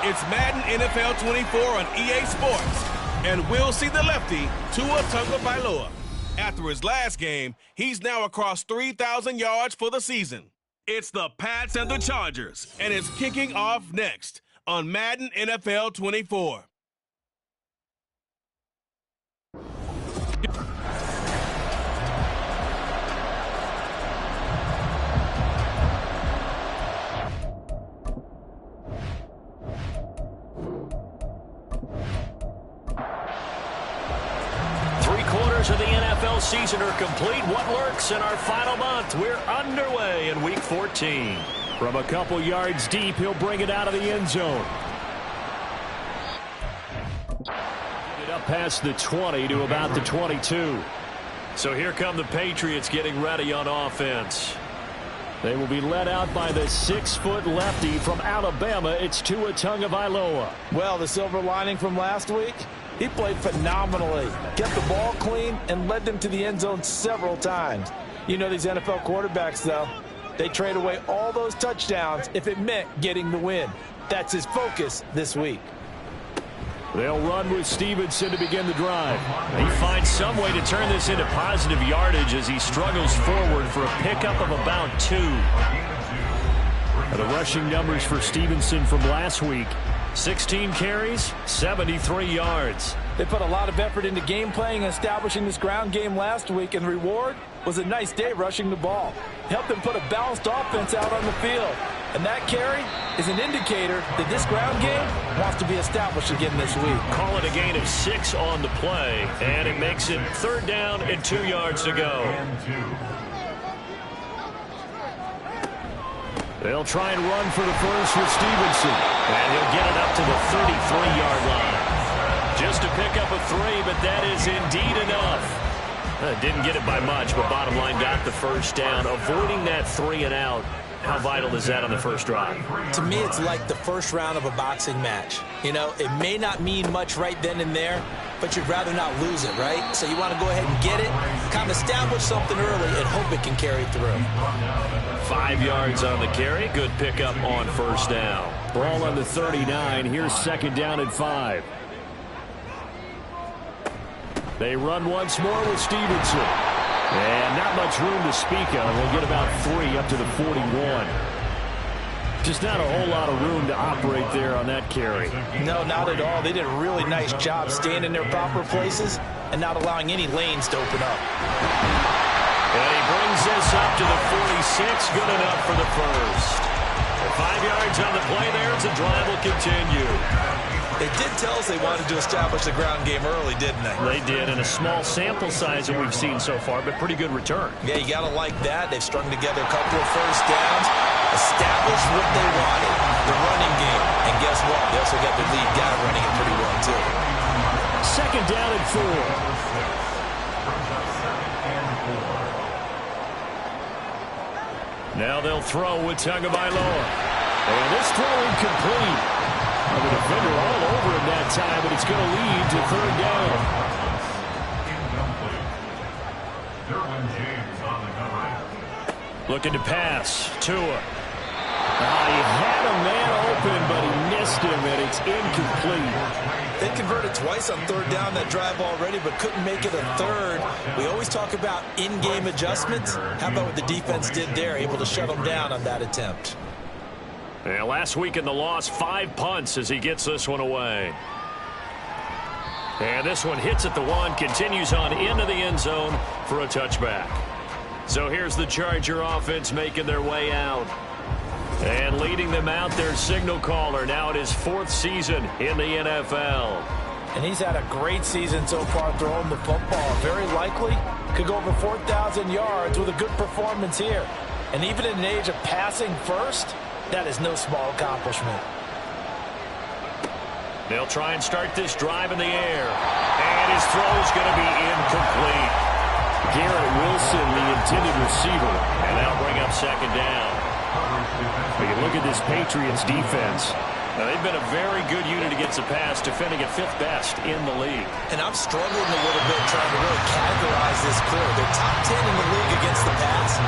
It's Madden NFL 24 on EA Sports, and we'll see the lefty, Tua Tagovailoa. After his last game, he's now across 3,000 yards for the season. It's the Pats and the Chargers, and it's kicking off next on Madden NFL 24. Of the NFL season are complete. What lurks in our final month? We're underway in Week 14. From a couple yards deep, he'll bring it out of the end zone. Get it up past the 20 to about the 22. So here come the Patriots getting ready on offense. They will be led out by the 6-foot lefty from Alabama. It's Tua Tagovailoa. Well, the silver lining from last week, he played phenomenally, kept the ball clean, and led them to the end zone several times. You know these NFL quarterbacks, though, they trade away all those touchdowns if it meant getting the win. That's his focus this week. They'll run with Stevenson to begin the drive. He finds some way to turn this into positive yardage as he struggles forward for a pickup of about 2. The rushing numbers for Stevenson from last week: 16 carries, 73 yards. They put a lot of effort into game playing and establishing this ground game last week, and the reward was a nice day rushing the ball. Helped them put a balanced offense out on the field. And that carry is an indicator that this ground game wants to be established again this week. Call it a gain of 6 on the play, and it makes it 3rd down and 2 yards to go. They'll try and run for the first with Stevenson. And he'll get it up to the 33-yard line. Just to pick up a 3, but that is indeed enough. Didn't get it by much, but bottom line got the first down. Avoiding that 3 and out. How vital is that on the first drive? To me, it's like the first round of a boxing match. You know, it may not mean much right then and there, but you'd rather not lose it, right? So you want to go ahead and get it, kind of establish something early, and hope it can carry through. 5 yards on the carry. Good pickup on first down. Ball on the 39. Here's 2nd down and 5. They run once more with Stevenson. And not much room to speak of. They'll get about 3 up to the 41. Just not a whole lot of room to operate there on that carry. No, not at all. They did a really nice job staying in their proper places and not allowing any lanes to open up. And he brings this up to the 46. Good enough for the first. 5 yards on the play there as the drive will continue. They did tell us they wanted to establish the ground game early, didn't they? They did, in a small sample size that we've seen so far, but pretty good return. Yeah, you got to like that. They've strung together a couple of first downs, established what they wanted, the running game. And guess what? They also got the lead guy running it pretty well, too. Second down and 4. Now they'll throw with Tagovailoa. And this throw incomplete. The defender all over him that time, but it's going to lead to third down. Looking to pass. Tua. He had a man open, but he missed him, and it's incomplete. They converted twice on third down that drive already, but couldn't make it a third. We always talk about in-game adjustments. How about what the defense did there, able to shut them down on that attempt? Yeah, last week in the loss, 5 punts as he gets this one away. And this one hits at the 1, continues on into the end zone for a touchback. So here's the Charger offense making their way out. And leading them out, their signal caller, now in his 4th season in the NFL. And he's had a great season so far throwing the football. Very likely could go over 4,000 yards with a good performance here. And even in an age of passing first, that is no small accomplishment. They'll try and start this drive in the air. And his throw is going to be incomplete. Garrett Wilson, the intended receiver. And they'll bring up second down. But you look at this Patriots defense. Now, they've been a very good unit against the pass, defending at 5th best in the league. And I'm struggling a little bit trying to really categorize this crew. They're top 10 in the league against the pass,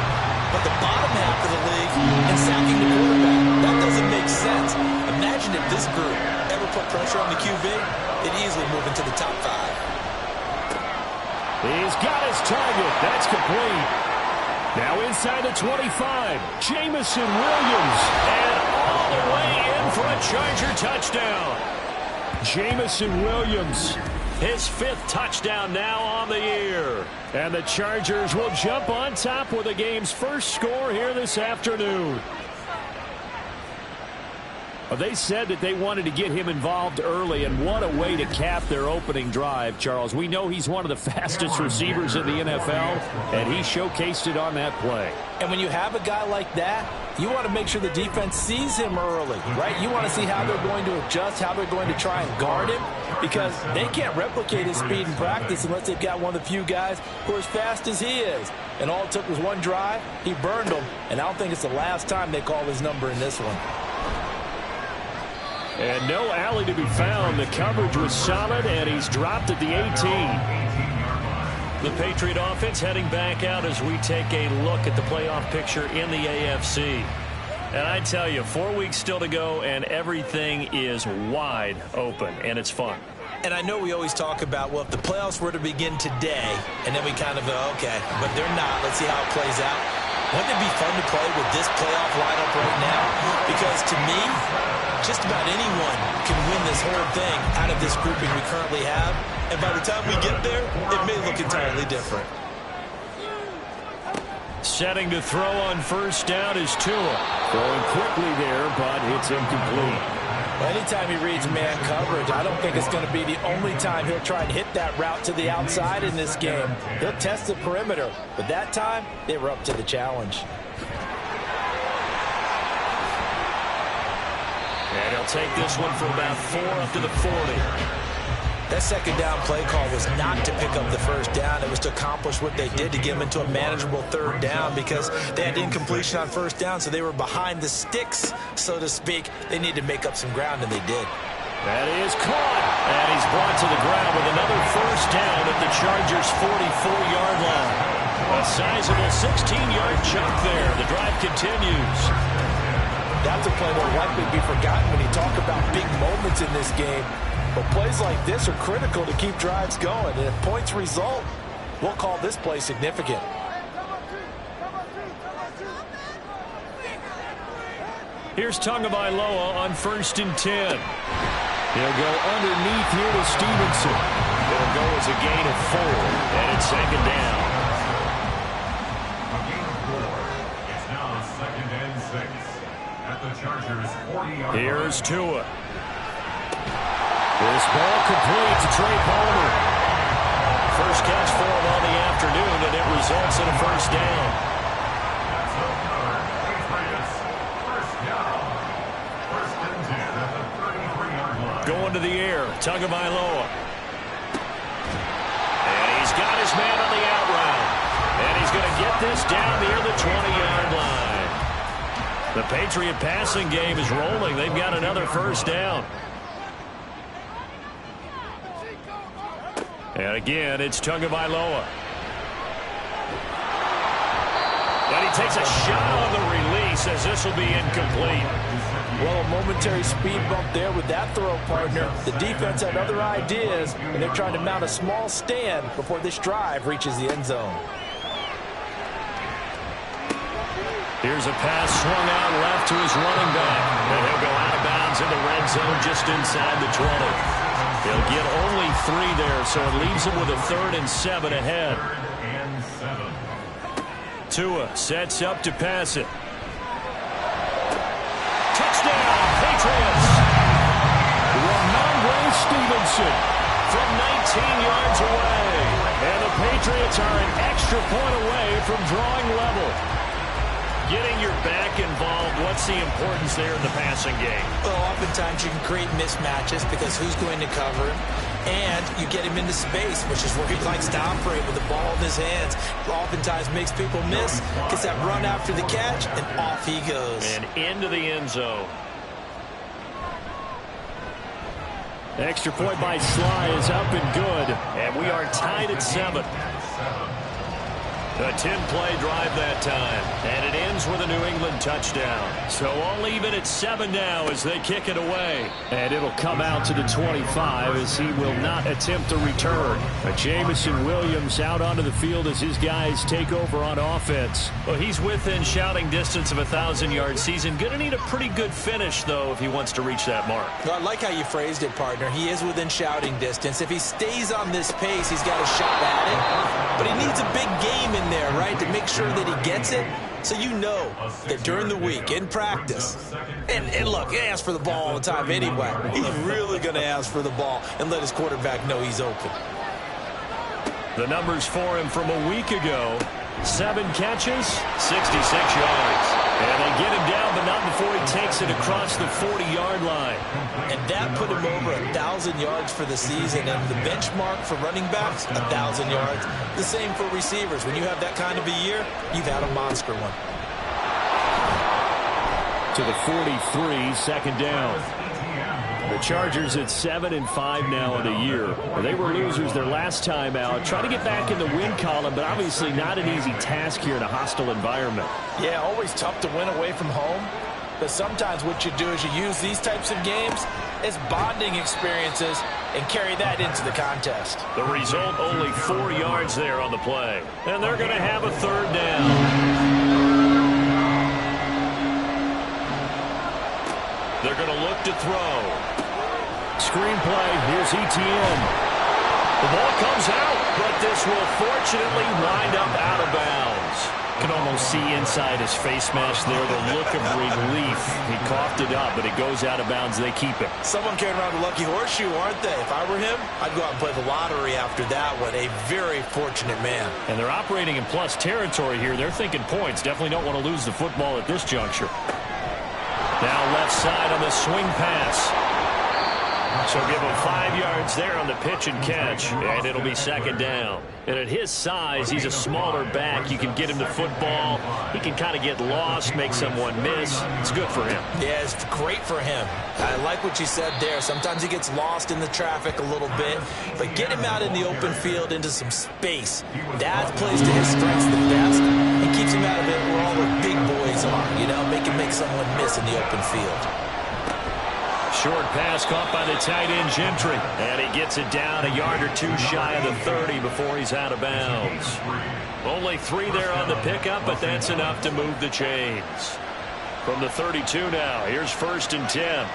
but the bottom half of the league in sacking the quarterback. That doesn't make sense. Imagine if this group ever put pressure on the QB, it'd easily move into the top 5. He's got his target. That's complete. Now inside the 25, Jamison Williams. And all the way in for a Charger touchdown. Jamison Williams, his 5th touchdown now on the year. And the Chargers will jump on top with the game's first score here this afternoon. They said that they wanted to get him involved early, and what a way to cap their opening drive, Charles. We know he's one of the fastest receivers in the NFL, and he showcased it on that play. And when you have a guy like that, you want to make sure the defense sees him early, right? You want to see how they're going to adjust, how they're going to try and guard him, because they can't replicate his speed in practice unless they've got one of the few guys who are as fast as he is. And all it took was one drive. He burned them, and I don't think it's the last time they call his number in this one. And no alley to be found. The coverage was solid, and he's dropped at the 18. The Patriot offense heading back out as we take a look at the playoff picture in the AFC. And I tell you, 4 weeks still to go, and everything is wide open, and it's fun. And I know we always talk about, well, if the playoffs were to begin today, and then we kind of go, okay, but they're not. Let's see how it plays out. Wouldn't it be fun to play with this playoff lineup right now? Because to me, just about anyone can win this whole thing out of this grouping we currently have. And by the time we get there, it may look entirely different. Setting to throw on first down is Tua. Throwing quickly there, but it's incomplete. Well, anytime he reads man coverage, I don't think it's going to be the only time he'll try and hit that route to the outside in this game. He'll test the perimeter, but that time, they were up to the challenge. And he'll take this one for about 4 up to the 40. That second down play call was not to pick up the first down. It was to accomplish what they did to get them into a manageable third down because they had incompletion on first down, so they were behind the sticks, so to speak. They needed to make up some ground, and they did. That is caught. And he's brought to the ground with another first down at the Chargers' 44-yard line. A sizable 16-yard chunk there. The drive continues. That's a play that will likely be forgotten when you talk about big moments in this game. But plays like this are critical to keep drives going. And if points result, we'll call this play significant. Here's Tagovailoa on 1st and 10. He'll go underneath here to Stevenson. It'll go as a gain of 4, and it's second down. A gain of 4. It's now 2nd and 6 at the Chargers' 40-yard line. Here's Tua. This ball complete to Trey Palmer. First catch for him on the afternoon, and it results in a first down. That's a cover. Patriots, first down. 1st and 10 at the 33-yard line. Going to the air, Tagovailoa. And he's got his man on the out route. And he's going to get this down near the 20-yard line. The Patriot passing game is rolling. They've got another first down. And again, it's Tagovailoa. And he takes a shot on the release as this will be incomplete. Well, a momentary speed bump there with that throw, partner. The defense had other ideas, and they're trying to mount a small stand before this drive reaches the end zone. Here's a pass swung out left to his running back. And he'll go out of bounds in the red zone just inside the 20. He'll get only 3 there, so it leaves him with a 3rd and 7 ahead. 3rd and 7. Tua sets up to pass it. Touchdown, Patriots! Ramondre Stevenson from 19 yards away. And the Patriots are an extra point away from drawing level. Getting your back involved, what's the importance there in the passing game? Well, oftentimes you can create mismatches because who's going to cover him? And you get him into space, which is where he likes to operate with the ball in his hands. Oftentimes makes people miss, gets that run after the catch, and off he goes. And into the end zone. Extra point by Sly is up and good. And we are tied at 7. A 10-play drive that time. And it ends with a New England touchdown. So all even at 7 now as they kick it away. And it'll come out to the 25 as he will not attempt a return. Jamison Williams out onto the field as his guys take over on offense. Well, he's within shouting distance of a 1,000-yard season. Going to need a pretty good finish, though, if he wants to reach that mark. Well, I like how you phrased it, partner. He is within shouting distance. If he stays on this pace, he's got a shot at it. But he needs a big game in there, right, to make sure that he gets it. So you know that during the week, in practice, and look, he asks for the ball all the time anyway. He's really going to ask for the ball and let his quarterback know he's open. The numbers for him from a week ago: 7 catches, 66 yards. And they get him down, but not before he takes it across the 40-yard line. And that put him over 1,000 yards for the season. And the benchmark for running backs, 1,000 yards. The same for receivers. When you have that kind of a year, you've had a monster one. To the 43, second down. The Chargers at 7-5 now in the year. They were losers their last time out. Trying to get back in the win column, but obviously not an easy task here in a hostile environment. Yeah, always tough to win away from home. But sometimes what you do is you use these types of games as bonding experiences and carry that into the contest. The result, only 4 yards there on the play. And they're going to have a 3rd down. They're going to look to throw. Screenplay, here's Etienne. The ball comes out, but this will fortunately wind up out of bounds. You can almost see inside his face mask there the look of relief. He coughed it up, but it goes out of bounds. They keep it. Someone carrying around the lucky horseshoe, aren't they? If I were him, I'd go out and play the lottery after that one. A very fortunate man. And they're operating in plus territory here. They're thinking points. Definitely don't want to lose the football at this juncture. Now left side on the swing pass. So give him 5 yards there on the pitch and catch, and it'll be second down. And at his size, he's a smaller back. You can get him the football. He can kind of get lost, make someone miss. It's good for him. Yeah, it's great for him. I like what you said there. Sometimes he gets lost in the traffic a little bit, but get him out in the open field into some space. That plays to his strengths the best and keeps him out of it where all the big boys are, you know, make someone miss in the open field. Short pass caught by the tight end Gentry. And he gets it down a yard or two shy of the 30 before he's out of bounds. Only 3 there on the pickup, but that's enough to move the chains. From the 32 now, here's 1st and 10.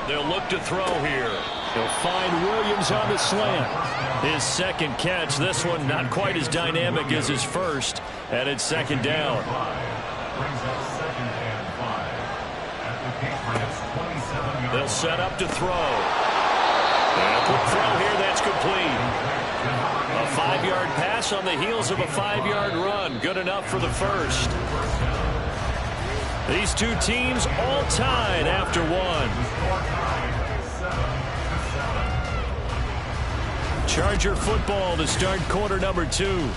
They'll look to throw here. He'll find Williams on the slant. His second catch. This one not quite as dynamic as his first. And it's second down. They'll set up to throw. And a quick throw here. That's complete. A 5-yard pass on the heels of a 5-yard run. Good enough for the first. These two teams all tied after one. Charger football to start quarter number 2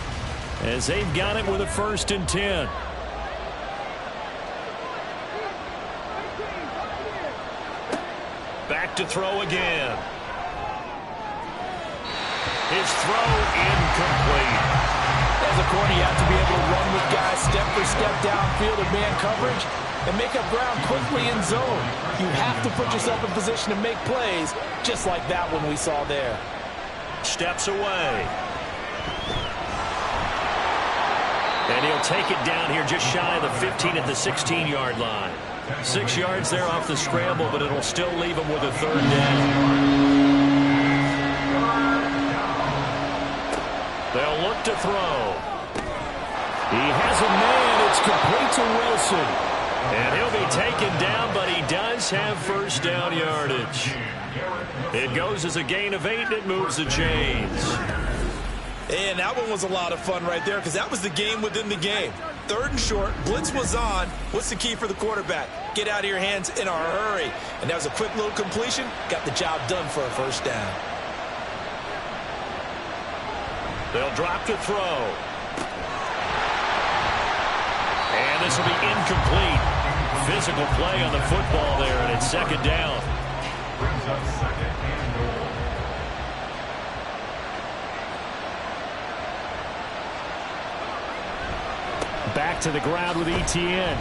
as they've got it with a 1st and 10. Back to throw again. His throw incomplete. As a corner, you have to be able to run with guys step for step downfield in man coverage and make up ground quickly in zone. You have to put yourself in position to make plays, just like that one we saw there. Steps away. And he'll take it down here just shy of the 15 at the 16-yard line. 6 yards there off the scramble, but it'll still leave him with a 3rd down. They'll look to throw. He has a man. It's complete to Wilson. And he'll be taken down, but he does have 1st down yardage. It goes as a gain of 8, and it moves the chains. And that one was a lot of fun right there because that was the game within the game. 3rd and short. Blitz was on. What's the key for the quarterback? Get out of your hands in a hurry. And that was a quick little completion. Got the job done for a 1st down. They'll drop to throw. And this will be incomplete. Physical play on the football there, and it's 2nd down. Brings up 2nd and goal. Back to the ground with ETN.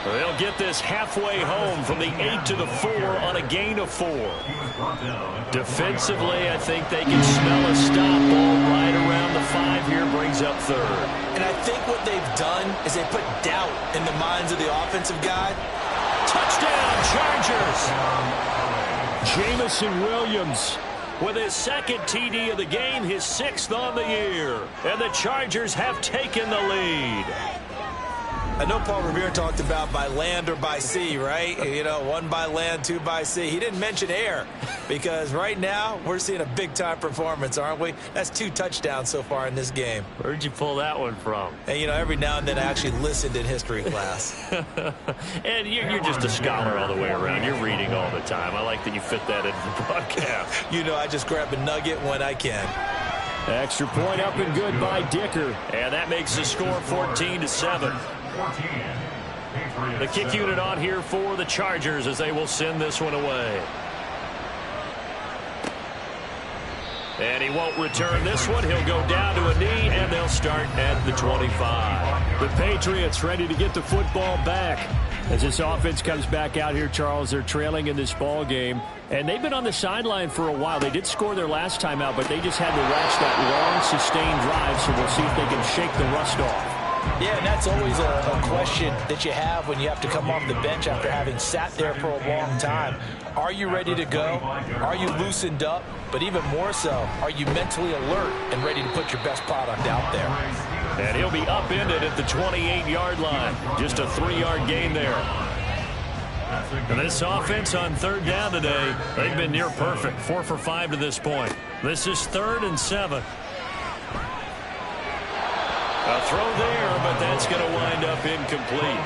They'll get this halfway home from the 8 to the 4 on a gain of 4. Defensively, I think they can smell a stop ball right around the 5 here, brings up 3rd. And I think what they've done is they put doubt in the minds of the offensive guy. Touchdown, Chargers! Jamison Williams with his 2nd TD of the game, his 6th on the year. And the Chargers have taken the lead. I know Paul Revere talked about by land or by sea, right? You know, 1 by land, 2 by sea. He didn't mention air because right now we're seeing a big-time performance, aren't we? That's 2 touchdowns so far in this game. Where'd you pull that one from? And, you know, every now and then I actually listened in history class. And you're just a scholar all the way around. You're reading all the time. I like that you fit that into the broadcast. You know, I just grab a nugget when I can. Extra point up and good by Dicker. And that makes the score 14-7. The kick unit on here for the Chargers as they will send this one away. And he won't return this one. He'll go down to a knee, and they'll start at the 25. The Patriots ready to get the football back. As this offense comes back out here, Charles, they're trailing in this ball game. And they've been on the sideline for a while. They did score their last time out, but they just had to watch that long, sustained drive, so we'll see if they can shake the rust off. Yeah, and that's always a question that you have when you have to come off the bench after having sat there for a long time. Are you ready to go? Are you loosened up? But even more so, are you mentally alert and ready to put your best product out there? And he'll be upended at the 28-yard line. Just a 3-yard gain there. And this offense on 3rd down today, they've been near perfect. 4 for 5 to this point. This is 3rd and 7. A throw there, but that's going to wind up incomplete.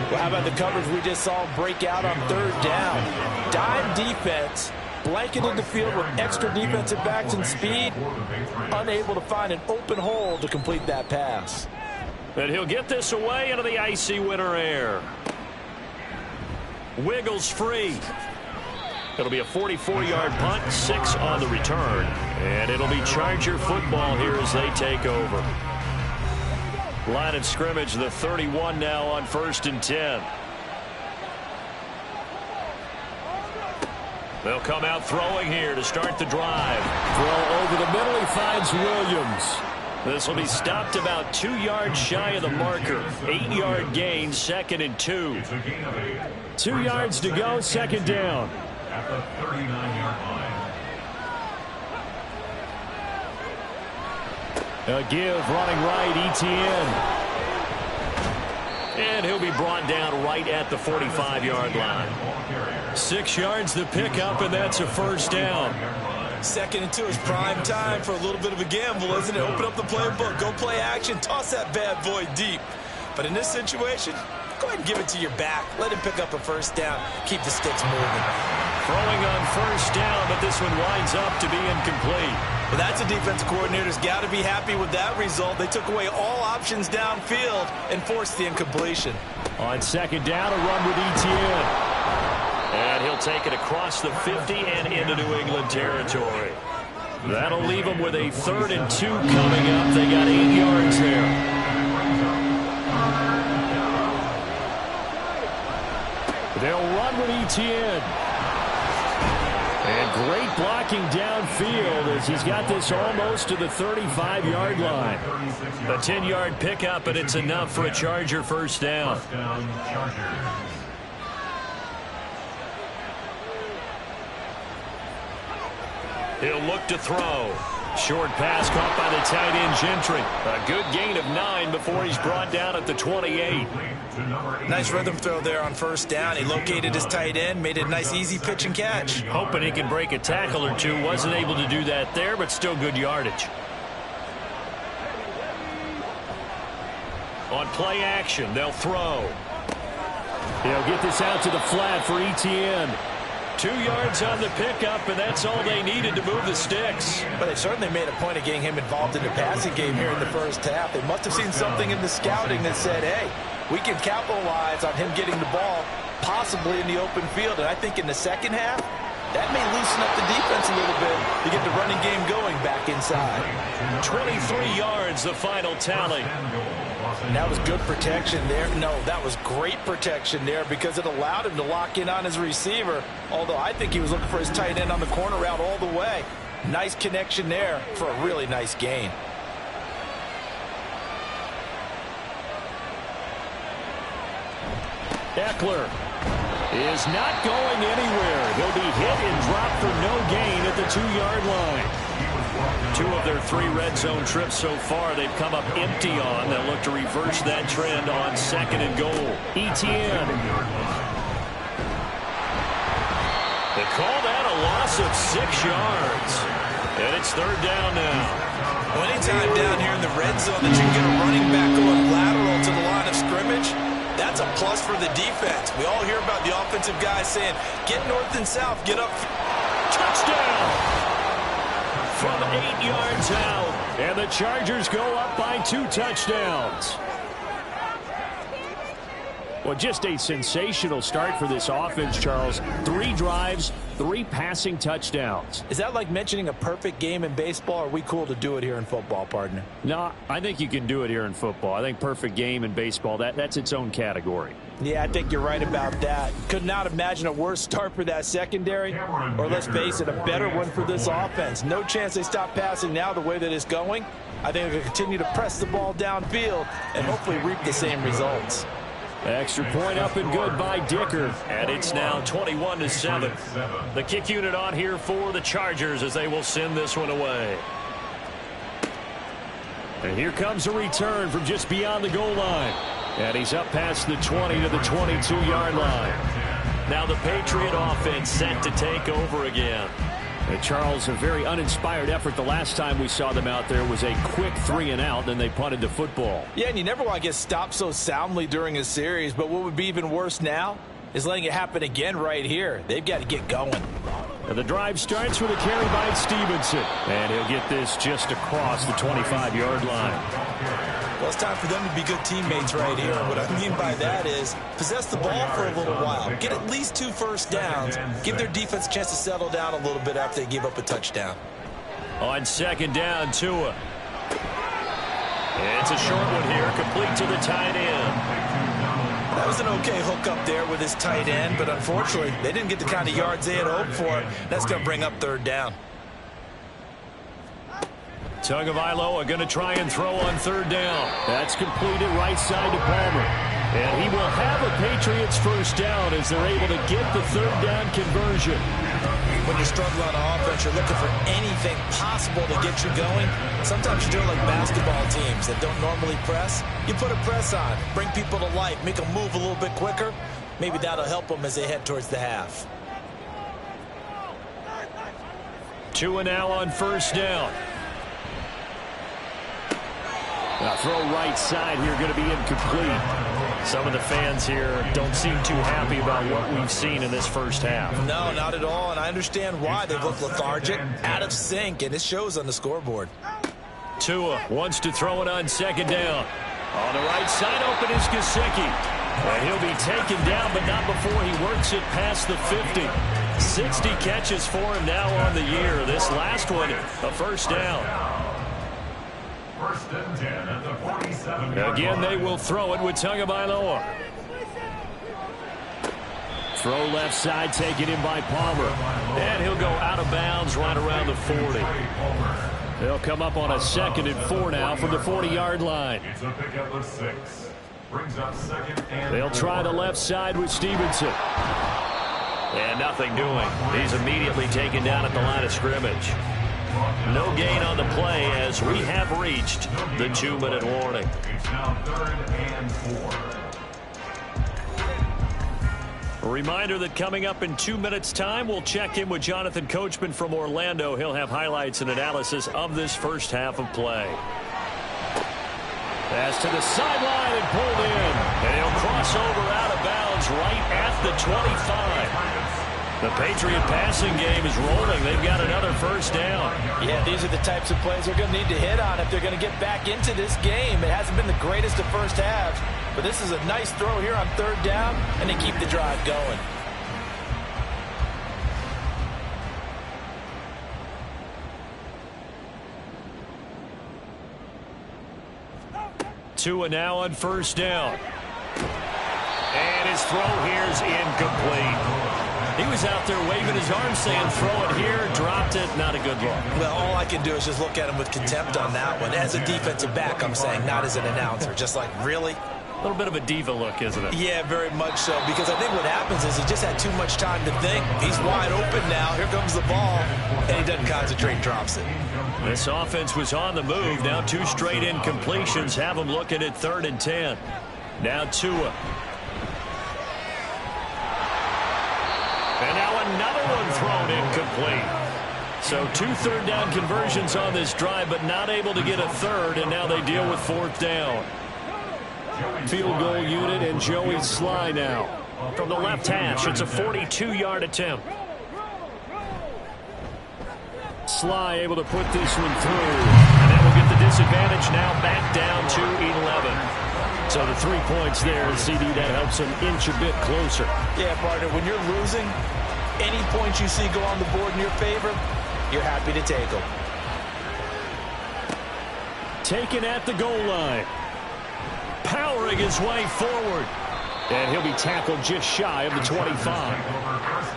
Well, how about the coverage we just saw break out on 3rd down? Dime defense, blanketed the field with extra defensive backs and speed, unable to find an open hole to complete that pass. And he'll get this away into the icy winter air. Wiggles free. It'll be a 44-yard punt, 6 on the return. And it'll be Charger football here as they take over. Line of scrimmage, the 31 now on 1st and 10. They'll come out throwing here to start the drive. Throw over the middle, he finds Williams. This will be stopped about 2 yards shy of the marker. 8-yard gain, 2nd and 2. 2 yards to go, 2nd down. At the 39-yard line. A give running right, Etienne. And he'll be brought down right at the 45-yard line. 6 yards the pickup, and that's a first down. 2nd and 2 is prime time for a little bit of a gamble, isn't it? Open up the playbook, go play action, toss that bad boy deep. But in this situation, go ahead and give it to your back. Let him pick up a first down. Keep the sticks moving. Throwing on first down, but this one winds up to be incomplete. Well, that's a defensive coordinator's got to be happy with that result. They took away all options downfield and forced the incompletion. On 2nd down, a run with Etienne. And he'll take it across the 50 and into New England territory. That'll leave them with a 3rd and 2 coming up. They got 8 yards there. They'll run with Etienne. And great blocking downfield as he's got this almost to the 35-yard line. A 10-yard pickup, and it's enough for a Charger first down. He'll look to throw. Short pass caught by the tight end Gentry. A good gain of 9 before he's brought down at the 28. Nice rhythm throw there on first down. He located his tight end, made it a nice easy pitch and catch. Hoping he can break a tackle or two. Wasn't able to do that there, but still good yardage. On play action, they'll throw. He'll get this out to the flat for Etienne. 2 yards on the pickup, and that's all they needed to move the sticks. But they certainly made a point of getting him involved in the passing game here in the first half. They must have seen something in the scouting that said, hey, we can capitalize on him getting the ball possibly in the open field. And I think in the second half, that may loosen up the defense a little bit to get the running game going back inside. 23 yards, the final tally. And that was good protection there. No, that was great protection there because it allowed him to lock in on his receiver. Although I think he was looking for his tight end on the corner route all the way. Nice connection there for a really nice gain. Eckler is not going anywhere. He'll be hit and dropped for no gain at the 2-yard line. 2 of their 3 red zone trips so far they've come up empty on. They'll look to reverse that trend on 2nd and goal. Etienne. They call that a loss of 6 yards. And it's 3rd down now. Well, anytime down here in the red zone that you can get a running back going lateral to the line of scrimmage, that's a plus for the defense. We all hear about the offensive guys saying, get north and south, get up. Touchdown! From 8 yards out, and the Chargers go up by 2 touchdowns. Well, just a sensational start for this offense, Charles. 3 drives, 3 passing touchdowns. Is that like mentioning a perfect game in baseball, or are we cool to do it here in football, partner? No, I think you can do it here in football. I think perfect game in baseball, that's its own category. Yeah, I think you're right about that. Could not imagine a worse start for that secondary, or let's face it, a better one for this offense. No chance they stop passing now the way that it's going. I think they'll continue to press the ball downfield and hopefully reap the same results. Extra point up and good by Dicker. And it's now 21-7. The kick unit on here for the Chargers as they will send this one away. And here comes a return from just beyond the goal line. And he's up past the 20 to the 22-yard line. Now the Patriot offense set to take over again. And Charles, a very uninspired effort the last time we saw them out there was a quick 3-and-out, then they punted the football. Yeah, and you never want to get stopped so soundly during a series, but what would be even worse now is letting it happen again right here. They've got to get going. And the drive starts with a carry by Stevenson. And he'll get this just across the 25-yard line. Well, it's time for them to be good teammates right here. What I mean by that is possess the ball for a little while. Get at least 2 first downs. Give their defense a chance to settle down a little bit after they give up a touchdown. On 2nd down, Tua. It's a short one here, complete to the tight end. That was an okay hook up there with his tight end, but unfortunately, they didn't get the kind of yards they had hoped for. That's going to bring up 3rd down. Tagovailoa going to try and throw on third down. That's completed right side to Palmer. And he will have a Patriots first down as they're able to get the third down conversion. When you're struggling on offense, you're looking for anything possible to get you going. Sometimes you do it like basketball teams that don't normally press. You put a press on, bring people to life, make them move a little bit quicker. Maybe that'll help them as they head towards the half. Tua now on first down. Now throw right side here, going to be incomplete. Some of the fans here don't seem too happy about what we've seen in this first half. No, not at all, and I understand why. They've looked lethargic, out of sync, and it shows on the scoreboard. Tua wants to throw it on second down. On the right side, open is Gesicki. And he'll be taken down, but not before he works it past the 50. 60 catches for him now on the year. This last one, a first down. First and 10 at the 47. Again, they will throw it with Tagovailoa. Throw left side, taken in by Palmer. And he'll go out of bounds right around the 40. They'll come up on a 2nd and 4 now from the 40-yard line. It's a pickup of 6. Brings up 2nd and They'll try the left side with Stevenson. And nothing doing. He's immediately taken down at the line of scrimmage. No gain on the play as we have reached the 2-minute warning. It's now 3rd and 4. A reminder that coming up in 2 minutes' time, we'll check in with Jonathan Coachman from Orlando. He'll have highlights and analysis of this first half of play. Pass to the sideline and pulled in. And he'll cross over out of bounds right at the 25. The Patriot passing game is rolling. They've got another first down. Yeah, these are the types of plays they're going to need to hit on if they're going to get back into this game. It hasn't been the greatest of first halves, but this is a nice throw here on third down, and they keep the drive going. Tua now on first down. And his throw here is incomplete. He was out there waving his arm saying, throw it here, dropped it, not a good look. Well, all I can do is just look at him with contempt on that one. As a defensive back, I'm saying, not as an announcer. Just like, really? A little bit of a diva look, isn't it? Yeah, very much so, because I think what happens is he just had too much time to think. He's wide open now. Here comes the ball, and he doesn't concentrate, drops it. This offense was on the move. Now 2 straight incompletions have them looking at 3rd and 10. Now Tua. And now another one thrown incomplete. So 2 third down conversions on this drive, but not able to get a third, and now they deal with 4th down. Field goal unit and Joey Sly now. From the left hash, it's a 42-yard attempt. Sly able to put this one through. And that will get the disadvantage now back down to 11. So the 3 points there, CD, that helps them inch a bit closer. Yeah, partner, when you're losing, any points you see go on the board in your favor, you're happy to take them. Taken at the goal line. Powering his way forward. And he'll be tackled just shy of the 25.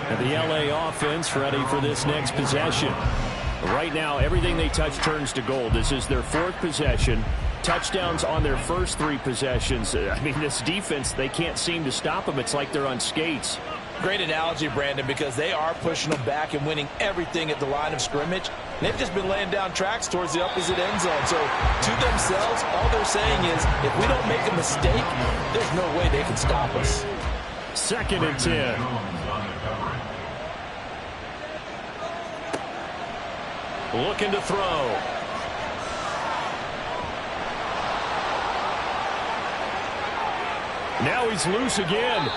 And the LA offense ready for this next possession. Right now, everything they touch turns to gold. This is their 4th possession. Touchdowns on their first 3 possessions. I mean, this defense, they can't seem to stop them. It's like they're on skates. Great analogy, Brandon, because they are pushing them back and winning everything at the line of scrimmage. They've just been laying down tracks towards the opposite end zone. So, to themselves, all they're saying is, if we don't make a mistake, there's no way they can stop us. 2nd and 10. Looking to throw. Now he's loose again.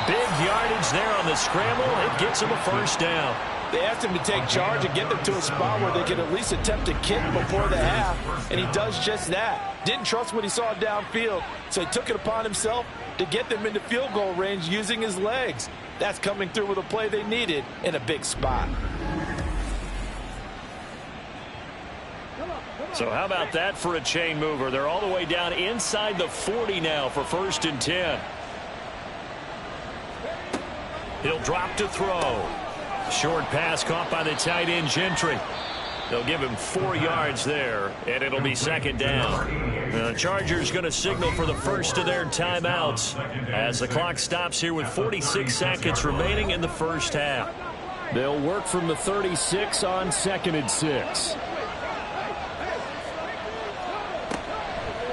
Big yardage there on the scramble. It gets him a first down. They asked him to take charge and get them to a spot where they could at least attempt to kick before the half, and he does just that. Didn't trust what he saw downfield, so he took it upon himself to get them into field goal range using his legs. That's coming through with a play they needed in a big spot. So how about that for a chain mover? They're all the way down inside the 40 now for 1st and 10. He'll drop to throw. Short pass caught by the tight end Gentry. They'll give him 4 yards there, and it'll be second down. The Chargers going to signal for the first of their timeouts as the clock stops here with 46 seconds remaining in the first half. They'll work from the 36 on 2nd and 6.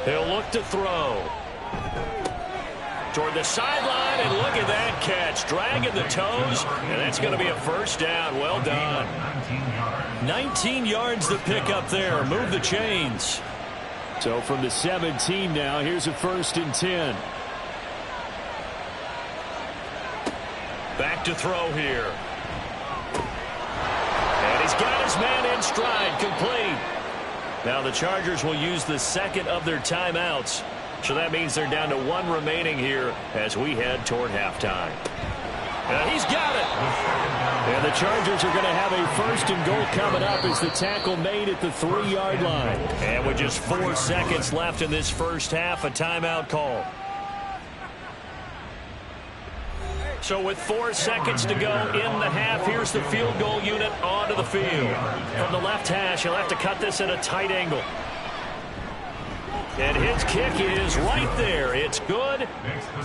He'll look to throw. Toward the sideline, and look at that catch. Dragging the toes, and that's going to be a first down. Well done. 19 yards to pick up there. Move the chains. So from the 17 now, here's a 1st and 10. Back to throw here. And he's got his man in stride, complete. Now the Chargers will use the second of their timeouts. So that means they're down to 1 remaining here as we head toward halftime. He's got it. And the Chargers are going to have a 1st and goal coming up as the tackle made at the 3-yard line. And with just 4 seconds left in this first half, a timeout call. So with 4 seconds to go in the half, here's the field goal unit onto the field. From the left hash, he'll have to cut this at a tight angle. And his kick is right there. It's good.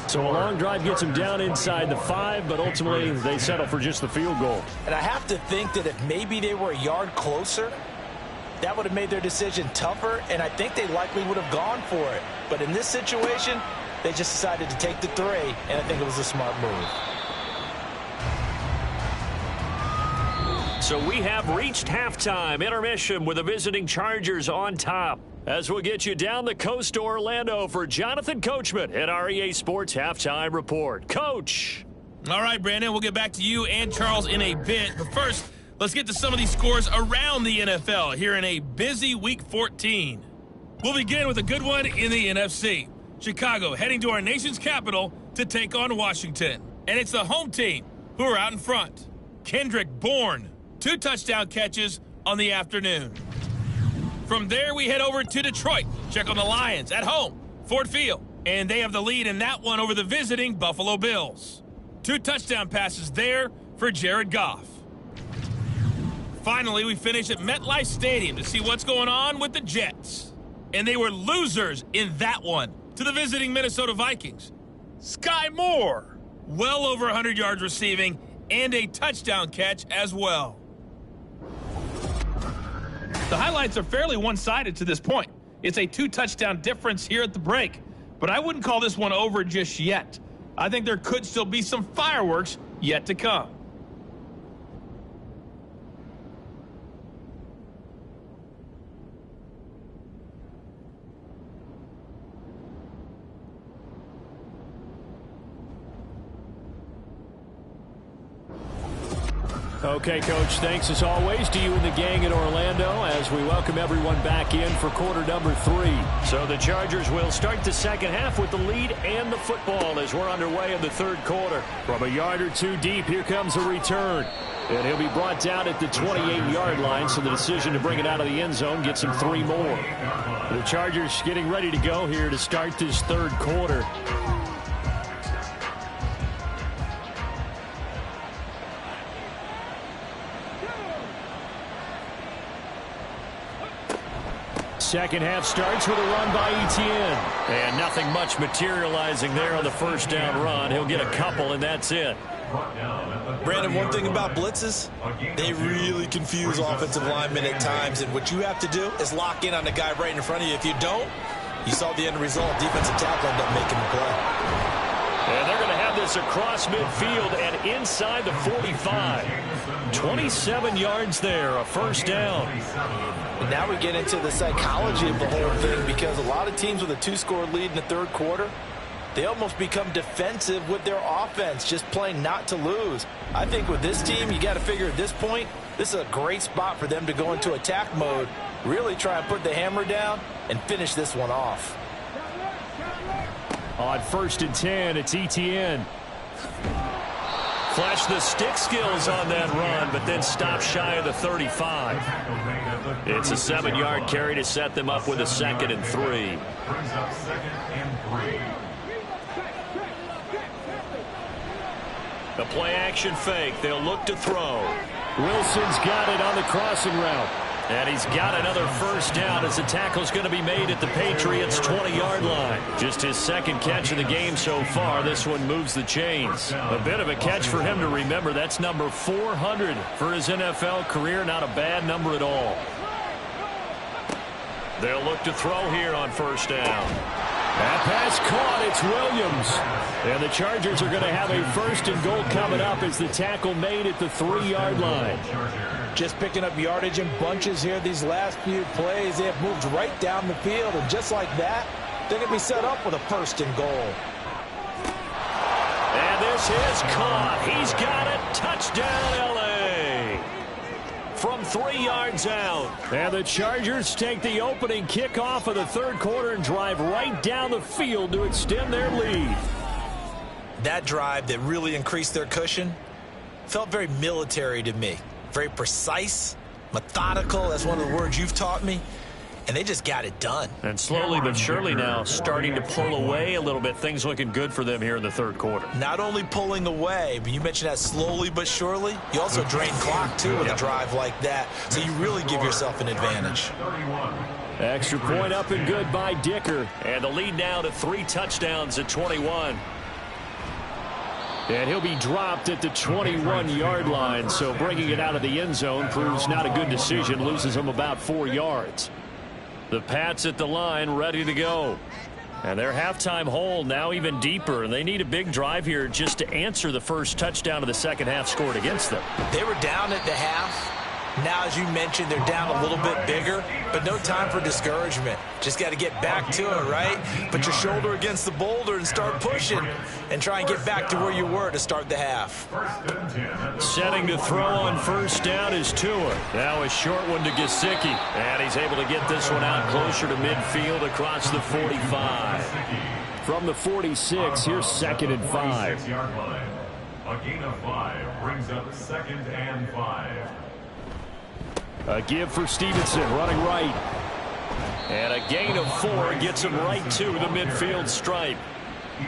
So a long drive gets him down inside the 5, but ultimately they settle for just the field goal. And I have to think that if maybe they were a yard closer, that would have made their decision tougher, and I think they likely would have gone for it. But in this situation, they just decided to take the 3, and I think it was a smart move. So we have reached halftime. Intermission with the visiting Chargers on top. As we'll get you down the coast to Orlando for Jonathan Coachman at our EA Sports Halftime Report. Coach. All right, Brandon, we'll get back to you and Charles in a bit. But first, let's get to some of these scores around the NFL here in a busy Week 14. We'll begin with a good one in the NFC. Chicago heading to our nation's capital to take on Washington. And it's the home team who are out in front. Kendrick Bourne, 2 touchdown catches on the afternoon. From there, we head over to Detroit. Check on the Lions at home, Ford Field. And they have the lead in that one over the visiting Buffalo Bills. 2 touchdown passes there for Jared Goff. Finally, we finish at MetLife Stadium to see what's going on with the Jets. And they were losers in that one to the visiting Minnesota Vikings. Sky Moore, well over 100 yards receiving and a touchdown catch as well. The highlights are fairly one-sided to this point. It's a 2-touchdown difference here at the break, but I wouldn't call this one over just yet. I think there could still be some fireworks yet to come. Okay, Coach, thanks as always to you and the gang in Orlando as we welcome everyone back in for quarter number 3. So the Chargers will start the second half with the lead and the football as we're underway in the third quarter. From a yard or 2 deep, here comes a return. And he'll be brought down at the 28-yard line, so the decision to bring it out of the end zone gets him 3 more. The Chargers getting ready to go here to start this third quarter. Second half starts with a run by Etienne. And nothing much materializing there on the first down run. He'll get a couple, and that's it. Brandon, one thing about blitzes, they really confuse offensive linemen at times, and what you have to do is lock in on the guy right in front of you. If you don't, you saw the end result. Defensive tackle ended up making the play. And they're going to have this across midfield and inside the 45. 27 yards there, a first down. And now we get into the psychology of the whole thing, because a lot of teams with a 2-score lead in the third quarter, they almost become defensive with their offense, just playing not to lose. I think with this team, you got to figure at this point, this is a great spot for them to go into attack mode, really try and put the hammer down and finish this one off. On 1st and 10, it's Etienne. Flash the stick skills on that run, but then stop shy of the 35. It's a 7-yard carry to set them up with a 2nd and 3. Brings up 2nd and 3. The play action fake. They'll look to throw. Wilson's got it on the crossing route. And he's got another first down as the tackle's going to be made at the Patriots' 20-yard line. Just his second catch of the game so far. This one moves the chains. A bit of a catch for him to remember. That's number 400 for his NFL career. Not a bad number at all. They'll look to throw here on first down. That pass caught. It's Williams. And the Chargers are going to have a first and goal coming up as the tackle made at the 3-yard line. Just picking up yardage in bunches here these last few plays. They have moved right down the field, and just like that, they're going to be set up with a first and goal. And this is caught. He's got it. Touchdown, L.A. From 3 yards out. And the Chargers take the opening kickoff of the third quarter and drive right down the field to extend their lead. That drive that really increased their cushion felt very military to me. Very precise, methodical. That's one of the words you've taught me. And they just got it done. And slowly but surely now starting to pull away a little bit. Things looking good for them here in the third quarter. Not only pulling away, but you mentioned that slowly but surely. You also drain clock, too, with a drive like that. So you really give yourself an advantage. Extra point up and good by Dicker. And the lead now to 3 touchdowns at 21. And he'll be dropped at the 21-yard line. So bringing it out of the end zone proves not a good decision. Loses him about 4 yards. The Pats at the line ready to go. And their halftime hole now even deeper. And they need a big drive here just to answer the first touchdown of the second half scored against them. They were down at the half. Now, as you mentioned, they're down a little bit bigger, but no time for discouragement. Just got to get back to it, right? Put your shoulder against the boulder and start pushing and try and get back to where you were to start the half. Setting to throw on first down is Tua. Now a short one to Gesicki. And he's able to get this one out closer to midfield across the 45. From the 46, here's 2nd and 5. A gain of 5 brings up 2nd and 5. A give for Stevenson, running right. And a gain of 4 gets him right to the midfield stripe.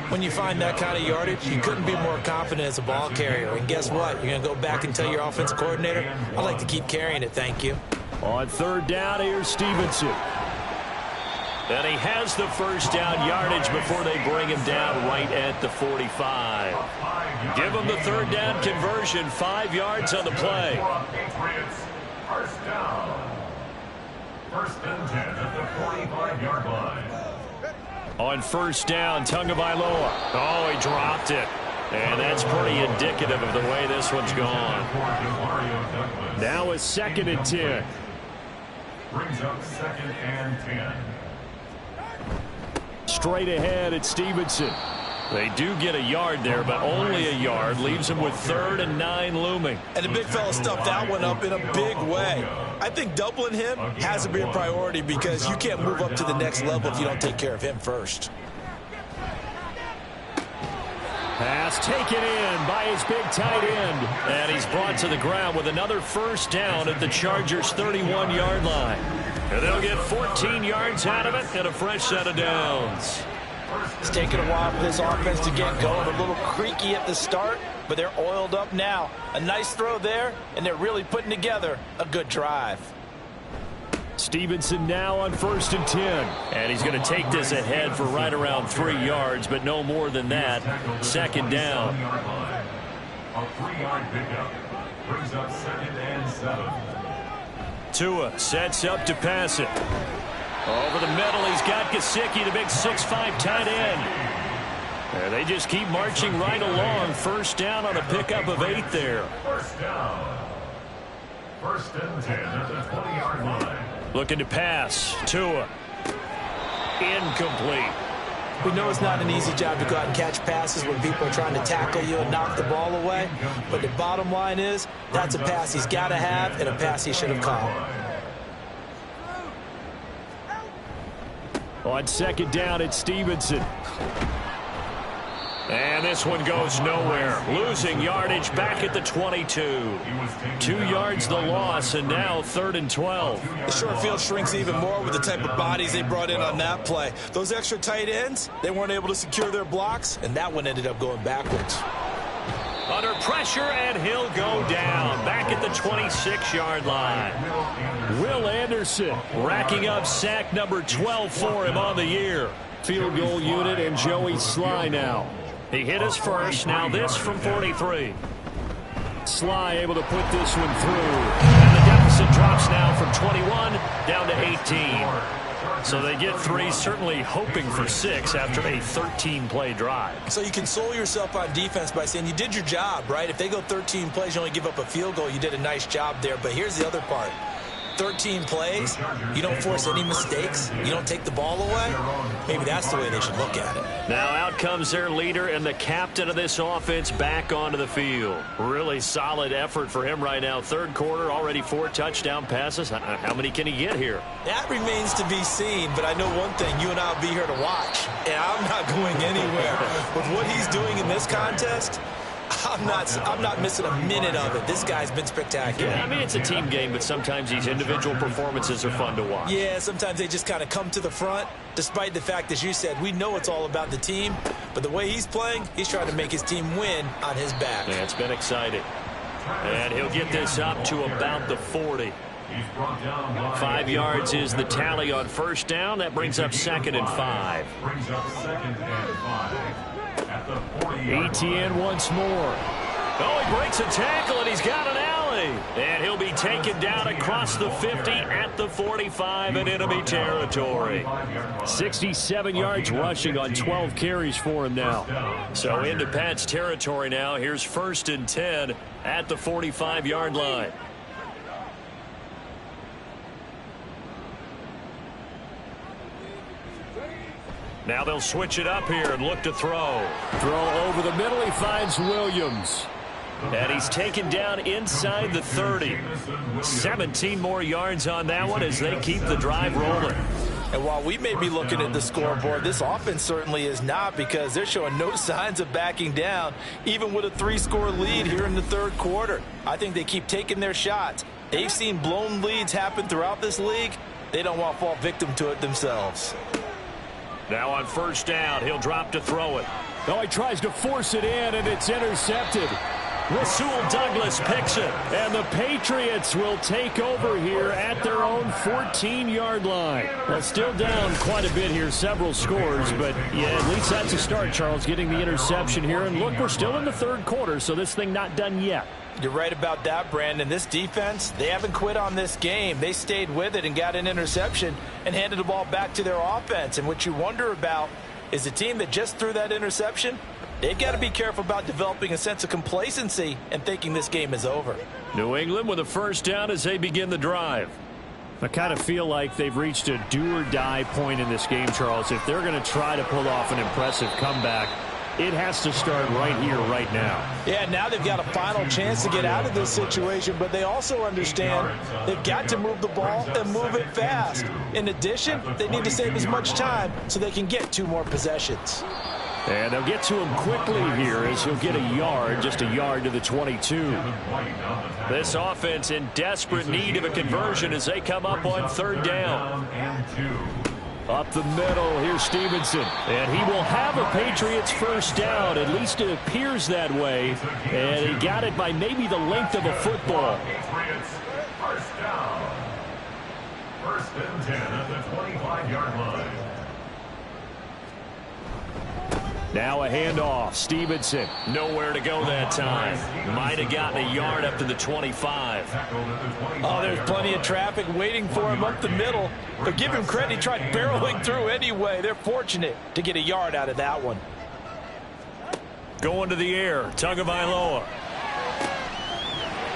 When you find that kind of yardage, you couldn't be more confident as a ball carrier. And guess what? You're going to go back and tell your offensive coordinator, I'd like to keep carrying it, thank you. On third down, here's Stevenson. And he has the first down yardage before they bring him down right at the 45. Give him the third down conversion, 5 yards on the play. First down. 1st and 10 at the 45-yard line. On first down, Tagovailoa. Oh, he dropped it. And that's pretty indicative of the way this one's gone. Now a 2nd and 10. Brings up 2nd and 10. Straight ahead at Stevenson. They do get a yard there, but only a yard. Leaves him with 3rd and 9 looming. And the big fella stuffed that one up in a big way. I think doubling him has to be a priority because you can't move up to the next level if you don't take care of him first. Pass taken in by his big tight end. And he's brought to the ground with another first down at the Chargers' 31-yard line. And they'll get 14 yards out of it and a fresh set of downs. It's taken a while for this offense to get going. A little creaky at the start, but they're oiled up now. A nice throw there, and they're really putting together a good drive. Stevenson now on 1st and 10. And he's going to take this ahead for right around 3 yards, but no more than that. 2nd down. A 3-yard pickup brings up 2nd and 7. Tua sets up to pass it. Over the middle, he's got Gesicki, the big 6'5" tight end. And they just keep marching right along. First down on a pickup of 8 there. First down. 1st and 10 at the 20-yard line. Looking to pass. Tua. Incomplete. We know it's not an easy job to go out and catch passes when people are trying to tackle you and knock the ball away. But the bottom line is, that's a pass he's got to have and a pass he should have caught. On 2nd down, it's Stevenson. And this one goes nowhere. Losing yardage back at the 22. 2 yards the loss, and now 3rd and 12. The short field shrinks even more with the type of bodies they brought in on that play. Those extra tight ends, they weren't able to secure their blocks, and that one ended up going backwards. Under pressure, and he'll go down. Back at the 26-yard line. Will Anderson racking up sack number 12 for him on the year. Field goal unit and Joey Sly now. He hit his first. Now this from 43. Sly able to put this one through. And the deficit drops now from 21 down to 18. So they get 3, certainly hoping for 6 after a 13-play drive. So you console yourself on defense by saying you did your job, right? If they go 13 plays, you only give up a field goal, you did a nice job there. But here's the other part. 13 plays, you don't force any mistakes, you don't take the ball away. Maybe that's the way they should look at it. Now out comes their leader and the captain of this offense back onto the field. Really solid effort for him right now. Third quarter, already 4 touchdown passes. How many can he get here? That remains to be seen, but I know one thing, you and I will be here to watch. And I'm not going anywhere. With what he's doing in this contest, I'm not missing a minute of it. This guy's been spectacular. Yeah, I mean, it's a team game, but sometimes these individual performances are fun to watch. Yeah, sometimes they just kind of come to the front, despite the fact, as you said, we know it's all about the team. But the way he's playing, he's trying to make his team win on his back. Yeah, it's been exciting. And he'll get this up to about the 40. 5 yards is the tally on first down. That brings up 2nd and 5. ETN once more. Oh, he breaks a tackle, and he's got an alley. And he'll be taken down across the 50 at the 45 in enemy territory. 67 yards rushing on 12 carries for him now. So into Pat's territory now. Here's 1st and 10 at the 45-yard line. Now they'll switch it up here and look to throw. Throw over the middle. He finds Williams. And he's taken down inside the 30. 17 more yards on that one as they keep the drive rolling. And while we may be looking at the scoreboard, this offense certainly is not, because they're showing no signs of backing down, even with a 3-score lead here in the third quarter. I think they keep taking their shots. They've seen blown leads happen throughout this league. They don't want to fall victim to it themselves. Now on first down, he'll drop to throw it. Oh, he tries to force it in, and it's intercepted. Rasul Douglas picks it. And the Patriots will take over here at their own 14-yard line. Well, still down quite a bit here, several scores, but yeah, at least that's a start, Charles, getting the interception here. And look, we're still in the third quarter, so this thing not done yet. You're right about that, Brandon. This defense, they haven't quit on this game. They stayed with it and got an interception and handed the ball back to their offense. And what you wonder about is the team that just threw that interception, they've got to be careful about developing a sense of complacency and thinking this game is over. New England with a first down as they begin the drive. I kind of feel like they've reached a do-or-die point in this game, Charles. If they're going to try to pull off an impressive comeback, it has to start right here, right now. Yeah, now they've got a final chance to get out of this situation, but they also understand they've got to move the ball and move it fast. In addition, they need to save as much time so they can get 2 more possessions. And they'll get to him quickly here as he'll get a yard, just a yard to the 22. This offense in desperate need of a conversion as they come up on third down. Up the middle, here's Stevenson. And he will have a Patriots first down. At least it appears that way. And he got it by maybe the length of a football. Patriots first down. 1st and 10 at the 25-yard line. Now a handoff. Stevenson. Nowhere to go that time. Might have gotten a yard up to the 25. Oh, there's plenty of traffic waiting for him up the middle. But give him credit, he tried barreling through anyway. They're fortunate to get a yard out of that one. Going to the air, Tagovailoa.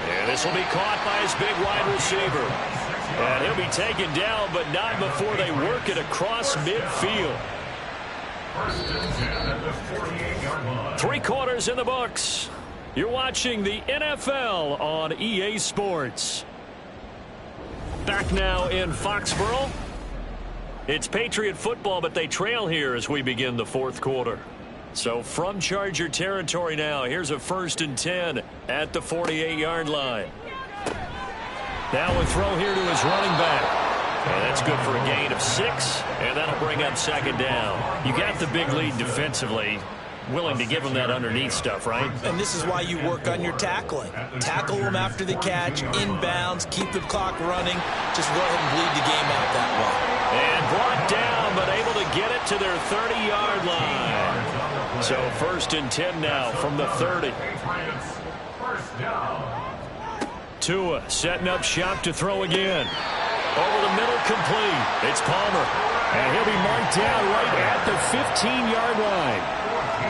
And this will be caught by his big wide receiver. And he'll be taken down, but not before they work it across midfield. 3 quarters in the books. You're watching the NFL on EA Sports. Back now in Foxborough. It's Patriot football, but they trail here as we begin the fourth quarter. So from Charger territory now, here's a 1st and 10 at the 48-yard line. Now a throw here to his running back. And that's good for a gain of 6, and that'll bring up 2nd down. You got the big lead defensively. willing to give them that underneath stuff, right? And this is why you work on your tackling. Tackle them after the catch, inbounds, keep the clock running. Just go ahead and bleed the game out that way. And brought down, but able to get it to their 30-yard line. So 1st and 10 now from the 30. Tua setting up shop to throw again. Over the middle, complete. It's Palmer. And he'll be marked down right at the 15-yard line.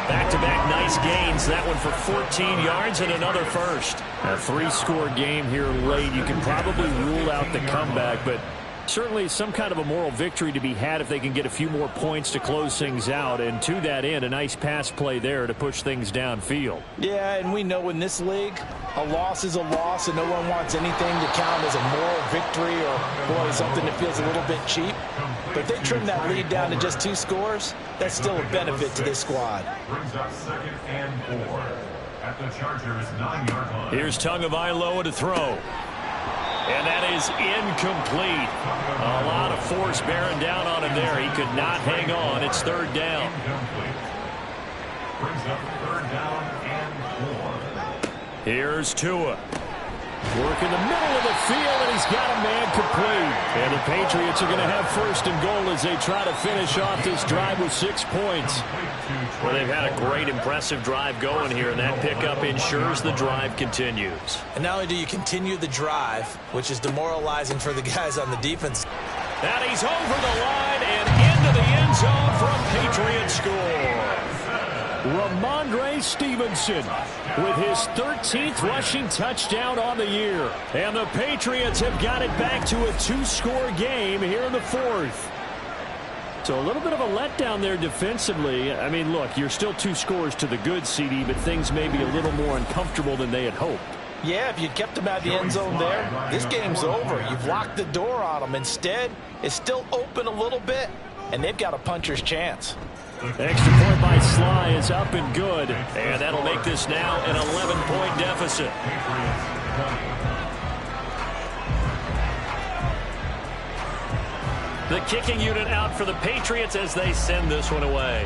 Back-to-back nice gains. That one for 14 yards and another first. A 3-score game here late. You can probably rule out the comeback, but certainly some kind of a moral victory to be had if they can get a few more points to close things out. And to that end, a nice pass play there to push things downfield. Yeah, and we know in this league, a loss is a loss, and no one wants anything to count as a moral victory or, boy, something that feels a little bit cheap. But if they trim that lead down to just 2 scores, that's still a benefit to this squad. Brings up 2nd and 4 at the Chargers' 9-yard line. Here's Tagovailoa to throw. And that is incomplete. A lot of force bearing down on him there. He could not hang on. It's 3rd down. Incomplete. Brings up 3rd down and 4. Here's Tua. Work in the middle of the field, and he's got a man complete. And the Patriots are going to have 1st and goal as they try to finish off this drive with 6 points. Well, they've had a great, impressive drive going here, and that pickup ensures the drive continues. And not only do you continue the drive, which is demoralizing for the guys on the defense. And he's over the line and into the end zone for a Patriot score. Ramondre Stevenson with his 13th rushing touchdown on the year. And the Patriots have got it back to a 2-score game here in the 4th. So a little bit of a letdown there defensively. I mean, look, you're still 2 scores to the good, CD, but things may be a little more uncomfortable than they had hoped. Yeah, if you kept them out of the end zone there, this game's over. You've locked the door on them. Instead, it's still open a little bit, and they've got a puncher's chance. Extra point by Sly is up and good. And that'll make this now an 11-point deficit. The kicking unit out for the Patriots as they send this one away.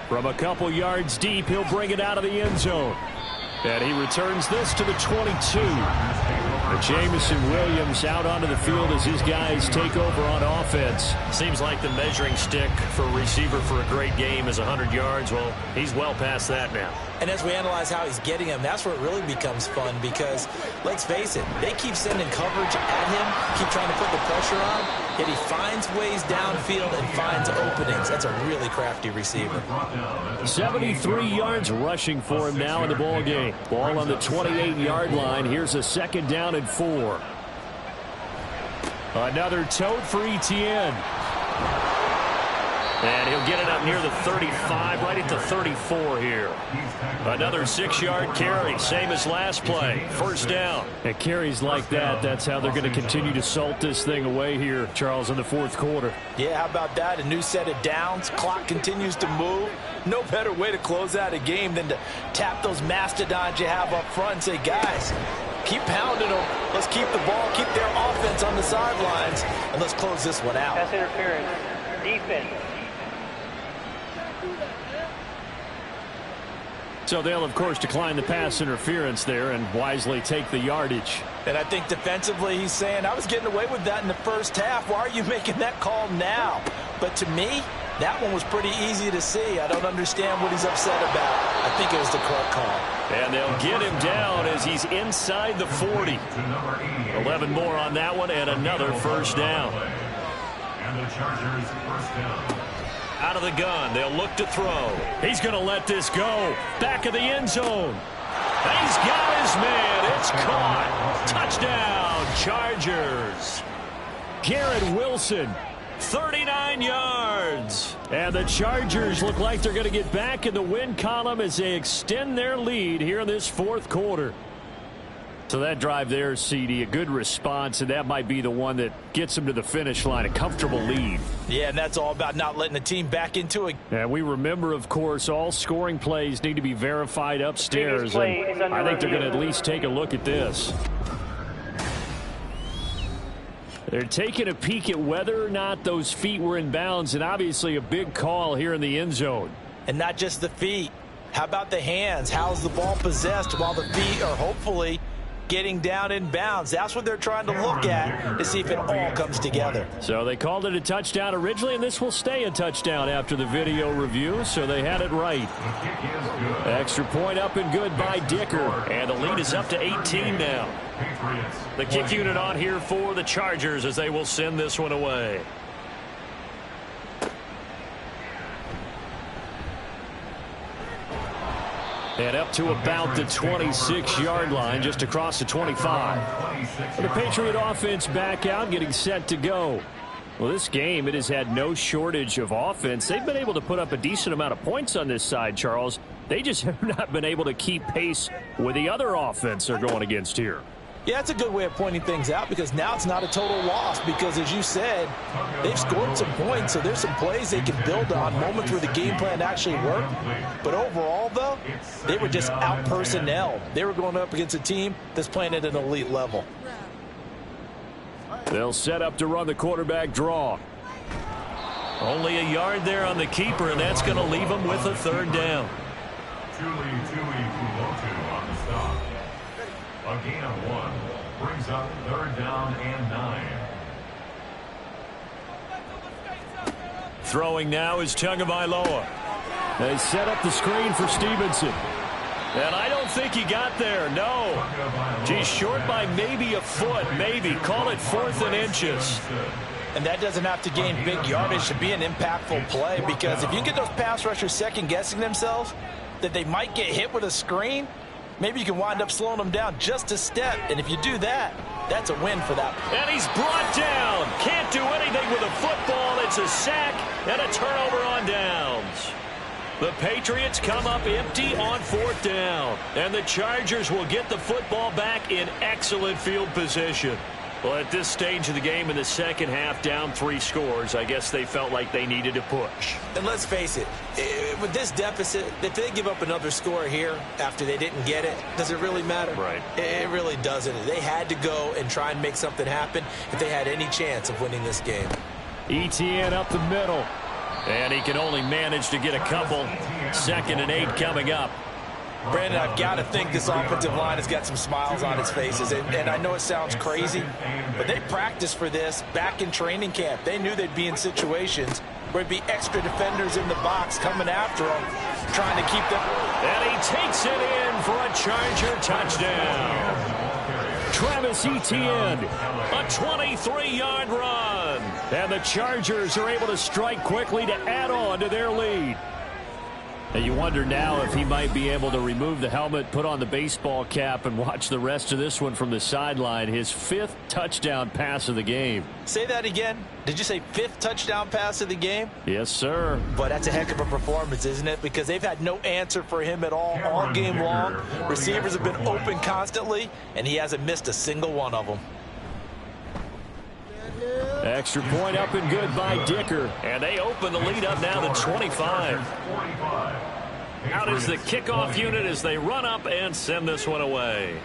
From a couple yards deep, he'll bring it out of the end zone. And he returns this to the 22. Jamison Williams out onto the field as his guys take over on offense. Seems like the measuring stick for a receiver for a great game is 100 yards. Well, he's well past that now. And as we analyze how he's getting him, that's where it really becomes fun because, let's face it, they keep sending coverage at him, keep trying to put the pressure on, yet he finds ways downfield and finds openings. That's a really crafty receiver. 73 yards rushing for him now in the ball game. Ball on the 28-yard line. Here's a 2nd down and 4. Another tote for Etienne. And he'll get it up near the 35, right at the 34 here. Another 6-yard carry, same as last play. 1st down. At carries like that, that's how they're going to continue to salt this thing away here, Charles, in the 4th quarter. Yeah, how about that? A new set of downs. Clock continues to move. No better way to close out a game than to tap those mastodons you have up front and say, guys, keep pounding them. Let's keep the ball, keep their offense on the sidelines, and let's close this one out. Pass interference. Defense. So they'll, of course, decline the pass interference there and wisely take the yardage. And I think defensively he's saying, I was getting away with that in the first half. Why are you making that call now? But to me, that one was pretty easy to see. I don't understand what he's upset about. I think it was the correct call. And they'll get him down as he's inside the 40. 11 more on that one and another 1st down. And the Chargers 1st down. Out of the gun, they'll look to throw. He's going to let this go. Back of the end zone. He's got his man. It's caught. Touchdown, Chargers. Garrett Wilson, 39 yards. And the Chargers look like they're going to get back in the win column as they extend their lead here in this 4th quarter. So that drive there, CD, a good response, and that might be the one that gets them to the finish line, a comfortable lead. Yeah, and that's all about not letting the team back into it. And we remember, of course, all scoring plays need to be verified upstairs, and I think they're going to at least take a look at this. They're taking a peek at whether or not those feet were in bounds, and obviously a big call here in the end zone. And not just the feet. How about the hands? How's the ball possessed while the feet are hopefully getting down in bounds? That's what they're trying to look at to see if it all comes together. So they called it a touchdown originally, and this will stay a touchdown after the video review, so they had it right. Extra point up and good by Dicker, and the lead is up to 18 now. The kick unit on here for the Chargers as they will send this one away. And up to about the 26-yard line, just across the 25. The Patriot offense back out, getting set to go. Well, this game, it has had no shortage of offense. They've been able to put up a decent amount of points on this side, Charles. They just have not been able to keep pace with the other offense they're going against here. Yeah, that's a good way of pointing things out, because now it's not a total loss, because as you said, they've scored some points, so there's some plays they can build on, moments where the game plan actually worked. But overall, though, they were just out-personnelled. They were going up against a team that's playing at an elite level. They'll set up to run the quarterback draw. Only a yard there on the keeper, and that's going to leave them with a third down. A gain of 1 brings up third down and 9. Throwing now is Tagovailoa. They set up the screen for Stevenson. And I don't think he got there, no. He's short by maybe a foot, maybe. Call it 4th and inches. And that doesn't have to gain big yardage to be an impactful play, because if you get those pass rushers second-guessing themselves that they might get hit with a screen, maybe you can wind up slowing them down just a step. And if you do that, that's a win for that. And he's brought down. Can't do anything with a football. It's a sack and a turnover on downs. The Patriots come up empty on 4th down. And the Chargers will get the football back in excellent field position. Well, at this stage of the game in the second half, down 3 scores, I guess they felt like they needed to push. And let's face it, with this deficit, if they give up another score here after they didn't get it, does it really matter? Right. It really doesn't. They had to go and try and make something happen if they had any chance of winning this game. ETN up the middle. And he can only manage to get a couple. 2nd and 8 coming up. Brandon, I've got to think this offensive line has got some smiles on its faces. And I know it sounds crazy, but they practiced for this back in training camp. They knew they'd be in situations where there'd be extra defenders in the box coming after them, trying to keep them. And he takes it in for a Charger touchdown. Travis Etienne, a 23-yard run. And the Chargers are able to strike quickly to add on to their lead. And you wonder now if he might be able to remove the helmet, put on the baseball cap, and watch the rest of this one from the sideline. His 5th touchdown pass of the game. Say that again. Did you say 5th touchdown pass of the game? Yes, sir. But that's a heck of a performance, isn't it? Because they've had no answer for him at all game long. Receivers have been open constantly, and he hasn't missed a single one of them. Extra point up and good by Dicker. And they open the lead up now to 25. Out is the kickoff unit as they run up and send this one away.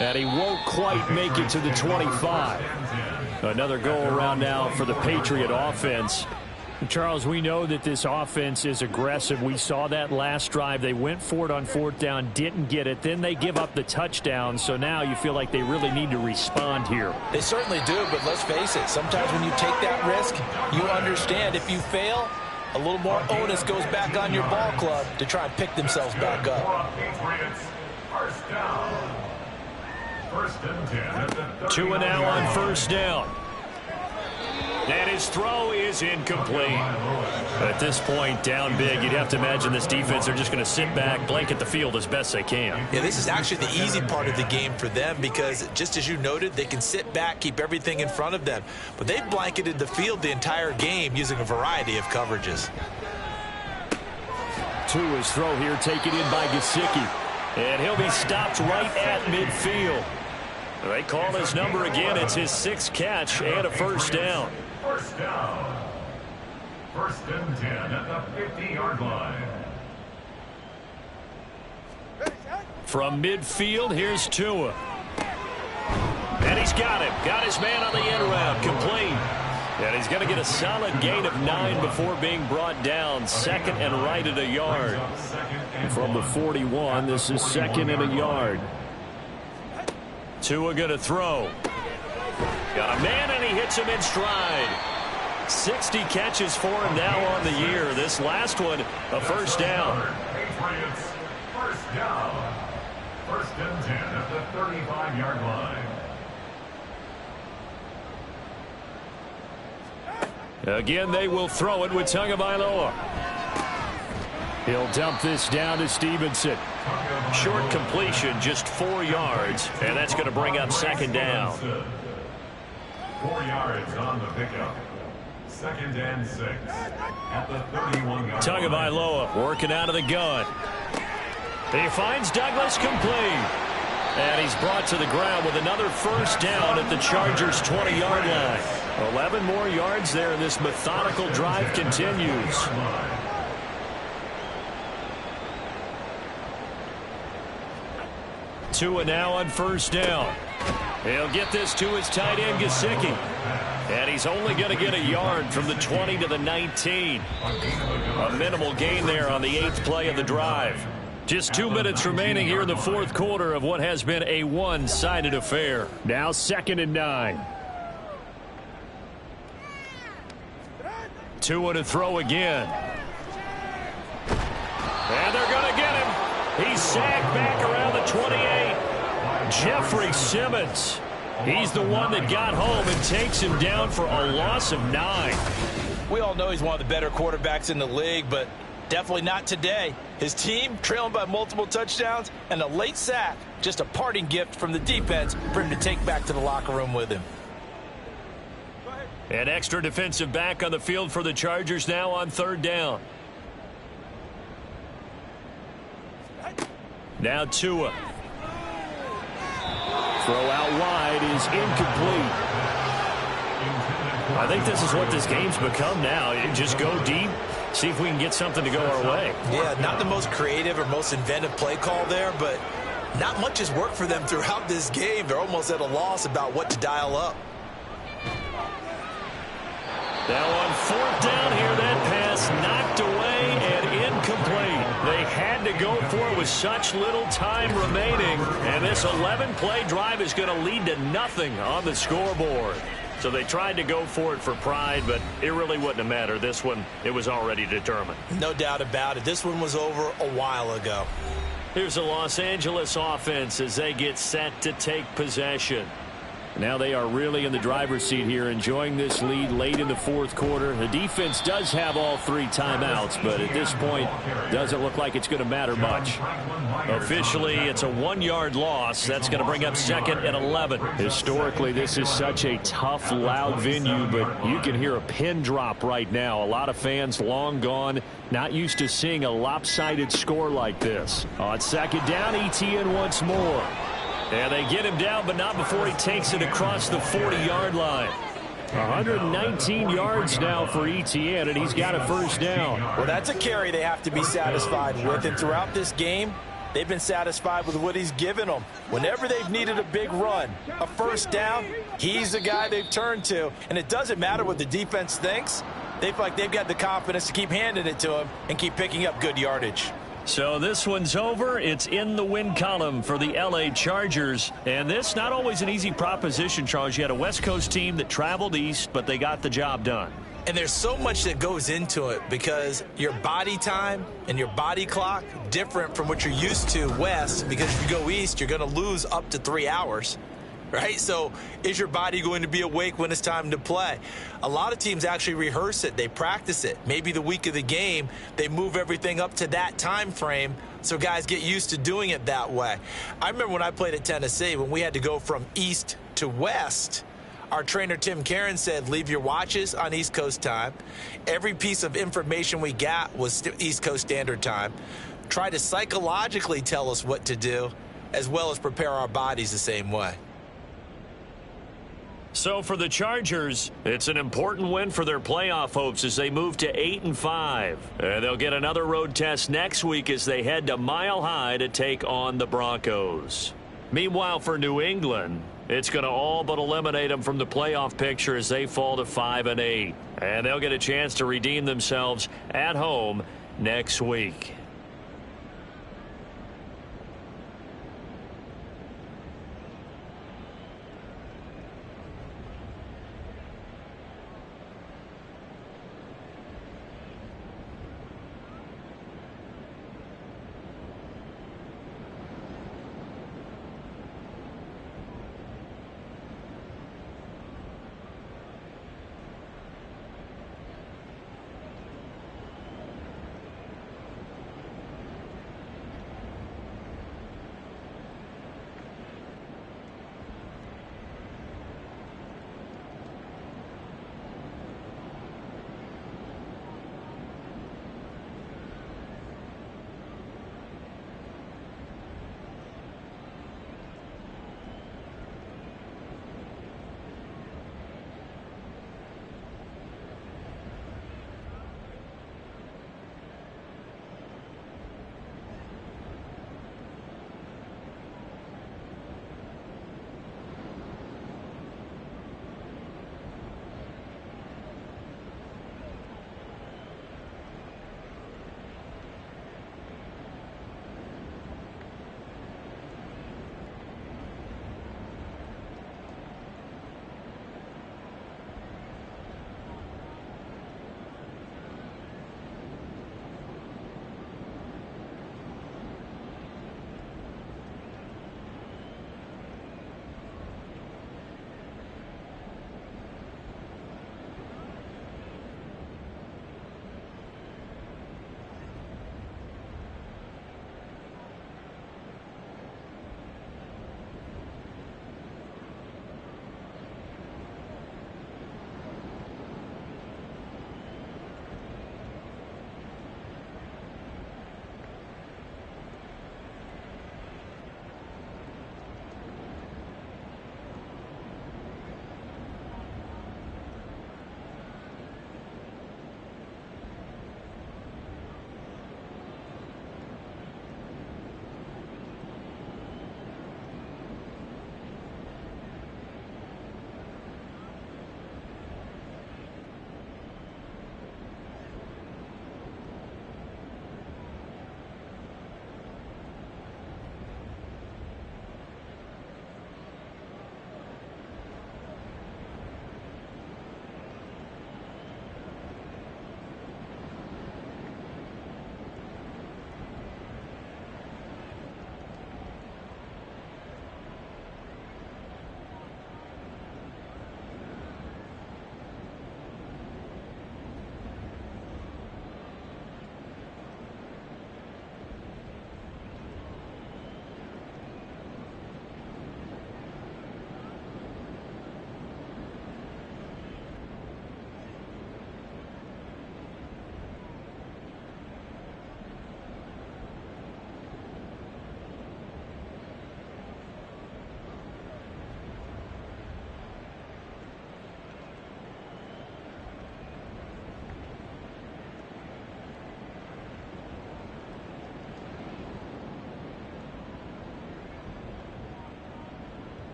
And he won't quite make it to the 25. Another goal around now for the Patriot offense. Charles, we know that this offense is aggressive. We saw that last drive. They went for it on 4th down, didn't get it. Then they give up the touchdown. So now you feel like they really need to respond here. They certainly do, but let's face it. Sometimes when you take that risk, you understand if you fail, a little more onus goes back on your ball club to try and pick themselves back up. First down. 2 and now on 1st down. And his throw is incomplete. At this point, down big, you'd have to imagine this defense are just going to sit back, blanket the field as best they can. Yeah, this is actually the easy part of the game for them because, just as you noted, they can sit back, keep everything in front of them. But they've blanketed the field the entire game using a variety of coverages. To his throw here, taken in by Gesicki. And he'll be stopped right at midfield. They call his number again. It's his 6th catch and a 1st down. First down. 1st and 10 at the 50-yard line. From midfield, here's Tua. And he's got him. Got his man on the end route. Complete. And he's going to get a solid gain of 9 before being brought down. Second and right at a yard. From the 41, this is second and a yard. Tua going to throw. Got a man, and he hits him in stride. 60 catches for him now on the year. This last one, a first down. Patriots, first down. First and 10 at the 35-yard line. Again, they will throw it with Tagovailoa. He'll dump this down to Stevenson. Short completion, just 4 yards, and that's going to bring up second down. 4 yards on the pickup. Second and 6 at the 31-yard line. Tagovailoa working out of the gun. He finds Douglas complete. And he's brought to the ground with another first down at the Chargers' 20-yard line. 11 more yards there, and this methodical drive continues. Tua now on first down. He'll get this to his tight end, Gesicki. And he's only going to get a yard from the 20 to the 19. A minimal gain there on the 8th play of the drive. Just 2 minutes remaining here in the fourth quarter of what has been a one-sided affair. Now second and 9. Tua to throw again. And they're going to get him. He's sacked back around the 28. Jeffrey Simmons. He's the one that got home and takes him down for a loss of 9. We all know he's one of the better quarterbacks in the league, but definitely not today. His team trailing by multiple touchdowns and a late sack. Just a parting gift from the defense for him to take back to the locker room with him. An extra defensive back on the field for the Chargers now on third down. Now Tua. Throw out wide is incomplete. I think this is what this game's become now. You just go deep, see if we can get something to go our way. Yeah, not the most creative or most inventive play call there, but not much has worked for them throughout this game. They're almost at a loss about what to dial up. Now on fourth down here, that pass knocked away and incomplete. They had to go for it with such little time remaining, and this 11-play drive is going to lead to nothing on the scoreboard. So they tried to go for it for pride, but it really wouldn't have mattered. This one, it was already determined. No doubt about it. This one was over a while ago. Here's the Los Angeles offense as they get set to take possession. Now they are really in the driver's seat here, enjoying this lead late in the fourth quarter. The defense does have all 3 timeouts, but at this point, doesn't look like it's going to matter much. Officially, it's a 1-yard loss. That's going to bring up second and 11. Historically, this is such a tough, loud venue, but you can hear a pin drop right now. A lot of fans long gone, not used to seeing a lopsided score like this. On second down, ETN once more. And they get him down, but not before he takes it across the 40-yard line. 119 yards now for ETN, and he's got a first down. Well, that's a carry they have to be satisfied with. And throughout this game, they've been satisfied with what he's given them. Whenever they've needed a big run, a first down, he's the guy they've turned to. And it doesn't matter what the defense thinks. They feel like they've got the confidence to keep handing it to him and keep picking up good yardage. So this one's over. It's in the win column for the L.A. Chargers. And this, not always an easy proposition, Charles. You had a West Coast team that traveled east, but they got the job done. And there's so much that goes into it because your body time and your body clock different from what you're used to west, because if you go east, you're going to lose up to 3 hours. Right? So is your body going to be awake when it's time to play? A lot of teams actually rehearse it. They practice it. Maybe the week of the game, they move everything up to that time frame so guys get used to doing it that way. I remember when I played at Tennessee, when we had to go from east to west, our trainer Tim Karen said, leave your watches on East Coast time. Every piece of information we got was East Coast Standard Time. Try to psychologically tell us what to do, as well as prepare our bodies the same way. So for the Chargers, it's an important win for their playoff hopes as they move to 8-5. And they'll get another road test next week as they head to Mile High to take on the Broncos. Meanwhile, for New England, it's going to all but eliminate them from the playoff picture as they fall to 5-8. And they'll get a chance to redeem themselves at home next week.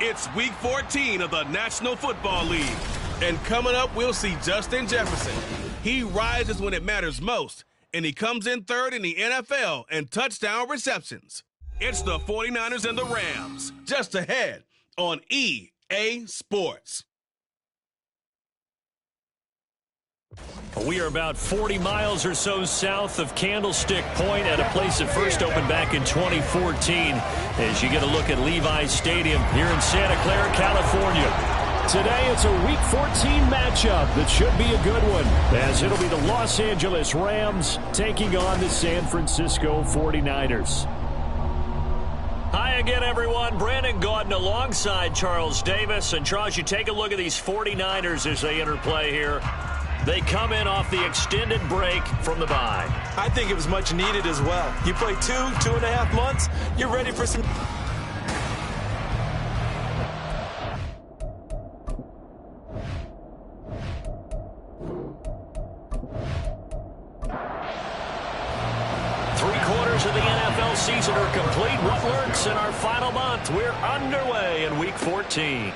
It's week 14 of the National Football League. And coming up, we'll see Justin Jefferson. He rises when it matters most, and he comes in third in the NFL in touchdown receptions. It's the 49ers and the Rams, just ahead on EA Sports. We are about 40 miles or so south of Candlestick Point at a place that first opened back in 2014 as you get a look at Levi's Stadium here in Santa Clara, California. Today it's a Week 14 matchup that should be a good one, as it'll be the Los Angeles Rams taking on the San Francisco 49ers. Hi again, everyone. Brandon Gaudin alongside Charles Davis. And Charles, you take a look at these 49ers as they interplay here. They come in off the extended break from the bye. I think it was much needed as well. You play 2.5 months, you're ready for some... Three-quarters of the NFL season are complete. What works in our final month? We're underway in Week 14.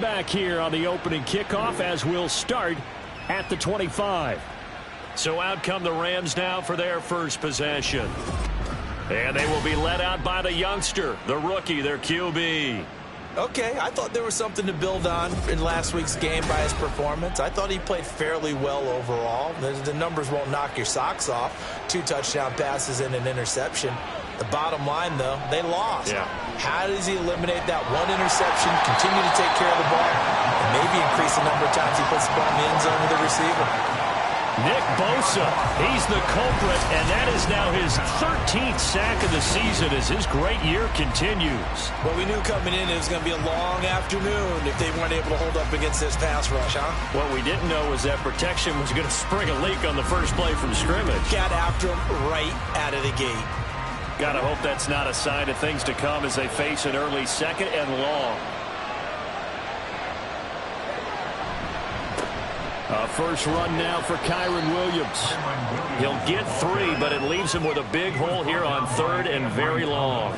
Back here on the opening kickoff as we'll start at the 25. So out come the Rams now for their first possession. And they will be led out by the youngster, the rookie, their QB. Okay, I thought there was something to build on in last week's game by his performance. I thought he played fairly well overall. The numbers won't knock your socks off. 2 touchdown passes and an interception. The bottom line, though, they lost. Yeah. How does he eliminate that one interception, continue to take care of the ball, and maybe increase the number of times he puts the ball in the end zone with the receiver? Nick Bosa, he's the culprit, and that is now his 13th sack of the season as his great year continues. Well, we knew coming in it was going to be a long afternoon if they weren't able to hold up against this pass rush, huh? What we didn't know was that protection was going to spring a leak on the first play from scrimmage. Got after him right out of the gate. Gotta hope that's not a sign of things to come as they face an early second and long. First run now for Kyren Williams. He'll get 3, but it leaves him with a big hole here on 3rd and very long.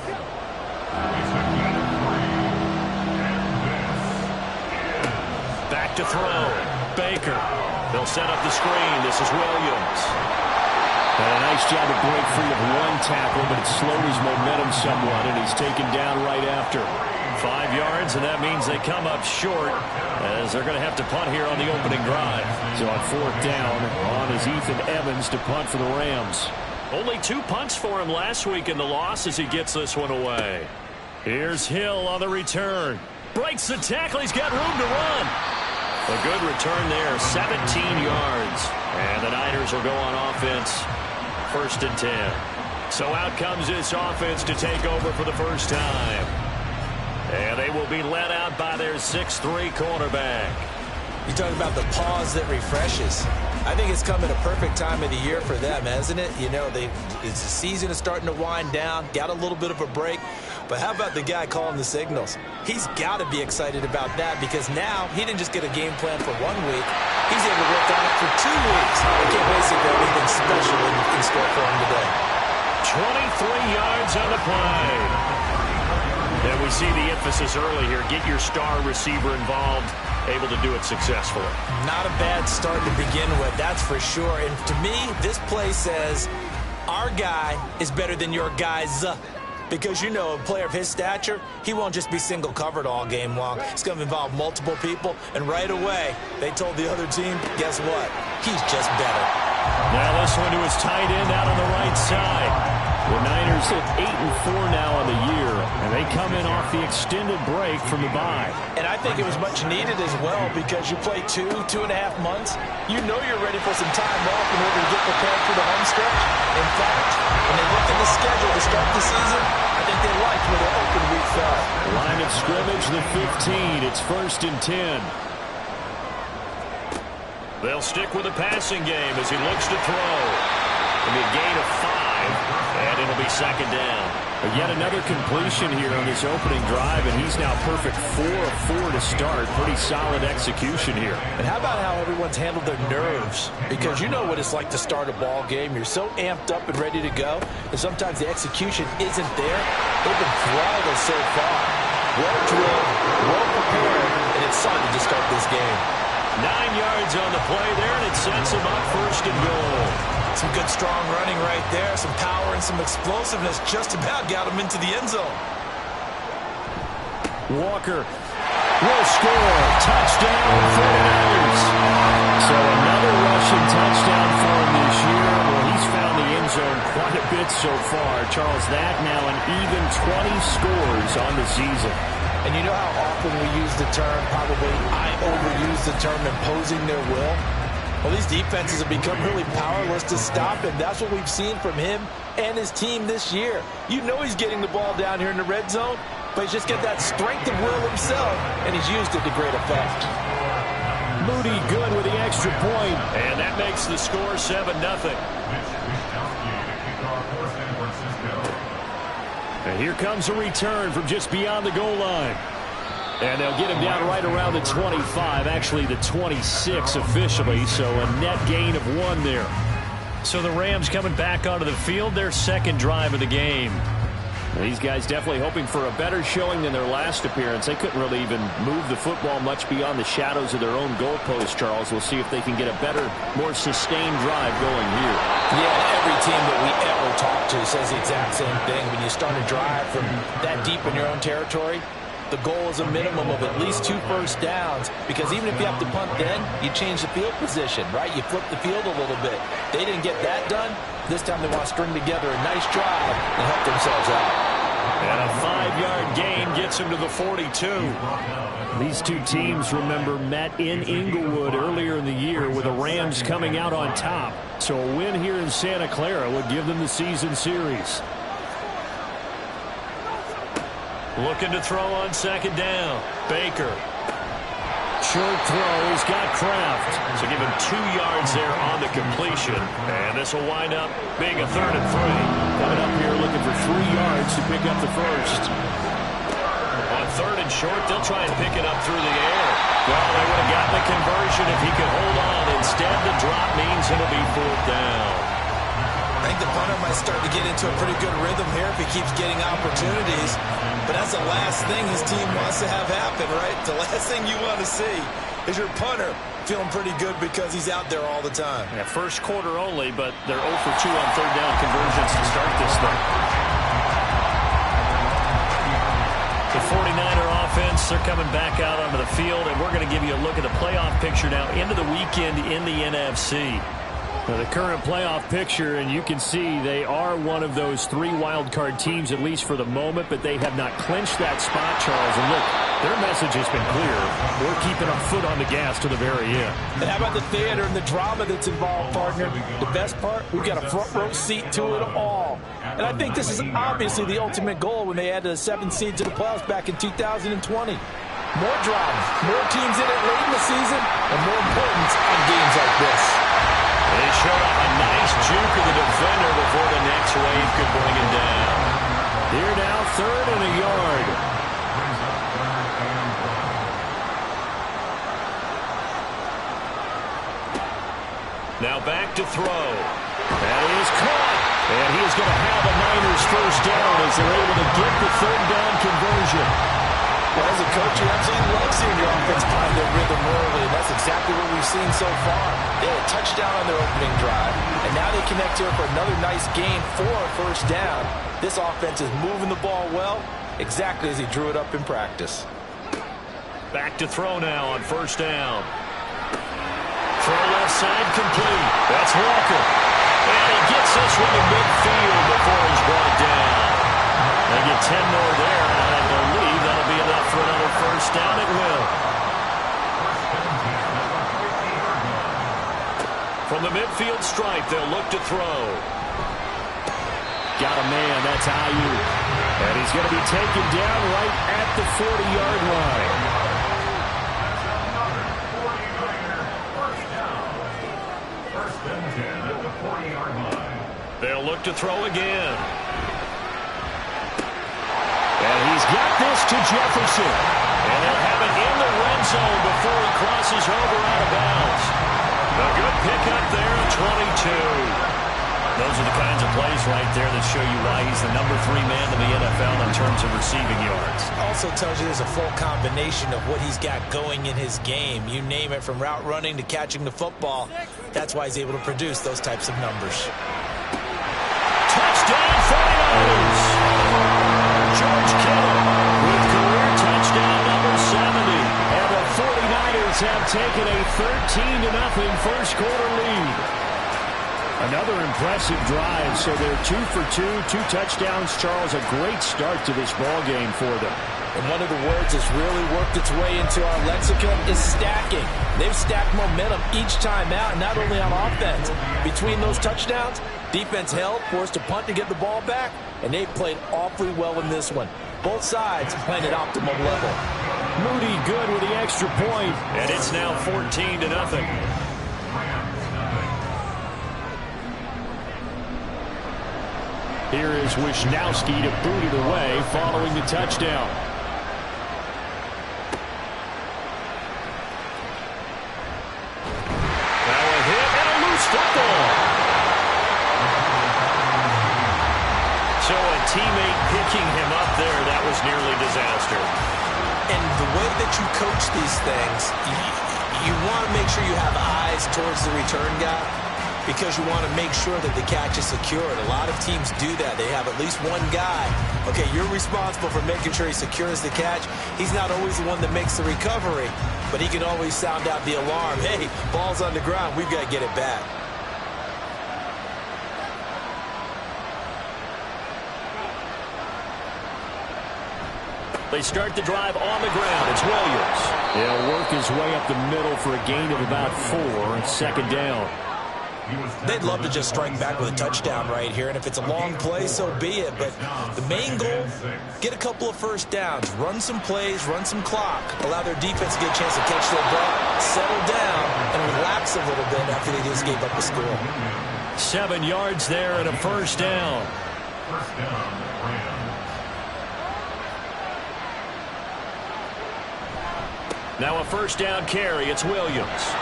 Back to throw. Baker. They'll set up the screen. This is Williams. And a nice job to break free of one tackle, but it slowed his momentum somewhat, and he's taken down right after. 5 yards, and that means they come up short as they're going to have to punt here on the opening drive. So on 4th down, on is Ethan Evans to punt for the Rams. Only 2 punts for him last week in the loss as he gets this one away. Here's Hill on the return. Breaks the tackle. He's got room to run. A good return there, 17 yards. And the Niners will go on offense, 1st and 10. So out comes this offense to take over for the first time. And they will be led out by their 6'3" cornerback. You talk about the pause that refreshes. I think it's come at a perfect time of the year for them, hasn't it? You know, the season is starting to wind down, got a little bit of a break. But how about the guy calling the signals? He's got to be excited about that because now he didn't just get a game plan for 1 week. He's able to work on it for 2 weeks. I can't wait to see anything special in store for him today. 23 yards on the play. And we see the emphasis early here. Get your star receiver involved, able to do it successfully. Not a bad start to begin with, that's for sure. And to me, this play says our guy is better than your guys. Because, you know, a player of his stature, he won't just be single covered all game long. It's going to involve multiple people. And right away, they told the other team, guess what? He's just better. Now this one to his tight end out on the right side. The Niners at 8-4 now on the year, and they come in off the extended break from the bye. And I think it was much needed as well because you play 2.5 months. You know you're ready for some time off in order to get prepared for the home stretch. In fact, when they looked at the schedule to start the season, I think they liked where their open week fell. Line of scrimmage, the 15. It's 1st and 10. They'll stick with the passing game as he looks to throw. It'll be a gain of 5, and it'll be 2nd down. But yet another completion here on this opening drive, and he's now perfect 4 of 4 to start. Pretty solid execution here. And how about how everyone's handled their nerves? Because you know what it's like to start a ball game. You're so amped up and ready to go, and sometimes the execution isn't there. They've been flawless so far. Well drilled, well prepared, and excited to start this game. 9 yards on the play there, and it sets him up 1st and goal. Some good, strong running right there. Some power and some explosiveness just about got him into the end zone. Walker will score. Touchdown, 49ers. So another rushing touchdown for him this year. Well, he's found the end zone quite a bit so far. Charles, that now an even 20 scores on the season. And you know how often we use the term, probably I overuse the term, imposing their will? Well, these defenses have become really powerless to stop him. That's what we've seen from him and his team this year. You know he's getting the ball down here in the red zone, but he's just got that strength of will himself, and he's used it to great effect. Moody good with the extra point. And that makes the score 7-0. And here comes a return from just beyond the goal line. And they'll get him down right around the 25, actually the 26 officially, so a net gain of 1 there. So the Rams coming back onto the field, their 2nd drive of the game. These guys definitely hoping for a better showing than their last appearance. They couldn't really even move the football much beyond the shadows of their own goalpost, Charles. We'll see if they can get a better, more sustained drive going here. Yeah, every team that we ever talk to says the exact same thing. When you start a drive from that deep in your own territory, the goal is a minimum of at least 2 first downs, because even if you have to punt then, you change the field position, right? You flip the field a little bit. They didn't get that done. This time they want to string together a nice drive and help themselves out. And a 5-yard gain gets him to the 42. These two teams, remember, met in Inglewood earlier in the year with the Rams coming out on top. So a win here in Santa Clara would give them the season series. Looking to throw on 2nd down. Baker. Short throw. He's got Kraft. So give him 2 yards there on the completion. And this will wind up being a 3rd and 3. Coming up here looking for 3 yards to pick up the first. On 3rd and short, they'll try and pick it up through the air. Well, they would have gotten the conversion if he could hold on. Instead, the drop means it'll be 4th down. I think the punter might start to get into a pretty good rhythm here if he keeps getting opportunities. But that's the last thing his team wants to have happen, right? The last thing you want to see is your punter feeling pretty good because he's out there all the time. Yeah, first quarter only, but they're 0 for 2 on 3rd down conversions to start this thing. The 49er offense, they're coming back out onto the field, and we're going to give you a look at the playoff picture now into the weekend in the NFC. Now, the current playoff picture, and you can see they are one of those 3 wild card teams, at least for the moment, but they have not clinched that spot, Charles. And look, their message has been clear. We're keeping our foot on the gas to the very end. And how about the theater and the drama that's involved, partner? The best part, we've got a front row seat to it all. And I think this is obviously the ultimate goal when they added a 7 seed to the playoffs back in 2020. More drama, more teams in it late in the season, and more importance on games like this. They showed up a nice juke of the defender before the next wave could bring him down. Here now, 3rd and a yard. Now back to throw. That is caught. And he is going to have a Niners first down as they're able to get the 3rd down conversion. Well, as a coach, you absolutely love seeing your offense find their rhythm early, and that's exactly what we've seen so far. They had a touchdown on their opening drive, and now they connect here for another nice gain for a first down. This offense is moving the ball well, exactly as he drew it up in practice. Back to throw now on 1st down. Throw left side complete. That's Walker. And he gets this one to midfield before he's brought down. They get 10 more there, and I believe that'll be enough for another first down. It will. From the midfield stripe, they'll look to throw. Got a man, that's Ayuk. And he's going to be taken down right at the 40-yard line. They'll look to throw again. And he's got this to Jefferson. And they'll have it in the red zone before he crosses over out of bounds. A good pickup there at 22. Those are the kinds of plays right there that show you why he's the number 3 man in the NFL in terms of receiving yards. Also tells you there's a full combination of what he's got going in his game. You name it, from route running to catching the football. That's why he's able to produce those types of numbers. Touchdown 49ers! George Kittle with career touchdown number 70. And the 49ers have taken a 13-0 first quarter lead. Another impressive drive, so they're 2 for 2, 2 touchdowns. Charles, a great start to this ball game for them. And one of the words that's really worked its way into our lexicon is stacking. They've stacked momentum each time out, not only on offense. Between those touchdowns, defense held, forced to punt to get the ball back, and they played awfully well in this one. Both sides playing at optimum level. Moody good with the extra point. And it's now 14-0. Here is Wisnowski to boot it away following the touchdown. Now a hit and a loose football. So a teammate picking him up there, that was nearly disaster. And the way that you coach these things, you want to make sure you have eyes towards the return guy, because you want to make sure that the catch is secured. A lot of teams do that. They have at least one guy. Okay, you're responsible for making sure he secures the catch. He's not always the one that makes the recovery, but he can always sound out the alarm. Hey, ball's on the ground. We've got to get it back. They start the drive on the ground. It's Williams. He'll work his way up the middle for a gain of about 4, second down. They'd love to just strike back with a touchdown right here, and if it's a long play, so be it. But the main goal, get a couple of first downs, run some plays, run some clock, allow their defense to get a chance to catch their ball, settle down, and relax a little bit after they just gave up a score. 7 yards there and a first down. Now a first down carry. It's Williams.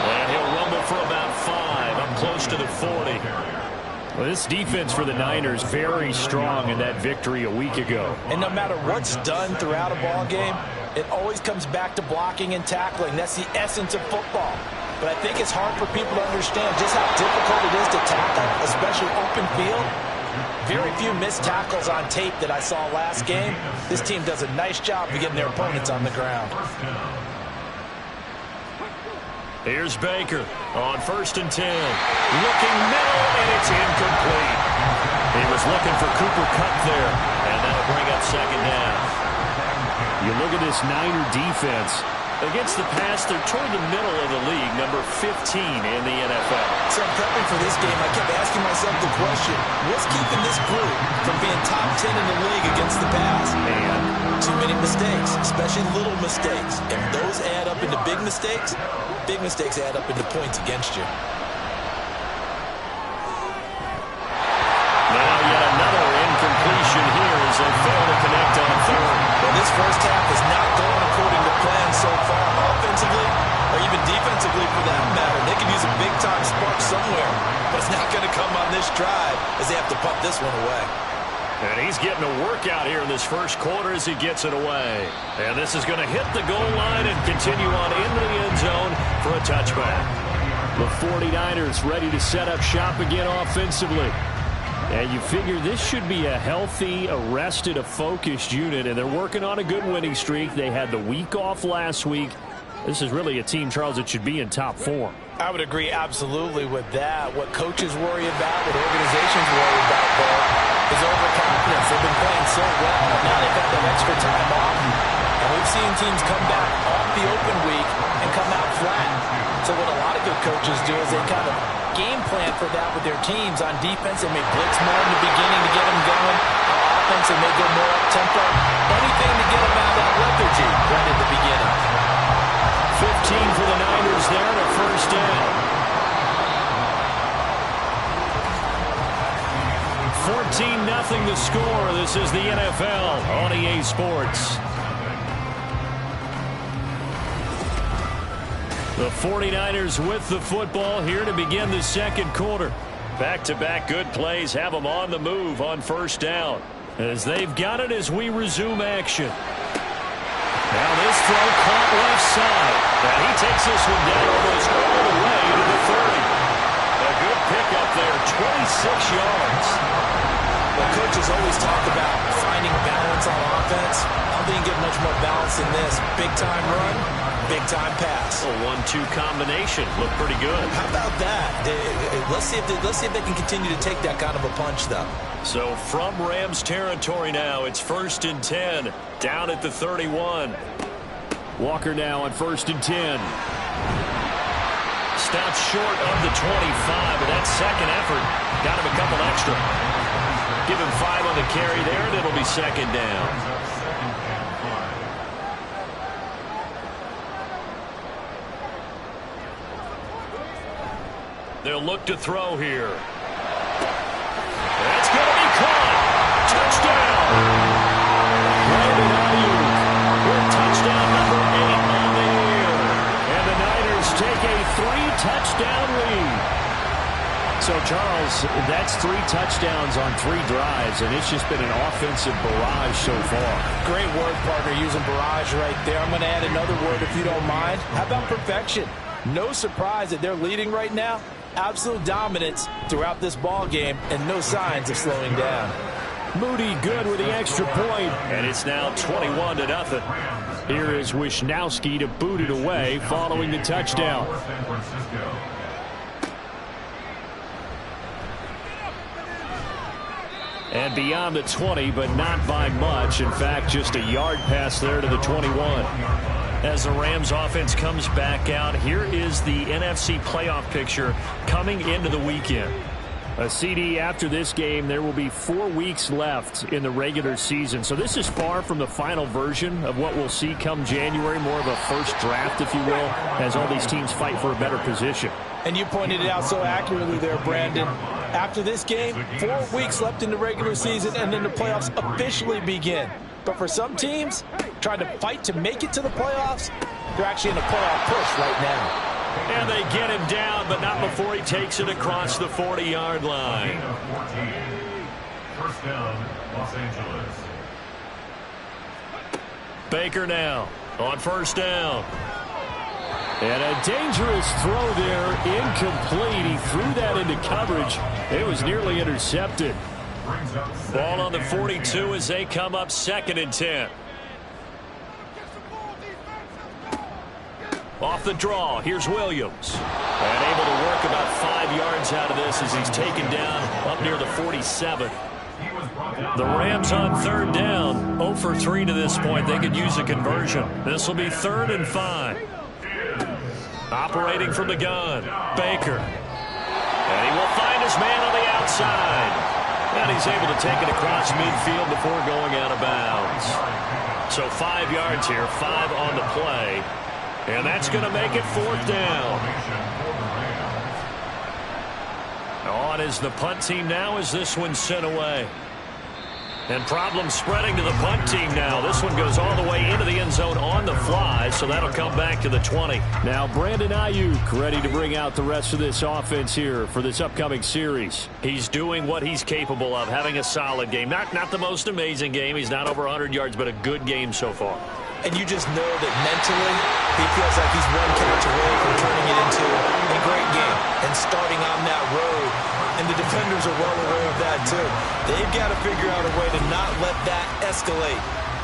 And he'll rumble for about 5, up close to the 40. Well, this defense for the Niners very strong in that victory a week ago. And no matter what's done throughout a ball game, it always comes back to blocking and tackling. That's the essence of football. But I think it's hard for people to understand just how difficult it is to tackle, especially open field. Very few missed tackles on tape that I saw last game. This team does a nice job of getting their opponents on the ground. Here's Baker on 1st and 10. Looking middle, and it's incomplete. He was looking for Cooper Kupp there, and that'll bring up second down. You look at this Niner defense. Against the pass, they're toward the middle of the league, number 15 in the NFL. So prepping for this game, I kept asking myself the question, what's keeping this group from being top 10 in the league against the pass? And too many mistakes, especially little mistakes. And those add up into big mistakes add up into points against you. Now yet another incompletion here as they fail to connect on 3rd. Well, this first half is not going according to plan so far, offensively or even defensively for that matter. They could use a big-time spark somewhere, but it's not going to come on this drive as they have to punt this one away. And he's getting a workout here in this first quarter as he gets it away. And this is going to hit the goal line and continue on into the end zone for a touchback. The 49ers ready to set up shop again offensively. And you figure this should be a healthy, a rested, a focused unit, and they're working on a good winning streak. They had the week off last week. This is really a team, Charles, that should be in top form. I would agree absolutely with that. What coaches worry about, what organizations worry about, though, is overconfidence. They've been playing so well. Now they've got that extra time off. And we've seen teams come back off the open week and come out flat. So what a lot of good coaches do is they kind of game plan for that with their teams. On defense, they may blitz more in the beginning to get them going. On offense, they may go more up-tempo. Anything to get them out of that lethargy right at the beginning. 15 for the Niners there and a first down. 14-0 the score. This is the NFL on EA Sports. The 49ers with the football here to begin the second quarter. Back-to-back good plays have them on the move on first down. As they've got it as we resume action. Now this throw caught left side. And he takes this one down almost all the way to the 30. A good pickup there, 26 yards. Well, coaches always talk about finding balance on offense. I don't think you get much more balance than this. Big-time run, big-time pass. A 1-2 combination. Looked pretty good. How about that? Let's see if they can continue to take that kind of a punch, though. So from Rams territory now, it's 1st and 10, down at the 31. Walker now on 1st and 10. Stopped short of the 25, but that second effort got him a couple extra. Give him 5 on the carry there, and it'll be second down. They'll look to throw here. That's going to be caught. Touchdown. Brandon Ayuk with touchdown number 8 on the year. And the Niners take a 3-touchdown lead. So, Charles, that's 3 touchdowns on 3 drives, and it's just been an offensive barrage so far. Great word, partner, using barrage right there. I'm going to add another word if you don't mind. How about perfection? No surprise that they're leading right now. Absolute dominance throughout this ball game and no signs of slowing down. Moody good with the extra point. And it's now 21-0. Here is Wisnowski to boot it away following the touchdown. And beyond the 20, but not by much. In fact, just a yard pass there to the 21. As the Rams offense comes back out, here is the NFC playoff picture coming into the weekend. A CD after this game, there will be 4 weeks left in the regular season. So this is far from the final version of what we'll see come January, more of a first draft, if you will, as all these teams fight for a better position. And you pointed it out so accurately there, Brandon. After this game, 4 weeks left in the regular season, and then the playoffs officially begin. But for some teams, trying to fight to make it to the playoffs, they're actually in a playoff push right now. And they get him down, but not before he takes it across the 40-yard line. First down, Los Angeles. Baker now on first down. And a dangerous throw there, incomplete. He threw that into coverage. It was nearly intercepted. Ball on the 42 as they come up 2nd and 10. Off the draw, here's Williams. And able to work about 5 yards out of this as he's taken down up near the 47. The Rams on 3rd down, 0 for 3 to this point. They could use a conversion. This will be 3rd and 5. Operating from the gun, Baker. And he will find his man on the outside. And he's able to take it across midfield before going out of bounds. So 5 yards here, 5 on the play. And that's going to make it 4th down. On is the punt team now as this one's sent away. And problems spreading to the punt team now. This one goes all the way into the end zone on the fly, so that'll come back to the 20. Now Brandon Ayuk ready to bring out the rest of this offense here for this upcoming series. He's doing what he's capable of, having a solid game. Not the most amazing game. He's not over 100 yards, but a good game so far. And you just know that mentally he feels like he's one catch away from turning it into a great game and starting on that road. And the defenders are well aware of that, too. They've got to figure out a way to not let that escalate.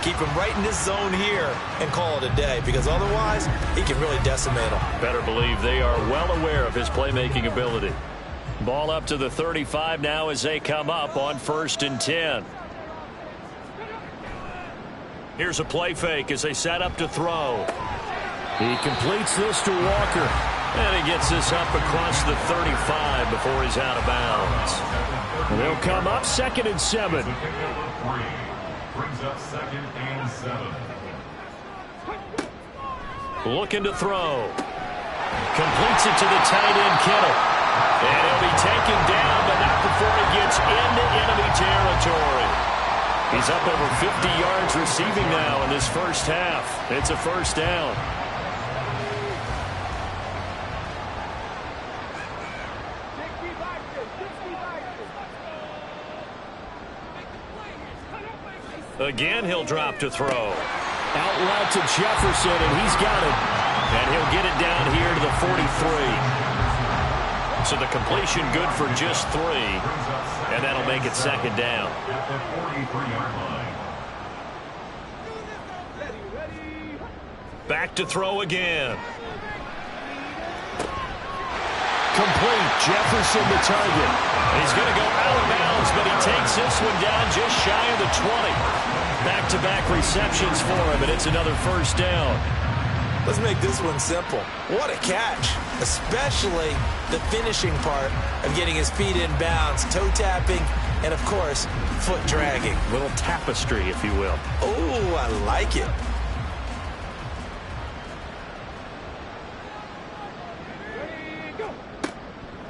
Keep him right in this zone here and call it a day, because otherwise he can really decimate them. Better believe they are well aware of his playmaking ability. Ball up to the 35 now as they come up on 1st and 10. Here's a play fake as they set up to throw. He completes this to Walker. And he gets this up across the 35 before he's out of bounds. And they'll come up 2nd and 7. Brings up 2nd and 7. Looking to throw. Completes it to the tight end, Kittle. And he'll be taken down, but not before he gets into enemy territory. He's up over 50 yards receiving now in this first half. It's a first down. Again, he'll drop to throw. Out route to Jefferson, and he's got it. And he'll get it down here to the 43. So the completion good for just 3. And that'll make it 2nd down. At the 43-yard line. Back to throw again. Complete. Jefferson the target. He's going to go out of bounds, but he takes this one down just shy of the 20. Back-to-back receptions for him, and it's another first down. Let's make this one simple. What a catch, especially the finishing part of getting his feet in bounds, toe tapping, and of course, foot dragging. Little tapestry, if you will. Oh, I like it.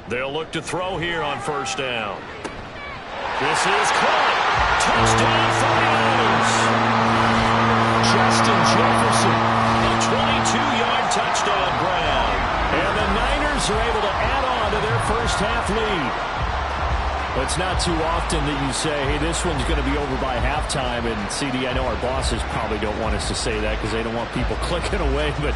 They'll look to throw here on first down. This is caught. Touchdown 49ers. Justin Jefferson. A 22-yard touchdown grab. And the Niners are able to add on to their first half lead. It's not too often that you say, hey, this one's going to be over by halftime. And, CD, I know our bosses probably don't want us to say that because they don't want people clicking away, but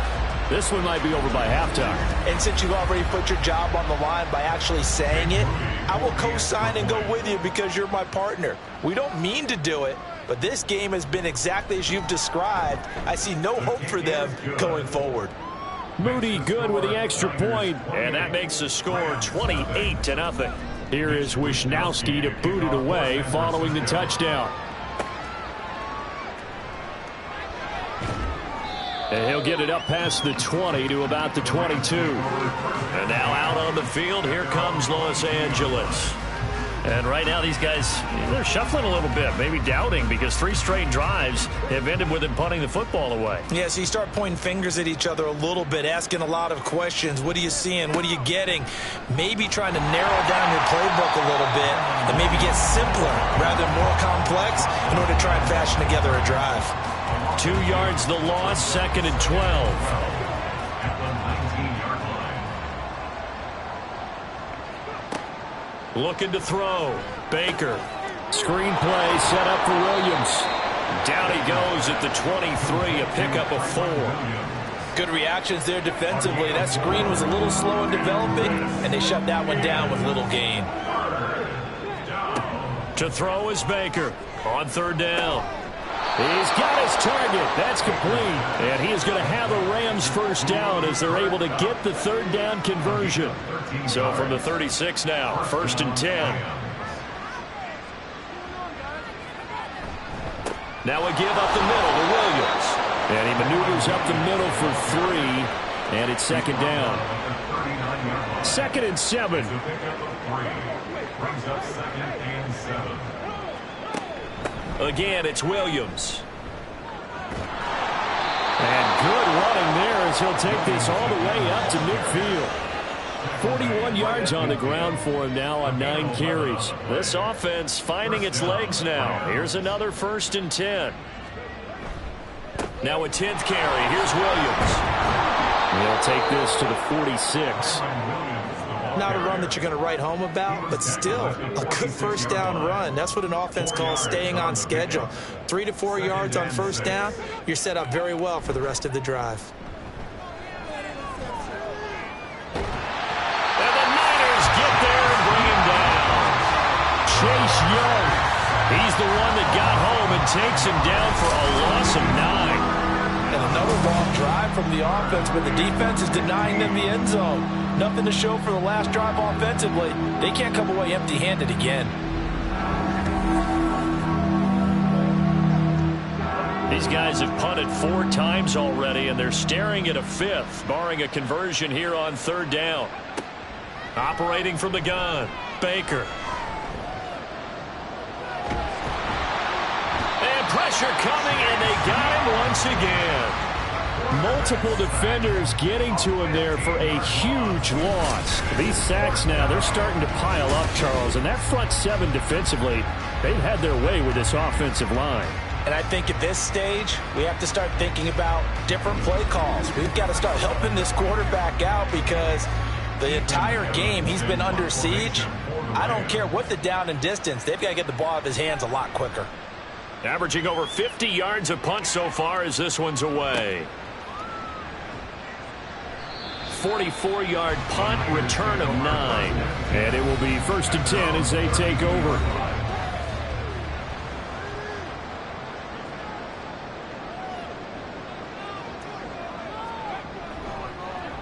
this one might be over by halftime. And since you've already put your job on the line by actually saying it, I will co-sign and go with you because you're my partner. We don't mean to do it, but this game has been exactly as you've described. I see no hope for them going forward. Moody good with the extra point. And that makes the score 28-0. Here is Wisnowski to boot it away following the touchdown. And he'll get it up past the 20 to about the 22. And now out on the field, here comes Los Angeles. And right now these guys, they're shuffling a little bit, maybe doubting, because 3 straight drives have ended with him punting the football away. Yeah, so you start pointing fingers at each other a little bit, asking a lot of questions. What are you seeing? What are you getting? Maybe trying to narrow down your playbook a little bit and maybe get simpler rather than more complex in order to try and fashion together a drive. 2 yards the loss, 2nd and 12. At the 19-yard line. Looking to throw. Baker. Screenplay set up for Williams. Down he goes at the 23, a pickup of 4. Good reactions there defensively. That screen was a little slow in developing, and they shut that one down with little gain. To throw is Baker on 3rd down. He's got his target. That's complete. And he is going to have a Rams first down as they're able to get the 3rd down conversion. So from the 36 now, 1st and 10. Now a give up the middle to Williams. And he maneuvers up the middle for 3. And it's 2nd down. 2nd and 7. Brings up 2nd and 7. Again, it's Williams. And good running there as he'll take this all the way up to midfield. 41 yards on the ground for him now on 9 carries. This offense finding its legs now. Here's another 1st and 10. Now a 10th carry. Here's Williams. They'll take this to the 46. Not a run that you're going to write home about, but still a good first down run. That's what an offense calls staying on schedule. 3 to 4 yards on first down, you're set up very well for the rest of the drive. And the Niners get there and bring him down. Chase Young. He's the one that got home and takes him down for a loss of 9. And another long drive from the offense, but the defense is denying them the end zone. Nothing to show for the last drive offensively. They can't come away empty-handed again. These guys have punted 4 times already, and they're staring at a 5th, barring a conversion here on 3rd down. Operating from the gun, Baker. And pressure coming, and they got him once again. Multiple defenders getting to him there for a huge loss. These sacks now, they're starting to pile up, Charles. And that front 7 defensively, they've had their way with this offensive line. And I think at this stage, we have to start thinking about different play calls. We've got to start helping this quarterback out because the entire game he's been under siege. I don't care what the down and distance. They've got to get the ball out of his hands a lot quicker. Averaging over 50 yards a punt so far as this one's away. 44-yard punt, return of 9. And it will be 1st and 10 as they take over.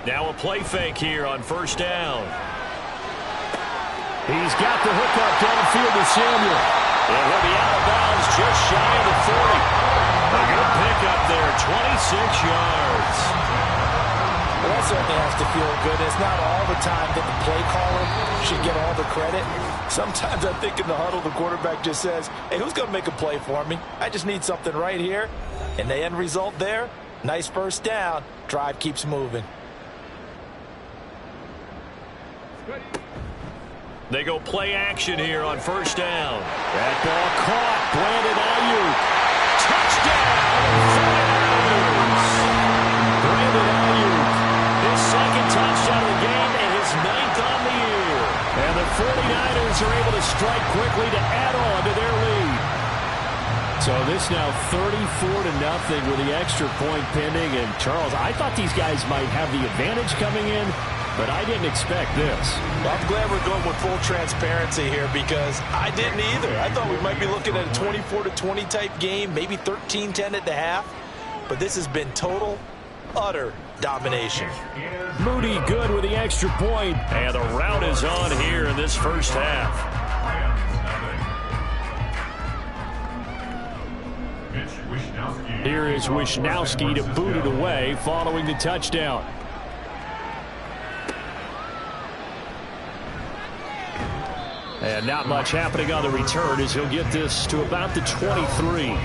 Now a play fake here on 1st down. He's got the hookup downfield to Samuel. And he'll be out of bounds just shy of the 40. A good pickup there, 26 yards. Well, that certainly has to feel good. It's not all the time that the play caller should get all the credit. Sometimes I think in the huddle, the quarterback just says, hey, who's going to make a play for me? I just need something right here. And the end result there, nice 1st down. Drive keeps moving. They go play action here on 1st down. That ball caught. Brandon Ayuk. Touchdown! Brandon Ayuk. His 2nd touchdown of the game and his 9th on the year. And the 49ers are able to strike quickly to add on to their lead. So this now 34-0 with the extra point pending. And Charles, I thought these guys might have the advantage coming in, but I didn't expect this. Well, I'm glad we're going with full transparency here because I didn't either. I thought we might be looking at a 24-20 type game, maybe 13-10 at the half. But this has been total, utter domination. Moody good with the extra point. And the route is on here in this 1st half. Here is Wishnowsky to boot it away following the touchdown. And not much happening on the return as he'll get this to about the 23.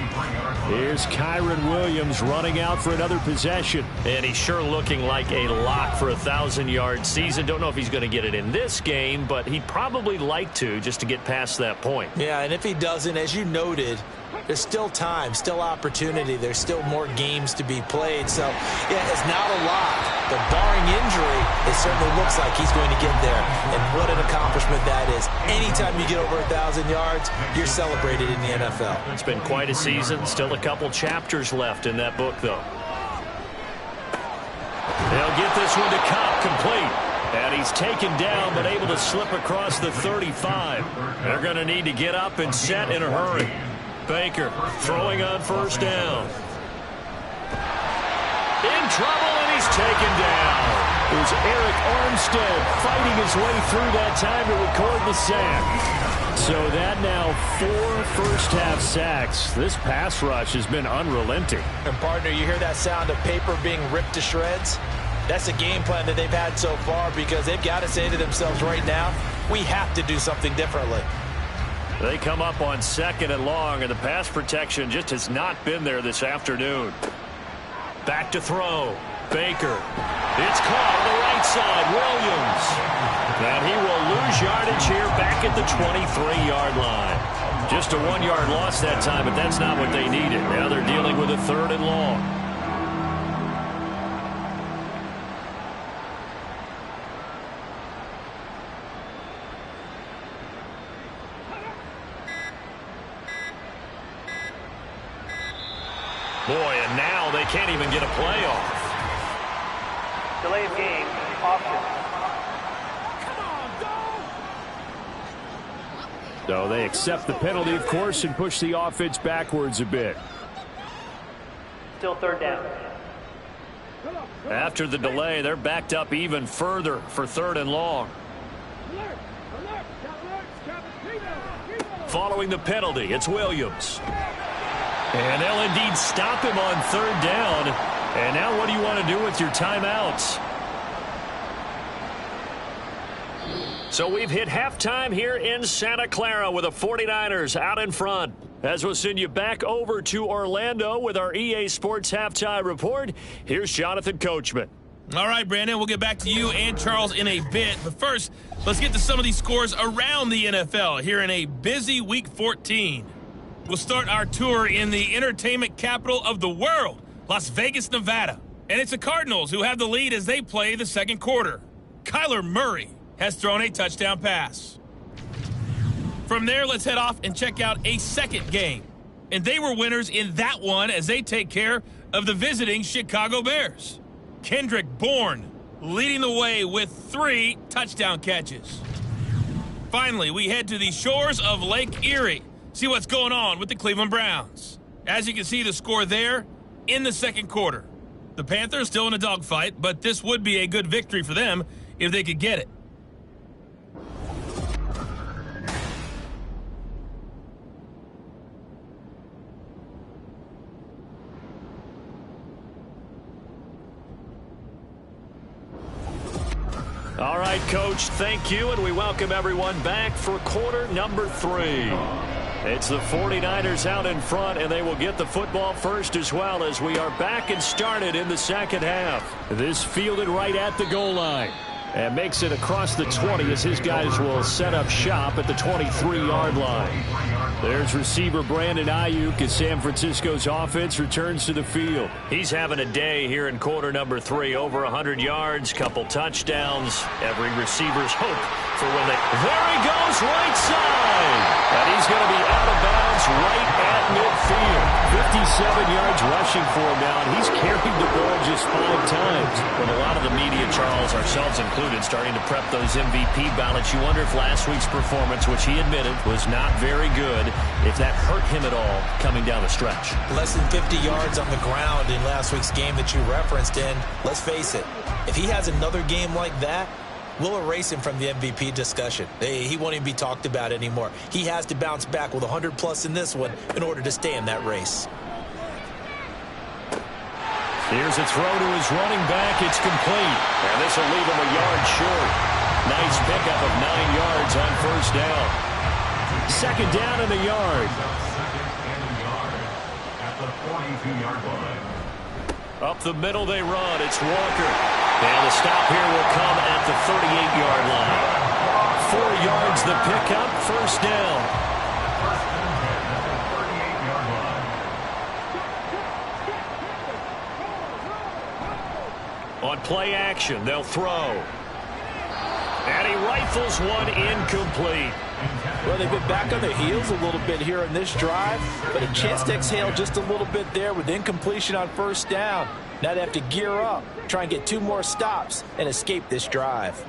Here's Kyron Williams running out for another possession. And he's sure looking like a lock for a 1,000-yard season. Don't know if he's going to get it in this game, but he'd probably like to just to get past that point. Yeah, and if he doesn't, as you noted, there's still time, still opportunity. There's still more games to be played. So, yeah, it's not a lot. But barring injury, it certainly looks like he's going to get there. And what an accomplishment that is. Anytime you get over 1,000 yards, you're celebrated in the NFL. It's been quite a season. Still a couple chapters left in that book, though. They'll get this one to Cobb complete. And he's taken down, but able to slip across the 35. They're going to need to get up and set in a hurry. Baker throwing on 1st down. In trouble, and he's taken down. It was Eric Armstead fighting his way through that time to record the sack. So that now 4 first-half sacks. This pass rush has been unrelenting. And, partner, you hear that sound of paper being ripped to shreds? That's a game plan that they've had so far because they've got to say to themselves right now, we have to do something differently. They come up on 2nd and long, and the pass protection just has not been there this afternoon. Back to throw. Baker. It's caught on the right side. Williams. And he will lose yardage here back at the 23-yard line. Just a 1-yard loss that time, but that's not what they needed. Now they're dealing with a 3rd and long. Boy, and now they can't even get a play off. Delay of game, option. So they accept the penalty, of course, and push the offense backwards a bit. Still third down. After the delay, they're backed up even further for 3rd and long. Following the penalty, it's Williams. And they'll indeed stop him on 3rd down. And now what do you want to do with your timeouts? So we've hit halftime here in Santa Clara with the 49ers out in front. As we'll send you back over to Orlando with our EA Sports Halftime Report, here's Jonathan Coachman. All right, Brandon, we'll get back to you and Charles in a bit. But first, let's get to some of these scores around the NFL here in a busy Week 14. We'll start our tour in the entertainment capital of the world, Las Vegas, Nevada. And it's the Cardinals who have the lead as they play the second quarter. Kyler Murray has thrown a touchdown pass. From there, let's head off and check out a second game. And they were winners in that one as they take care of the visiting Chicago Bears. Kendrick Bourne leading the way with 3 touchdown catches. Finally, we head to the shores of Lake Erie. See what's going on with the Cleveland Browns. As you can see, the score there in the second quarter. The Panthers still in a dogfight, but this would be a good victory for them if they could get it. All right, Coach, thank you, and we welcome everyone back for quarter number 3. It's the 49ers out in front, and they will get the football first as well as we are back and started in the second half. This fielded right at the goal line. And makes it across the 20 as his guys will set up shop at the 23-yard line. There's receiver Brandon Ayuk as San Francisco's offense returns to the field. He's having a day here in quarter number 3. Over 100 yards, couple touchdowns. Every receiver's hope for when they... There he goes, right side! And he's going to be out of bounds right at midfield. 57 yards rushing for him now, and he's carried the ball just 5 times. When a lot of the media, Charles, ourselves included, starting to prep those MVP ballots, you wonder if last week's performance, which he admitted was not very good, if that hurt him at all coming down the stretch. Less than 50 yards on the ground in last week's game that you referenced, and let's face it, if he has another game like that, we'll erase him from the MVP discussion. He won't even be talked about anymore. He has to bounce back with 100+ in this one in order to stay in that race. Here's a throw to his running back. It's complete. And this will leave him a yard short. Nice pickup of 9 yards on first down. Second down and a yard. At the 42-yard line. Up the middle they run. It's Walker. And the stop here will come at the 38-yard line. 4 yards the pickup. First down. First and 10 at the 38-yard line. On play action, they'll throw. And he rifles one incomplete. Well, they've been back on their heels a little bit here in this drive, but a chance to exhale just a little bit there with incompletion on first down. Now they have to gear up, try and get 2 more stops, and escape this drive.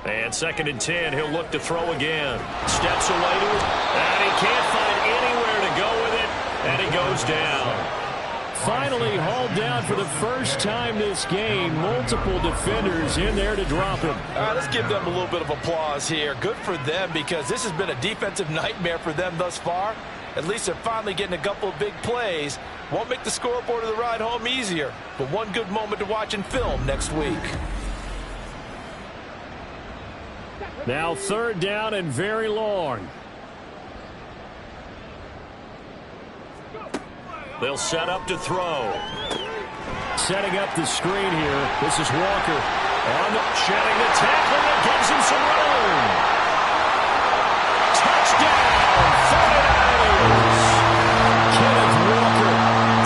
And second and 10, he'll look to throw again. Steps away to it, and he can't find anywhere to go with it, and he goes down. Finally hauled down for the first time this game. Multiple defenders in there to drop him. All right, let's give them a little bit of applause here. Good for them because this has been a defensive nightmare for them thus far. At least they're finally getting a couple of big plays. Won't make the scoreboard of the ride home easier, but one good moment to watch in film next week. Now third down and very long. They'll set up to throw. Setting up the screen here. This is Walker. Shedding the tackle that gives him some room. Touchdown, 49ers. Kenneth Walker.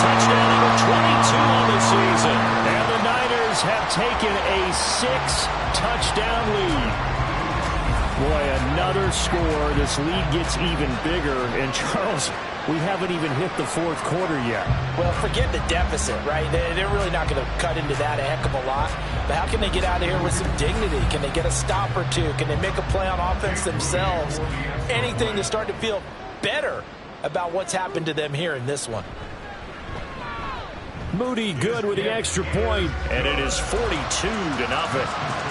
Touchdown number 22 on the season. And the Niners have taken a 6-touchdown lead. Boy, another score. This lead gets even bigger. And Charles, we haven't even hit the fourth quarter yet. Well, forget the deficit, right? They're really not going to cut into that a heck of a lot. But how can they get out of here with some dignity? Can they get a stop or two? Can they make a play on offense themselves? Anything to start to feel better about what's happened to them here in this one. Moody good with the extra point, and it is 42-0.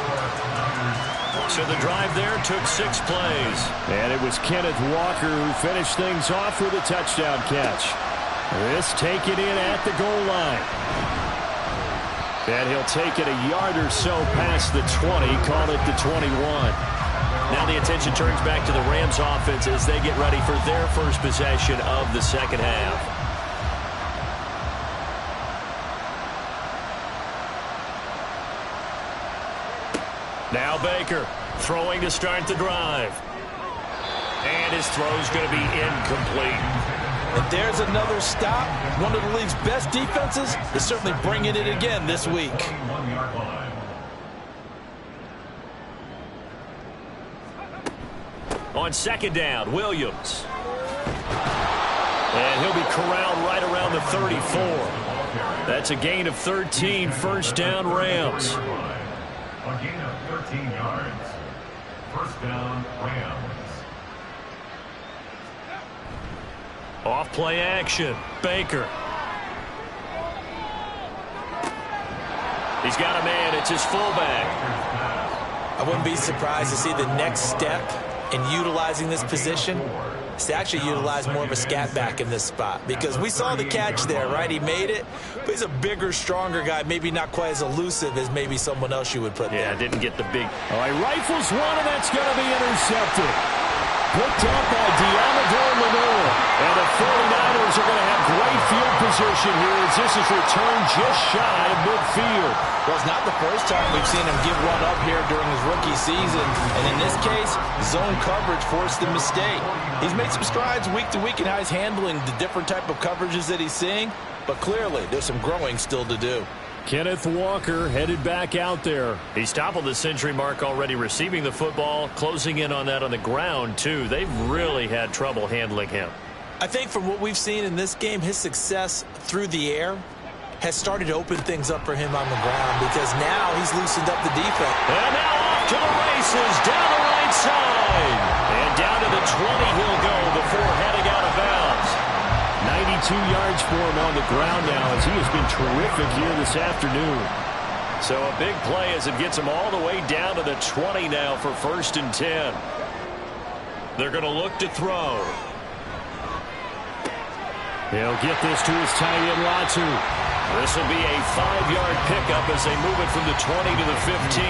So the drive there took 6 plays. And it was Kenneth Walker who finished things off with a touchdown catch. This taken in at the goal line. And he'll take it a yard or so past the 20, call it the 21. Now the attention turns back to the Rams offense as they get ready for their first possession of the second half. Now Baker throwing to start the drive. And his throw's going to be incomplete. If there's another stop, one of the league's best defenses is certainly bringing it again this week. On second down, Williams. And he'll be corralled right around the 34. That's a gain of 13, first down Rams. A gain of 13 yards. First down, Rams. Off play action, Baker. He's got a man, it's his fullback. I wouldn't be surprised to see the next step in utilizing this position is to actually utilize more of a scat back in this spot, because we saw the catch there, right? He made it, but he's a bigger, stronger guy, maybe not quite as elusive as maybe someone else you would put there. Yeah, didn't get the big. All right, rifles one, and that's going to be intercepted. Picked up by Diamador Lenore. And the 49ers are going to have great field position here as this is returned just shy of midfield. Well, it's not the first time we've seen him give one up here during his rookie season. And in this case, zone coverage forced the mistake. He's made some strides week to week in how he's handling the different type of coverages that he's seeing. But clearly, there's some growing still to do. Kenneth Walker headed back out there. He's toppled the century mark already receiving the football, closing in on that on the ground, too. They've really had trouble handling him. I think from what we've seen in this game, his success through the air has started to open things up for him on the ground, because now he's loosened up the defense. And now off to the races, down the right side. And down to the 20 he'll go before heading out of bounds. 92 yards for him on the ground now as he has been terrific here this afternoon. So a big play as it gets him all the way down to the 20 now for 1st and 10. They're going to look to throw. He'll get this to his tight end, Latu. This will be a 5-yard pickup as they move it from the 20 to the 15.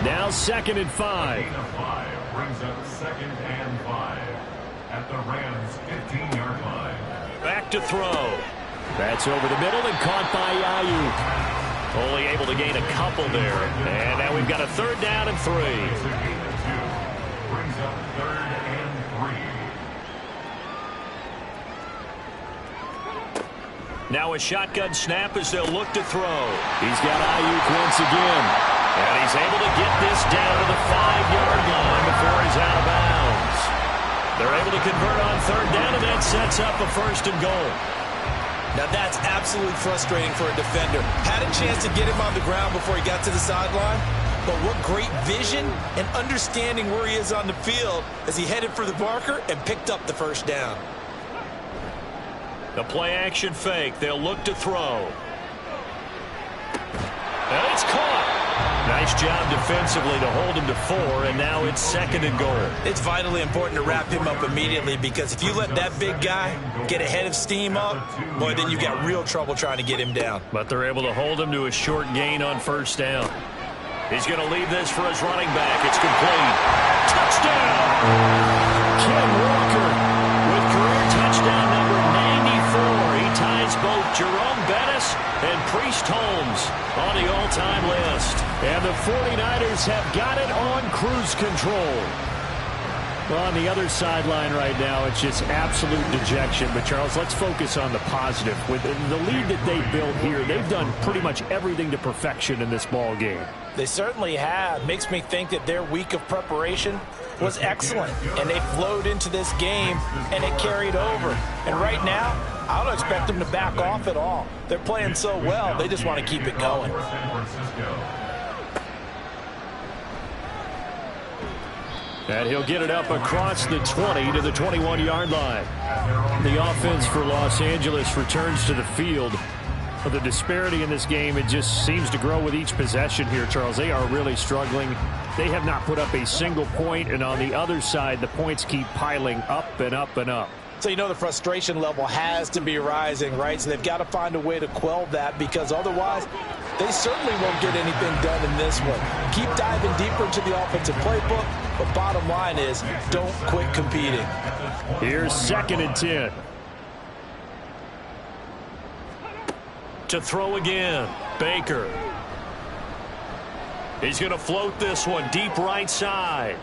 Now 2nd and 5. Brings up 2nd and 5 at the Rams 15-yard line. Back to throw. That's over the middle and caught by Ayuk. Only able to gain a couple there. And now we've got a 3rd down and 3. Brings up 3rd and 3. Now a shotgun snap as they'll look to throw. He's got Ayuk once again. And he's able to get this down to the 5-yard line before he's out of bounds. They're able to convert on 3rd down, and that sets up a 1st and goal. Now that's absolutely frustrating for a defender. Had a chance to get him on the ground before he got to the sideline, but what great vision and understanding where he is on the field as he headed for the marker and picked up the 1st down. The play action fake. They'll look to throw. And it's caught. Nice job defensively to hold him to 4, and now it's 2nd and goal. It's vitally important to wrap him up immediately, because if you let that big guy get ahead of steam up, boy, then you've got real trouble trying to get him down. But they're able to hold him to a short gain on 1st down. He's going to leave this for his running back. It's complete. Touchdown! Ken Walker with career touchdown number 94. He ties both Jerome Bettis and Priest Holmes on the all-time list. And the 49ers have got it on cruise control. Well, on the other sideline right now, it's just absolute dejection. But, Charles, let's focus on the positive. With the lead that they built here, they've done pretty much everything to perfection in this ball game. They certainly have. Makes me think that their week of preparation was excellent, and they flowed into this game, and it carried over. And right now, I don't expect them to back off at all. They're playing so well, they just want to keep it going. And he'll get it up across the 20 to the 21-yard line. The offense for Los Angeles returns to the field. But the disparity in this game, it just seems to grow with each possession here, Charles. They are really struggling. They have not put up a single point, and on the other side, the points keep piling up and up and up. So you know the frustration level has to be rising, right? So they've got to find a way to quell that, because otherwise they certainly won't get anything done in this one. Keep diving deeper into the offensive playbook, but bottom line is don't quit competing. Here's 2nd and 10. To throw again, Baker. He's going to float this one deep right side.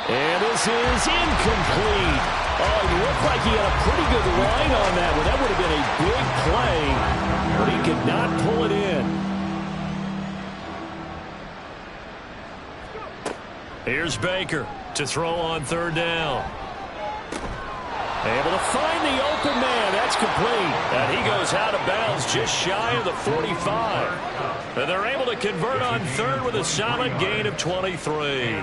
And this is incomplete. Oh, it looked like he had a pretty good line on that one. That would have been a big play, but he could not pull it in. Here's Baker to throw on 3rd down. Able to find the open man. That's complete. And he goes out of bounds just shy of the 45. And they're able to convert on 3rd with a solid gain of 23.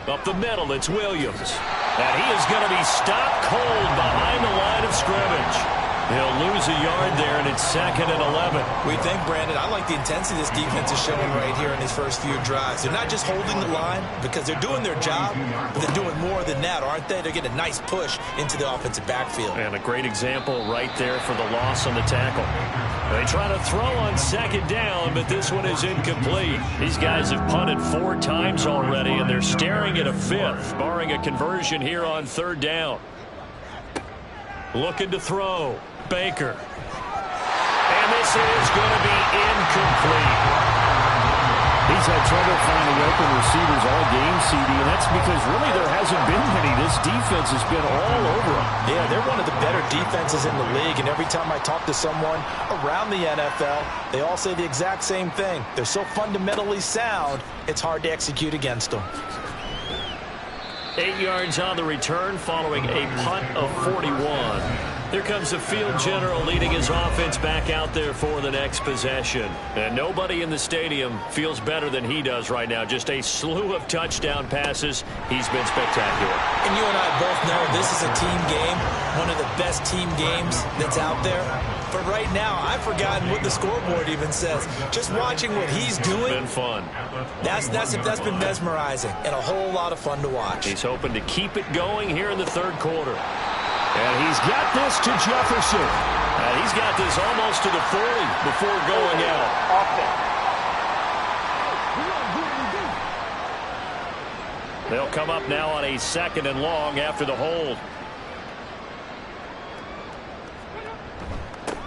Up the middle, it's Williams. And he is going to be stopped cold behind the line of scrimmage. He'll lose a yard there, and it's 2nd and 11. We think, Brandon, I like the intensity this defense is showing right here in these first few drives. They're not just holding the line because they're doing their job, but they're doing more than that, aren't they? They're getting a nice push into the offensive backfield. And a great example right there for the loss on the tackle. They try to throw on 2nd down, but this one is incomplete. These guys have punted 4 times already, and they're staring at a 5th, barring a conversion here on 3rd down. Looking to throw. Baker. And this is going to be incomplete. He's had trouble finding open receivers all game, CD, and that's because really there hasn't been many. This defense has been all over him. Yeah, they're one of the better defenses in the league, and every time I talk to someone around the NFL, they all say the exact same thing. They're so fundamentally sound, it's hard to execute against them. 8 yards on the return following a punt of 41. Here comes the field general leading his offense back out there for the next possession. And nobody in the stadium feels better than he does right now. Just a slew of touchdown passes. He's been spectacular. And you and I both know this is a team game, one of the best team games that's out there. But right now, I've forgotten what the scoreboard even says. Just watching what he's doing. It's been fun. That's been mesmerizing and a whole lot of fun to watch. He's hoping to keep it going here in the 3rd quarter. And he's got this to Jefferson. And he's got this almost to the 40 before going out. They'll come up now on a 2nd and long after the hold.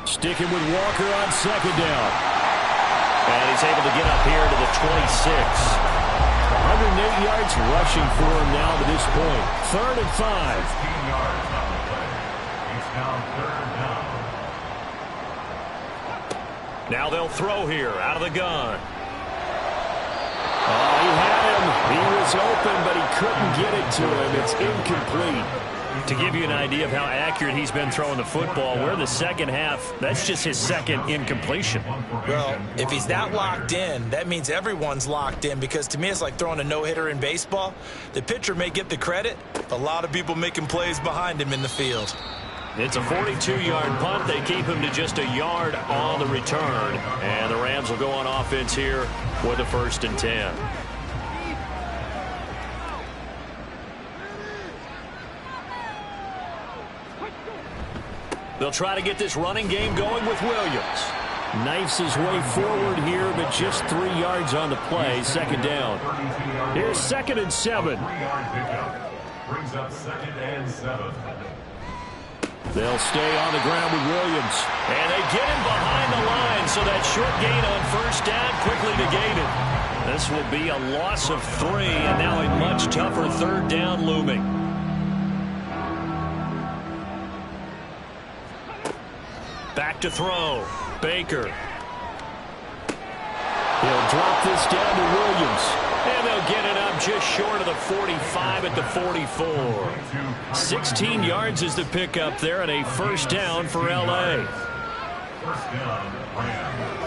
Sticking with Walker on 2nd down. And he's able to get up here to the 26. 108 yards rushing for him now to this point. 3rd and 5. Now they'll throw here out of the gun. Oh, he had him. He was open, but he couldn't get it to him. It's incomplete. To give you an idea of how accurate he's been throwing the football, we're in the 2nd half. That's just his 2nd incompletion. Well, if he's that locked in, that means everyone's locked in, because to me it's like throwing a no-hitter in baseball. The pitcher may get the credit, but a lot of people making plays behind him in the field. It's a 42-yard punt. They keep him to just a yard on the return. And the Rams will go on offense here with a 1st and 10. They'll try to get this running game going with Williams. Knifes his way forward here, but just 3 yards on the play. 2nd down. Here's 2nd and 7. Brings up 2nd and 7. They'll stay on the ground with Williams. And they get him behind the line, so that short gain on 1st down quickly negated. This will be a loss of 3, and now a much tougher 3rd down looming. Back to throw. Baker. He'll drop this down to Williams. And they'll get it up just short of the 45 at the 44. 16 yards is the pickup there, and a first down for L.A. First down, Rams.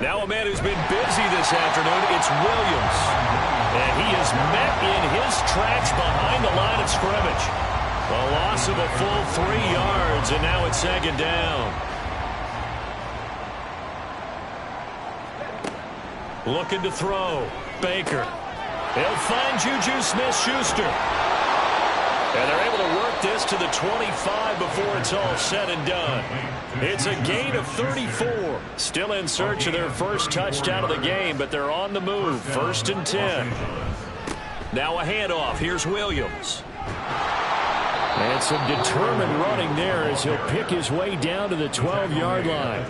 Now a man who's been busy this afternoon, it's Williams. And he is met in his tracks behind the line of scrimmage. A loss of a full 3 yards, and now it's second down. Looking to throw. Baker. He'll find Juju Smith-Schuster. And they're able to work this to the 25 before it's all said and done. It's a gain of 34. Still in search of their first touchdown of the game, but they're on the move. First and 10. Now a handoff. Here's Williams. And some determined running there as he'll pick his way down to the 12-yard line.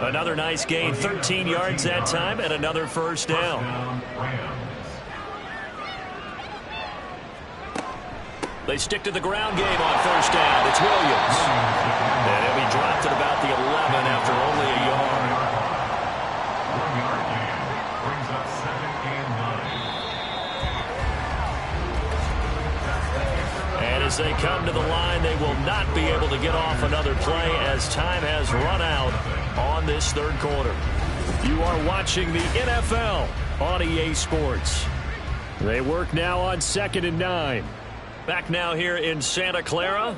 Another nice gain. 13 yards that time and another first down. They stick to the ground game on first down. It's Williams. And he'll be dropped at about the 11 after only a yard. 1 yard gain brings up second and 9. And as they come to the line, they will not be able to get off another play as time has run out on this third quarter. You are watching the NFL on EA Sports. They work now on second and 9. Back now here in Santa Clara.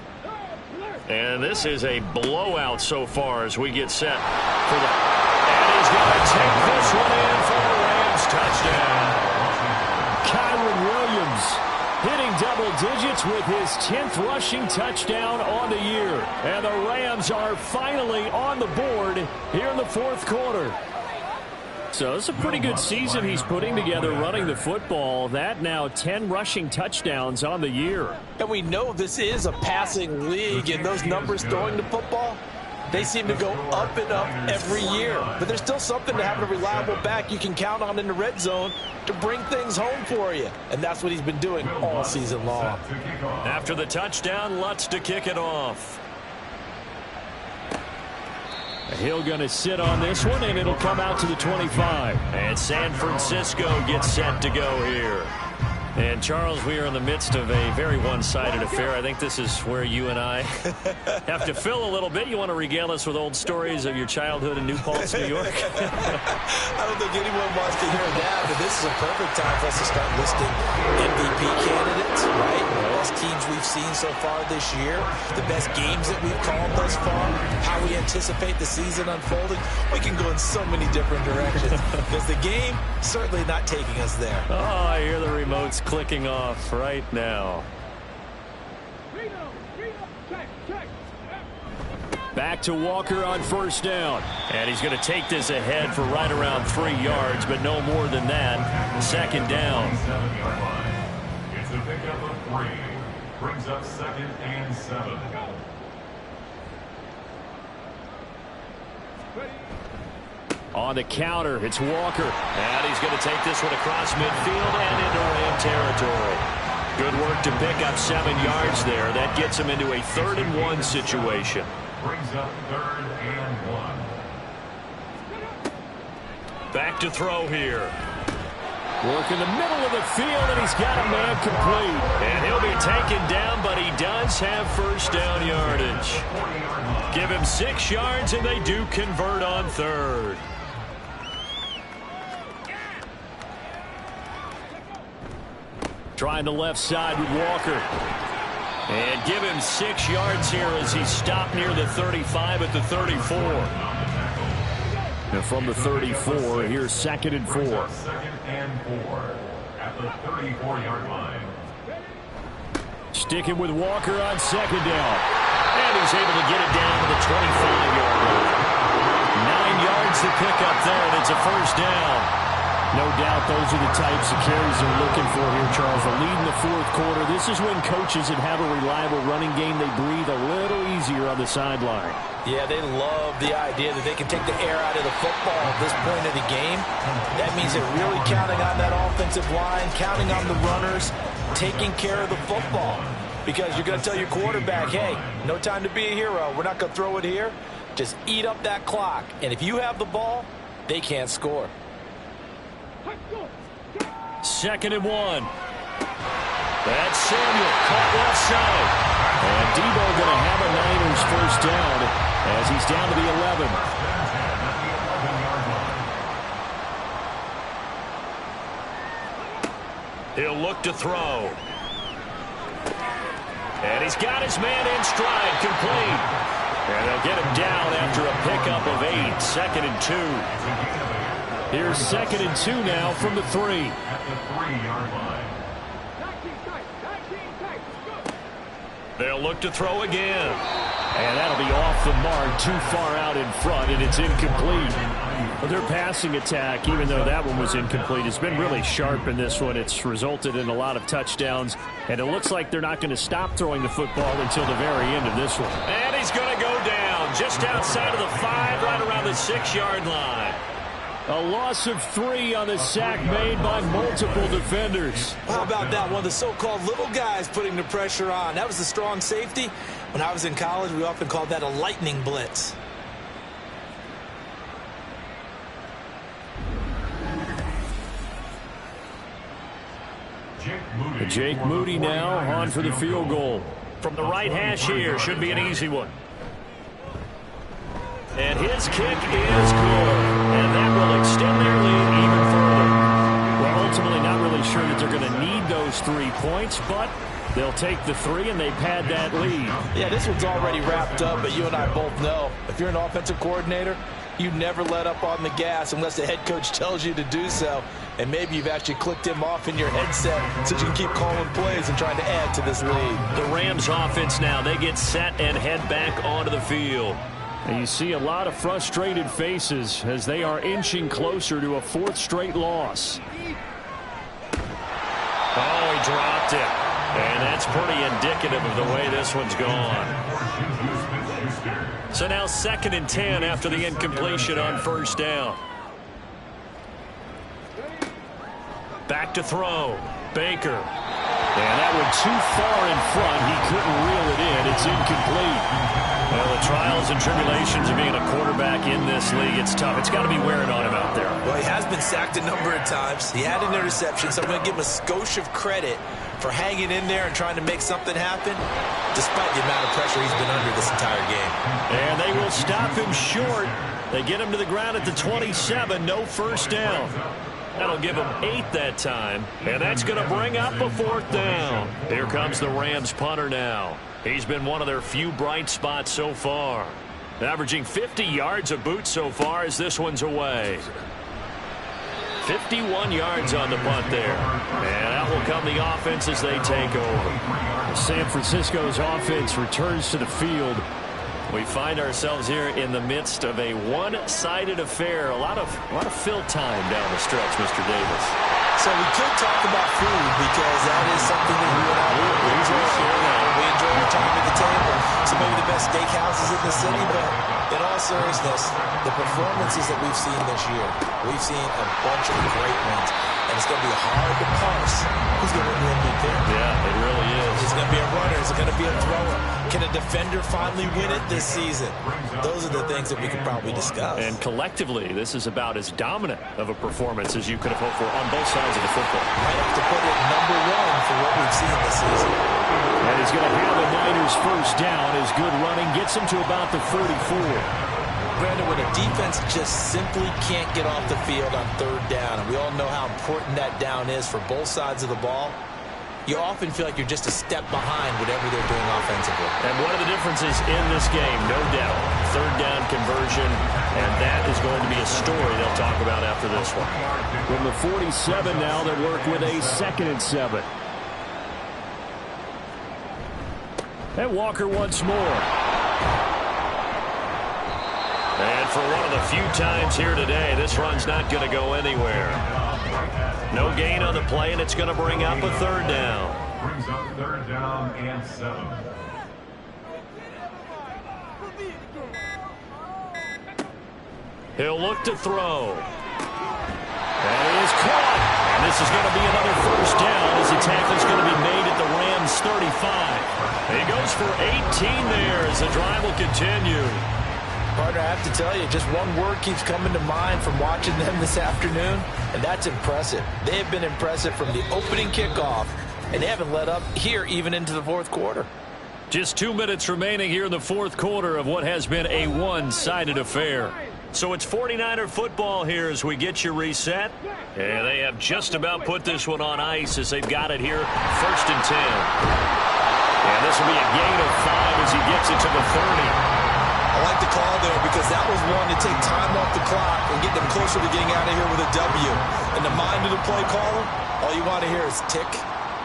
And this is a blowout so far as we get set for the... And he's going to take this one in for the Rams touchdown. Kyron Williams hitting double digits with his 10th rushing touchdown on the year. And the Rams are finally on the board here in the fourth quarter. So it's a pretty good season he's putting together running the football. That now 10 rushing touchdowns on the year. And we know this is a passing league, and those numbers throwing the football, they seem to go up and up every year. But there's still something to having a reliable back you can count on in the red zone to bring things home for you. And that's what he's been doing all season long. After the touchdown, Lutz to kick it off. Hill going to sit on this one, and it'll come out to the 25. And San Francisco gets set to go here. And, Charles, we are in the midst of a very one-sided affair. I think this is where you and I have to fill a little bit. You want to regale us with old stories of your childhood in New Paltz, New York? I don't think anyone wants to hear that, but this is a perfect time for us to start listing MVP candidates, right? The best teams we've seen so far this year, the best games that we've called thus far, how we anticipate the season unfolding. We can go in so many different directions because the game certainly not taking us there. Oh, I hear the remotes clicking off right now. Back to Walker on first down. And he's going to take this ahead for right around 3 yards, but no more than that. Second down. It's a pickup of 3. Brings up second and 7. On the counter, it's Walker. And he's going to take this one across midfield and into Ram territory. Good work to pick up 7 yards there. That gets him into a 3rd and 1 situation. Brings up 3rd and 1. Back to throw here. Work in the middle of the field, and he's got a man complete. And he'll be taken down, but he does have first down yardage. Give him 6 yards, and they do convert on 3rd. Trying the left side with Walker. And give him 6 yards here as he's stopped near the 35 at the 34. And from the 34, here's 2nd and 4. 2nd and 4 at the 34-yard line. Sticking with Walker on 2nd down. And he's able to get it down to the 25-yard line. 9 yards to pick up there, and it's a first down. No doubt those are the types of carries they're looking for here, Charles. The lead in the fourth quarter. This is when coaches that have a reliable running game, they breathe a little easier on the sideline. Yeah, they love the idea that they can take the air out of the football at this point of the game. That means they're really counting on that offensive line, counting on the runners, taking care of the football. Because you're going to tell your quarterback, hey, no time to be a hero. We're not going to throw it here. Just eat up that clock. And if you have the ball, they can't score. 2nd and 1. That's Samuel caught left side. And Debo going to have a Niners first down as he's down to the 11. He'll look to throw. And he's got his man in stride, complete. And they'll get him down after a pickup of 8. 2nd and 2. Here's 2nd and 2 now from the 3. At the 3-yard line. They'll look to throw again. And that'll be off the mark, too far out in front, and it's incomplete. But their passing attack, even though that one was incomplete, has been really sharp in this one. It's resulted in a lot of touchdowns, and it looks like they're not going to stop throwing the football until the very end of this one. And he's going to go down just outside of the 5, right around the 6-yard line. A loss of 3 on the sack made by multiple defenders. How about that? One of the so-called little guys putting the pressure on. That was the strong safety. When I was in college, we often called that a lightning blitz. Jake Moody now on for the field goal. From the right hash here, should be an easy one. And his kick is good. And that will extend their lead even further. Well, ultimately not really sure that they're going to need those 3 points, but they'll take the 3 and they pad that lead. Yeah, this one's already wrapped up, but you and I both know if you're an offensive coordinator, you never let up on the gas unless the head coach tells you to do so. And maybe you've actually clicked him off in your headset so you can keep calling plays and trying to add to this lead. The Rams offense now, they get set and head back onto the field. And you see a lot of frustrated faces as they are inching closer to a 4th straight loss. Oh, he dropped it. And that's pretty indicative of the way this one's gone. So now 2nd and 10 after the incompletion on 1st down. Back to throw. Baker. And that one too far in front. He couldn't reel it in. It's incomplete. Well, the trials and tribulations of being a quarterback in this league, it's tough. It's got to be wearing on him out there. Well, he has been sacked a number of times. He had an interception, so I'm going to give him a skosh of credit for hanging in there and trying to make something happen, despite the amount of pressure he's been under this entire game. And they will stop him short. They get him to the ground at the 27, no first down. That'll give him 8 that time, and that's going to bring up a 4th down. Here comes the Rams punter now. He's been one of their few bright spots so far. Averaging 50 yards a boot so far as this one's away. 51 yards on the punt there. And out will come the offense as they take over. San Francisco's offense returns to the field. We find ourselves here in the midst of a one-sided affair. A lot of fill time down the stretch, Mr. Davis. So we could talk about food because that is something that you and I enjoy. We enjoy our time at the table. So maybe the best steakhouses in the city, but in all seriousness, the performances that we've seen this year, we've seen a bunch of great ones. And it's going to be hard to parse who's going to win the MVP. Yeah, it really is. Is it going to be a runner? Is it going to be a thrower? Can a defender finally win it this season? Those are the things that we could probably discuss. And collectively, this is about as dominant of a performance as you could have hoped for on both sides of the football. Might have to put it #1 for what we've seen this season. And he's going to have the Niners first down. His good running gets him to about the 44. Brandon, when a defense just simply can't get off the field on 3rd down, and we all know how important that down is for both sides of the ball, you often feel like you're just a step behind whatever they're doing offensively. And one of the differences in this game, no doubt, 3rd down conversion, and that is going to be a story they'll talk about after this one. From the 47 now, they work with a 2nd and 7. And Walker once more. And for one of the few times here today, this run's not going to go anywhere. No gain on the play, and it's going to bring up a 3rd down. Brings up 3rd down and 7. He'll look to throw. That is caught. And this is going to be another first down as the tackle's going to be made at the Rams' 35. He goes for 18 there as the drive will continue. Partner, I have to tell you, just one word keeps coming to mind from watching them this afternoon, and that's impressive. They have been impressive from the opening kickoff, and they haven't let up here even into the fourth quarter. Just 2 minutes remaining here in the fourth quarter of what has been a one-sided affair. So it's 49er football here as we get you reset. And they have just about put this one on ice as they've got it here, 1st and 10. And this will be a gain of 5 as he gets it to the 30. I like the call there because that was one to take time off the clock and get them closer to getting out of here with a W. In the mind of the play caller, all you want to hear is tick,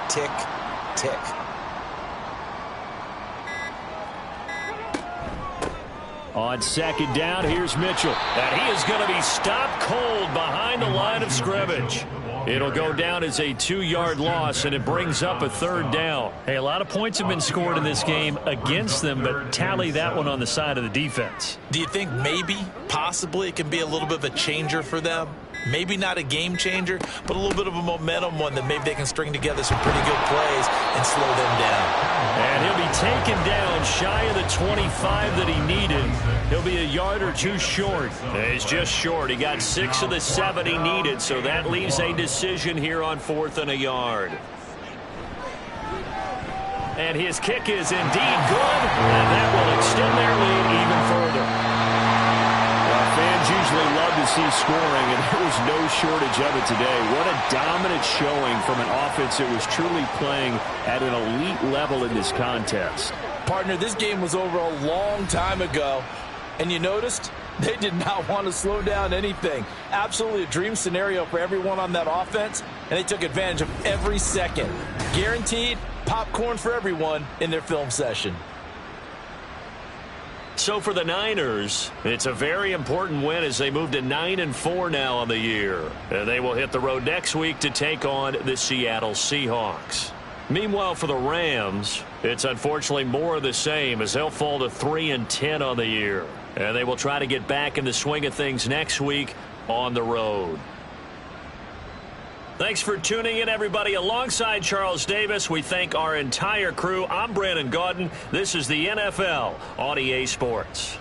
tick, tick. On 2nd down, here's Mitchell. And he is going to be stopped cold behind the line of scrimmage. It'll go down as a 2-yard loss, and it brings up a 3rd down. Hey, a lot of points have been scored in this game against them, but tally that one on the side of the defense. Do you think maybe, possibly, it can be a little bit of a changer for them? Maybe not a game changer, but a little bit of a momentum one that maybe they can string together some pretty good plays and slow them down. And he'll be taken down shy of the 25 that he needed. He'll be a yard or 2 short. He's just short. He got 6 of the 7 he needed, so that leaves a decision here on 4th and a yard. And his kick is indeed good, and that will extend their lead even further. Fans usually love to see scoring, and there was no shortage of it today. What a dominant showing from an offense that was truly playing at an elite level in this contest. Partner, this game was over a long time ago, and you noticed they did not want to slow down anything. Absolutely a dream scenario for everyone on that offense, and they took advantage of every second. Guaranteed popcorn for everyone in their film session. So for the Niners, it's a very important win as they move to 9-4 now on the year. And they will hit the road next week to take on the Seattle Seahawks. Meanwhile, for the Rams, it's unfortunately more of the same as they'll fall to 3-10 on the year. And they will try to get back in the swing of things next week on the road. Thanks for tuning in, everybody. Alongside Charles Davis, we thank our entire crew. I'm Brandon Gaudin. This is the NFL on EA Sports.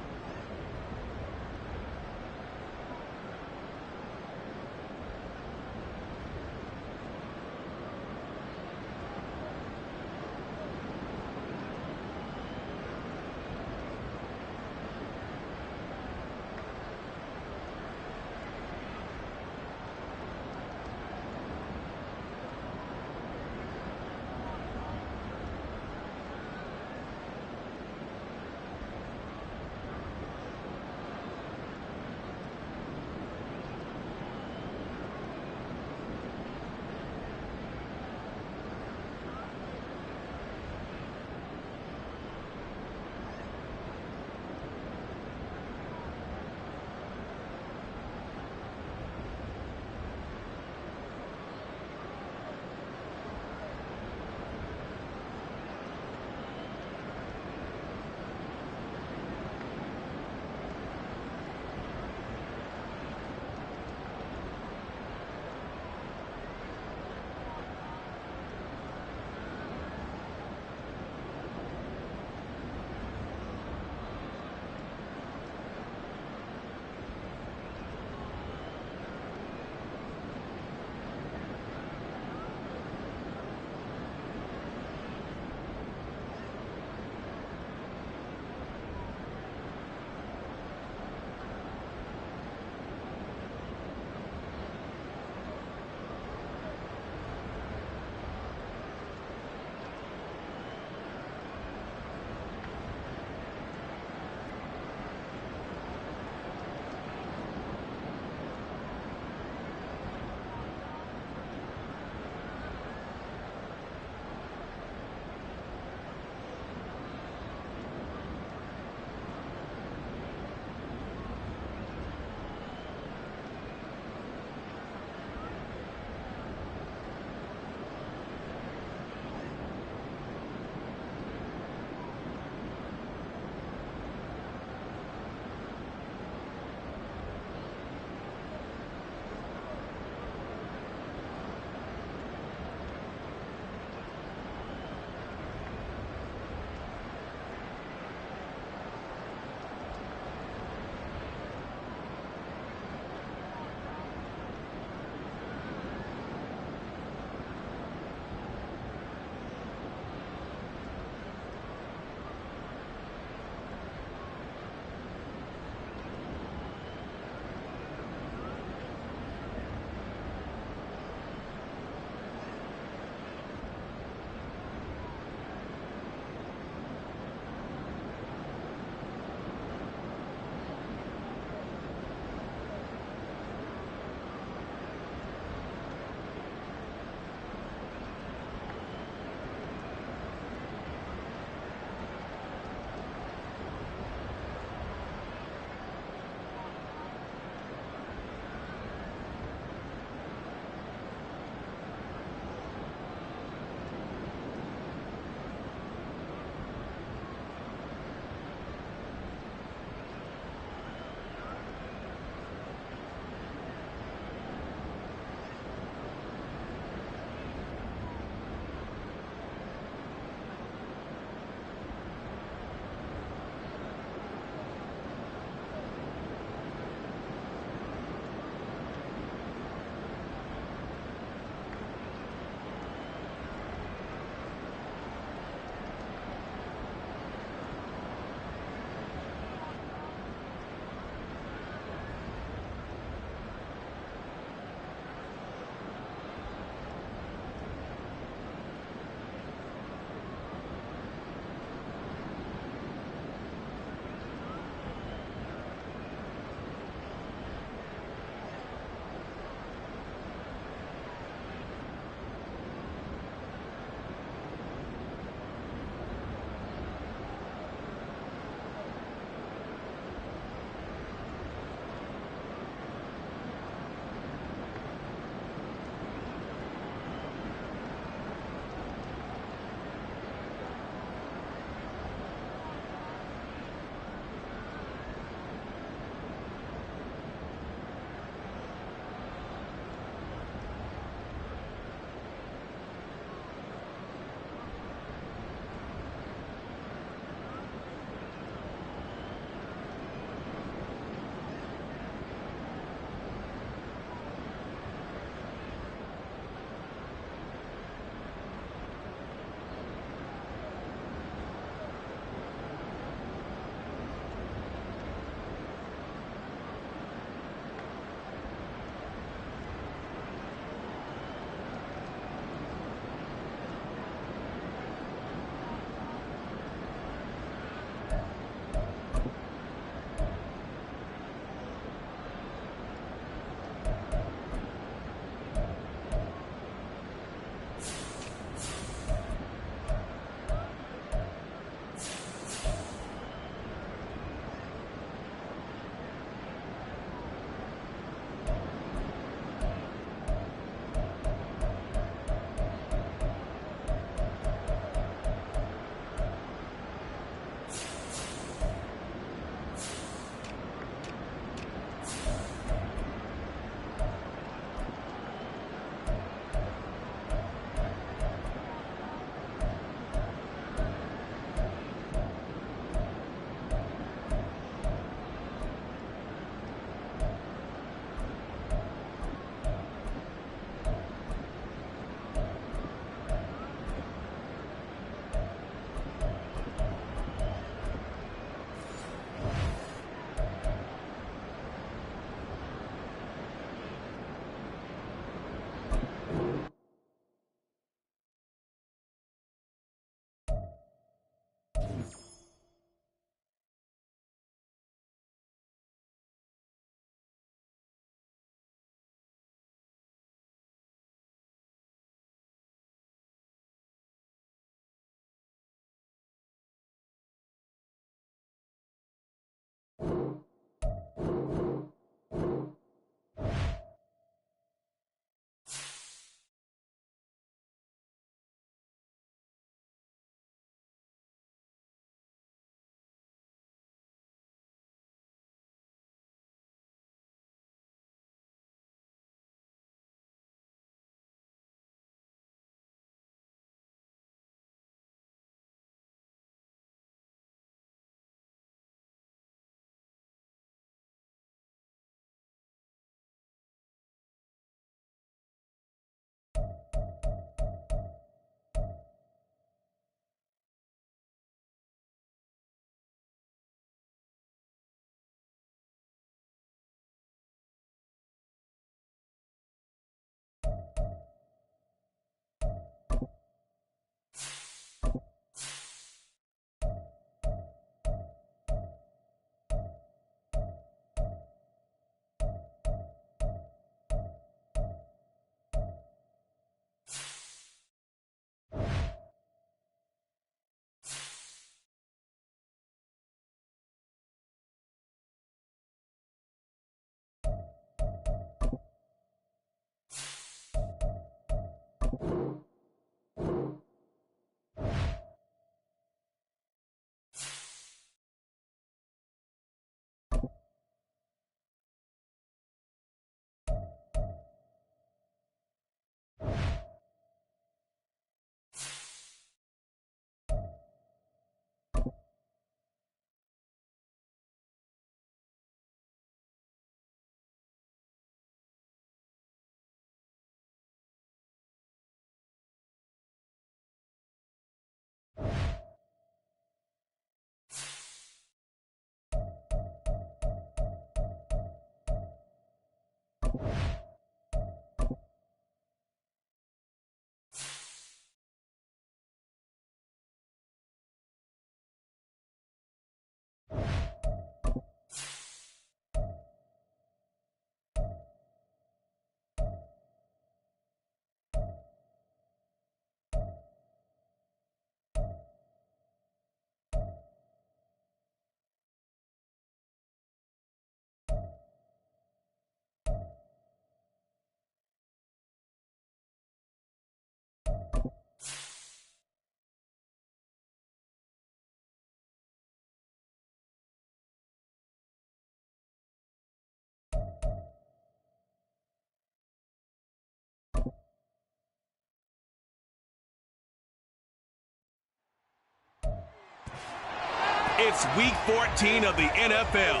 It's Week 14 of the NFL,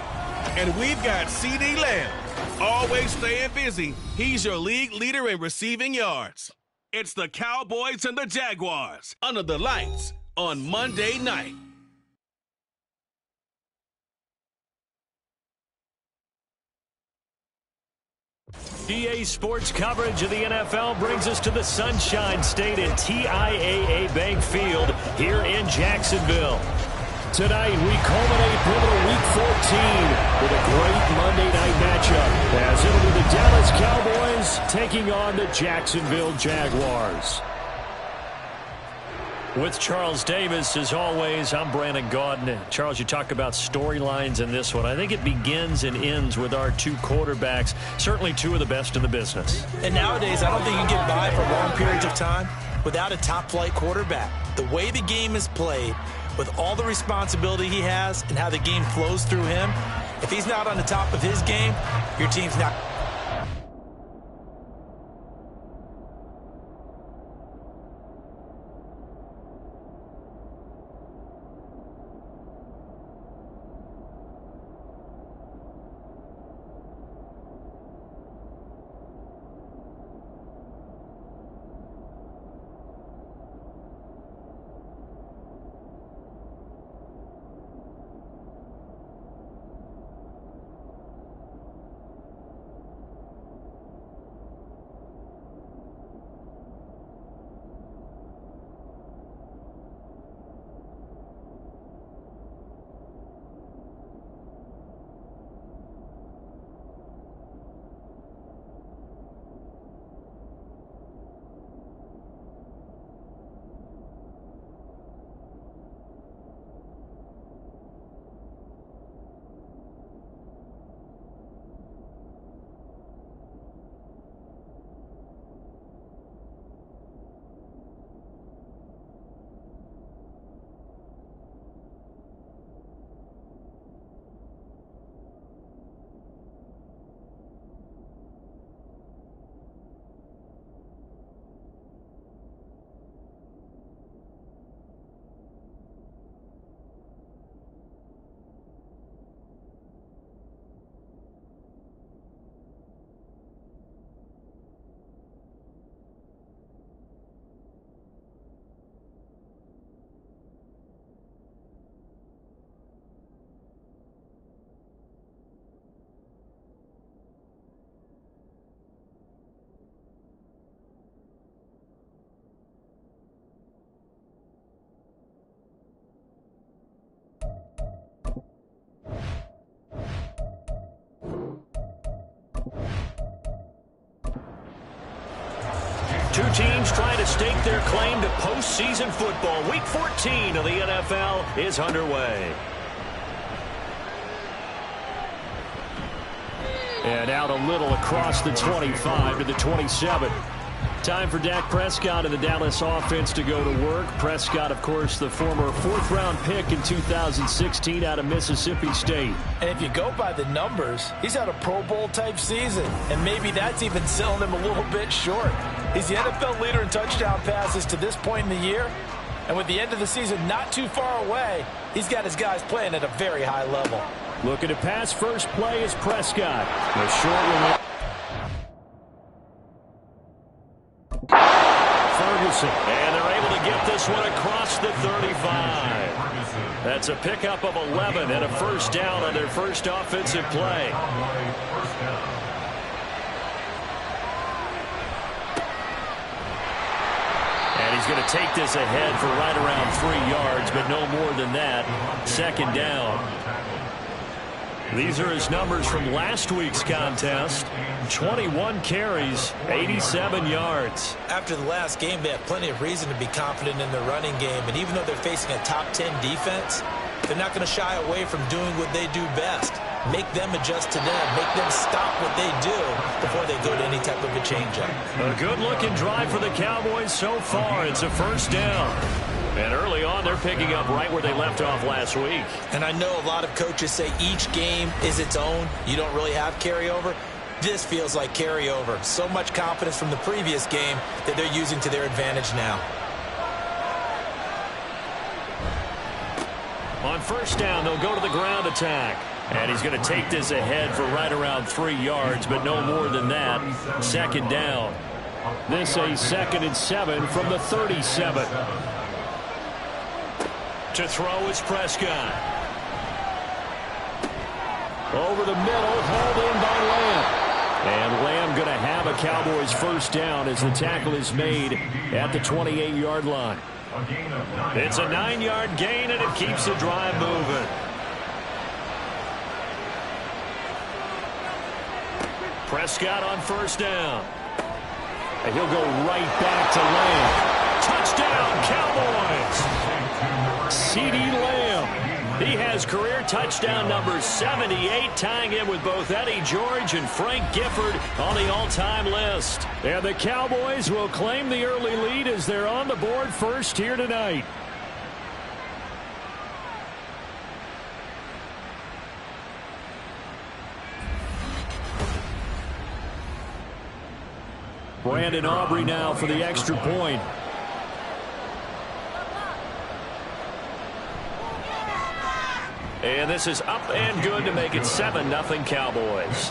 and we've got CeeDee Lamb. Always staying busy, he's your league leader in receiving yards. It's the Cowboys and the Jaguars under the lights on Monday night. EA Sports coverage of the NFL brings us to the Sunshine State at TIAA Bank Field here in Jacksonville. Tonight, we culminate pivotal Week 14 with a great Monday night matchup as it'll be the Dallas Cowboys taking on the Jacksonville Jaguars. With Charles Davis, as always, I'm Brandon Gaudin. Charles, you talk about storylines in this one. I think it begins and ends with our two quarterbacks, certainly two of the best in the business. And nowadays, I don't think you can get by for long periods of time without a top-flight quarterback. The way the game is played, with all the responsibility he has and how the game flows through him, if he's not on the top of his game, your team's not. Two teams trying to stake their claim to postseason football. Week 14 of the NFL is underway. And out a little across the 25 to the 27. Time for Dak Prescott and the Dallas offense to go to work. Prescott, of course, the former fourth-round pick in 2016 out of Mississippi State. And if you go by the numbers, he's had a Pro Bowl-type season, and maybe that's even selling him a little bit short. He's the NFL leader in touchdown passes to this point in the year, and with the end of the season not too far away, he's got his guys playing at a very high level. Looking to pass first play is Prescott. The short one. Ferguson, and they're able to get this one across the 35. That's a pickup of 11 and a first down on their first offensive play. And he's going to take this ahead for right around 3 yards, but no more than that. Second down. These are his numbers from last week's contest. 21 carries, 87 yards. After the last game, they have plenty of reason to be confident in their running game. And even though they're facing a top 10 defense, they're not going to shy away from doing what they do best. Make them adjust to them. Make them stop what they do before they go to any type of a changeup. A good-looking drive for the Cowboys so far. It's a first down. And early on, they're picking up right where they left off last week. And I know a lot of coaches say each game is its own. You don't really have carryover. This feels like carryover. So much confidence from the previous game that they're using to their advantage now. On first down, they'll go to the ground attack. And he's going to take this ahead for right around 3 yards, but no more than that. Second down. This a 2nd and 7 from the 37. To throw is Prescott. Over the middle, hauled in by Lamb. And Lamb going to have a Cowboys first down as the tackle is made at the 28-yard line. It's a 9-yard gain, and it keeps the drive moving. Prescott on first down. And he'll go right back to Lamb. Touchdown, Cowboys! CeeDee Lamb. He has career touchdown number 78, tying in with both Eddie George and Frank Gifford on the all-time list. And the Cowboys will claim the early lead as they're on the board first here tonight. Brandon Aubrey now for the extra point. And this is up and good to make it 7-0 Cowboys.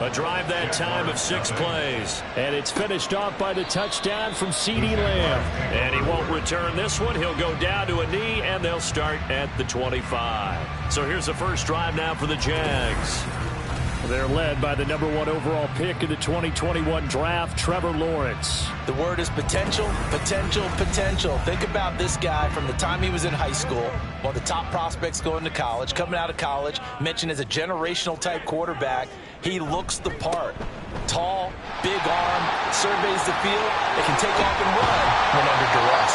A drive that time of 6 plays. And it's finished off by the touchdown from CeeDee Lamb. And he won't return this one. He'll go down to a knee, and they'll start at the 25. So here's the first drive now for the Jags. They're led by the number 1 overall pick in the 2021 draft, Trevor Lawrence. The word is potential, potential, potential. Think about this guy from the time he was in high school, one of the top prospects going to college, coming out of college, mentioned as a generational type quarterback. He looks the part. Tall, big arm, surveys the field. They can take off and run when under duress.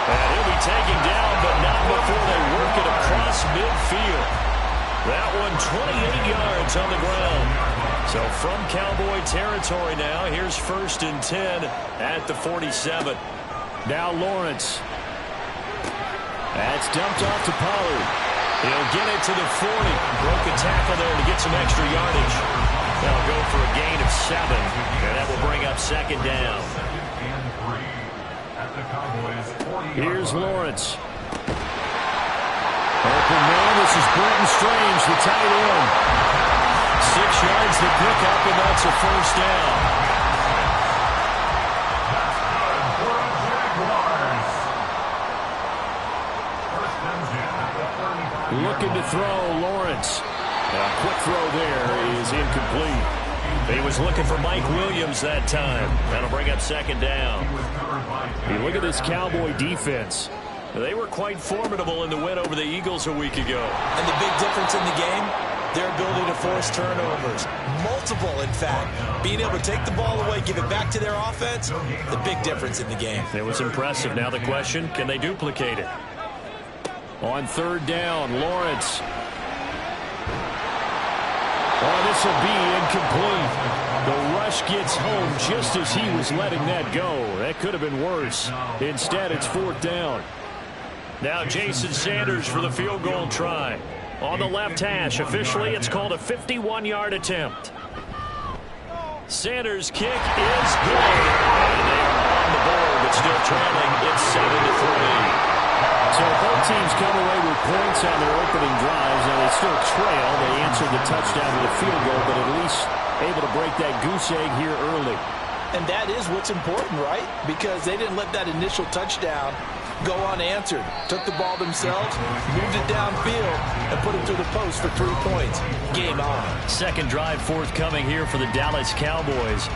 And he'll be taken down, but not before they work it across midfield. That one 28 yards on the ground. So from Cowboy territory now, here's 1st and 10 at the 47. Now Lawrence. That's dumped off to Pollard. He'll get it to the 40. Broke a tackle there to get some extra yardage. They'll go for a gain of 7, and that will bring up 2nd down. Here's Lawrence. Open man, this is Brenton Strange, the tight end. 6 yards to pick up, and that's a first down. Looking to throw, Lawrence. A quick throw there is incomplete. He was looking for Mike Williams that time. That'll bring up 2nd down. Hey, look at this Cowboy defense. They were quite formidable in the win over the Eagles a week ago. And the big difference in the game, their ability to force turnovers. Multiple, in fact. Being able to take the ball away, give it back to their offense, the big difference in the game. It was impressive. Now the question, can they duplicate it? On 3rd down, Lawrence. Oh, this will be incomplete. The rush gets home just as he was letting that go. That could have been worse. Instead, it's 4th down. Now Jason Sanders for the field goal try. On the left hash, officially it's called a 51-yard attempt. Sanders' kick is good. And they are on the board, but still trailing. It's 7-3. So both teams come away with points on their opening drives, and they still trail. They answered the touchdown with a field goal, but at least able to break that goose egg here early. And that is what's important, right? Because they didn't let that initial touchdown go unanswered. Took the ball themselves, moved it downfield, and put it through the post for 3 points. Game on. 2nd drive forthcoming here for the Dallas Cowboys.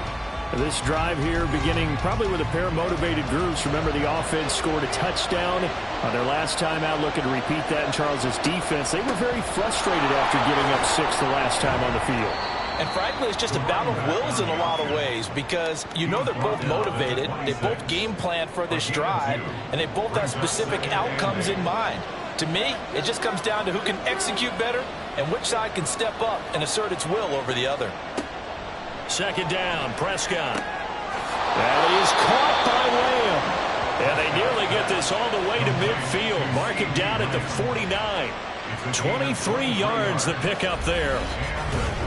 This drive here beginning probably with a pair of motivated groups. Remember, the offense scored a touchdown on their last time out. Looking to repeat that in Charles' defense. They were very frustrated after giving up 6 the last time on the field. And frankly, it's just a battle of wills in a lot of ways because you know they're both motivated. They both game plan for this drive, and they both have specific outcomes in mind. To me, it just comes down to who can execute better and which side can step up and assert its will over the other. 2nd down, Prescott. That is caught by Lamb. And they nearly get this all the way to midfield. Mark him down at the 49. 23 yards to pick up there.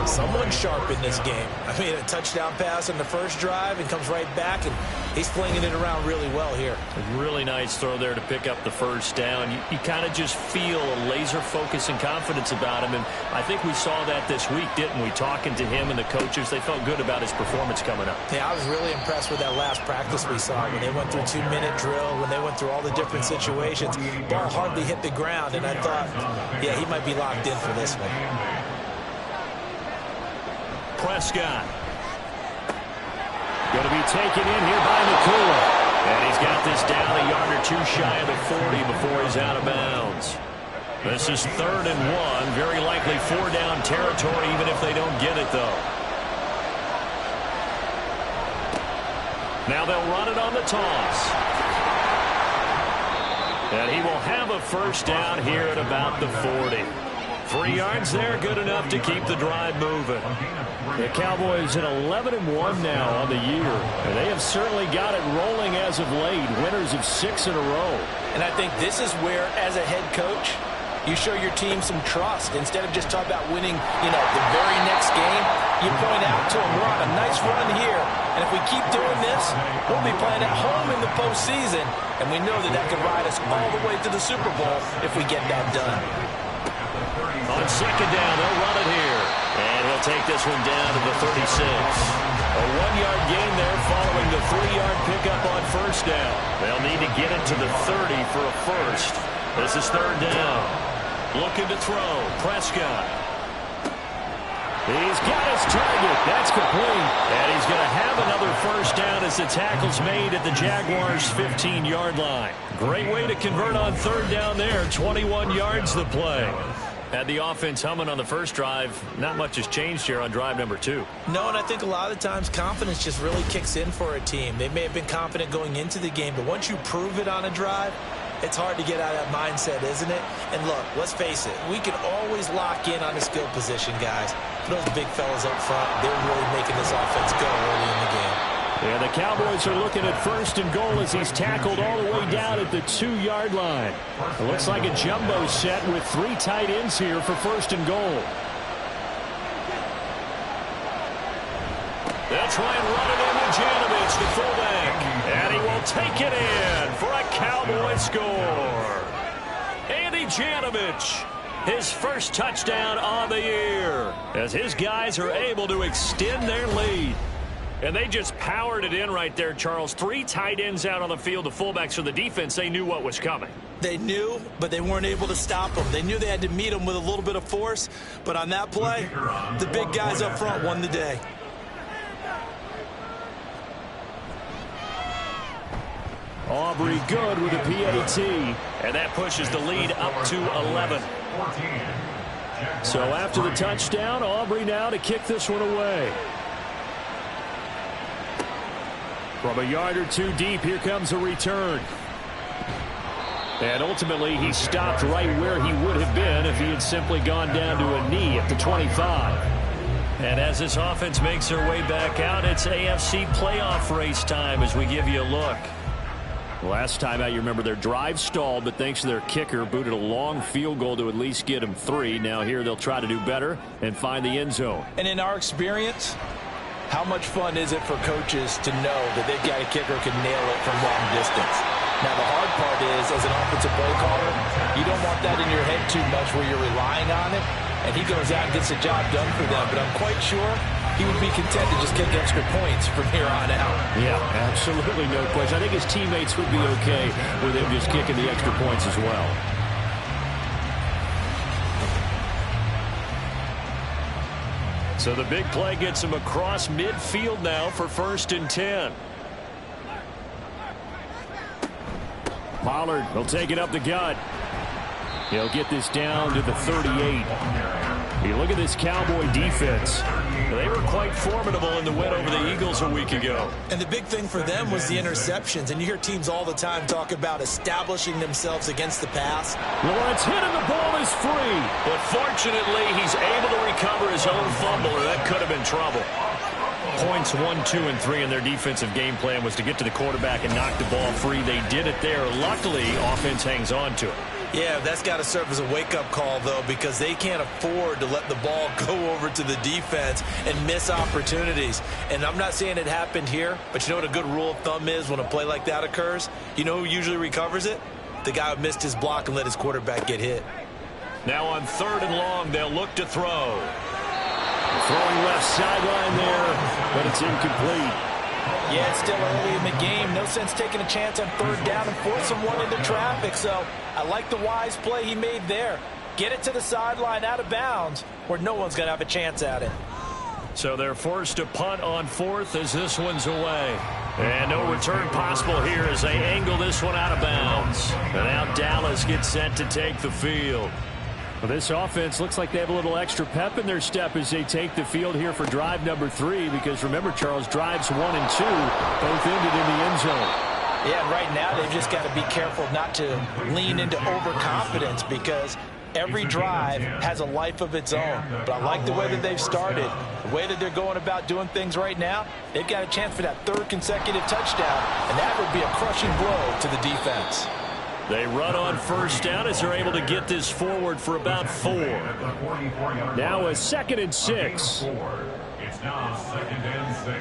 Someone sharp in this game. I mean, a touchdown pass on the first drive and comes right back and He's flinging it around really well here. A really nice throw there to pick up the first down. You kind of just feel a laser focus and confidence about him, and I think we saw that this week, didn't we? Talking to him and the coaches, they felt good about his performance coming up. Yeah, I was really impressed with that last practice we saw when they went through 2-minute drill, when they went through all the different situations. Ball hardly hit the ground, and I thought, yeah, he might be locked in for this one. Prescott. Going to be taken in here by McCool. And he's got this down a yard or two shy of the 40 before he's out of bounds. This is 3rd and 1. Very likely 4-down territory, even if they don't get it, though. Now they'll run it on the toss. And he will have a first down here at about the 40. 3 yards there, good enough to keep the drive moving. The Cowboys at 11-1 now on the year. And they have certainly got it rolling as of late. Winners of 6 in a row. And I think this is where, as a head coach, you show your team some trust. Instead of just talking about winning, the very next game, you point out to them, we're on a nice run here. And if we keep doing this, we'll be playing at home in the postseason. And we know that could ride us all the way to the Super Bowl if we get that done. On 2nd down, they'll run it here. And he'll take this one down to the 36. A 1-yard gain there following the 3-yard pickup on first down. They'll need to get it to the 30 for a first. This is 3rd down. Looking to throw. Prescott. He's got his target. That's complete. And he's going to have another first down as the tackle's made at the Jaguars' 15-yard line. Great way to convert on 3rd down there. 21 yards the play. Had the offense humming on the first drive. Not much has changed here on drive number 2. No, and I think a lot of times confidence just really kicks in for a team. They may have been confident going into the game, but once you prove it on a drive, it's hard to get out of that mindset, isn't it? And look, let's face it, we can always lock in on the skill position, guys. Those big fellas up front, they're really making this offense go early in the game. Yeah, the Cowboys are looking at 1st and goal as he's tackled all the way down at the 2-yard line. It looks like a jumbo set with 3 tight ends here for 1st and goal. They'll try and run it in with Janovich, the fullback. And he will take it in for a Cowboy score. Andy Janovich, his first touchdown on the year, as his guys are able to extend their lead. And they just powered it in right there, Charles. 3 tight ends out on the field, the fullbacks for the defense. They knew what was coming. They knew, but they weren't able to stop them. They knew they had to meet them with a little bit of force. But on that play, the big guys up front won the day. Aubrey good with a PAT. And that pushes the lead up to 11. So after the touchdown, Aubrey now to kick this one away. From a yard or 2 deep, here comes a return. And ultimately, he stopped right where he would have been if he had simply gone down to a knee at the 25. And as this offense makes their way back out, it's AFC playoff race time as we give you a look. Last time out, you remember their drive stalled, but thanks to their kicker, booted a long field goal to at least get them 3. Now here they'll try to do better and find the end zone. And in our experience, how much fun is it for coaches to know that they've got a kicker who can nail it from long distance? Now, the hard part is, as an offensive play caller, you don't want that in your head too much where you're relying on it, and he goes out and gets the job done for them. But I'm quite sure he would be content to just kick extra points from here on out. Yeah, absolutely no question. I think his teammates would be okay with him just kicking the extra points as well. So the big play gets him across midfield now for 1st and 10. Pollard will take it up the gut. He'll get this down to the 38. You look at this Cowboy defense. They were quite formidable in the win over the Eagles a week ago. And the big thing for them was the interceptions. And you hear teams all the time talk about establishing themselves against the pass. Lawrence hit and the ball is free. But fortunately, he's able to recover his own fumble, or that could have been trouble. Points 1, 2, and 3 in their defensive game plan was to get to the quarterback and knock the ball free. They did it there. Luckily, offense hangs on to it. Yeah, that's got to serve as a wake-up call, though, because they can't afford to let the ball go over to the defense and miss opportunities. And I'm not saying it happened here, but you know what a good rule of thumb is when a play like that occurs? You know who usually recovers it? The guy who missed his block and let his quarterback get hit. Now on 3rd and long, they'll look to throw. Throwing left sideline there, but it's incomplete. Yeah, it's still early in the game. No sense taking a chance on 3rd down and forcing one into traffic. So I like the wise play he made there. Get it to the sideline out of bounds where no one's going to have a chance at it. So they're forced to punt on 4th as this one's away. And no return possible here as they angle this one out of bounds. And now Dallas gets set to take the field. Well, this offense looks like they have a little extra pep in their step as they take the field here for drive number 3, because remember, Charles, drives 1 and 2 both ended in the end zone. Yeah, and right now they've just got to be careful not to lean into overconfidence, because every drive has a life of its own. But I like the way that they've started, the way that they're going about doing things right now. They've got a chance for that 3rd consecutive touchdown, and that would be a crushing blow to the defense. They run on 1st down as they're able to get this forward for about 4. Now a 2nd and 6. It's now 2nd and 6.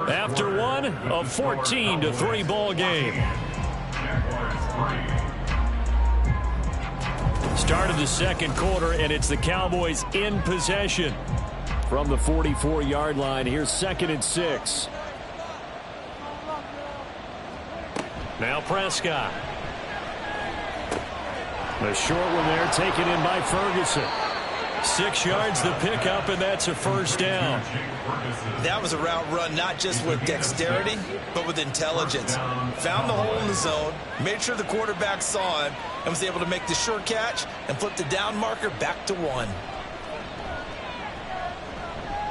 After one, a 14-3 ball game. Start of the 2nd quarter, and it's the Cowboys in possession. From the 44-yard line, here's 2nd and 6. Now Prescott. The short one there taken in by Ferguson. 6 yards the pickup, and that's a 1st down. That was a route run not just with dexterity, but with intelligence. Found the hole in the zone, made sure the quarterback saw him, and was able to make the sure catch and flip the down marker back to 1.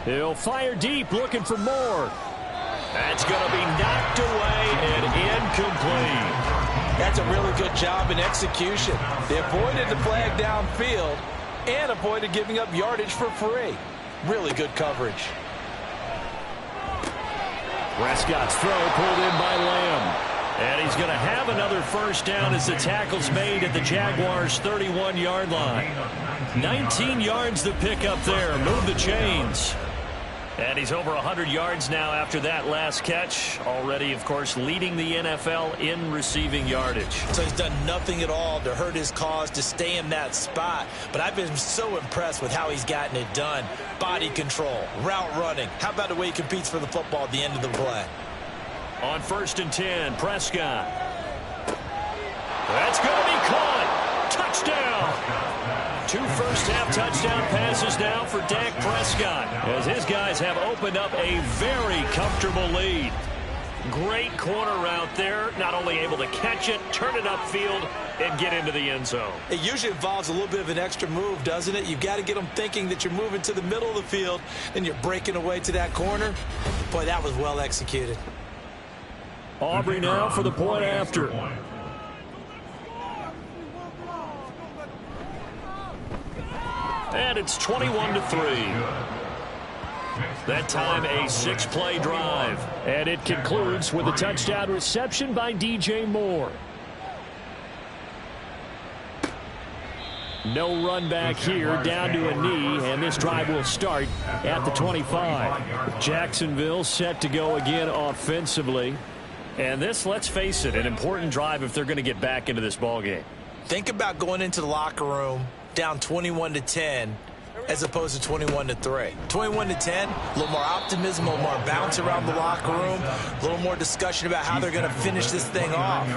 He'll fire deep, looking for more. That's going to be knocked away and incomplete. That's a really good job in execution. They avoided the flag downfield and avoided giving up yardage for free. Really good coverage. Prescott's throw pulled in by Lamb. And he's going to have another 1st down as the tackle's made at the Jaguars' 31-yard line. 19 yards the pickup there. Move the chains. And he's over 100 yards now after that last catch. Already, of course, leading the NFL in receiving yardage. So he's done nothing at all to hurt his cause to stay in that spot. But I've been so impressed with how he's gotten it done. Body control, route running. How about the way he competes for the football at the end of the play? On 1st and 10, Prescott. That's going to be caught. Touchdown. 2 first-half touchdown passes now for Dak Prescott, as his guys have opened up a very comfortable lead. Great corner route there, not only able to catch it, turn it upfield, and get into the end zone. It usually involves a little bit of an extra move, doesn't it? You've got to get them thinking that you're moving to the middle of the field, and you're breaking away to that corner. Boy, that was well executed. Aubrey now for the point after. And it's 21-3. That time a 6-play drive. And it concludes with a touchdown reception by DJ Moore. No run back here, down to a knee, and this drive will start at the 25. Jacksonville set to go again offensively. And this, let's face it, an important drive if they're going to get back into this ballgame. Think about going into the locker room down 21-10 as opposed to 21-3. 21-10, a little more optimism, a little more bounce around the locker room, a little more discussion about how they're going to finish this thing off.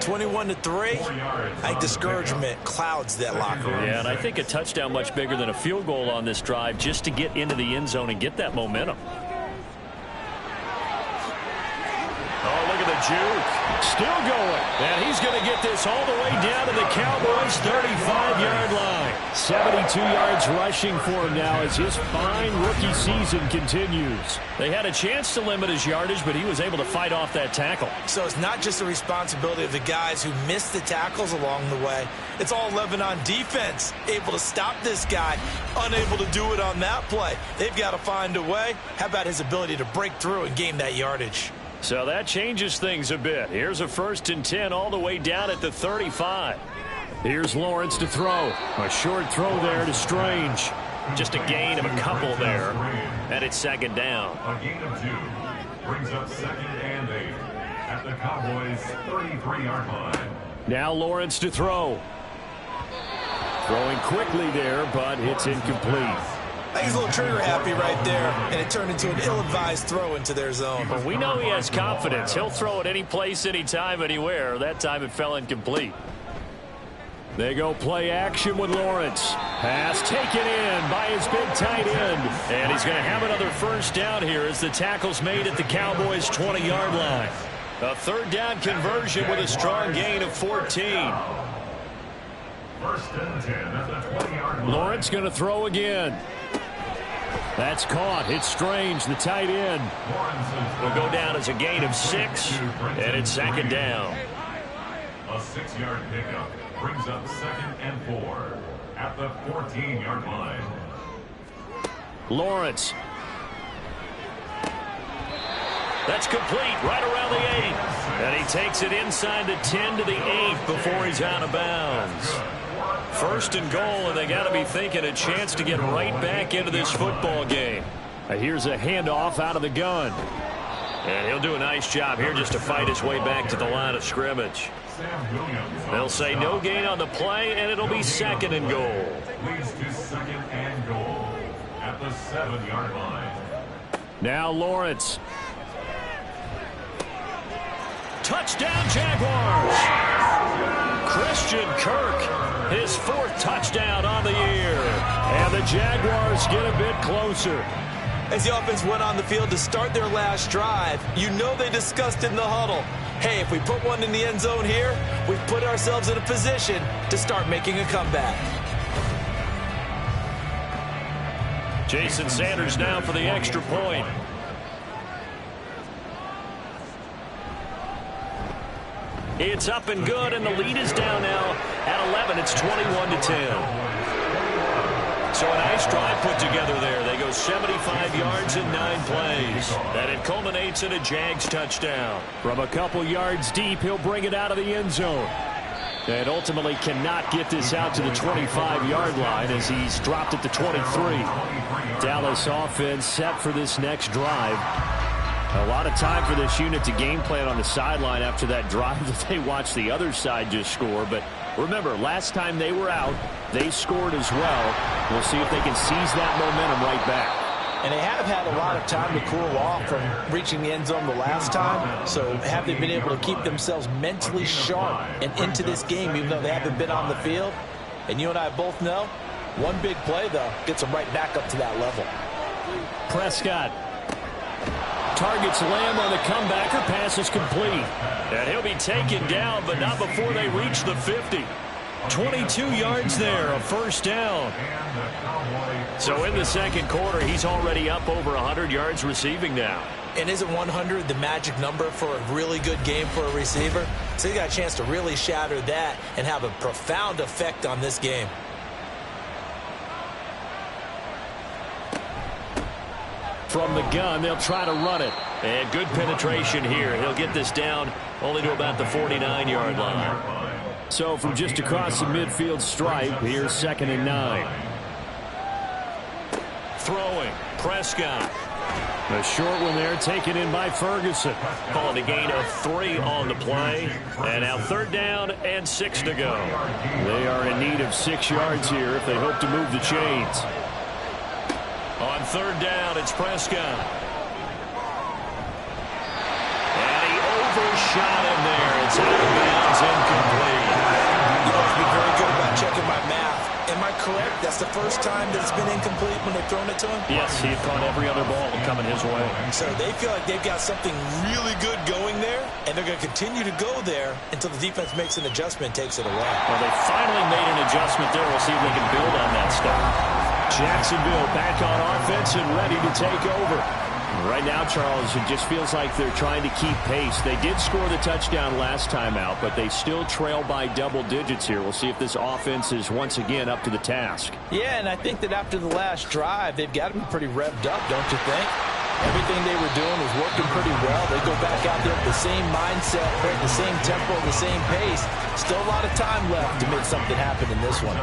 21-3, I think discouragement clouds that locker room. Yeah, and I think a touchdown much bigger than a field goal on this drive just to get into the end zone and get that momentum. Oh, look at the juke. Still going. And he's going to get this all the way down to the Cowboys' 35-yard line. 72 yards rushing for him now as his fine rookie season continues. They had a chance to limit his yardage, but he was able to fight off that tackle. So it's not just the responsibility of the guys who missed the tackles along the way. It's all 11 on defense, able to stop this guy, unable to do it on that play. They've got to find a way. How about his ability to break through and gain that yardage? So that changes things a bit. Here's a 1st and 10 all the way down at the 35. Here's Lawrence to throw. A short throw there to Strange. Just a gain of a couple there. And it's 2nd down. A gain of 2 brings up 2nd and 8 at the Cowboys' 33-yard line. Now Lawrence to throw. Throwing quickly there, but it's incomplete. I think he's a little trigger happy right there, and it turned into an ill-advised throw into their zone. But we know he has confidence. He'll throw it any place, anytime, anywhere. That time it fell incomplete. They go play action with Lawrence. Pass taken in by his big tight end. And he's going to have another 1st down here as the tackle's made at the Cowboys' 20-yard line. A 3rd down conversion with a strong gain of 14. 1st and 10 at the 20-yard line. Lawrence going to throw again. That's caught. It's Strange, the tight end. Will go down as a gain of 6, and it's 2nd down. A 6-yard pickup brings up 2nd and 4 at the 14-yard line. Lawrence. That's complete right around the 8. And he takes it inside the 10 to the 8 before he's out of bounds. 1st and goal, and they got to be thinking a chance to get right back into this football game. Here's a handoff out of the gun. And he'll do a nice job here just to fight his way back to the line of scrimmage. They'll say no gain on the play, and it'll be 2nd and goal. Leads to 2nd and goal at the 7-yard line. Now Lawrence. Touchdown Jaguars! Christian Kirk, his 4th touchdown on the year. And the Jaguars get a bit closer. As the offense went on the field to start their last drive, you know they discussed in the huddle, hey, if we put one in the end zone here, we've put ourselves in a position to start making a comeback. Jason Sanders now for the extra point. It's up and good, and the lead is down now at 11. It's 21-10. So a nice drive put together there. They go 75 yards in 9 plays. And it culminates in a Jags touchdown. From a couple yards deep, he'll bring it out of the end zone. And ultimately cannot get this out to the 25-yard line as he's dropped at the 23. Dallas offense set for this next drive. A lot of time for this unit to game plan on the sideline after that drive that they watched the other side just score. But remember, last time they were out, they scored as well. We'll see if they can seize that momentum right back. And they have had a lot of time to cool off from reaching the end zone the last time. So have they been able to keep themselves mentally sharp and into this game, even though they haven't been on the field? And you and I both know, one big play, though, gets them right back up to that level. Prescott targets Lamb on the comebacker. Pass is complete. And he'll be taken down, but not before they reach the 50. 22 yards there, a 1st down. So in the 2nd quarter, he's already up over 100 yards receiving now. And isn't 100 the magic number for a really good game for a receiver? So he got a chance to really shatter that and have a profound effect on this game. From the gun, they'll try to run it. And good penetration here. He'll get this down only to about the 49-yard line. So from just across the midfield stripe, here's 2nd and 9. Throwing, Prescott. A short one there taken in by Ferguson. Calling a gain of 3 on the play. And now 3rd down and 6 to go. They are in need of 6 yards here if they hope to move the chains. On 3rd down, it's Prescott. And he overshot him there. It's out of bounds, incomplete. You know, to be very good about checking my math. Am I correct that that's the first time that it's been incomplete when they've thrown it to him? Yes, he had caught every other ball coming his way. So they feel like they've got something really good going there, and they're going to continue to go there until the defense makes an adjustment and takes it away. Well, they finally made an adjustment there. We'll see if they can build on that stuff. Jacksonville back on offense and ready to take over. Right now, Charles, it just feels like they're trying to keep pace. They did score the touchdown last time out, but they still trail by double digits here. We'll see if this offense is once again up to the task. Yeah, and I think that after the last drive, they've got to be pretty revved up, don't you think? Everything they were doing was working pretty well. They go back out there with the same mindset, right, the same tempo, the same pace. Still a lot of time left to make something happen in this one.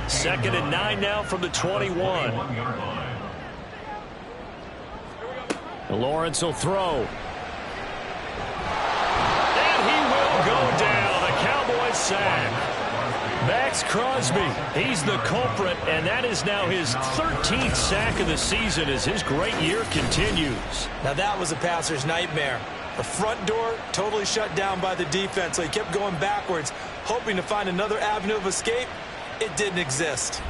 2nd and 9 now from the 21. Lawrence will throw. And he will go down. A Cowboys sack. Max Crosby, he's the culprit, and that is now his 13th sack of the season as his great year continues. Now that was a passer's nightmare. The front door totally shut down by the defense, so he kept going backwards, hoping to find another avenue of escape. It didn't exist.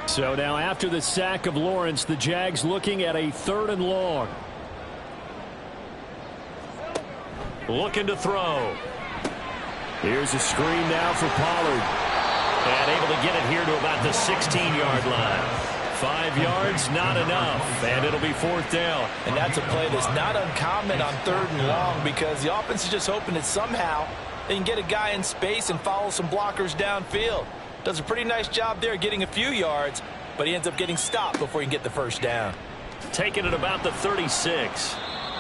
So now after the sack of Lawrence, the Jags looking at a 3rd and long. Looking to throw. Here's a screen now for Pollard. And able to get it here to about the 16-yard line. 5 yards, not enough. And it'll be 4th down. And that's a play that's not uncommon on 3rd and long because the offense is just hoping that somehow they can get a guy in space and follow some blockers downfield. Does a pretty nice job there getting a few yards, but he ends up getting stopped before he can get the first down. Taking it about the 36.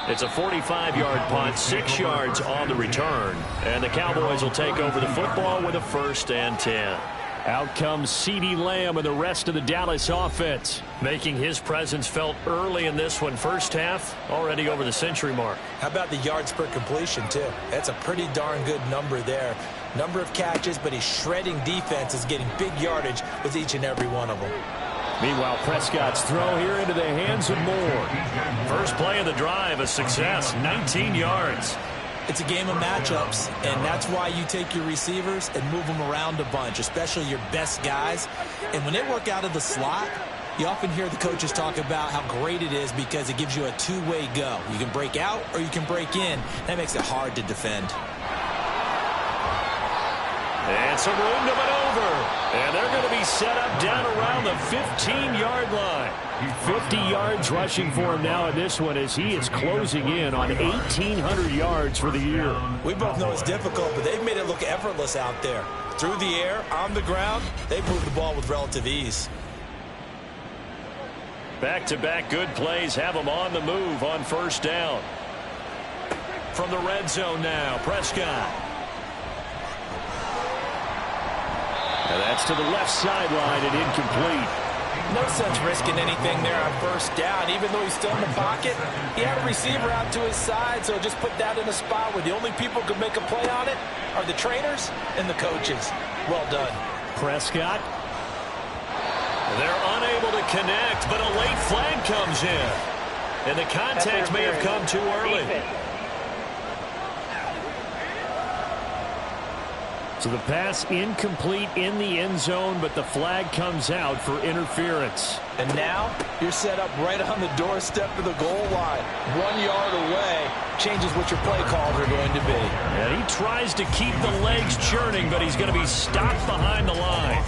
It's a 45-yard punt, 6 yards on the return. And the Cowboys will take over the football with a 1st and 10. Out comes CeeDee Lamb and the rest of the Dallas offense. Making his presence felt early in this one. First half, already over the century mark. How about the yards per completion, too? That's a pretty darn good number there. Number of catches, but he's shredding defense, is getting big yardage with each and every one of them. Meanwhile, Prescott's throw here into the hands of Moore. First play of the drive, a success, 19 yards. It's a game of matchups, and that's why you take your receivers and move them around a bunch, especially your best guys. And when they work out of the slot, you often hear the coaches talk about how great it is because it gives you a two-way go. You can break out or you can break in. That makes it hard to defend. And some room to maneuver. And they're going to be set up down around the 15-yard line. 50 yards rushing for him now in this one as he is closing in on 1,800 yards for the year. We both know it's difficult, but they've made it look effortless out there. Through the air, on the ground, they've moved the ball with relative ease. Back-to-back good plays have them on the move on first down. From the red zone now, Prescott. And that's to the left sideline and incomplete. No sense risking anything there on first down. Even though he's still in the pocket, he had a receiver out to his side, so just put that in a spot where the only people who can make a play on it are the trainers and the coaches. Well done. Prescott. They're unable to connect, but a late flag comes in. And the contact may have come too early. So the pass incomplete in the end zone, but the flag comes out for interference. And now you're set up right on the doorstep of the goal line. 1 yard away changes what your play calls are going to be. And he tries to keep the legs churning, but he's going to be stopped behind the line.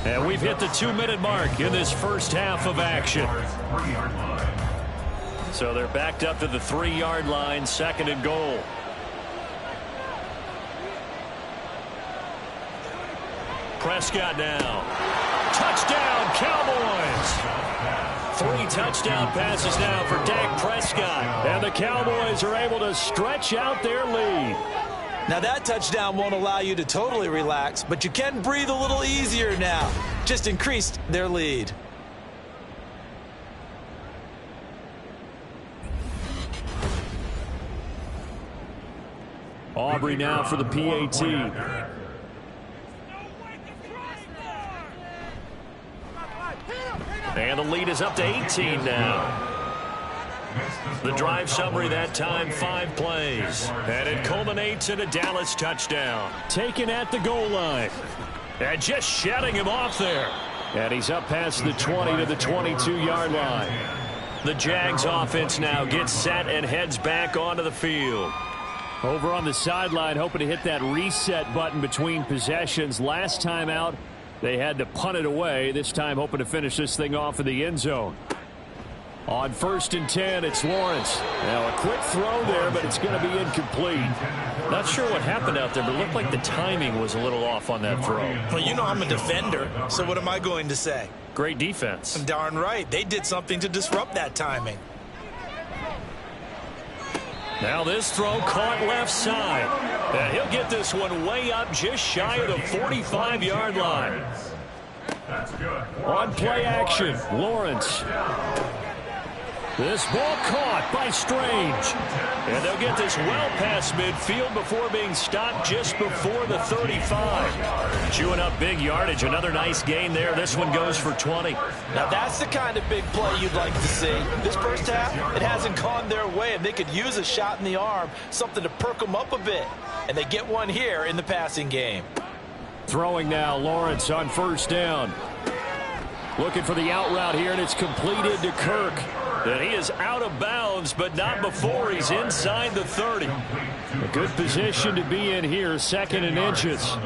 And we've hit the 2-minute mark in this first half of action. So they're backed up to the 3-yard line, 2nd and goal. Prescott now. Touchdown, Cowboys! 3 touchdown passes now for Dak Prescott. And the Cowboys are able to stretch out their lead. Now that touchdown won't allow you to totally relax, but you can breathe a little easier now. Just increased their lead. Aubrey now for the PAT. And the lead is up to 18 now. The drive summary that time, 5 plays. And it culminates in a Dallas touchdown. Taken at the goal line. And just shutting him off there. And he's up past the 20 to the 22-yard line. The Jags offense now gets set and heads back onto the field. Over on the sideline, hoping to hit that reset button between possessions. Last time out, they had to punt it away. This time, hoping to finish this thing off in the end zone. On 1st and 10, it's Lawrence. Now, a quick throw there, but it's going to be incomplete. Not sure what happened out there, but it looked like the timing was a little off on that throw. Well, you know I'm a defender, so what am I going to say? Great defense. Darn right. They did something to disrupt that timing. Now this throw caught left side. And he'll get this one way up just shy of the 45-yard line. On play action, Lawrence. This ball caught by Strange. And they'll get this well past midfield before being stopped just before the 35. Chewing up big yardage. Another nice gain there. This one goes for 20. Now that's the kind of big play you'd like to see. This first half, it hasn't gone their way, and they could use a shot in the arm, something to perk them up a bit. And they get one here in the passing game. Throwing now, Lawrence on 1st down. Looking for the out route here, and it's completed to Kirk. And he is out of bounds, but not before he's inside the 30. A good position to be in here, 2nd and inches.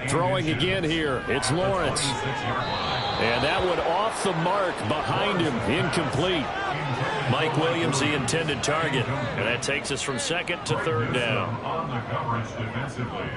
Throwing again here, it's Lawrence. And that one off the mark behind him, incomplete. Mike Williams, the intended target. And that takes us from 2nd to 3rd down. On the coverage defensively.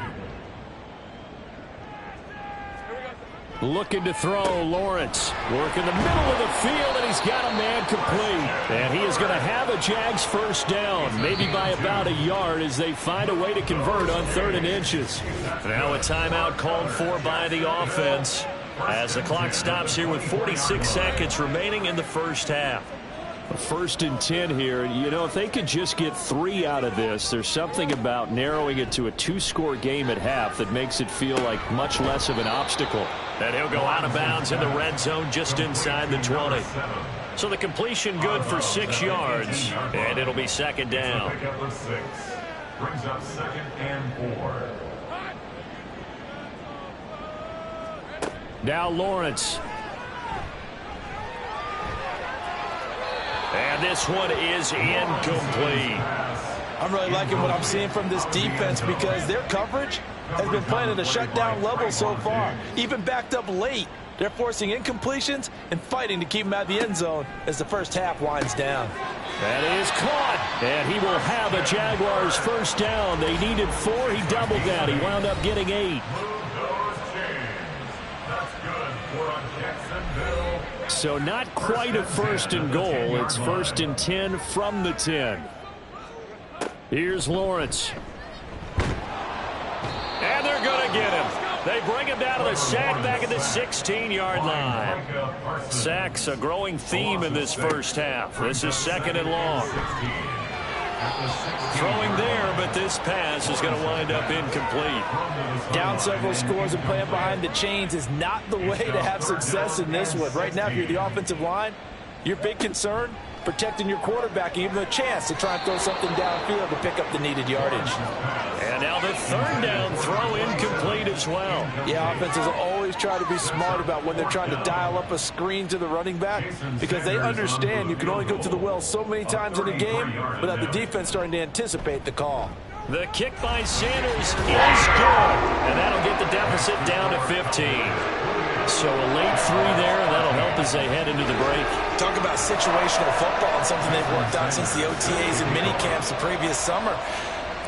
Looking to throw, Lawrence. Work in the middle of the field, and he's got a man complete. And he is going to have a Jags 1st down, maybe by about a yard as they find a way to convert on 3rd and inches. Now a timeout called for by the offense as the clock stops here with 46 seconds remaining in the first half. 1st and 10 here. You know, if they could just get 3 out of this, there's something about narrowing it to a 2-score game at half that makes it feel like much less of an obstacle. And he'll go out of bounds in the red zone just inside the 20. So the completion good for 6 yards, and it'll be 2nd down. Brings up 2nd and 4. Now Lawrence. And this one is incomplete. I'm really liking what I'm seeing from this defense because their coverage has been playing at a shutdown level so far. Even backed up late, they're forcing incompletions and fighting to keep them out of the end zone as the first half winds down. That is caught, and he will have a Jaguars 1st down. They needed 4. He doubled that. He wound up getting 8. So not quite a 1st and goal. It's 1st and 10 from the 10. Here's Lawrence. And they're going to get him. They bring him down to the sack back at the 16-yard line. Sacks a growing theme in this first half. This is 2nd and long. Throwing there, but this pass is going to wind up incomplete. Down several scores and playing behind the chains is not the way to have success in this one. Right now, if you're the offensive line, your big concern, protecting your quarterback and giving him a chance to try and throw something downfield to pick up the needed yardage. And now the 3rd down throw incomplete as well. Yeah, offenses always try to be smart about when they're trying to dial up a screen to the running back because they understand you can only go to the well so many times in a game without the defense starting to anticipate the call. The kick by Sanders is good, and that'll get the deficit down to 15. So a late 3 there, and that'll help as they head into the break. Talk about situational football and something they've worked on since the OTAs and mini camps the previous summer.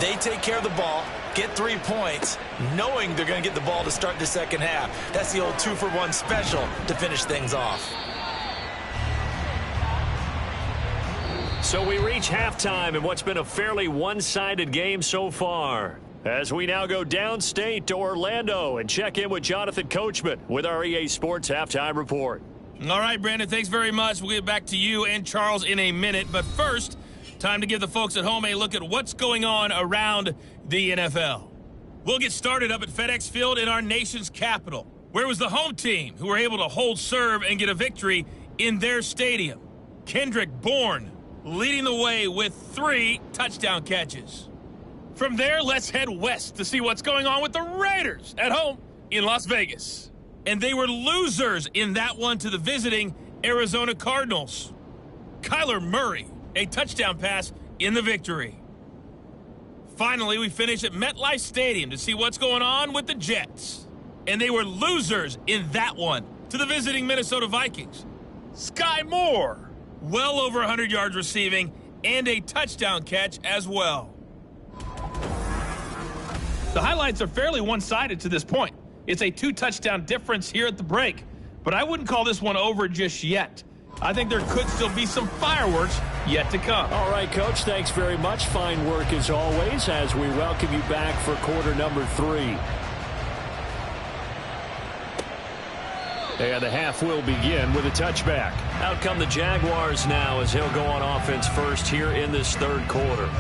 They take care of the ball, get 3 points, knowing they're going to get the ball to start the second half. That's the old 2-for-1 special to finish things off. So we reach halftime in what's been a fairly one-sided game so far. As we now go downstate to Orlando and check in with Jonathan Coachman with our EA Sports Halftime Report. All right, Brandon, thanks very much. We'll get back to you and Charles in a minute. But first, time to give the folks at home a look at what's going on around the NFL. We'll get started up at FedEx Field in our nation's capital, where it was the home team who were able to hold serve and get a victory in their stadium. Kendrick Bourne leading the way with 3 touchdown catches. From there, let's head west to see what's going on with the Raiders at home in Las Vegas. And they were losers in that one to the visiting Arizona Cardinals. Kyler Murray, a touchdown pass in the victory. Finally, we finish at MetLife Stadium to see what's going on with the Jets. And they were losers in that one to the visiting Minnesota Vikings. Sky Moore, well over 100 yards receiving and a touchdown catch as well. The highlights are fairly one-sided to this point. It's a 2-touchdown difference here at the break, but I wouldn't call this one over just yet. I think there could still be some fireworks yet to come. All right, Coach, thanks very much. Fine work as always as we welcome you back for quarter number 3. And the half will begin with a touchback. Out come the Jaguars now as he'll go on offense first here in this third quarter.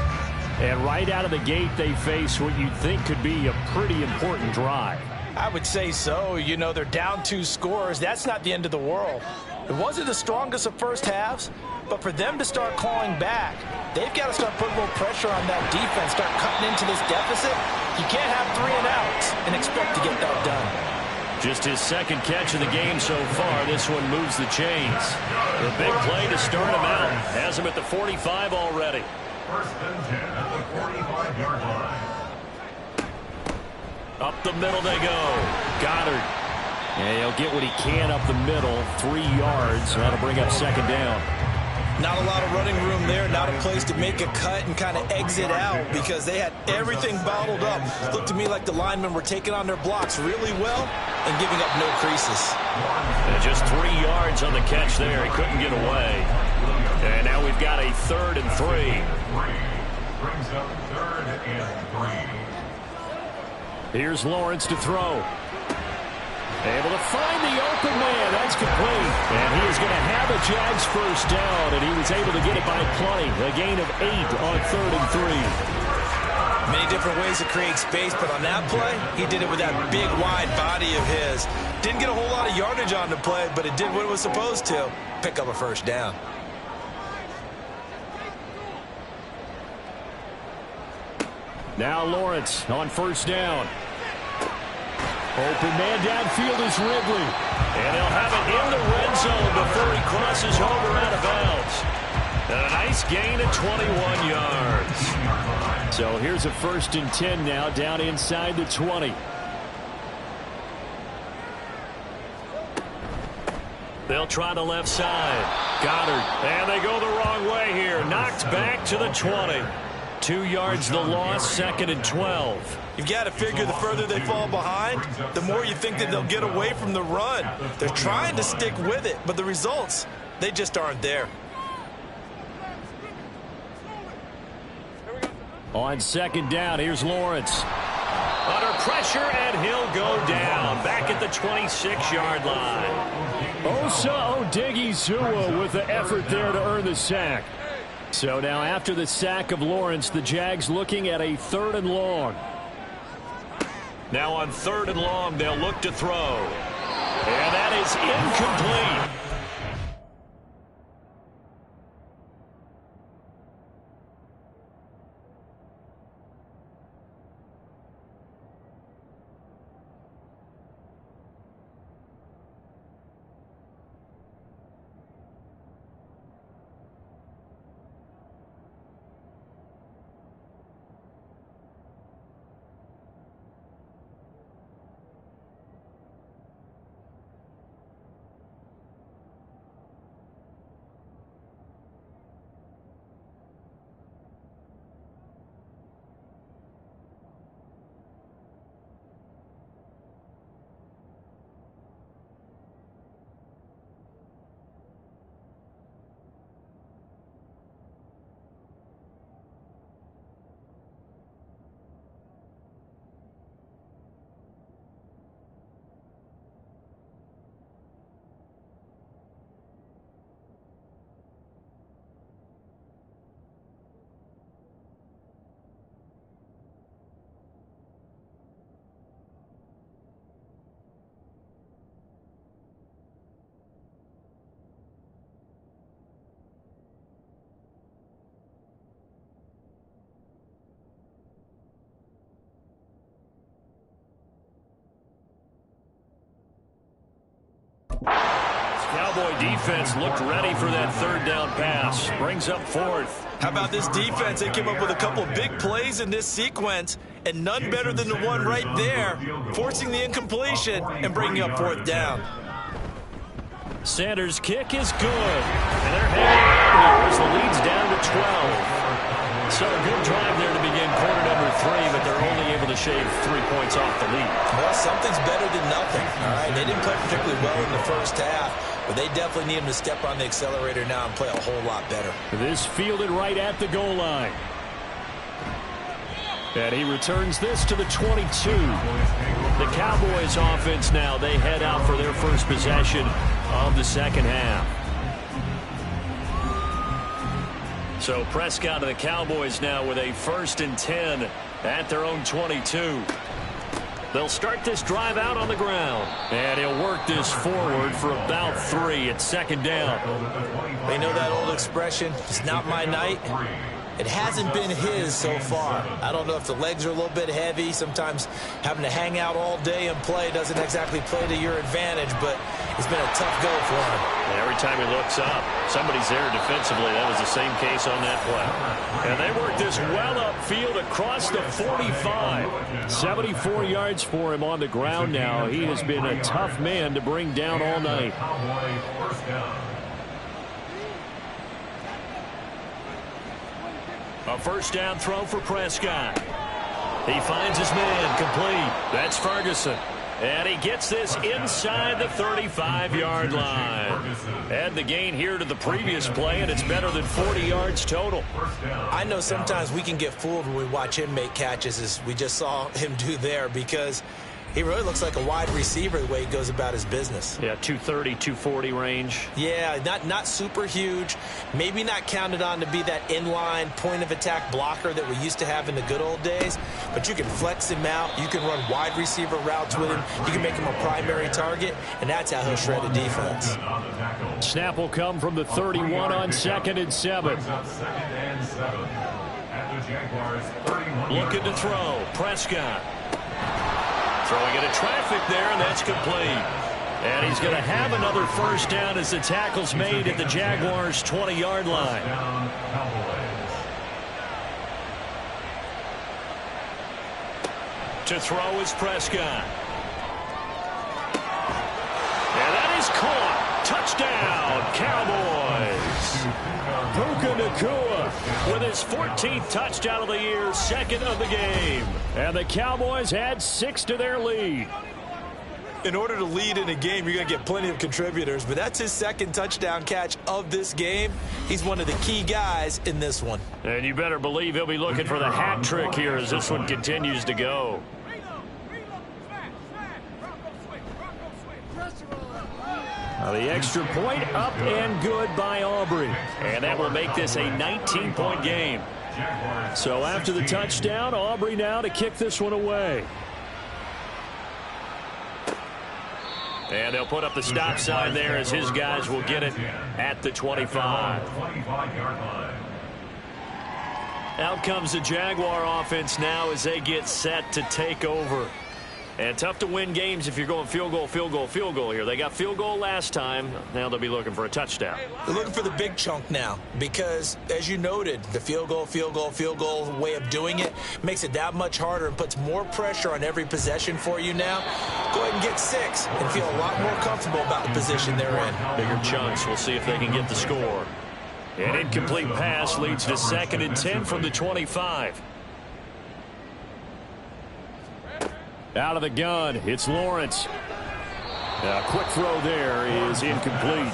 And right out of the gate, they face what you'd think could be a pretty important drive. I would say so. You know, they're down 2 scores. That's not the end of the world. It wasn't the strongest of first halves, but for them to start clawing back, they've got to start putting a little pressure on that defense, start cutting into this deficit. You can't have 3 and outs and expect to get that done. Just his second catch of the game so far. This one moves the chains. The big play to start him out. Has him at the 45 already. First and 10 at the 45-yard line. Up the middle they go. Goddard. And he'll get what he can up the middle. 3 yards. That'll bring up second down. Not a lot of running room there. Not a place to make a cut and kind of exit out because they had everything bottled up. Looked to me like the linemen were taking on their blocks really well and giving up no creases. And just 3 yards on the catch there. He couldn't get away. And now we've got a 3rd and 3. Brings up 3rd and 3. Here's Lawrence to throw. Able to find the open man. That's complete. And he is going to have a Jags first down, and he was able to get it by plenty. A gain of 8 on 3rd and 3. Many different ways to create space, but on that play, he did it with that big, wide body of his. Didn't get a whole lot of yardage on the play, but it did what it was supposed to. Pick up a first down. Now Lawrence on first down. Open man downfield is Ridley. And he'll have it in the red zone before he crosses over out of bounds. And a nice gain of 21 yards. So here's a 1st and 10 now down inside the 20. They'll try the left side. Goddard. And they go the wrong way here. Knocked back to the 20. 2 yards the loss, 2nd and 12. You've got to figure the further they fall behind, the more you think that they'll get away from the run. They're trying to stick with it, but the results, they just aren't there. On 2nd down, here's Lawrence. Under pressure, and he'll go down. Back at the 26-yard line. Osa Odighizuwa with the effort there to earn the sack. So now after the sack of Lawrence, the Jags looking at a 3rd and long. Now on 3rd and long, they'll look to throw. And that is incomplete. Cowboy defense looked ready for that third down pass. Brings up fourth. How about this defense? They came up with a couple of big plays in this sequence, and none better than the one right there, forcing the incompletion and bringing up fourth down. Sanders' kick is good. And they're heading out here as the lead's down to 12. So a good drive there to begin quarter number 3, but they're only able to shave 3 points off the lead. Well, something's better than nothing. All right, they didn't play particularly well in the first half, but they definitely need him to step on the accelerator now and play a whole lot better. This fielded right at the goal line. And he returns this to the 22. The Cowboys offense now, they head out for their first possession of the second half. So Prescott and the Cowboys now with a 1st and 10 at their own 22. They'll start this drive out on the ground. And he'll work this forward for about 3 at second down. They know that old expression, it's not my night. It hasn't been his so far. I don't know if the legs are a little bit heavy. Sometimes having to hang out all day and play doesn't exactly play to your advantage, but it's been a tough go for him. And every time he looks up, somebody's there defensively. That was the same case on that play. And they work this well upfield across the 45. 74 yards for him on the ground now. He has been a tough man to bring down all night. A first down throw for Prescott. He finds his man complete. That's Ferguson. And he gets this inside the 35-yard line. Add the gain here to the previous play, and it's better than 40 yards total. I know sometimes we can get fooled when we watch him make catches, as we just saw him do there, because he really looks like a wide receiver the way he goes about his business. Yeah, 230, 240 range. Yeah, not super huge. Maybe not counted on to be that inline point-of-attack blocker that we used to have in the good old days. But you can flex him out. You can run wide receiver routes with him. You can make him a primary target, and that's how he'll shred a defense. Snap will come from the 31 on 2nd and 7. Looking to throw. Prescott. Throwing into traffic there, and that's complete. And he's going to have another first down as the tackle's made at the Jaguars' 20-yard line. To throw is Prescott. And that is caught. Touchdown, Cowboys. Puka Nacua With his 14th touchdown of the year, 2nd of the game. And the Cowboys add 6 to their lead. In order to lead in a game, you're going to get plenty of contributors, but that's his 2nd touchdown catch of this game. He's one of the key guys in this one. And you better believe he'll be looking for the hat trick here as this one continues to go. The extra point up and good by Aubrey. And that will make this a 19-point game. So after the touchdown, Aubrey now to kick this one away. And they'll put up the stop sign there as his guys will get it at the 25. Out comes the Jaguar offense now as they get set to take over. And tough to win games if you're going field goal, field goal, field goal here. They got field goal last time. Now they'll be looking for a touchdown. They're looking for the big chunk now because, as you noted, the field goal way of doing it makes it that much harder and puts more pressure on every possession for you now. Go ahead and get 6 and feel a lot more comfortable about the position they're in. Bigger chunks. We'll see if they can get the score. An incomplete pass leads to 2nd and 10 from the 25. Out of the gun, it's Lawrence. A quick throw there is incomplete.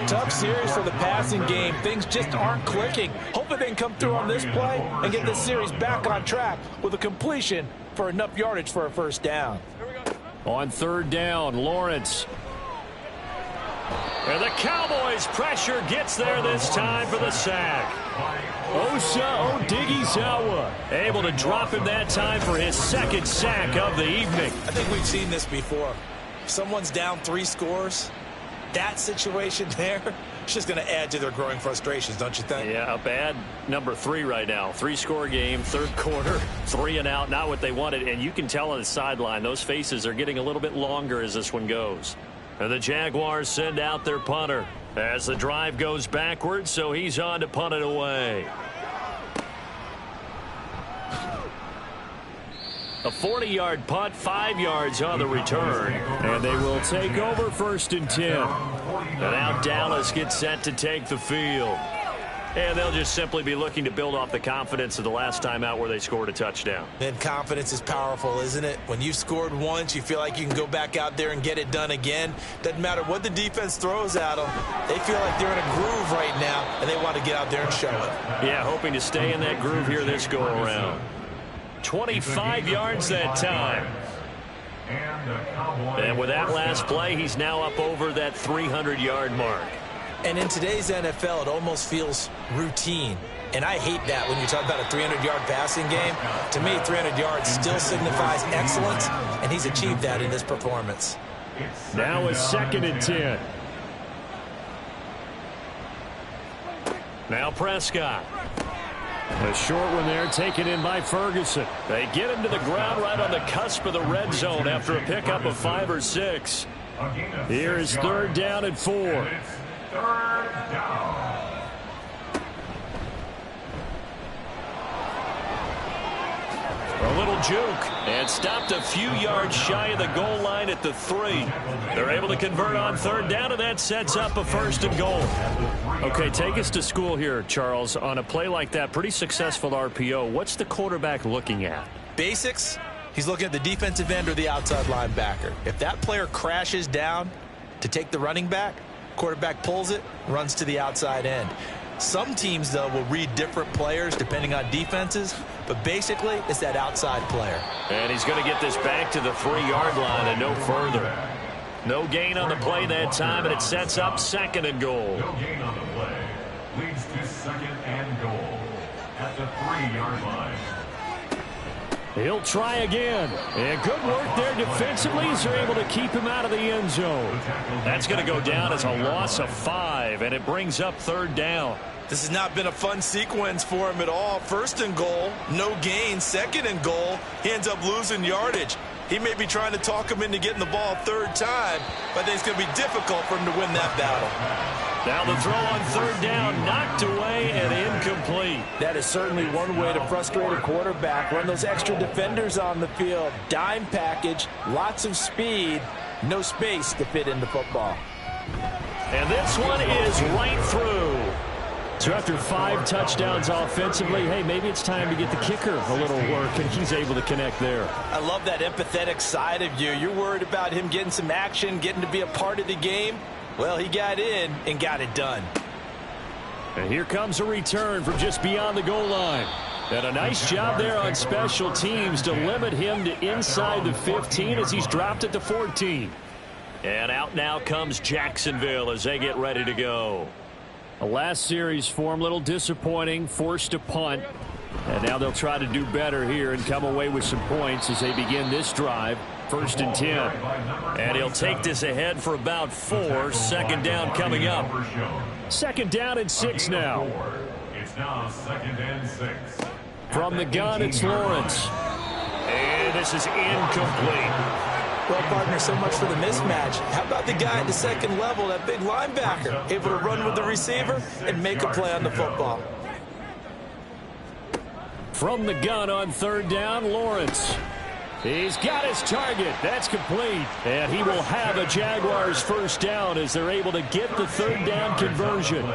Tough series for the passing game. Things just aren't clicking. Hopefully they can come through on this play and get this series back on track with a completion for enough yardage for a first down. On 3rd down, Lawrence. And the Cowboys' pressure gets there this time for the sack. Osa Odighizuwa Able to drop him that time for his 2nd sack of the evening. I think we've seen this before. If someone's down 3 scores, that situation there, it's just going to add to their growing frustrations, don't you think? Yeah, a bad number 3 right now. 3-score game, 3rd quarter, 3 and out, not what they wanted. And you can tell on the sideline, those faces are getting a little bit longer as this one goes. And the Jaguars send out their punter as the drive goes backwards, so he's on to punt it away. A 40-yard punt, 5 yards on the return. And they will take over 1st and 10. And now Dallas gets set to take the field. And they'll just simply be looking to build off the confidence of the last time out where they scored a touchdown. And confidence is powerful, isn't it? When you've scored once, you feel like you can go back out there and get it done again. Doesn't matter what the defense throws at them. They feel like they're in a groove right now, and they want to get out there and show it. Yeah, hoping to stay in that groove here this go-around. 25 yards that time. And with that last play, he's now up over that 300-yard mark. And in today's NFL, it almost feels routine. And I hate that when you talk about a 300-yard passing game. To me, 300 yards still signifies excellence, and he's achieved that in this performance. Now it's 2nd and 10. Now Prescott. A short one there taken in by Ferguson. They get him to the ground right on the cusp of the red zone after a pickup of 5 or 6. Here is 3rd down and 4. 3rd down. A little juke and stopped a few yards shy of the goal line at the 3. They're able to convert on 3rd down, and that sets up a 1st and goal. Okay, take us to school here, Charles. On a play like that, pretty successful RPO. What's the quarterback looking at? Basics, he's looking at the defensive end or the outside linebacker. If that player crashes down to take the running back, quarterback pulls it, runs to the outside end. Some teams, though, will read different players depending on defenses, but basically it's that outside player. And he's going to get this back to the 3-yard line and no further. No gain on the play that time, and it sets up 2nd and goal. No gain on the play. Leads to 2nd and goal at the 3-yard line. He'll try again. And good work there defensively as they're able to keep him out of the end zone. That's going to go down as a loss of 5, and it brings up 3rd down. This has not been a fun sequence for him at all. 1st and goal, no gain. 2nd and goal, he ends up losing yardage. He may be trying to talk him into getting the ball 3rd time, but I think it's going to be difficult for him to win that battle. Now the throw on 3rd down, knocked away and incomplete. That is certainly one way to frustrate a quarterback. Run those extra defenders on the field. Dime package, lots of speed, no space to fit into football. And this one is right through. So after 5 touchdowns offensively, hey, maybe it's time to get the kicker a little work, and he's able to connect there. I love that empathetic side of you. You're worried about him getting some action, getting to be a part of the game. Well, he got in and got it done. And here comes a return from just beyond the goal line. And a nice job there on special teams to limit him to inside the 15 as he's dropped it to 14. And out now comes Jacksonville as they get ready to go. A last series for him, a little disappointing, forced to punt. And now they'll try to do better here and come away with some points as they begin this drive. 1st and 10. And he'll take this ahead for about 4. 2nd down coming up. 2nd down and 6 now. It's now 2nd and 6. From the gun, it's Lawrence. And this is incomplete. Well, partner, so much for the mismatch. How about the guy at the 2nd level, that big linebacker, able to run with the receiver and make a play on the football? From the gun on 3rd down, Lawrence. He's got his target. That's complete. And he will have a Jaguars 1st down as they're able to get the 3rd down conversion.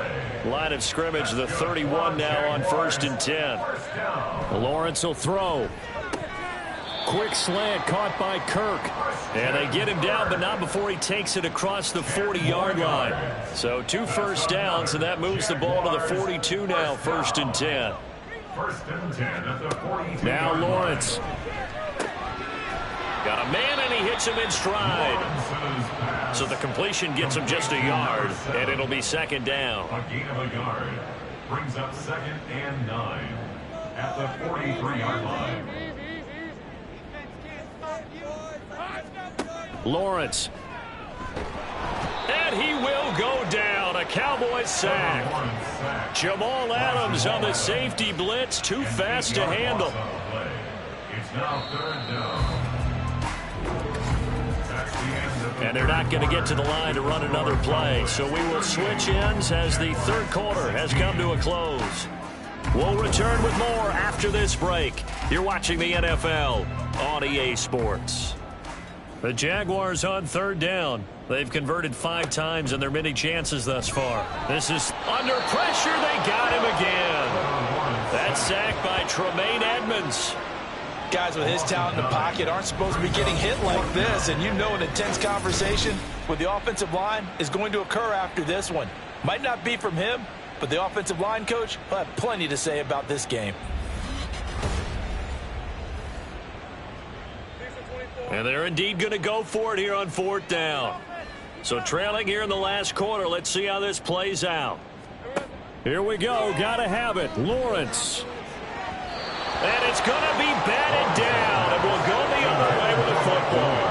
Line of scrimmage, the 31 now on 1st and 10. Lawrence will throw. Quick slant caught by Kirk. And they get him down, but not before he takes it across the 40-yard line. So 2 first downs, and that moves the ball to the 42 now, 1st and 10. 1st and 10 at the 42. Now Lawrence. Got a man, and he hits him in stride. So the completion gets him just a yard, and it'll be 2nd down. A gain of a yard brings up 2nd and 9 at the 43-yard line. Lawrence. And he will go down. A Cowboys sack. Jamal Adams on the safety blitz. Too fast to handle. It's now 3rd down. And they're not going to get to the line to run another play. So we will switch ends as the third quarter has come to a close. We'll return with more after this break. You're watching the NFL on EA Sports. The Jaguars on third down. They've converted 5 times in their many chances thus far. This is under pressure. They got him again. That sack by Tremaine Edmonds. Guys with his talent in the pocket aren't supposed to be getting hit like this, and you know an intense conversation with the offensive line is going to occur after this one. Might not be from him, but the offensive line coach will have plenty to say about this game. And they're indeed going to go for it here on fourth down. So trailing here in the last quarter. Let's see how this plays out. Here we go. Got to have it. Lawrence. And it's going to be batted down. And we'll go the other way with the football.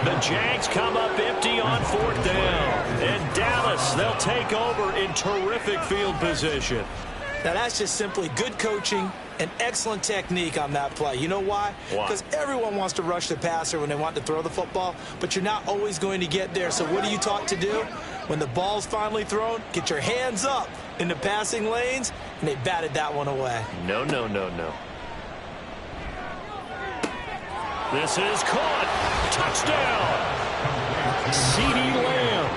The Jags come up empty on fourth down. And Dallas, they'll take over in terrific field position. Now, that's just simply good coaching and excellent technique on that play. You know why? Because everyone wants to rush the passer when they want to throw the football, but you're not always going to get there. So what are you taught to do? When the ball's finally thrown, get your hands up in the passing lanes, and they batted that one away. No, no, no, no. This is caught. Touchdown. CeeDee Lamb,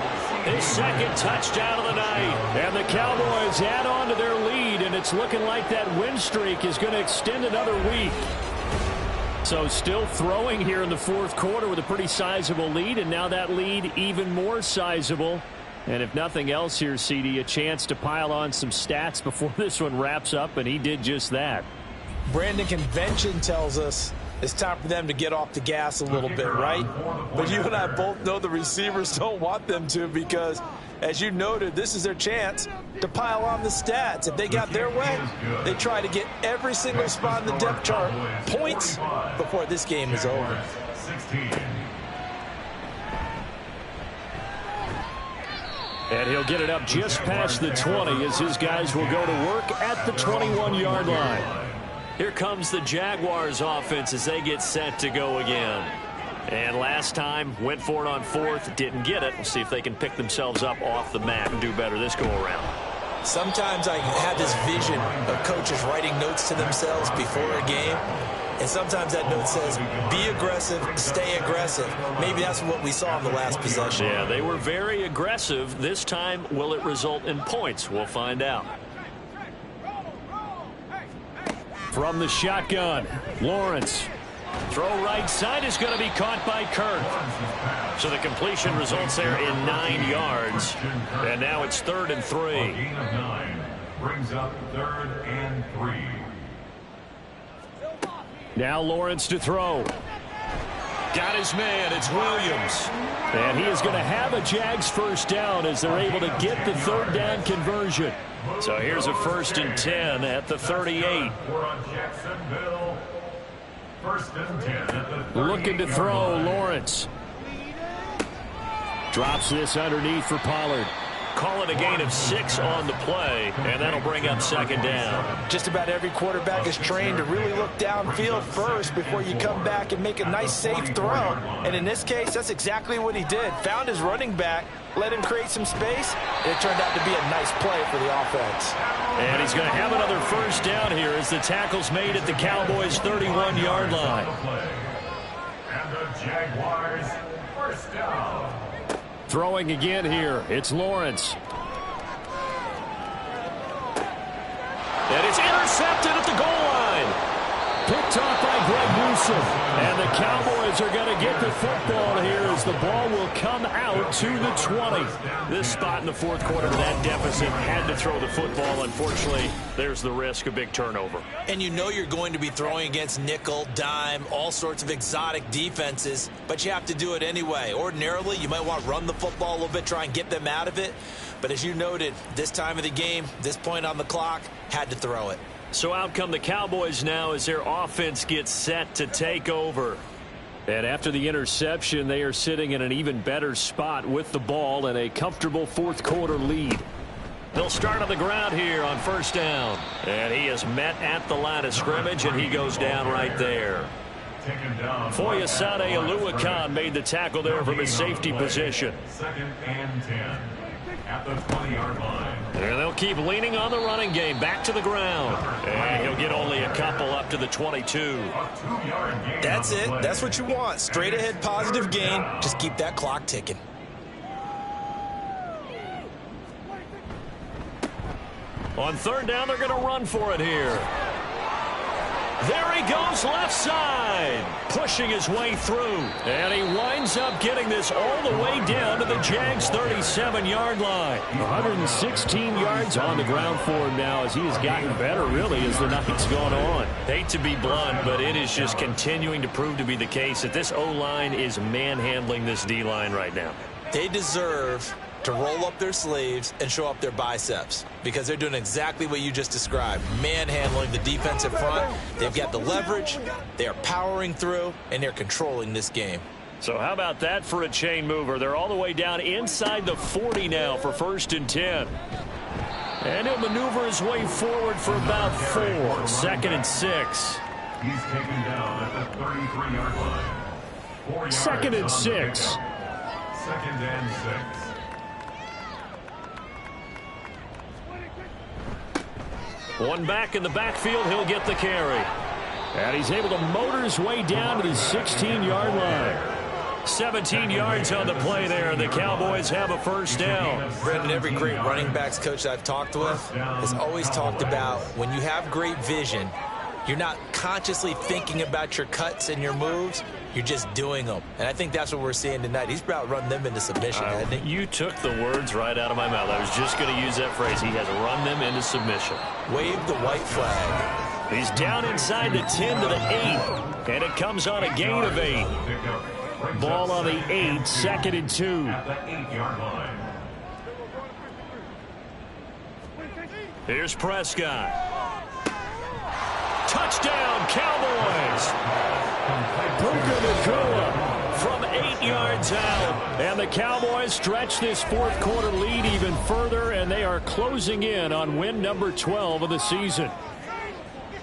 his second touchdown of the night. And the Cowboys add on to their lead, and it's looking like that win streak is going to extend another week. So still throwing here in the fourth quarter with a pretty sizable lead, and now that lead even more sizable. And if nothing else here, CD, a chance to pile on some stats before this one wraps up, and he did just that. Brandon, convention tells us it's time for them to get off the gas a little bit, right? But you and I both know the receivers don't want them to because, as you noted, this is their chance to pile on the stats. If they got their way, they try to get every single spot in the depth chart points before this game is over. And he'll get it up just past the 20 as his guys will go to work at the 21-yard line. Here comes the Jaguars offense as they get set to go again. And last time, went for it on fourth, didn't get it. We'll see if they can pick themselves up off the mat and do better this go-around. Sometimes I have this vision of coaches writing notes to themselves before a game. And sometimes that note says, be aggressive, stay aggressive. Maybe that's what we saw in the last possession. Yeah, they were very aggressive. This time, will it result in points? We'll find out. From the shotgun, Lawrence. Throw right side is going to be caught by Kirk. So the completion results there in 9 yards. And now it's 3rd and 3. Gain of 9 brings up 3rd and 3. Now Lawrence to throw. Got his man. It's Williams. And he is going to have a Jags first down as they're able to get the 3rd down conversion. So here's a 1st and 10 at the 38. Looking to throw, Lawrence. Drops this underneath for Pollard. Call it a gain of 6 on the play, and that'll bring up 2nd down. Just about every quarterback is trained to really look downfield first before you come back and make a nice, safe throw. And in this case, that's exactly what he did. Found his running back, let him create some space, and it turned out to be a nice play for the offense. And he's going to have another 1st down here as the tackle's made at the Cowboys' 31-yard line. And the Jaguars 1st down. Throwing again here. It's Lawrence. And it's intercepted at the goal line. Picked off by Greg Newsome. And the Cowboys are going to get the football here as the ball will come out to the 20. This spot in the 4th quarter, that deficit had to throw the football. Unfortunately, there's the risk of big turnover. And you know you're going to be throwing against nickel, dime, all sorts of exotic defenses, but you have to do it anyway. Ordinarily, you might want to run the football a little bit, try and get them out of it. But as you noted, this time of the game, this point on the clock, had to throw it. So out come the Cowboys now as their offense gets set to take over. And after the interception, they are sitting in an even better spot with the ball and a comfortable 4th quarter lead. They'll start on the ground here on 1st down. And he is met at the line of scrimmage, and he goes down right there. Foyesade Oluwakan made the tackle there from his safety position. 2nd and 10 at the 20-yard line. And they'll keep leaning on the running game back to the ground. And he'll get only a couple up to the 22. That's it. That's what you want. Straight ahead positive gain. Just keep that clock ticking. On 3rd down, they're going to run for it here. There he goes left side, pushing his way through. And he winds up getting this all the way down to the Jags' 37-yard line. 116 yards on the ground for him now as he has gotten better, really, as the night's gone on. Hate to be blunt, but it is just continuing to prove to be the case that this O-line is manhandling this D-line right now. They deserve to roll up their sleeves and show up their biceps because they're doing exactly what you just described, manhandling the defensive front. They've got the leverage, they're powering through, and they're controlling this game. So how about that for a chain mover? They're all the way down inside the 40 now for 1st and 10. And he'll maneuver his way forward for about 4. 2nd and 6. He's taken down at the 33-yard line. 4 yards 2nd and 6. 2nd and 6. One back in the backfield, he'll get the carry. And he's able to motor his way down to the 16-yard line. 17 yards on the play there. The Cowboys have a 1st down. Brendan, every great running backs coach I've talked with has always talked about when you have great vision, you're not consciously thinking about your cuts and your moves. You're just doing them. And I think that's what we're seeing tonight. He's about run them into submission, hasn't he? You took the words right out of my mouth. I was just going to use that phrase. He has run them into submission. Wave the white flag. He's down inside the 10 to the 8. And it comes on a gain of 8. Ball on the 8, 2nd and 2. At the 8-yard line. Here's Prescott. Touchdown, Cowboys! Puka Nacua from 8 yards out. And the Cowboys stretch this 4th quarter lead even further, and they are closing in on win number 12 of the season.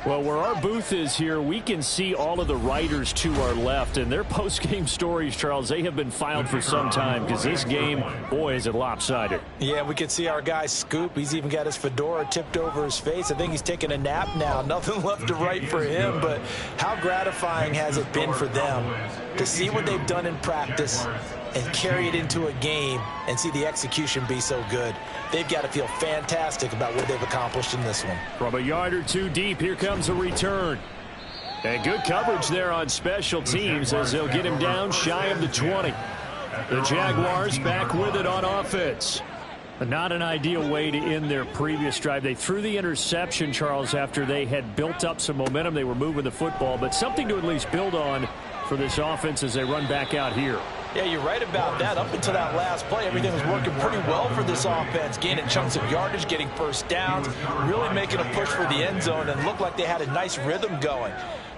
Well, where our booth is here, we can see all of the writers to our left, and their post-game stories, Charles, they have been filed for some time because this game, boy, is it lopsided. Yeah, we can see our guy Scoop. He's even got his fedora tipped over his face. I think he's taking a nap now. Nothing left to write for him, but how gratifying has it been for them to see what they've done in practice and carry it into a game and see the execution be so good. They've got to feel fantastic about what they've accomplished in this one. From a yard or two deep, here comes a return. And good coverage there on special teams as they'll get him down shy of the 20. The Jaguars back with it on offense. Not an ideal way to end their previous drive. They threw the interception, Charles, after they had built up some momentum. They were moving the football, but something to at least build on for this offense as they run back out here. Yeah, you're right about that. Up until that last play, everything was working pretty well for this offense, gaining chunks of yardage, getting 1st downs, really making a push for the end zone, and looked like they had a nice rhythm going.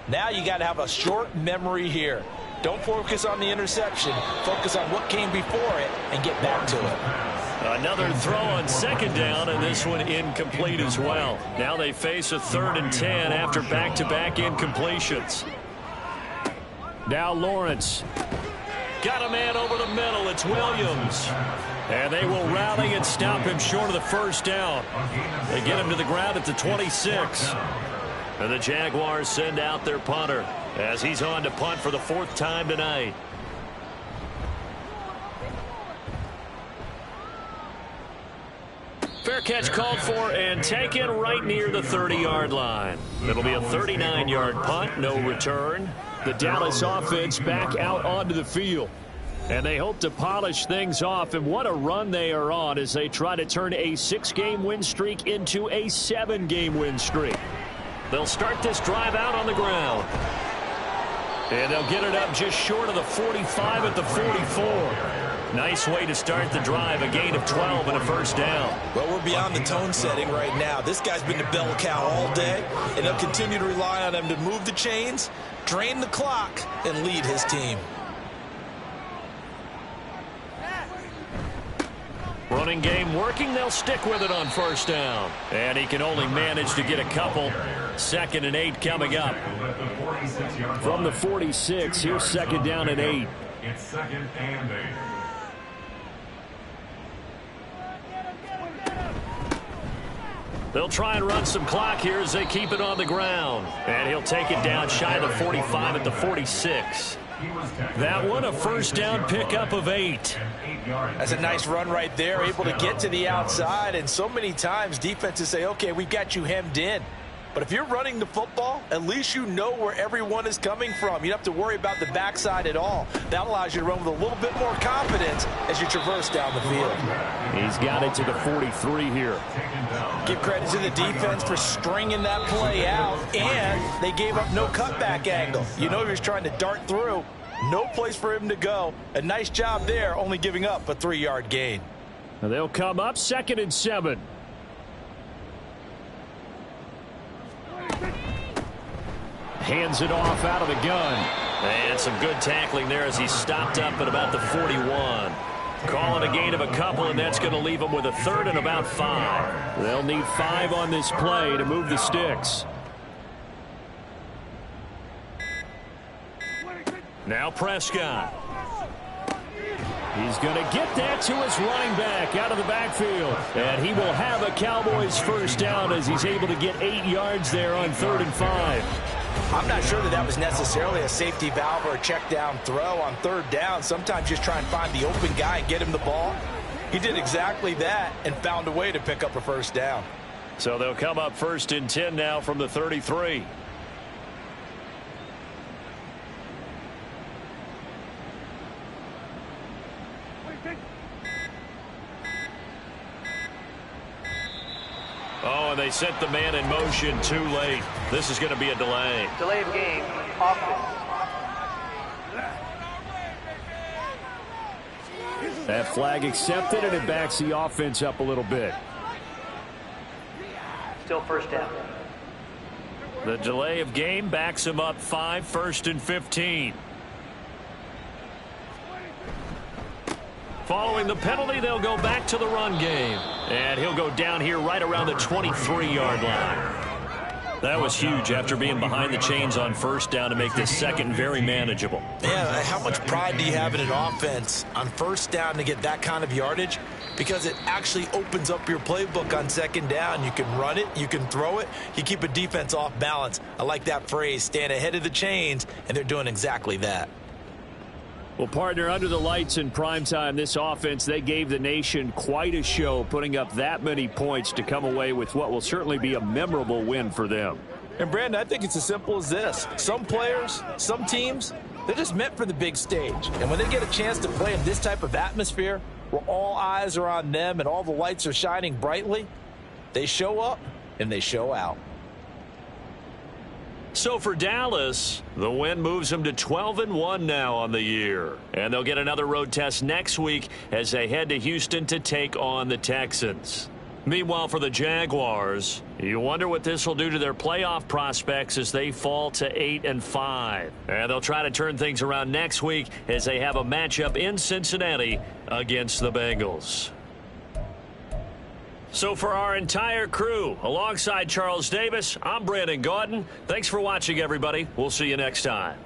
Now you got to have a short memory here. Don't focus on the interception. Focus on what came before it and get back to it. Another throw on 2nd down, and this one incomplete as well. Now they face a 3rd and 10 after back-to-back incompletions. Now Lawrence. Got a man over the middle. It's Williams. And they will rally and stop him short of the 1st down. They get him to the ground at the 26. And the Jaguars send out their punter as he's on to punt for the 4th time tonight. Fair catch called for and taken right near the 30-yard line. It'll be a 39-yard punt, no return. The Dallas offense back out onto the field. And they hope to polish things off. And what a run they are on as they try to turn a 6-game win streak into a 7-game win streak. They'll start this drive out on the ground. And they'll get it up just short of the 45 at the 44. Nice way to start the drive, a gain of 12 and a 1st down. Well, we're beyond the tone setting right now. This guy's been the bell cow all day, and they'll continue to rely on him to move the chains, drain the clock, and lead his team. Running game working. They'll stick with it on 1st down. And he can only manage to get a couple. 2nd and 8 coming up. From the 46, here's 2nd down and 8. It's 2nd and 8. They'll try and run some clock here as they keep it on the ground. And he'll take it down shy of the 45 at the 46. That one a first down pickup of 8. That's a nice run right there, able to get to the outside. And so many times defenses say, okay, we've got you hemmed in. But if you're running the football, at least you know where everyone is coming from. You don't have to worry about the backside at all. That allows you to run with a little bit more confidence as you traverse down the field. He's got it to the 43 here. Give credit to the defense for stringing that play out, and they gave up no cutback angle. You know he was trying to dart through. No place for him to go. A nice job there, only giving up a 3-yard gain. Now they'll come up 2nd and 7. Hands it off out of the gun. And some good tackling there as he stopped up at about the 41. Calling a gain of a couple, and that's going to leave them with a 3rd and about 5. They'll need 5 on this play to move the sticks. Now Prescott. He's going to get that to his running back out of the backfield. And he will have a Cowboys first down as he's able to get 8 yards there on 3rd and 5. I'm not sure that was necessarily a safety valve or a check down throw on 3rd down. Sometimes just try and find the open guy and get him the ball. He did exactly that and found a way to pick up a first down. So they'll come up 1st and 10 now from the 33. Oh, and they sent the man in motion too late. This is going to be a delay. Delay of game. Offense. That flag accepted, and it backs the offense up a little bit. Still first down. The delay of game backs him up 5, 1st and 15. Following the penalty, they'll go back to the run game. And he'll go down here right around the 23-yard line. That was huge after being behind the chains on 1st down to make this 2nd very manageable. Yeah, how much pride do you have in an offense on 1st down to get that kind of yardage? Because it actually opens up your playbook on 2nd down. You can run it, you can throw it, you keep a defense off balance. I like that phrase, stand ahead of the chains, and they're doing exactly that. Well, partner, under the lights in primetime, this offense, they gave the nation quite a show, putting up that many points to come away with what will certainly be a memorable win for them. And, Brandon, I think it's as simple as this. Some players, some teams, they're just meant for the big stage. And when they get a chance to play in this type of atmosphere, where all eyes are on them and all the lights are shining brightly, they show up and they show out. So for Dallas, the win moves them to 12-1 now on the year. And they'll get another road test next week as they head to Houston to take on the Texans. Meanwhile, for the Jaguars, you wonder what this will do to their playoff prospects as they fall to 8-5. And they'll try to turn things around next week as they have a matchup in Cincinnati against the Bengals. So for our entire crew, alongside Charles Davis, I'm Brandon Gaudin. Thanks for watching, everybody. We'll see you next time.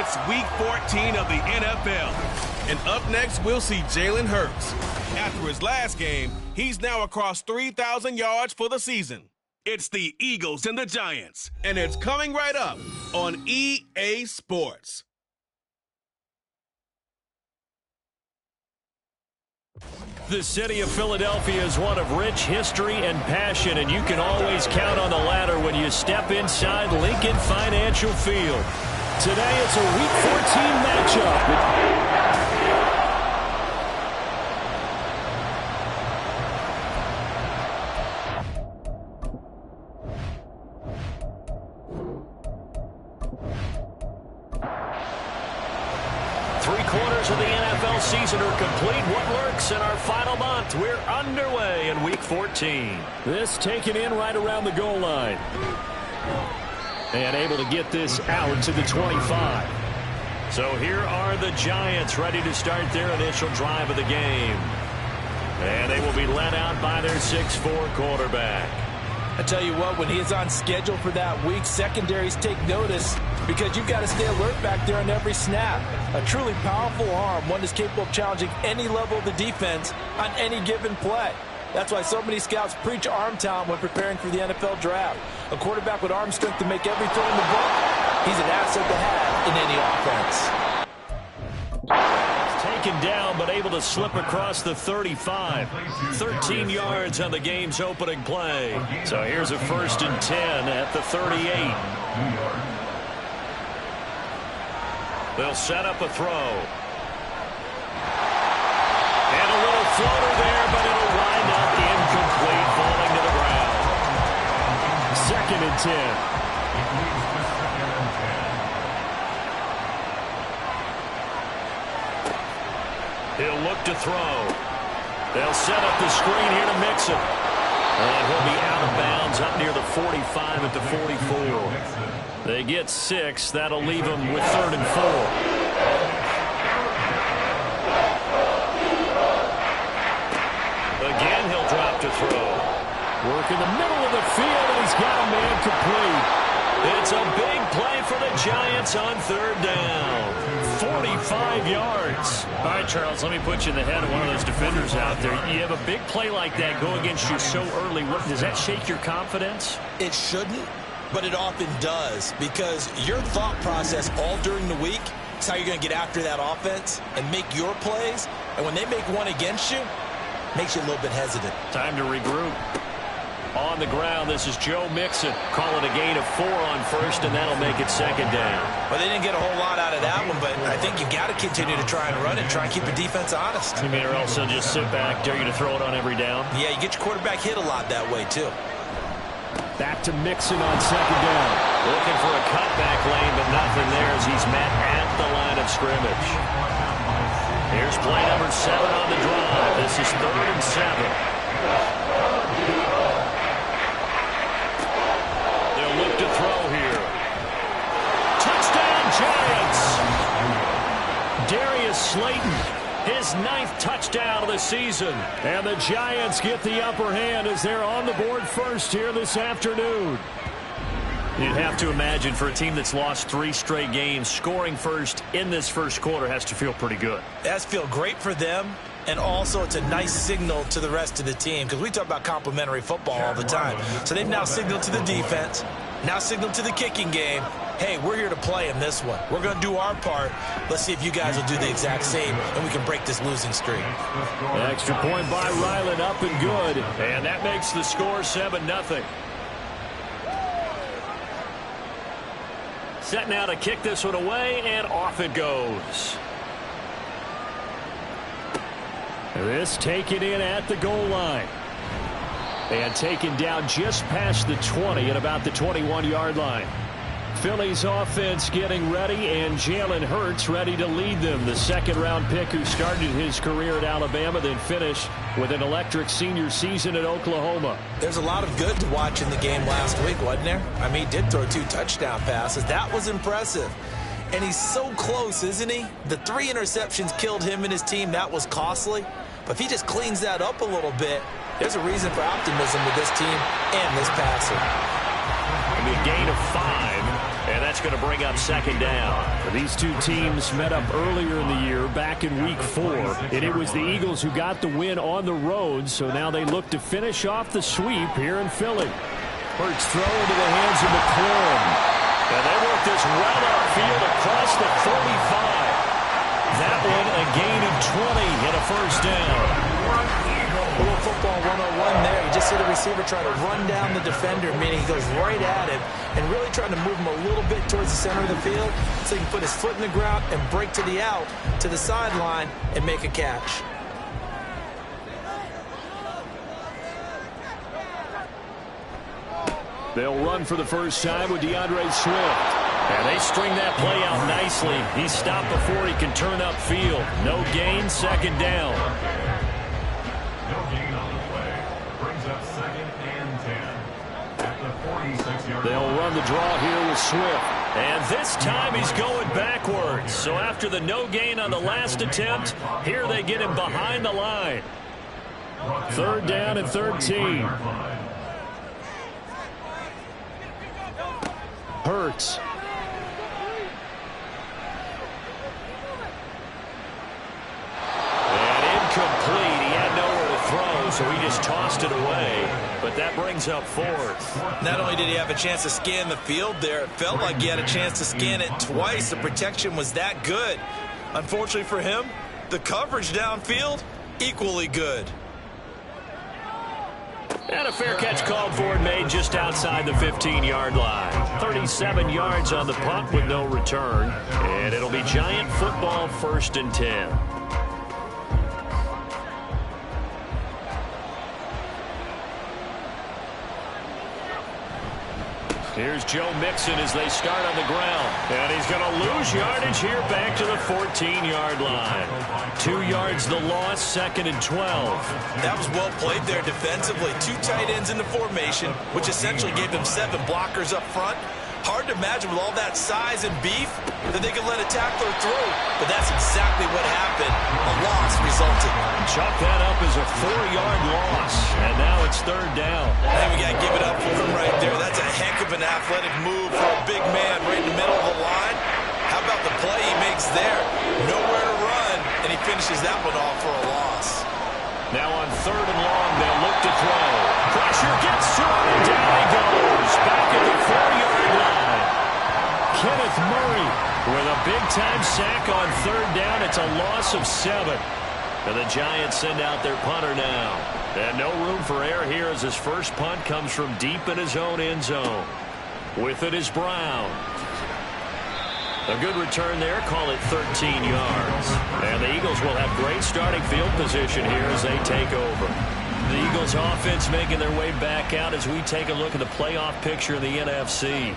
It's Week 14 of the NFL. And up next, we'll see Jalen Hurts. After his last game, he's now across 3,000 yards for the season. It's the Eagles and the Giants, and it's coming right up on EA Sports. The city of Philadelphia is one of rich history and passion, and you can always count on the ladder when you step inside Lincoln Financial Field. Today it's a Week 14 matchup. 3/4 of the NFL season are complete. What lurks in our final month? We're underway in Week 14. This taken in right around the goal line. And able to get this out to the 25. So here are the Giants ready to start their initial drive of the game. And they will be led out by their 6'4" quarterback. I tell you what, when he is on schedule for that week, secondaries take notice because you've got to stay alert back there on every snap. A truly powerful arm, one that's capable of challenging any level of the defense on any given play. That's why so many scouts preach arm talent when preparing for the NFL draft. A quarterback with arm strength to make every throw in the book, he's an asset to have in any offense. Taken down, but able to slip across the 35. 13 yards on the game's opening play. So here's a 1st and 10 at the 38. They'll set up a throw. And a little floater there, but it'll wind up incomplete, falling to the ground. 2nd and 10. He'll look to throw. They'll set up the screen here to mix it. And he'll be out of bounds up near the 45 at the 44. They get 6. That'll leave them with 3rd and 4. Again, he'll drop to throw. Work in the middle of the field, and he's got a man complete. It's a big play for the Giants on 3rd down. 45 yards. All right, Charles, let me put you in the head of one of those defenders out there. You have a big play like that go against you so early. Does that shake your confidence? It shouldn't, but it often does, because your thought process all during the week is how you're going to get after that offense and make your plays. And when they make one against you, it makes you a little bit hesitant. Time to regroup. On the ground, this is Joe Mixon. Calling a gain of 4 on 1st, and that'll make it 2nd down. Well, they didn't get a whole lot out of that one, but I think you've got to continue to try and run it, try and keep the defense honest. You mean, or else they'll just sit back, dare you to throw it on every down? Yeah, you get your quarterback hit a lot that way, too. Back to Mixon on 2nd down. Looking for a cutback lane, but nothing there as he's met at the line of scrimmage. Here's play number 7 on the drive. This is 3rd and 7. Look to throw here. Touchdown, Giants! Darius Slayton, his 9th touchdown of the season. And the Giants get the upper hand as they're on the board first here this afternoon. You'd have to imagine for a team that's lost 3 straight games, scoring first in this first quarter has to feel pretty good. It has to feel great for them. And also, it's a nice signal to the rest of the team, because we talk about complimentary football all the time. So they've now signaled to the defense, now signaled to the kicking game, hey, we're here to play in this one. We're going to do our part. Let's see if you guys will do the exact same, and we can break this losing streak. An extra point by Ryland, up and good. And that makes the score 7-0. Set now to kick this one away, and off it goes. This taken in at the goal line. And taken down just past the 20 at about the 21-yard line. Philly's offense getting ready, and Jalen Hurts ready to lead them. The 2nd-round pick who started his career at Alabama, then finished with an electric senior season at Oklahoma. There's a lot of good to watch in the game last week, wasn't there? I mean, he did throw 2 touchdown passes. That was impressive. And he's so close, isn't he? The 3 interceptions killed him and his team. That was costly. But if he just cleans that up a little bit, there's a reason for optimism with this team and this passer. A gain of 5, and that's going to bring up second down. These two teams met up earlier in the year, back in Week 4, and it was the Eagles who got the win on the road, so now they look to finish off the sweep here in Philly. Hurts throw into the hands of McLaurin. And they work this well upfield across the 45. That one a gain of 20 and a first down. A little football 101 there. You just see the receiver try to run down the defender, meaning he goes right at him and really trying to move him a little bit towards the center of the field so he can put his foot in the ground and break to the out, to the sideline, and make a catch. They'll run for the first time with DeAndre Swift. And they string that play out nicely. He stopped before he can turn upfield. No gain, second down. No gain on the play. Brings up second and 10 at the 46-yard line. They'll run the draw here with Swift. And this time he's going backwards. So after the no gain on the last attempt, here they get him behind the line. Third down and 13. Hurts. Incomplete. He had nowhere to throw, so he just tossed it away. But that brings up fourth. Not only did he have a chance to scan the field there, it felt like he had a chance to scan it twice. The protection was that good. Unfortunately for him, the coverage downfield, equally good. And a fair catch called for and made just outside the 15-yard line. 37 yards on the punt with no return. And it'll be Giant football, 1st and 10. Here's Joe Mixon as they start on the ground. And he's going to lose yardage here back to the 14-yard line. 2 yards the loss, 2nd and 12. That was well played there defensively. 2 tight ends in the formation, which essentially gave them 7 blockers up front. Hard to imagine with all that size and beef that they could let a tackler through. But that's exactly what happened. A loss resulted. Chalk that up as a 4-yard loss. And now it's 3rd down. I think we got to give it up for him right there. That's a heck of an athletic move for a big man right in the middle of the line. How about the play he makes there? Nowhere to run, and he finishes that one off for a loss. Now on 3rd and long, they'll look to throw. Pressure gets to him, and down he goes. Back at the 4-yard line. Kenneth Murray with a big-time sack on 3rd down. It's a loss of 7. And the Giants send out their punter now. And no room for error here as his first punt comes from deep in his own end zone. With it is Brown. A good return there, call it 13 yards. And the Eagles will have great starting field position here as they take over. The Eagles offense making their way back out as we take a look at the playoff picture in the NFC.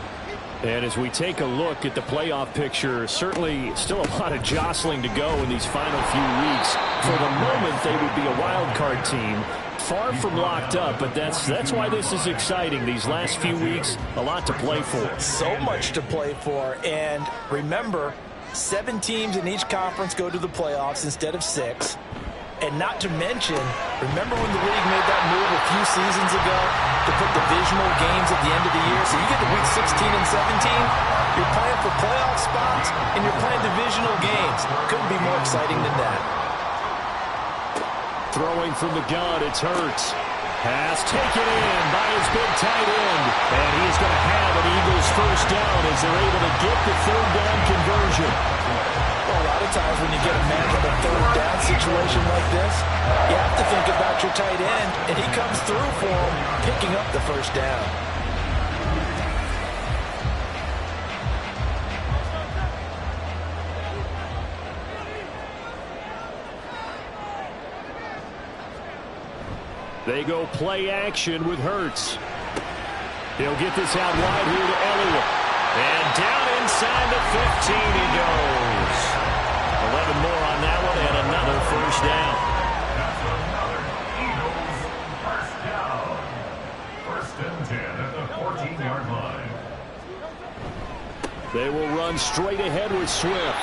And as we take a look at the playoff picture, certainly still a lot of jostling to go in these final few weeks. For the moment, they would be a wild card team. Far from locked up, but that's why this is exciting. These last few weeks, a lot to play for. So much to play for. And remember, 7 teams in each conference go to the playoffs instead of 6. And not to mention, remember when the league made that move a few seasons ago to put divisional games at the end of the year? So you get to week 16 and 17, you're playing for playoff spots, and you're playing divisional games. Couldn't be more exciting than that. Throwing from the gun, it's Hurts. Pass taken in by his big tight end. And he is going to have an Eagles first down as they're able to get the 3rd down conversion. Well, a lot of times when you get a manageable 3rd down situation like this, you have to think about your tight end, and he comes through for him, picking up the first down. They go play action with Hurts. He'll get this out wide here to Elliott. And down inside the 15 he goes. 11 more on that one and another first down. That's another Eagles first down. 1st and 10 at the 14-yard line. They will run straight ahead with Swift.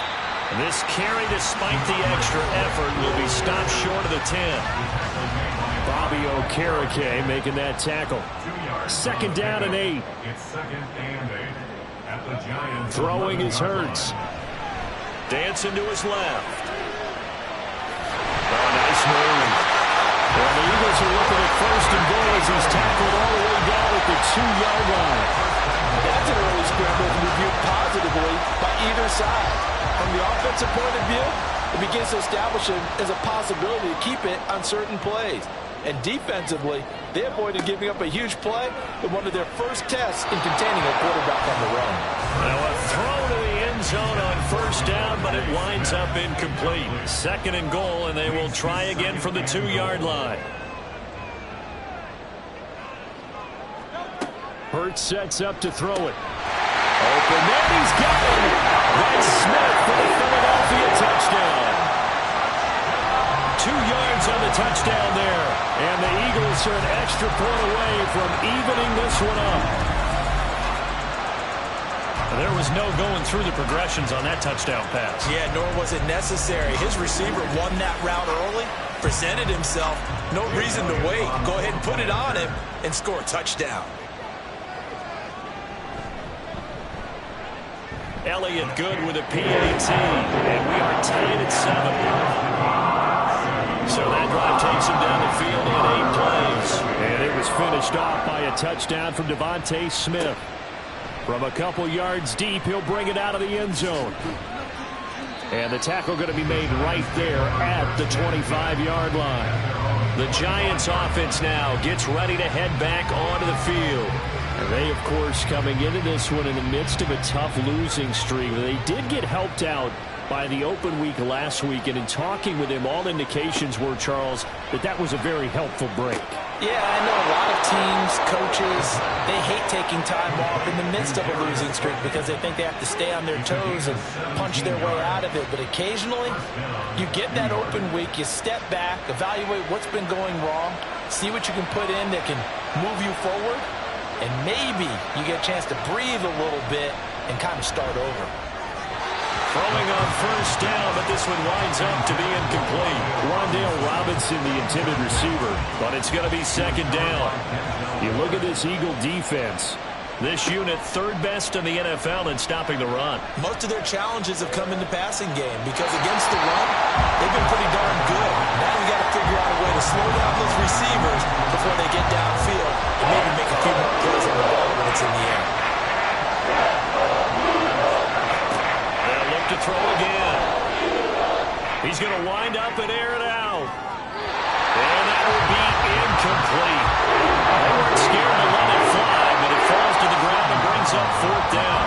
This carry, despite the extra effort, will be stopped short of the 10. Bobby Okereke making that tackle. 2 yards. 2nd down and 8. It's 2nd and 8 Throwing is Hurts. Dancing to his left. Oh, nice move. Well, the Eagles are looking at first and goal as he's tackled all the way down at the 2-yard line. That's an early scramble to be viewed positively by either side. From the offensive point of view, it begins to establish it as a possibility to keep it on certain plays. And defensively, they avoided giving up a huge play in one of their first tests in containing a quarterback on the run. Now a throw to the end zone on first down, but it winds up incomplete. Second and goal, and they will try again from the 2-yard line. Hurts sets up to throw it. Open, there he's got him. That's Smith for the Philadelphia touchdown. 2 yards on the touchdown there. And the Eagles are an extra point away from evening this one up. There was no going through the progressions on that touchdown pass. Yeah, nor was it necessary. His receiver won that route early, presented himself. No reason to wait. Go ahead and put it on him and score a touchdown. Elliott good with a PAT, and we are tied at 7. So that drive takes him down the field in 8 plays. And it was finished off by a touchdown from Devontae Smith. From a couple yards deep, he'll bring it out of the end zone. And the tackle going to be made right there at the 25-yard line. The Giants offense now gets ready to head back onto the field. And they, of course, coming into this one in the midst of a tough losing streak. They did get helped out by the open week last week, and in talking with him, all indications were, Charles, that was a very helpful break. Yeah, I know a lot of teams, coaches, they hate taking time off in the midst of a losing streak because they think they have to stay on their toes and punch their way out of it. But occasionally, you get that open week, you step back, evaluate what's been going wrong, see what you can put in that can move you forward, and maybe you get a chance to breathe a little bit and kind of start over. Throwing on first down, but this one winds up to be incomplete. Wan'Dale Robinson, the intended receiver. But it's going to be second down. You look at this Eagle defense. This unit third best in the NFL in stopping the run. Most of their challenges have come in the passing game because against the run, they've been pretty darn good. Now we got to figure out a way to slow down those receivers before they get downfield and maybe make a few more plays on the ball when it's in the air. To throw again. He's going to wind up and air it out. And that will be incomplete. They weren't scared to let it fly, but it falls to the ground and brings up fourth down.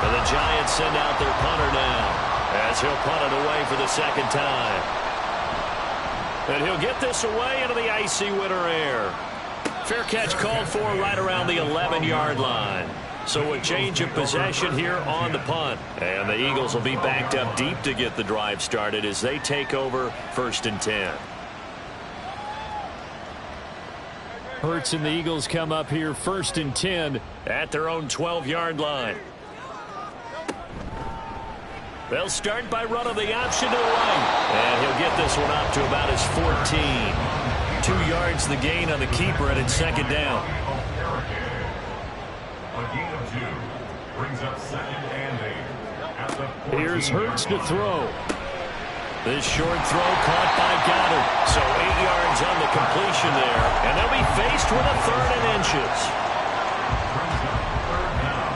And the Giants send out their punter now as he'll punt it away for the second time. And he'll get this away into the icy winter air. Fair catch called for right around the 11-yard line. So a change of possession here on the punt. And the Eagles will be backed up deep to get the drive started as they take over first and 10. Hurts and the Eagles come up here first and 10 at their own 12-yard line. They'll start by running the option to the right. And he'll get this one up to about his 14. 2 yards the gain on the keeper, and it's second down. Brings up second and 8 at the 14. Here's Hurts to throw. This short throw caught by Goddard. So 8 yards on the completion there. And they'll be faced with a third and inches. Brings up third down.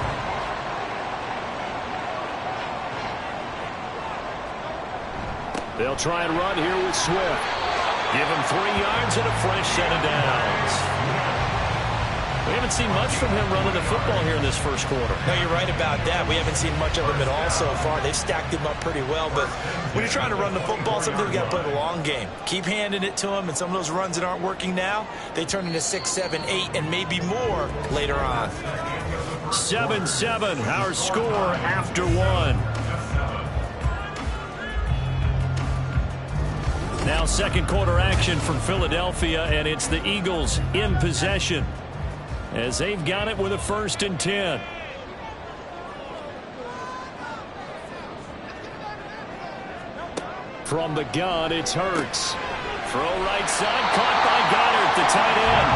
They'll try and run here with Swift. Give him 3 yards and a fresh set of downs. We haven't seen much from him running the football here in this first quarter. No, you're right about that. We haven't seen much of him at all so far. They've stacked him up pretty well, but when you're trying to run the football, sometimes you got to play the long game. Keep handing it to him, and some of those runs that aren't working now, they turn into 6, 7, 8, and maybe more later on. 7-7, our score after one. Now second quarter action from Philadelphia, and it's the Eagles in possession as they've got it with a first and 10. From the gun, it's Hurts. Throw right side, caught by Goddard, the tight end.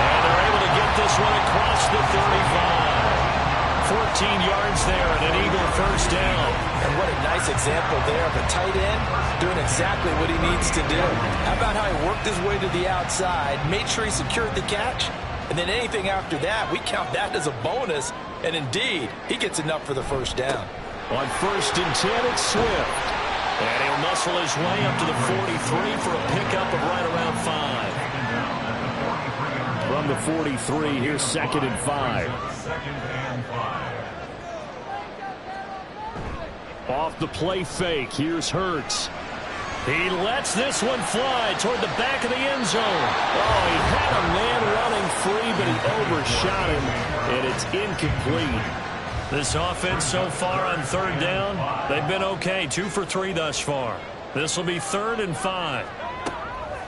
And they're able to get this one across the 35. 14 yards there and an Eagle first down. And what a nice example there of a tight end doing exactly what he needs to do. How about how he worked his way to the outside, made sure he secured the catch, and then anything after that, we count that as a bonus. And indeed, he gets enough for the first down. On 1st and 10, it's Swift. And he'll muscle his way up to the 43 for a pickup of right around 5. From the 43, here's 2nd and 5. Off the play fake, here's Hurts. He lets this one fly toward the back of the end zone. Oh, he had a man running free, but he overshot him, and it's incomplete. This offense so far on 3rd down, they've been okay, 2 for 3 thus far. This will be 3rd and 5.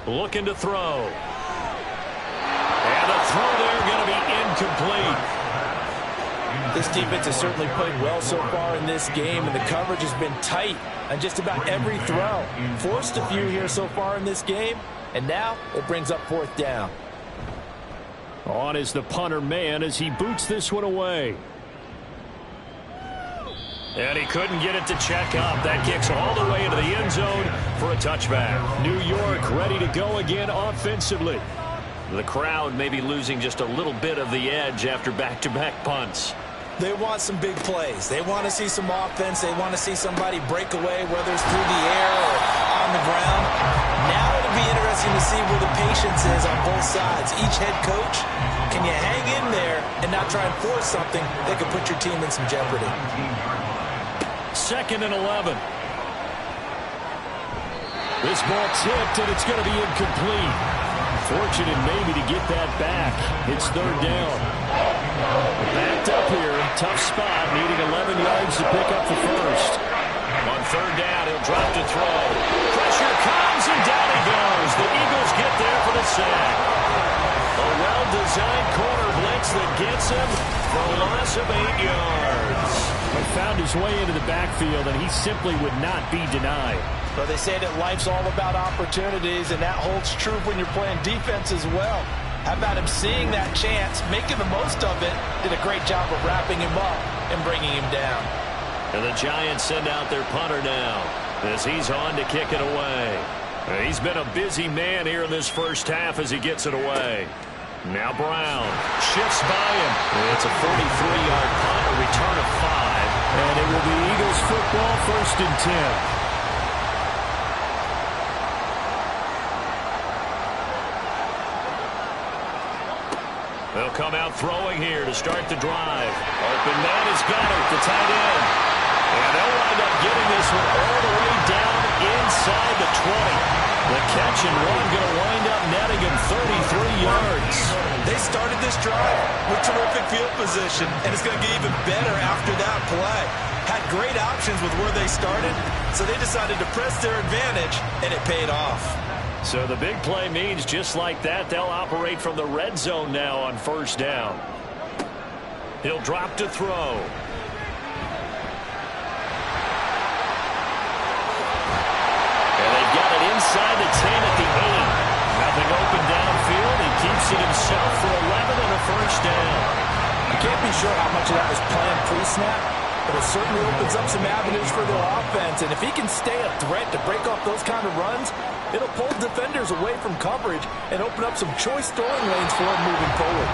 Looking to throw. And the throw there going to be incomplete. This defense has certainly played well so far in this game, and the coverage has been tight on just about every throw. Forced a few here so far in this game, and now it brings up 4th down. On is the punter man as he boots this one away. And he couldn't get it to check up. That kicks all the way into the end zone for a touchback. New York ready to go again offensively. The crowd may be losing just a little bit of the edge after back-to-back punts. They want some big plays. They want to see some offense. They want to see somebody break away, whether it's through the air or on the ground. Now it'll be interesting to see where the patience is on both sides. Each head coach, can you hang in there and not try and force something that could put your team in some jeopardy? 2nd and 11. This ball tipped, and it's going to be incomplete. Fortunate maybe to get that back. It's 3rd down. Backed up here. Tough spot. Needing 11 yards to pick up the first. On 3rd down, he'll drop to throw. Pressure comes, and down he goes. The Eagles get there for the sack. A well-designed corner blitz that gets him for a loss of 8 yards. He found his way into the backfield, and he simply would not be denied. But they say that life's all about opportunities, and that holds true when you're playing defense as well. How about him seeing that chance, making the most of it, did a great job of wrapping him up and bringing him down. And the Giants send out their punter now as he's on to kick it away. He's been a busy man here in this first half as he gets it away. Now Brown shifts by him. It's a 43-yard punt, a return of 5. And it will be Eagles football, 1st and 10. They'll come out throwing here to start the drive. Open man has got it, the tight end. And they'll wind up getting this one all the way down inside the 20. The catch and run going to wind up netting him 33 yards. They started this drive with terrific field position, and it's going to get even better after that play. Had great options with where they started, so they decided to press their advantage, and it paid off. So the big play means just like that, they'll operate from the red zone now on 1st down. He'll drop to throw. And they've got it inside the 10 at the 8. Nothing open downfield. He keeps it himself for 11 and a first down. I can't be sure how much of that was planned pre-snap, but it certainly opens up some avenues for their offense. And if he can stay a threat to break off those kind of runs, it'll pull defenders away from coverage and open up some choice throwing lanes for him moving forward.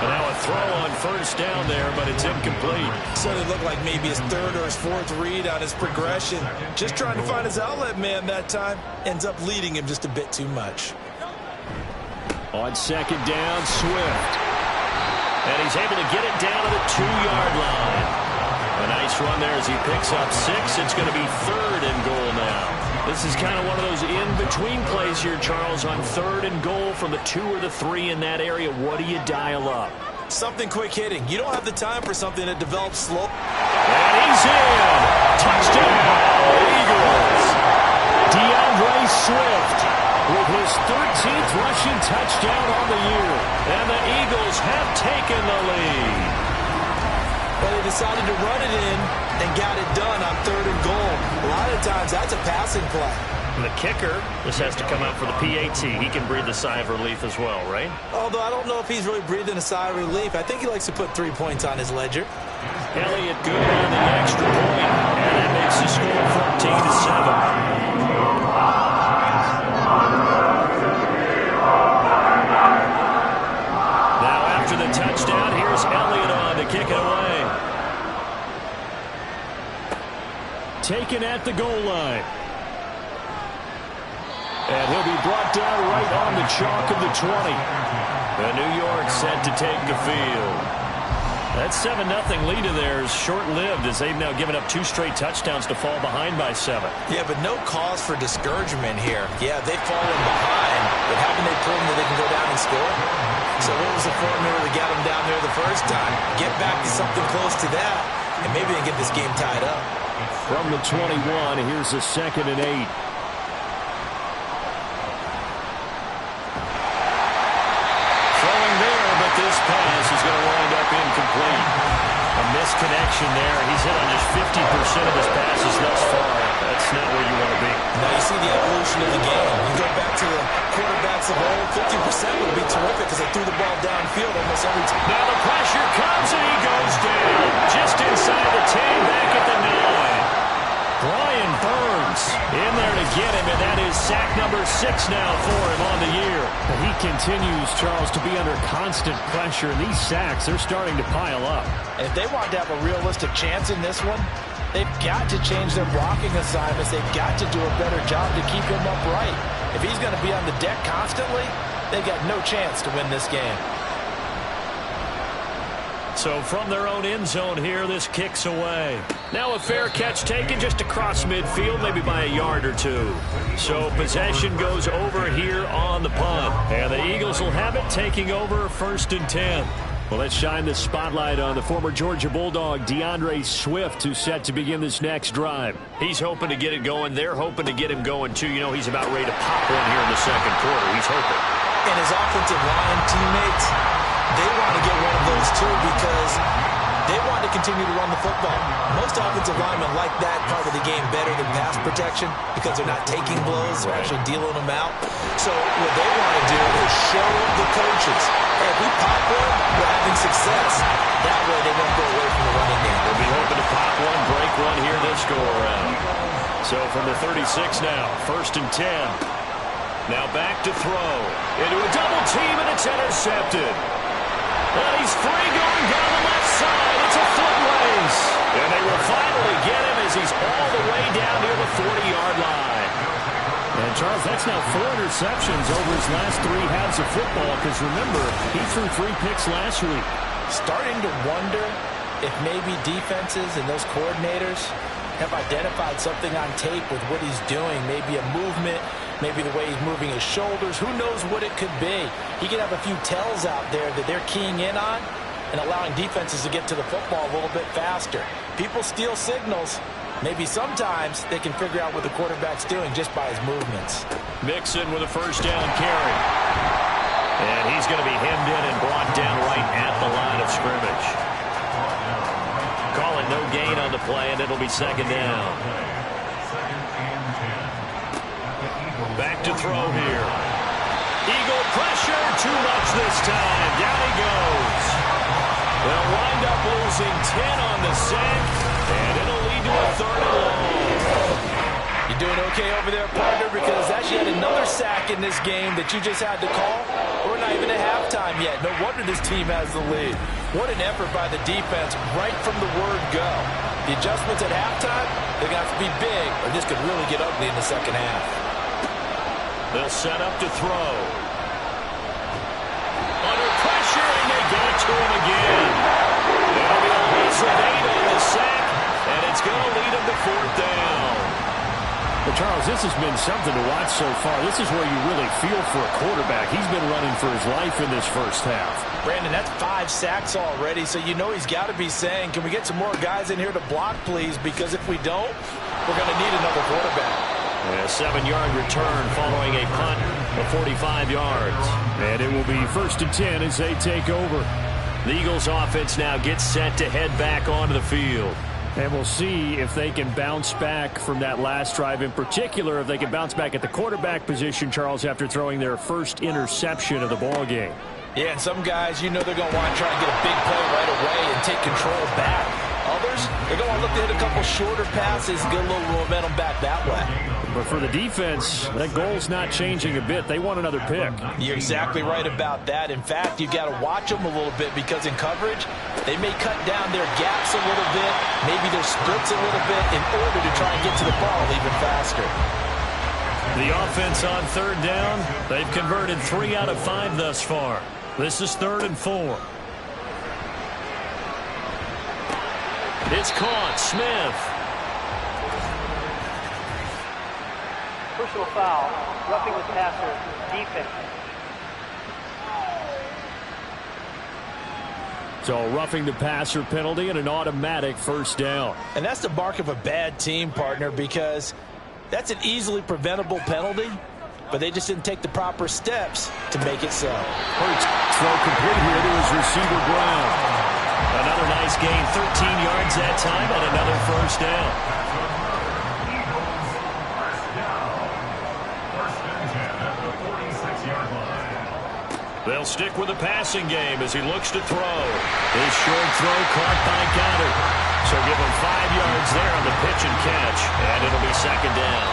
And now a throw on 1st down there, but it's incomplete. So it looked like maybe his 3rd or his 4th read on his progression. Just trying to find his outlet man that time. Ends up leading him just a bit too much. On 2nd down, Swift. And he's able to get it down to the 2-yard line. A nice run there as he picks up 6. It's going to be 3rd and goal now. This is kind of one of those in-between plays here, Charles, on 3rd and goal from the 2 or the 3 in that area. What do you dial up? Something quick hitting. You don't have the time for something that develops slow. And he's in. Touchdown, Eagles. DeAndre Swift with his 13th rushing touchdown on the year. And the Eagles have taken the lead. But they decided to run it in and got it done on 3rd and goal. A lot of times that's a passing play. The kicker, this has to come out for the PAT. He can breathe a sigh of relief as well, right? Although I don't know if he's really breathing a sigh of relief. I think he likes to put 3 points on his ledger. Elliott good on the extra point, and that makes the score 14-7. Now after the touchdown, here's Elliott on to kick it away. Taken at the goal line. And he'll be brought down right on the chalk of the 20. The New York set to take the field. That 7-0 lead of theirs short-lived as they've now given up 2 straight touchdowns to fall behind by 7. Yeah, but no cause for discouragement here. Yeah, they've fallen behind, but haven't they proven that they can go down and score? So what was the formula to get them down there the first time? Get back to something close to that, and maybe they can get this game tied up. From the 21, here's a 2nd and 8. This pass is going to wind up incomplete. A misconnection there. He's hit on just 50% of his passes thus far. That's not where you want to be. Now you see the evolution of the game. You go back to the quarterbacks of old, 50% would be terrific because they threw the ball downfield almost every time. Now the pressure comes and he goes down. Just inside the 10, back at the 9. Brian Burns in there to get him, and that is sack number 6 now for him on the year. And he continues, Charles, to be under constant pressure, and these sacks, they're starting to pile up. If they want to have a realistic chance in this one, they've got to change their blocking assignments. They've got to do a better job to keep him upright. If he's going to be on the deck constantly, they've got no chance to win this game. So from their own end zone here, this kicks away. Now a fair catch taken just across midfield, maybe by a yard or 2. So possession goes over here on the punt. And the Eagles will have it, taking over 1st and 10. Well, let's shine the spotlight on the former Georgia Bulldog, DeAndre Swift, who's set to begin this next drive. He's hoping to get it going. They're hoping to get him going, too. You know, he's about ready to pop one here in the 2nd quarter. He's hoping. And his offensive line teammates, they want to get one of those too because they want to continue to run the football. Most offensive linemen like that part of the game better than pass protection because they're not taking blows, they're actually dealing them out. So what they want to do is show the coaches, hey, if we pop one, we're having success. That way they won't go away from the running game. They'll be hoping to pop one, break one here this go-around. So from the 36 now, 1st and 10. Now back to throw. Into a double team, and it's intercepted. And he's free going down the left side. It's a foot race. And they will finally get him as he's all the way down near the 40-yard line. And, Charles, that's now 4 interceptions over his last 3 halves of football because, remember, he threw 3 picks last week. Starting to wonder if maybe defenses and those coordinators have identified something on tape with what he's doing, maybe a movement, maybe the way he's moving his shoulders. Who knows what it could be? He could have a few tells out there that they're keying in on and allowing defenses to get to the football a little bit faster. People steal signals. Maybe sometimes they can figure out what the quarterback's doing just by his movements. Mixon with a 1st down carry. And he's going to be hemmed in and brought down right at the line of scrimmage. Call it no gain on the play, and it'll be 2nd down. Back to throw here. Eagle pressure, too much this time. Down he goes. They'll wind up losing 10 on the sack, and it'll lead to a 3rd and long. You doing okay over there, partner? Because that's yet another sack in this game that you just had to call. We're not even at halftime yet. No wonder this team has the lead. What an effort by the defense right from the word go. The adjustments at halftime, they're going to have to be big, or this could really get ugly in the 2nd half. They'll set up to throw. Under pressure, and they get it to him again. It'll be a loss of 8 on the sack, and it's going to lead him to 4th down. Well, Charles, this has been something to watch so far. This is where you really feel for a quarterback. He's been running for his life in this 1st half. Brandon, that's 5 sacks already, so you know he's got to be saying, can we get some more guys in here to block, please? Because if we don't, we're going to need another quarterback. A 7-yard return following a punt of 45 yards. And it will be 1st and 10 as they take over. The Eagles offense now gets set to head back onto the field. And we'll see if they can bounce back from that last drive, in particular, if they can bounce back at the quarterback position, Charles, after throwing their first interception of the ball game. Yeah, and some guys, you know they're going to want to try and get a big play right away and take control back. Others, they're going to look to hit a couple shorter passes and get a little momentum back that way. But for the defense, that goal's not changing a bit. They want another pick. You're exactly right about that. In fact, you've got to watch them a little bit because in coverage, they may cut down their gaps a little bit, maybe their splits a little bit in order to try and get to the ball even faster. The offense on third down, they've converted 3 out of 5 thus far. This is 3rd and 4. It's caught. Smith. Personal foul, roughing the passer, defense. So roughing the passer penalty and an automatic first down. And that's the mark of a bad team, partner, because that's an easily preventable penalty, but they just didn't take the proper steps to make it so. Hurts throw complete here to his receiver Brown. Another nice gain, 13 yards that time, and another first down. They'll stick with the passing game as he looks to throw. His short throw caught by Goddard. So give him 5 yards there on the pitch and catch, and it'll be second down.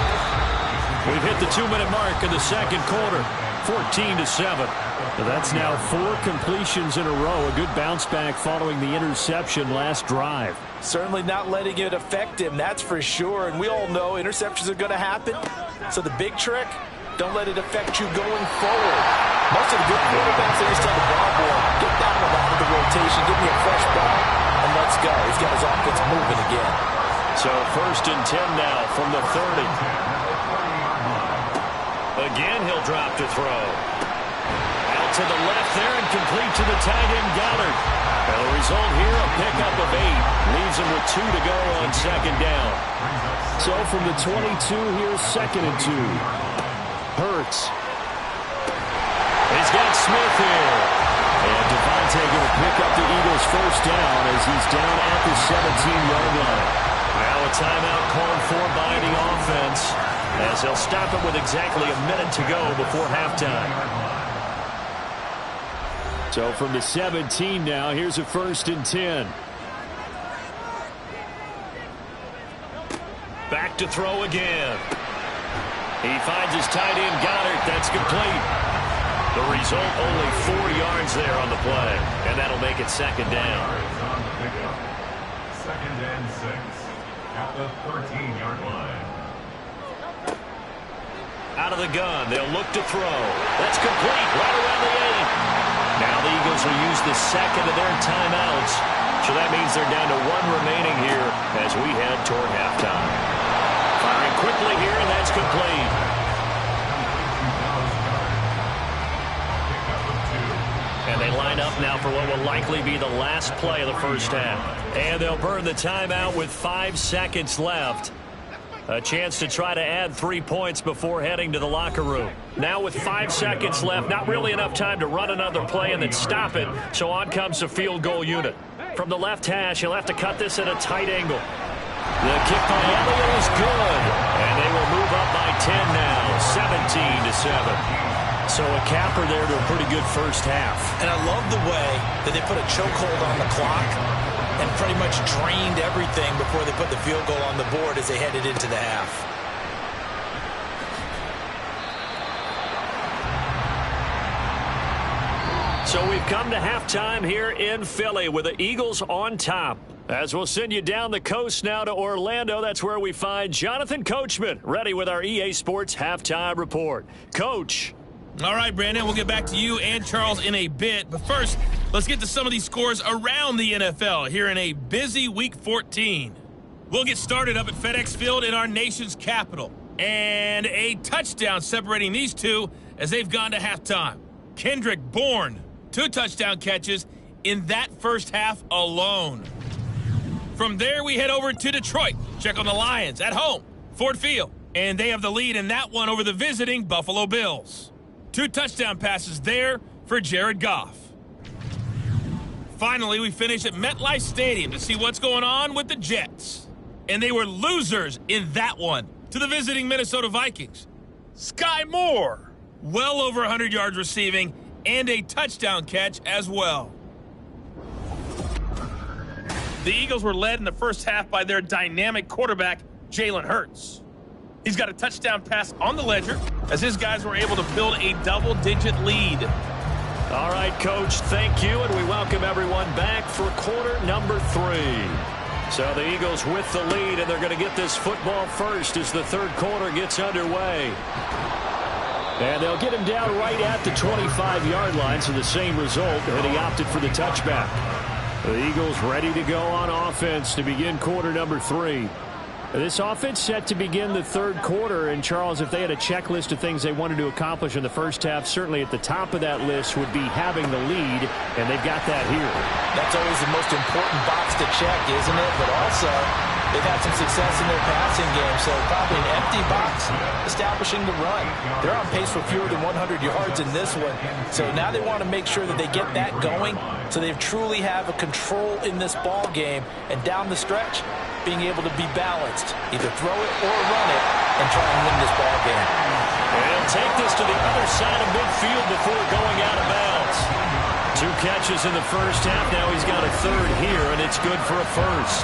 We've hit the 2-minute mark in the second quarter, 14-7. That's now 4 completions in a row. A good bounce back following the interception last drive. Certainly not letting it affect him, that's for sure. And we all know interceptions are going to happen. So the big trick, don't let it affect you going forward. Most of the good quarterbacks, they just tell the ball boy, get down a lot of the rotation, give me a fresh ball, and let's go. He's got his offense moving again. So 1st and 10 now from the 30. Again, he'll drop to throw. Out to the left there and complete to the tight end Goddard. And the result here, a pickup of 8. Leaves him with 2 to go on second down. So from the 22 here, 2nd and 2. Hurts. He's got Smith here. And Devontae going to pick up the Eagles' first down as he's down at the 17-yard line. Now a timeout called for by the offense as they'll stop it with exactly a minute to go before halftime. So from the 17 now, here's a 1st and 10. Back to throw again. He finds his tight end Goddard. That's complete. The result, only 4 yards there on the play, and that'll make it second down. 2nd and 6 at the 13-yard line. Out of the gun, they'll look to throw. That's complete, right around the 8. Now the Eagles will use the second of their timeouts, so that means they're down to 1 remaining here as we head toward halftime. Firing quickly here, and that's complete. And they line up now for what will likely be the last play of the first half. And they'll burn the timeout with 5 seconds left. A chance to try to add 3 points before heading to the locker room. Now with 5 seconds left, not really enough time to run another play and then stop it. So on comes the field goal unit. From the left hash, he'll have to cut this at a tight angle. The kick by Elliott is good. And they will move up by 10 now, 17-7. So a capper there to a pretty good first half. And I love the way that they put a chokehold on the clock and pretty much drained everything before they put the field goal on the board as they headed into the half. So we've come to halftime here in Philly with the Eagles on top. As we'll send you down the coast now to Orlando, that's where we find Jonathan Coachman, ready with our EA Sports Halftime Report. Coach. All right, Brandon, we'll get back to you and Charles in a bit. But first, let's get to some of these scores around the NFL here in a busy Week 14. We'll get started up at FedEx Field in our nation's capital. And a touchdown separating these two as they've gone to halftime. Kendrick Bourne, 2 touchdown catches in that first half alone. From there, we head over to Detroit. Check on the Lions at home, Ford Field. And they have the lead in that one over the visiting Buffalo Bills. 2 touchdown passes there for Jared Goff. Finally, we finish at MetLife Stadium to see what's going on with the Jets. And they were losers in that one to the visiting Minnesota Vikings. Sky Moore, well over 100 yards receiving and a touchdown catch as well. The Eagles were led in the first half by their dynamic quarterback, Jalen Hurts. He's got a touchdown pass on the ledger as his guys were able to build a double-digit lead. All right, Coach, thank you, and we welcome everyone back for quarter number 3. So the Eagles with the lead, and they're going to get this football first as the third quarter gets underway. And they'll get him down right at the 25-yard line, so the same result, and he opted for the touchback. The Eagles ready to go on offense to begin quarter number 3. This offense set to begin the third quarter, and Charles, if they had a checklist of things they wanted to accomplish in the first half, certainly at the top of that list would be having the lead, and they've got that here. That's always the most important box to check, isn't it? But also, they've had some success in their passing game, so probably an empty box establishing the run. They're on pace for fewer than 100 yards in this one, so now they want to make sure that they get that going so they truly have a control in this ball game, and down the stretch, being able to be balanced, either throw it or run it, and try and win this ball game. And he'll take this to the other side of midfield before going out of bounds. 2 catches in the first half. Now he's got a third here, and it's good for a first.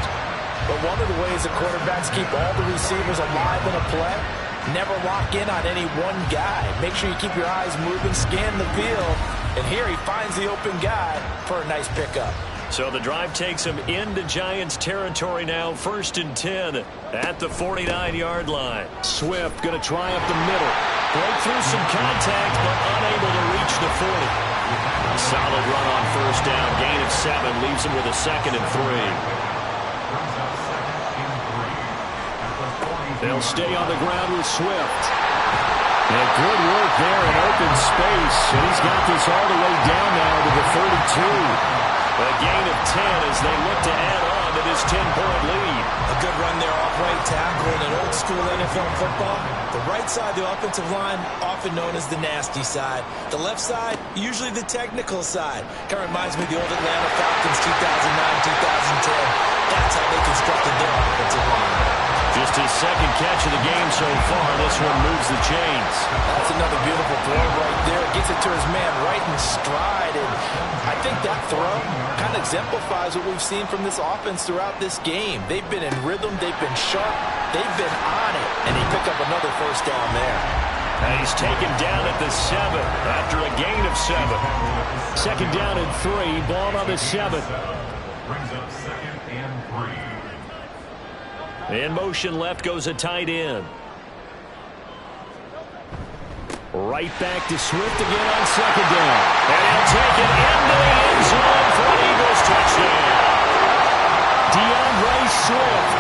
But one of the ways the quarterbacks keep all the receivers alive in a play, never lock in on any one guy. Make sure you keep your eyes moving, scan the field, and here he finds the open guy for a nice pickup. So the drive takes him into Giants territory now, 1st and 10 at the 49-yard line. Swift going to try up the middle. Break through some contact, but unable to reach the 40. Solid run on first down. Gain of 7 leaves him with a 2nd and 3. They'll stay on the ground with Swift. And good work there in open space. And he's got this all the way down now to the 32. A gain of 10 as they look to add on to this 10-point lead. A good run there off right tackle in an old-school NFL football. The right side, the offensive line, often known as the nasty side. The left side, usually the technical side. Kind of reminds me of the old Atlanta Falcons 2009-2010. That's how they constructed their offensive line. Just his 2nd catch of the game so far. This one moves the chains. That's another beautiful throw right there. Gets it to his man right in stride. And I think that throw kind of exemplifies what we've seen from this offense throughout this game. They've been in rhythm. They've been sharp. They've been on it. And he picked up another first down there. And he's taken down at the 7 after a gain of 7. 2nd down and 3. Ball on the 7. Brings up 2nd and 3. In motion left goes a tight end. Right back to Swift again on 2nd down. And he'll take it into the end zone for an Eagles touchdown. DeAndre Swift,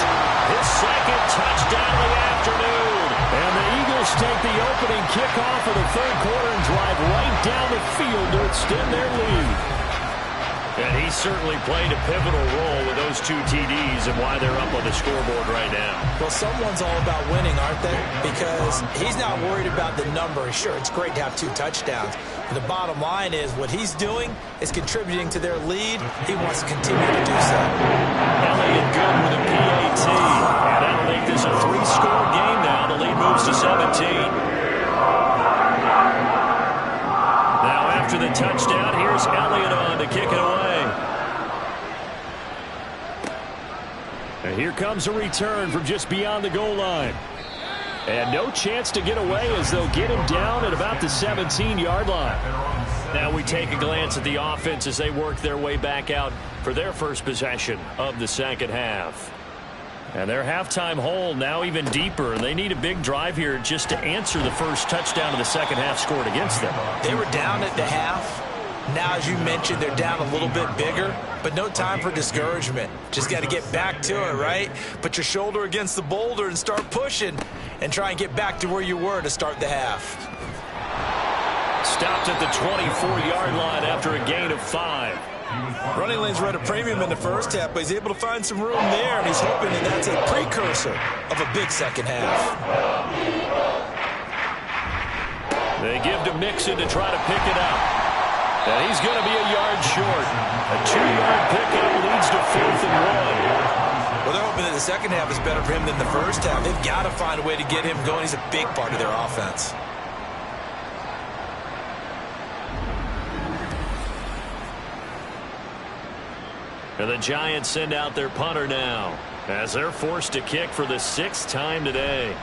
his 2nd touchdown of the afternoon. And the Eagles take the opening kickoff of the third quarter and drive right down the field to extend their lead. And he certainly played a pivotal role with those 2 TDs and why they're up on the scoreboard right now. Well, someone's all about winning, aren't they? Because he's not worried about the number. Sure, it's great to have 2 touchdowns. But the bottom line is what he's doing is contributing to their lead. He wants to continue to do so. Elliott good with a PAT. And that'll make this a 3-score game now. The lead moves to 17. Now after the touchdown, here's Elliott on to kick it away. And here comes a return from just beyond the goal line. And no chance to get away as they'll get him down at about the 17-yard line. Now we take a glance at the offense as they work their way back out for their first possession of the second half. And their halftime hole now even deeper. They need a big drive here just to answer the first touchdown of the second half scored against them. They were down at the half. Now, as you mentioned, they're down a little bit bigger, but no time for discouragement. Just got to get back to it, right? Put your shoulder against the boulder and start pushing and try and get back to where you were to start the half. Stopped at the 24-yard line after a gain of 5. Running lanes were at a premium in the first half, but he's able to find some room there, and he's hoping that that's a precursor of a big second half. They give to Mixon to try to pick it up. And he's going to be a yard short. A 2-yard pickup leads to 4th and 1. Well, they're hoping that the second half is better for him than the first half. They've got to find a way to get him going. He's a big part of their offense. And the Giants send out their punter now as they're forced to kick for the 6th time today.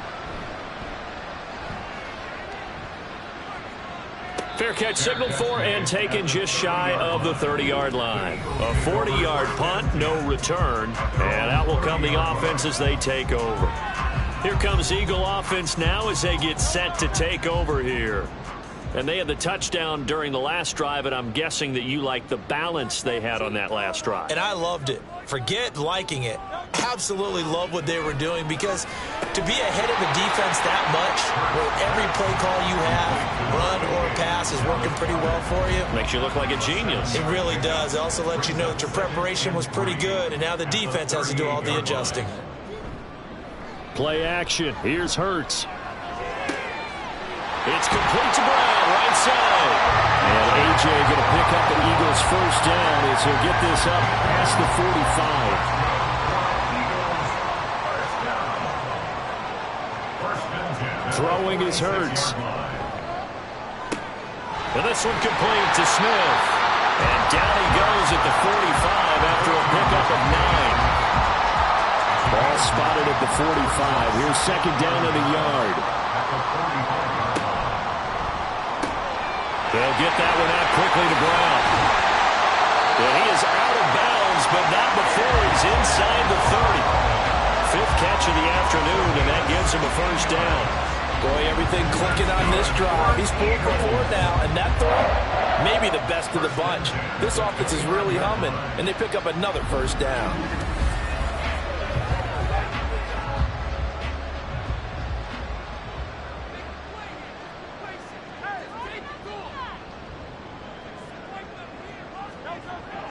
Fair catch signaled for and taken just shy of the 30-yard line. A 40-yard punt, no return, and out will come the offense as they take over. Here comes Eagle offense now as they get set to take over here. And they had the touchdown during the last drive, and I'm guessing that you like the balance they had on that last drive. And I loved it. Forget liking it. Absolutely love what they were doing, because to be ahead of a defense that much, where every play call you have, run or pass, is working pretty well for you. Makes you look like a genius. It really does. It also lets you know that your preparation was pretty good, and now the defense has to do all the adjusting. Play action. Here's Hurts. It's complete to Brown, right side. And A.J. going to pick up the Eagles' first down as he'll get this up past the 45. Throwing is Hurts. And this one complete to Smith. And down he goes at the 45 after a pickup of 9. Ball spotted at the 45. Here's second down in the yard. They'll get that one out quickly to Brown. And he is out of bounds, but not before he's inside the 30. 5th catch of the afternoon, and that gives him a first down. Boy, everything clicking on this drive. He's pulled for 4 now, and that throw, maybe the best of the bunch. This offense is really humming, and they pick up another first down.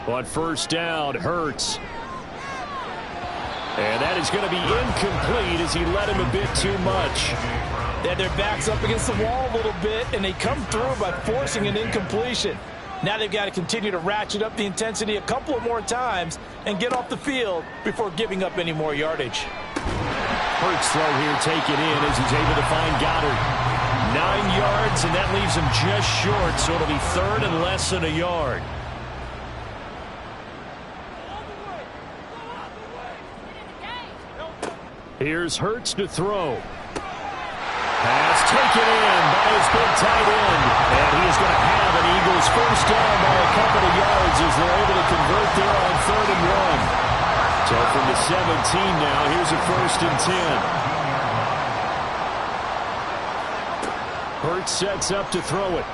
On first down, Hurts. And that is going to be incomplete as he led him a bit too much. They had their backs up against the wall a little bit, and they come through by forcing an incompletion. Now they've got to continue to ratchet up the intensity a couple of more times and get off the field before giving up any more yardage. Hurts throw here taken in as he's able to find Goddard. 9 yards, and that leaves him just short, so it'll be 3rd and less than a yard. Here's Hurts to throw. Pass taken in by his big tight end. And he is going to have an Eagles first down by a couple of yards as they're able to convert there on 3rd and 1. So from the 17 now, here's a 1st and 10. Hurts sets up to throw it.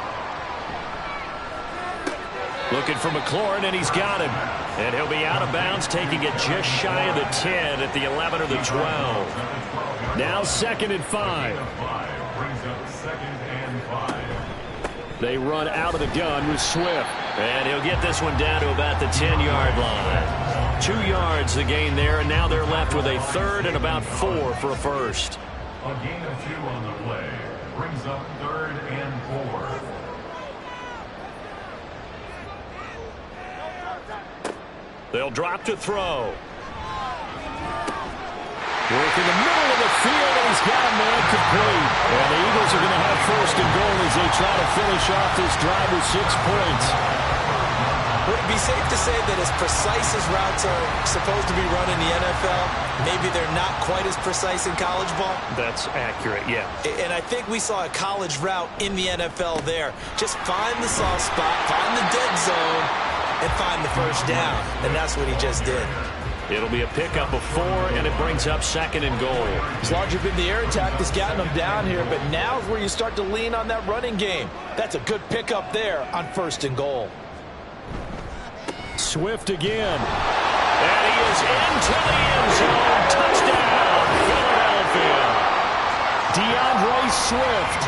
Looking for McLaurin, and he's got him. And he'll be out of bounds, taking it just shy of the 10 at the 11 or the 12. Now 2nd and 5. They run out of the gun with Swift. And he'll get this one down to about the 10-yard line. 2 yards the gain there, and now they're left with a 3rd and about 4 for a first. A gain of 2 on the play brings up 3rd and 4. They'll drop to throw. Work in the middle of the field, and he's got a man complete. And the Eagles are going to have 1st and goal as they try to finish off this drive with 6 points. Would it be safe to say that as precise as routes are supposed to be run in the NFL, maybe they're not quite as precise in college ball? That's accurate, yeah. And I think we saw a college route in the NFL there. Just find the soft spot, find the dead zone, and find the first down. And that's what he just did. It'll be a pickup of 4, and it brings up 2nd and goal. It's largely been the air attack that's gotten them down here, but now's where you start to lean on that running game. That's a good pickup there on 1st and goal. Swift again. And he is into the end zone. Touchdown, Philadelphia. DeAndre Swift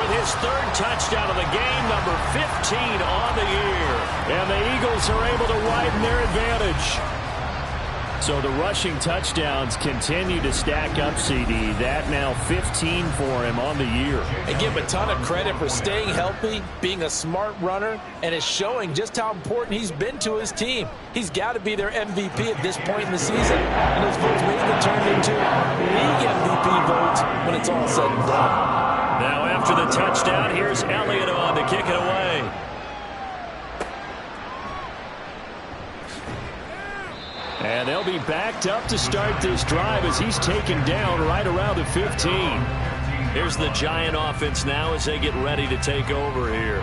with his 3rd touchdown of the game, number 15 on the year. And the Eagles are able to widen their advantage. So the rushing touchdowns continue to stack up, CD. That now 15 for him on the year. And give him a ton of credit for staying healthy, being a smart runner, and is showing just how important he's been to his team. He's got to be their MVP at this point in the season, and those votes may even turn into league MVP votes when it's all said and done. Now after the touchdown, here's Elliott on to kick it away. And they'll be backed up to start this drive as he's taken down right around the 15. Here's the Giant offense now as they get ready to take over here.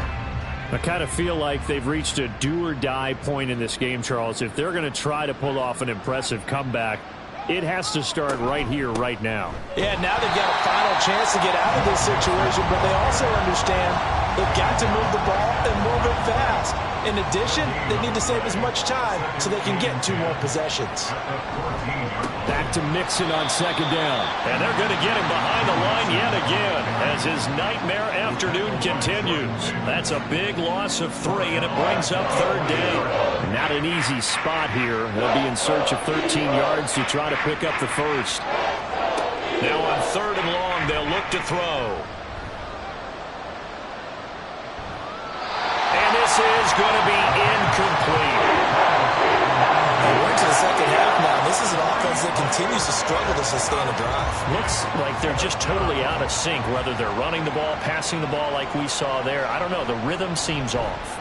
I kind of feel like they've reached a do-or-die point in this game, Charles. If they're going to try to pull off an impressive comeback, it has to start right here, right now. Yeah, now they've got a final chance to get out of this situation, but they also understand they've got to move the ball and move it fast. In addition, they need to save as much time so they can get 2 more possessions. Back to Mixon on second down. And they're going to get him behind the line yet again as his nightmare afternoon continues. That's a big loss of 3, and it brings up third down. Not an easy spot here. They'll be in search of 13 yards to try to pick up the first. Now on third and long, they'll look to throw. And this is going to be incomplete. We're into the second half now. This is an offense that continues to struggle to sustain a drive. Looks like they're just totally out of sync, whether they're running the ball, passing the ball like we saw there. I don't know. The rhythm seems off.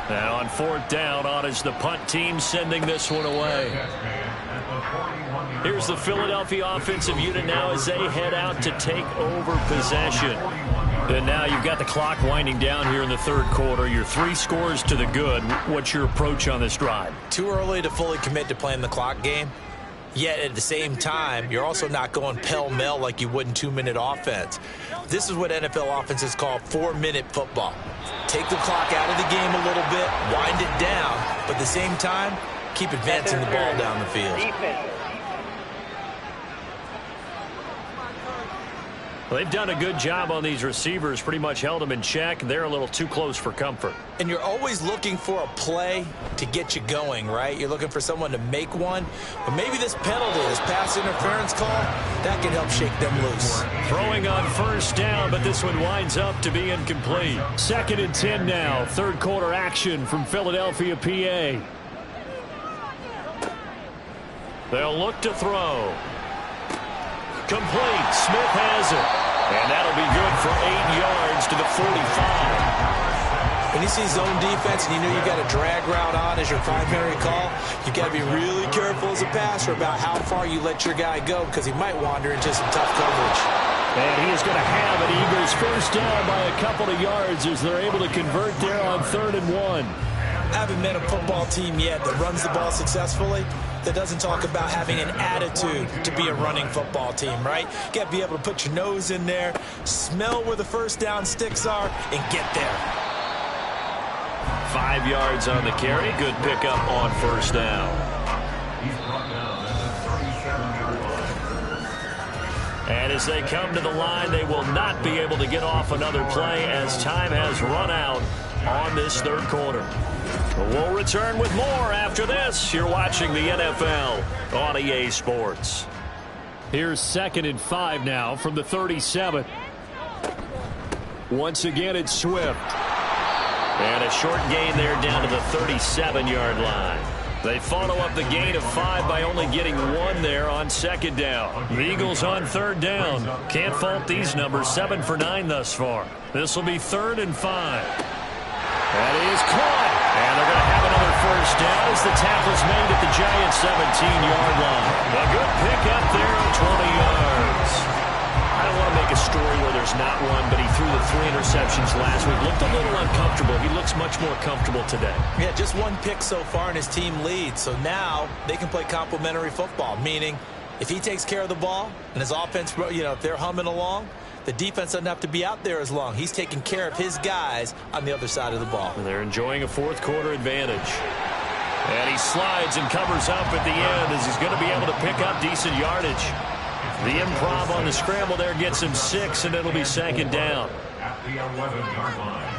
Now on fourth down, on is the punt team sending this one away. Here's the Philadelphia offensive unit now as they head out to take over possession. And now you've got the clock winding down here in the third quarter. Your 3 scores to the good. What's your approach on this drive? Too early to fully commit to playing the clock game. Yet at the same time, you're also not going pell-mell like you would in 2-minute offense. This is what NFL offenses call 4-minute football. Take the clock out of the game a little bit, wind it down, but at the same time, keep advancing the ball down the field. Well, they've done a good job on these receivers, pretty much held them in check. They're a little too close for comfort. And you're always looking for a play to get you going, right? You're looking for someone to make one. But maybe this penalty, this pass interference call, that can help shake them loose. Throwing on first down, but this one winds up to be incomplete. 2nd and 10 now. Third quarter action from Philadelphia, PA. They'll look to throw. Complete. Smith has it. And that'll be good for 8 yards to the 45. When you see zone defense and you know you got a drag route on as your primary call, you got to be really careful as a passer about how far you let your guy go because he might wander into some tough coverage. And he is going to have an Eagles first down by a couple of yards as they're able to convert there on 3rd and 1. I haven't met a football team yet that runs the ball successfully that doesn't talk about having an attitude to be a running football team, right? You got to be able to put your nose in there, smell where the first down sticks are, and get there. 5 yards on the carry. Good pickup on first down. And as they come to the line, they will not be able to get off another play as time has run out on this third quarter. We'll return with more after this. You're watching the NFL on EA Sports. Here's 2nd and 5 now from the 37. Once again, it's Swift. And a short gain there down to the 37-yard line. They follow up the gain of 5 by only getting 1 there on 2nd down. The Eagles on 3rd down. Can't fault these numbers. 7 for 9 thus far. This will be 3rd and 5. That is caught. And they're going to have another first down as the tackle's made at the Giants' 17-yard line. A good pickup there of 20 yards. I don't want to make a story where there's not one, but he threw the 3 interceptions last week. Looked a little uncomfortable. He looks much more comfortable today. Yeah, just 1 pick so far and his team leads. So now they can play complementary football, meaning if he takes care of the ball and his offense, if they're humming along, the defense doesn't have to be out there as long. He's taking care of his guys on the other side of the ball. And they're enjoying a fourth quarter advantage. And he slides and covers up at the end as he's going to be able to pick up decent yardage. The improv on the scramble there gets him 6, and it'll be 2nd down. At the 11-yard line.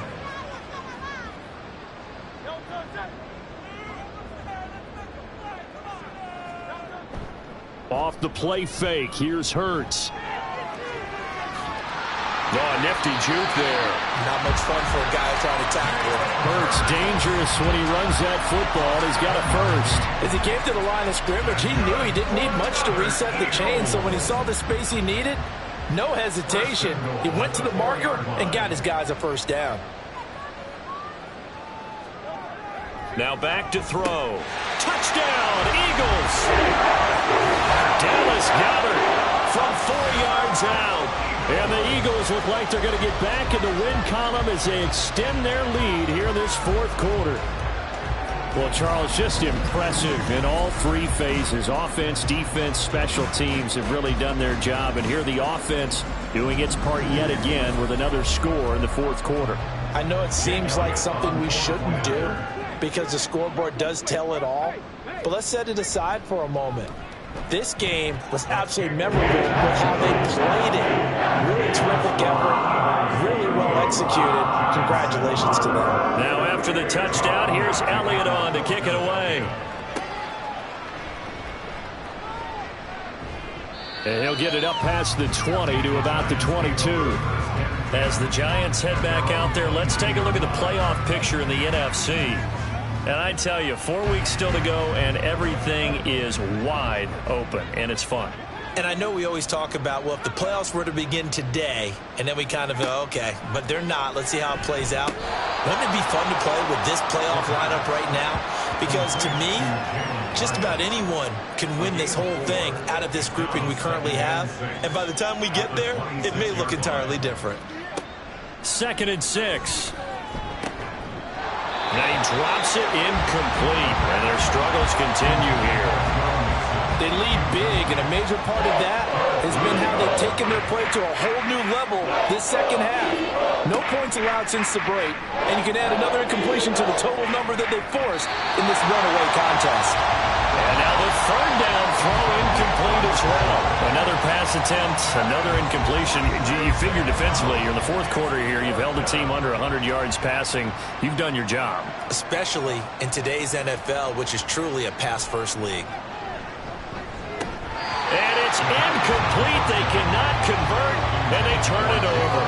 Off the play fake, here's Hurts. Oh, nifty juke there. Not much fun for a guy trying to tackle him. Hurts dangerous when he runs that football. He's got a first. As he came to the line of scrimmage, he knew he didn't need much to reset the chain, so when he saw the space he needed, no hesitation. He went to the marker and got his guys a first down. Now back to throw. Touchdown, Eagles! Dallas Goedert from 4 yards out. And the Eagles look like they're going to get back in the win column as they extend their lead here in this fourth quarter. Well, Charles, just impressive in all three phases. Offense, defense, special teams have really done their job. And here the offense doing its part yet again with another score in the fourth quarter. I know it seems like something we shouldn't do because the scoreboard does tell it all. But let's set it aside for a moment. This game was absolutely memorable with how they played it. Really terrific effort, really well executed. Congratulations to them. Now after the touchdown, here's Elliott on to kick it away. And he'll get it up past the 20 to about the 22. As the Giants head back out there, let's take a look at the playoff picture in the NFC. And I tell you, 4 weeks still to go, and everything is wide open, and it's fun. And I know we always talk about, well, if the playoffs were to begin today, and then we kind of go, okay, but they're not. Let's see how it plays out. Wouldn't it be fun to play with this playoff lineup right now? Because to me, just about anyone can win this whole thing out of this grouping we currently have. And by the time we get there, it may look entirely different. 2nd and 6. Now he drops it incomplete, and their struggles continue here. They lead big, and a major part of that has been how they've taken their play to a whole new level this second half. No points allowed since the break, and you can add another incompletion to the total number that they forced in this runaway contest. And now the 3rd down throw incomplete as well. Another pass attempt, another incompletion. You figure defensively, you're in the fourth quarter here. You've held the team under 100 yards passing. You've done your job. Especially in today's NFL, which is truly a pass-first league. And it's incomplete. They cannot convert, and they turn it over.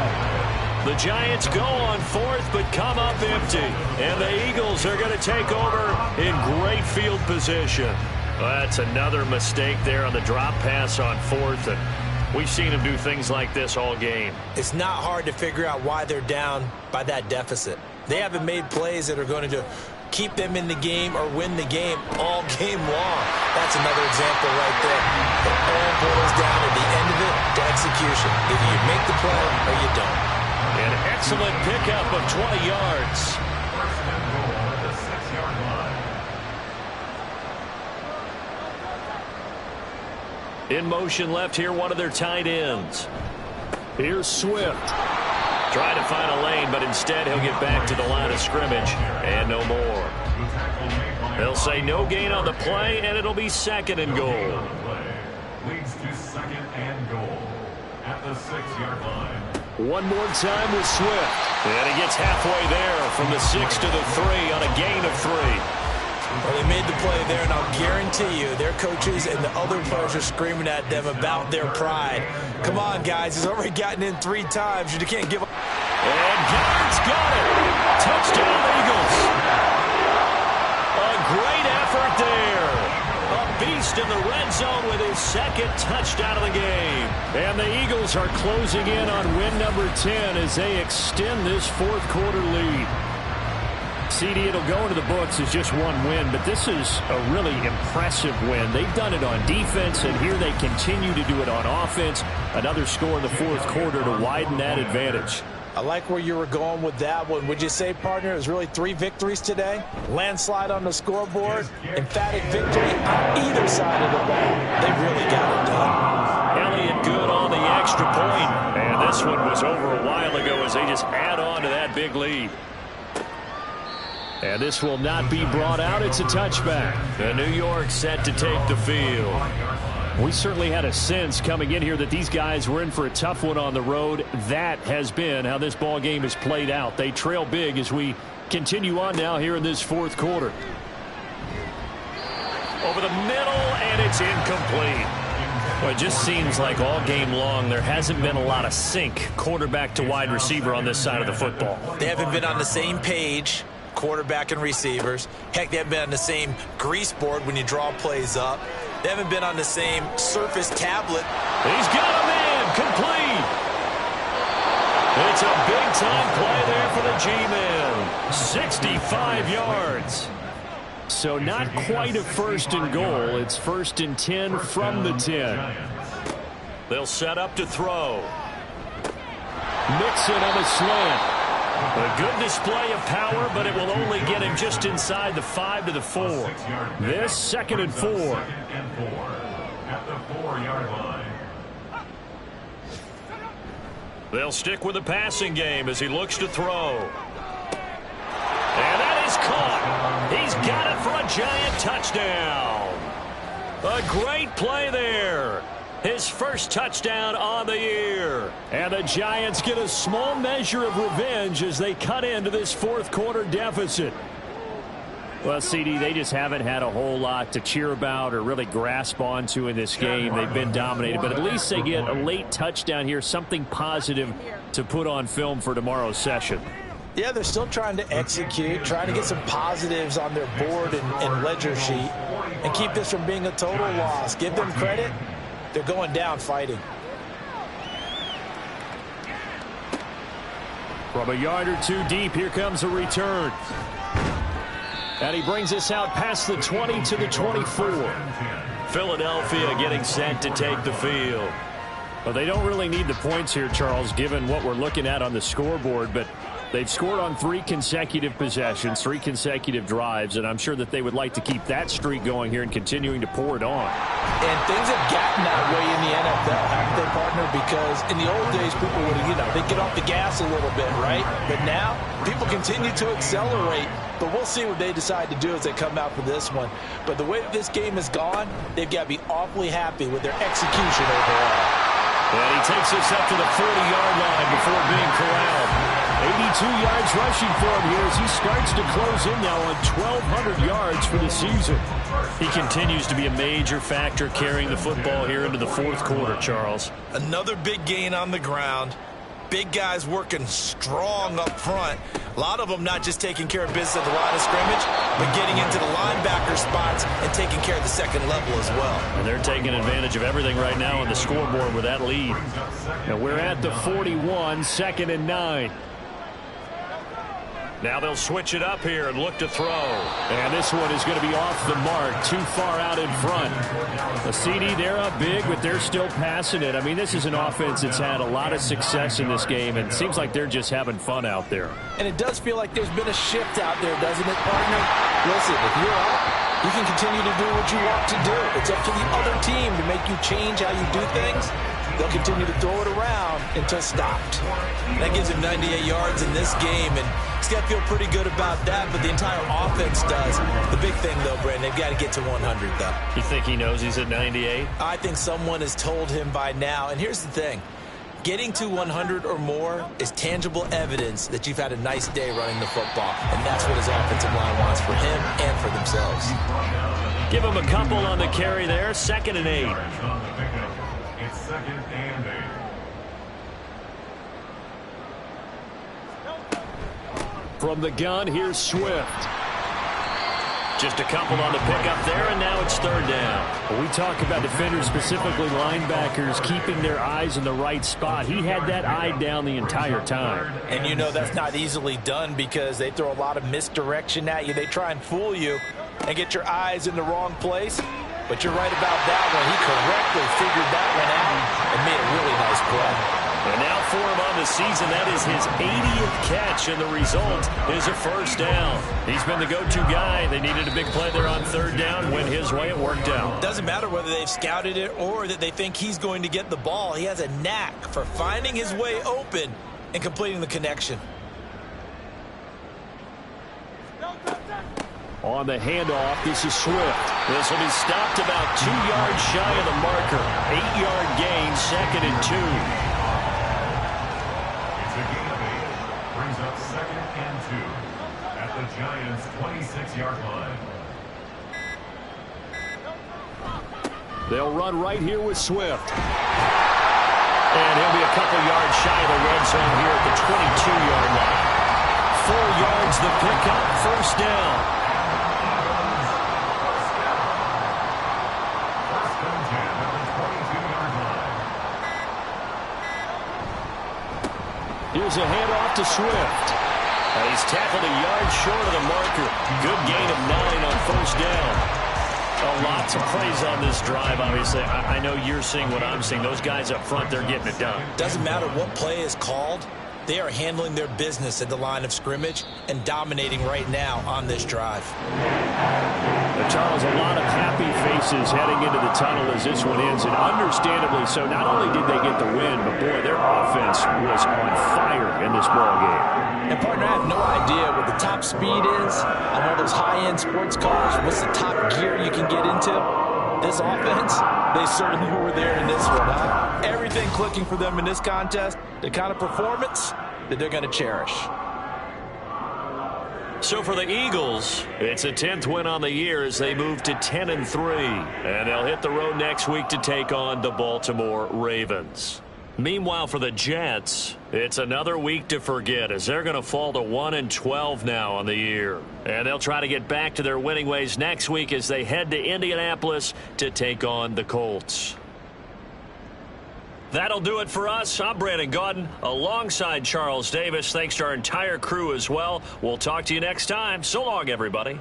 The Giants go on 4th, but come up empty. And the Eagles are going to take over in great field position. Well, that's another mistake there on the drop pass on 4th. And we've seen them do things like this all game. It's not hard to figure out why they're down by that deficit. They haven't made plays that are going to keep them in the game or win the game all game long. That's another example right there. It all boils down at the end of it to execution. Either you make the play or you don't. An excellent pickup of 20 yards. First and goal at the 6-yard line. In motion left here, one of their tight ends. Here's Swift. Trying to find a lane, but instead he'll get back to the line of scrimmage. And no more. They'll say no gain on the play, and it'll be 2nd and goal. Leads to 2nd and goal at the 6-yard line. One more time with Swift. And he gets halfway there from the 6 to the 3 on a gain of 3. Well, they made the play there, and I'll guarantee you their coaches and the other players are screaming at them about their pride. Come on, guys. He's already gotten in 3 times. You can't give up. And Goedert's got it. Touchdown, Eagles. A great effort there. A beast in the red zone with his 2nd touchdown of the game. And the Eagles are closing in on win number 10 as they extend this fourth quarter lead. CD, it'll go into the books as just one win, but this is a really impressive win. They've done it on defense, and here they continue to do it on offense. Another score in the fourth quarter to widen that advantage. I like where you were going with that one. Would you say, partner, it was really 3 victories today? Landslide on the scoreboard, emphatic victory on either side of the ball. They really got it done. Elliott good on the extra point. And this one was over a while ago as they just add on to that big lead. And this will not be brought out. It's a touchback. The New York set to take the field. We certainly had a sense coming in here that these guys were in for a tough one on the road. That has been how this ball game has played out. They trail big as we continue on now here in this fourth quarter. Over the middle, and it's incomplete. Well, it just seems like all game long there hasn't been a lot of sync quarterback to wide receiver on this side of the football. They haven't been on the same page, quarterback and receivers. Heck, they haven't been on the same grease board when you draw plays up. They haven't been on the same Surface tablet. He's got a man complete. It's a big-time play there for the G-Man. 65 yards. So not quite a first and goal. It's first and 10 from the 10. They'll set up to throw. Mixon on the slant. A good display of power, but it will only get him just inside the 5 to the 4. This 2nd and 4. At the 4-yard line. They'll stick with the passing game as he looks to throw. And that is caught. He's got it for a giant touchdown. A great play there. His first touchdown on the year. And the Giants get a small measure of revenge as they cut into this fourth quarter deficit. Well, CD, they just haven't had a whole lot to cheer about or really grasp onto in this game. They've been dominated, but at least they get a late touchdown here, something positive to put on film for tomorrow's session. Yeah, they're still trying to execute, trying to get some positives on their board and ledger sheet and keep this from being a total loss. Give them credit. They're going down fighting. From a yard or two deep, here comes a return. And he brings us out past the 20 to the 24. Philadelphia getting set to take the field. Well, they don't really need the points here, Charles, given what we're looking at on the scoreboard, but they've scored on 3 consecutive possessions, 3 consecutive drives, and I'm sure that they would like to keep that streak going here and continuing to pour it on. And things have gotten that way in the NFL, haven't they, partner? Because in the old days, people would, they'd get off the gas a little bit, right? But now, people continue to accelerate. But we'll see what they decide to do as they come out for this one. But the way that this game has gone, they've got to be awfully happy with their execution overall. And he takes us up to the 40-yard line before being corralled. 82 yards rushing for him here as he starts to close in now on 1,200 yards for the season. He continues to be a major factor carrying the football here into the fourth quarter, Charles. Another big gain on the ground. Big guys working strong up front. A lot of them not just taking care of business at the line of scrimmage, but getting into the linebacker spots and taking care of the second level as well. And they're taking advantage of everything right now on the scoreboard with that lead. And we're at the 41, 2nd and 9. Now they'll switch it up here and look to throw. And this one is going to be off the mark, too far out in front. The CD, they're up big, but they're still passing it. I mean, this is an offense that's had a lot of success in this game, and it seems like they're just having fun out there. And it does feel like there's been a shift out there, doesn't it, partner? Listen, if you're up, you can continue to do what you want to do. It's up to the other team to make you change how you do things. They'll continue to throw it around until stopped. That gives him 98 yards in this game, and he's got to feel pretty good about that, but the entire offense does. The big thing, though, Brandon, they've got to get to 100, though. You think he knows he's at 98? I think someone has told him by now, and here's the thing. Getting to 100 or more is tangible evidence that you've had a nice day running the football, and that's what his offensive line wants for him and for themselves. Give him a couple on the carry there, 2nd and 8. It's 2nd and 8. From the gun, here's Swift. Just a couple on the pickup there, and now it's 3rd down. When we talk about defenders, specifically linebackers, keeping their eyes in the right spot. He had that eye down the entire time. And you know that's not easily done because they throw a lot of misdirection at you. They try and fool you and get your eyes in the wrong place. But you're right about that one. He correctly figured that one out and made a really nice play. And now for him on the season, that is his 80th catch, and the result is a 1st down. He's been the go-to guy. They needed a big play there on 3rd down. Went his way, it worked out. Doesn't matter whether they've scouted it or that they think he's going to get the ball. He has a knack for finding his way open and completing the connection. On the handoff, this is Swift. This will be stopped about 2 yards shy of the marker. 8-yard gain, 2nd and 2. It's a gain of 8. Brings up 2nd and 2 at the Giants' 26-yard line. They'll run right here with Swift. And he'll be a couple yards shy of the red zone here at the 22-yard line. 4 yards the pickup, first down. Here's a handoff to Swift. He's tackled a yard short of the marker. Good gain of 9 on first down. Lots of plays on this drive, obviously. I know you're seeing what I'm seeing. Those guys up front, they're getting it done. Doesn't matter what play is called. They are handling their business at the line of scrimmage and dominating right now on this drive. Charles, a lot of happy faces heading into the tunnel as this one ends, and understandably so. Not only did they get the win, but boy, their offense was on fire in this ball game. And partner, I have no idea what the top speed is on all those high-end sports cars. What's the top gear you can get into? This offense, they certainly were there in this one. Huh? Everything clicking for them in this contest, the kind of performance that they're going to cherish. So for the Eagles, it's a 10th win on the year as they move to 10-3. And they'll hit the road next week to take on the Baltimore Ravens. Meanwhile, for the Jets, it's another week to forget as they're going to fall to 1-12 now on the year. And they'll try to get back to their winning ways next week as they head to Indianapolis to take on the Colts. That'll do it for us. I'm Brandon Gaudin alongside Charles Davis. Thanks to our entire crew as well. We'll talk to you next time. So long, everybody.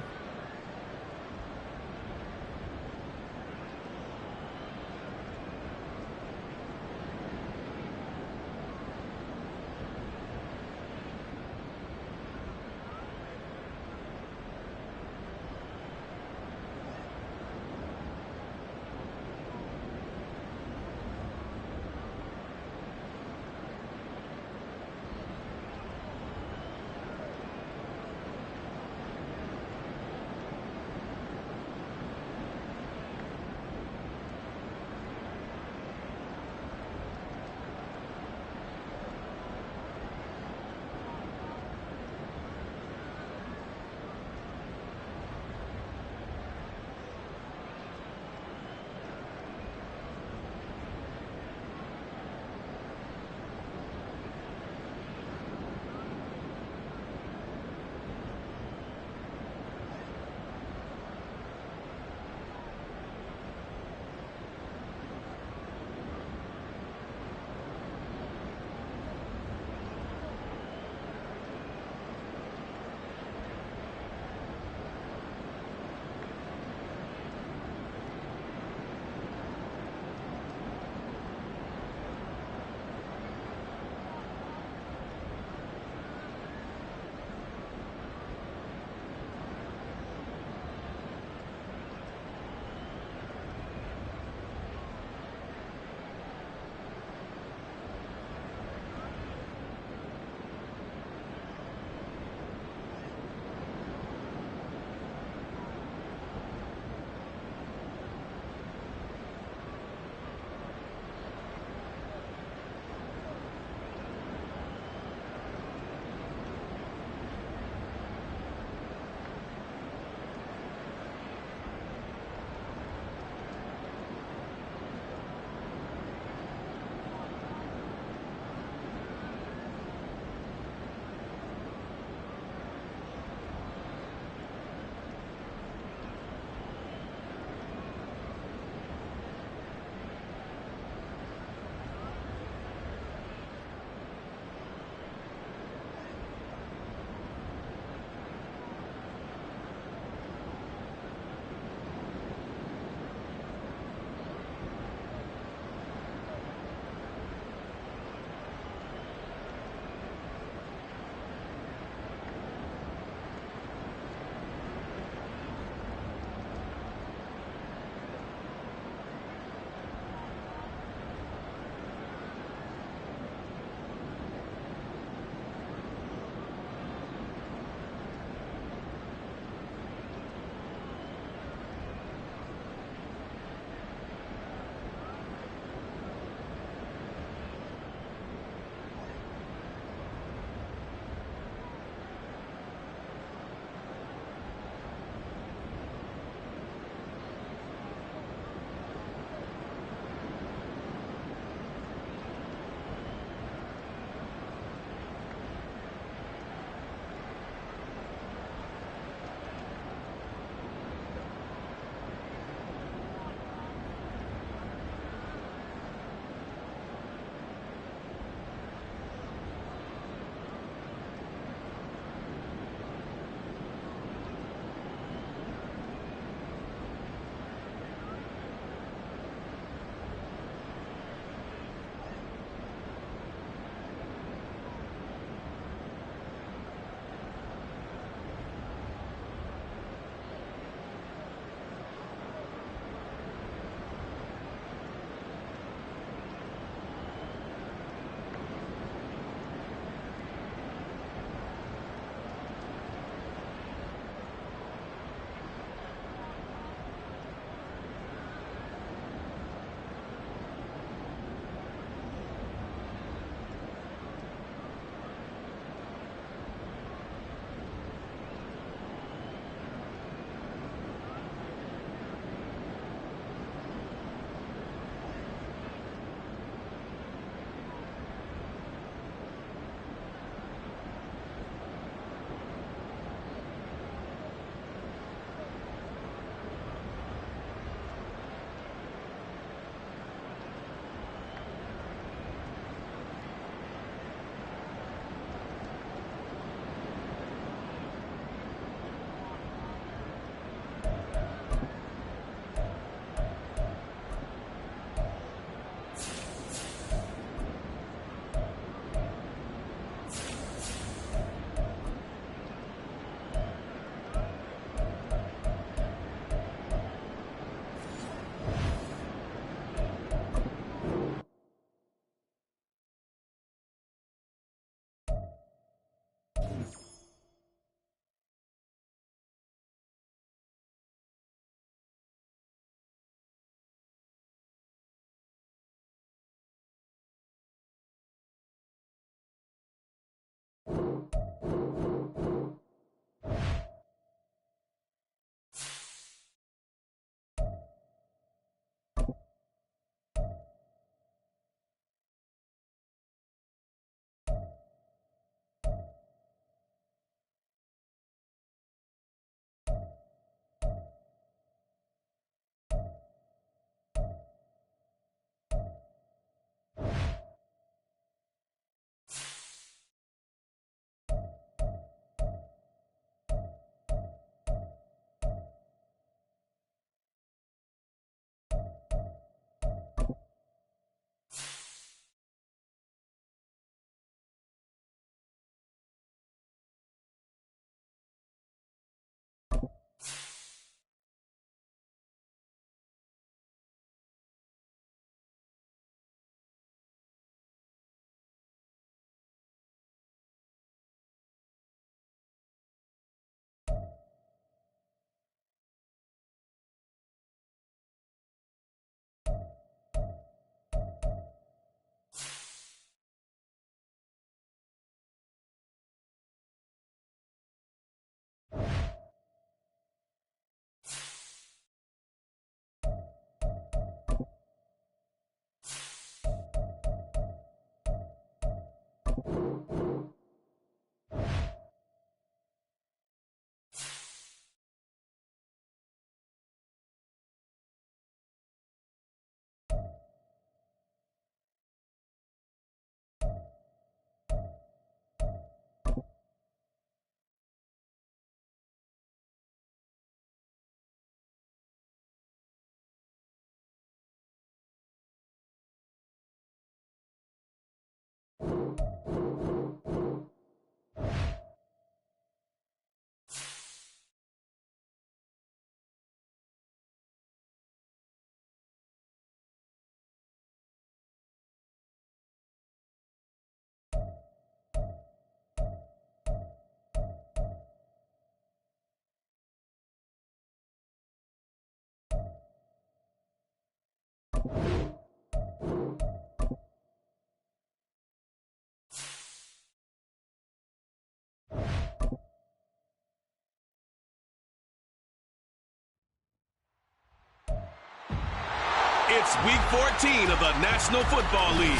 It's Week 14 of the National Football League.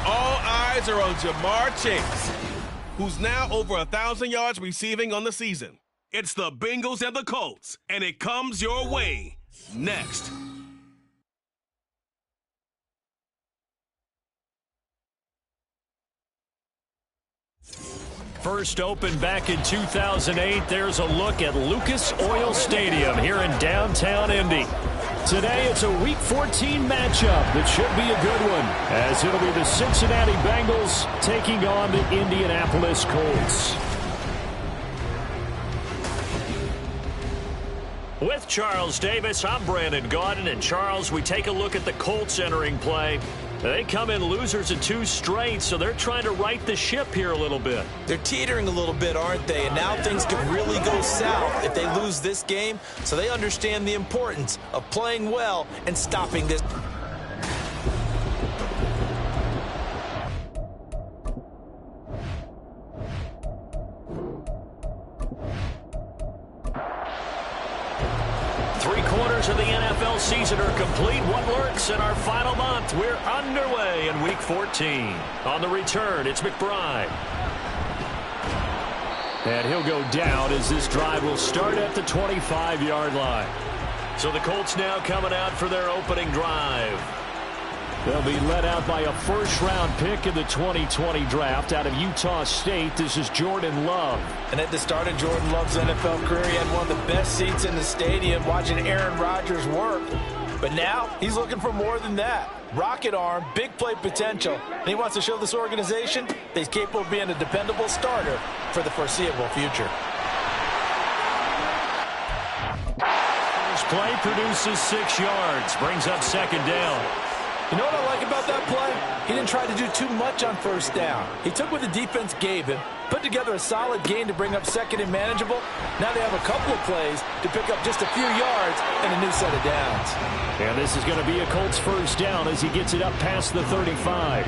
All eyes are on Jamar Chase, who's now over 1,000 yards receiving on the season. It's the Bengals and the Colts, and it comes your way next. First opened back in 2008, there's a look at Lucas Oil Stadium here in downtown Indy. Today, it's a Week 14 matchup that should be a good one, as it'll be the Cincinnati Bengals taking on the Indianapolis Colts. With Charles Davis, I'm Brandon Gaudin, and Charles, we take a look at the Colts entering play. They come in losers of 2 straight, so they're trying to right the ship here a little bit. They're teetering a little bit, aren't they? And now things could really go south if they lose this game, so they understand the importance of playing well and stopping this. Three-quarters of the NFL season are complete. What lurks in our final month? We're underway in Week 14. On the return, it's McBride. And he'll go down as this drive will start at the 25-yard line. So the Colts now coming out for their opening drive. They'll be led out by a first-round pick in the 2020 draft out of Utah State. This is Jordan Love. And at the start of Jordan Love's NFL career, he had one of the best seats in the stadium watching Aaron Rodgers work. But now he's looking for more than that. Rocket arm, big play potential. And he wants to show this organization that he's capable of being a dependable starter for the foreseeable future. First play produces 6 yards, brings up second down. You know what I like about that play? He didn't try to do too much on first down. He took what the defense gave him, put together a solid gain to bring up second and manageable. Now they have a couple of plays to pick up just a few yards and a new set of downs. And this is going to be a Colts first down as he gets it up past the 35.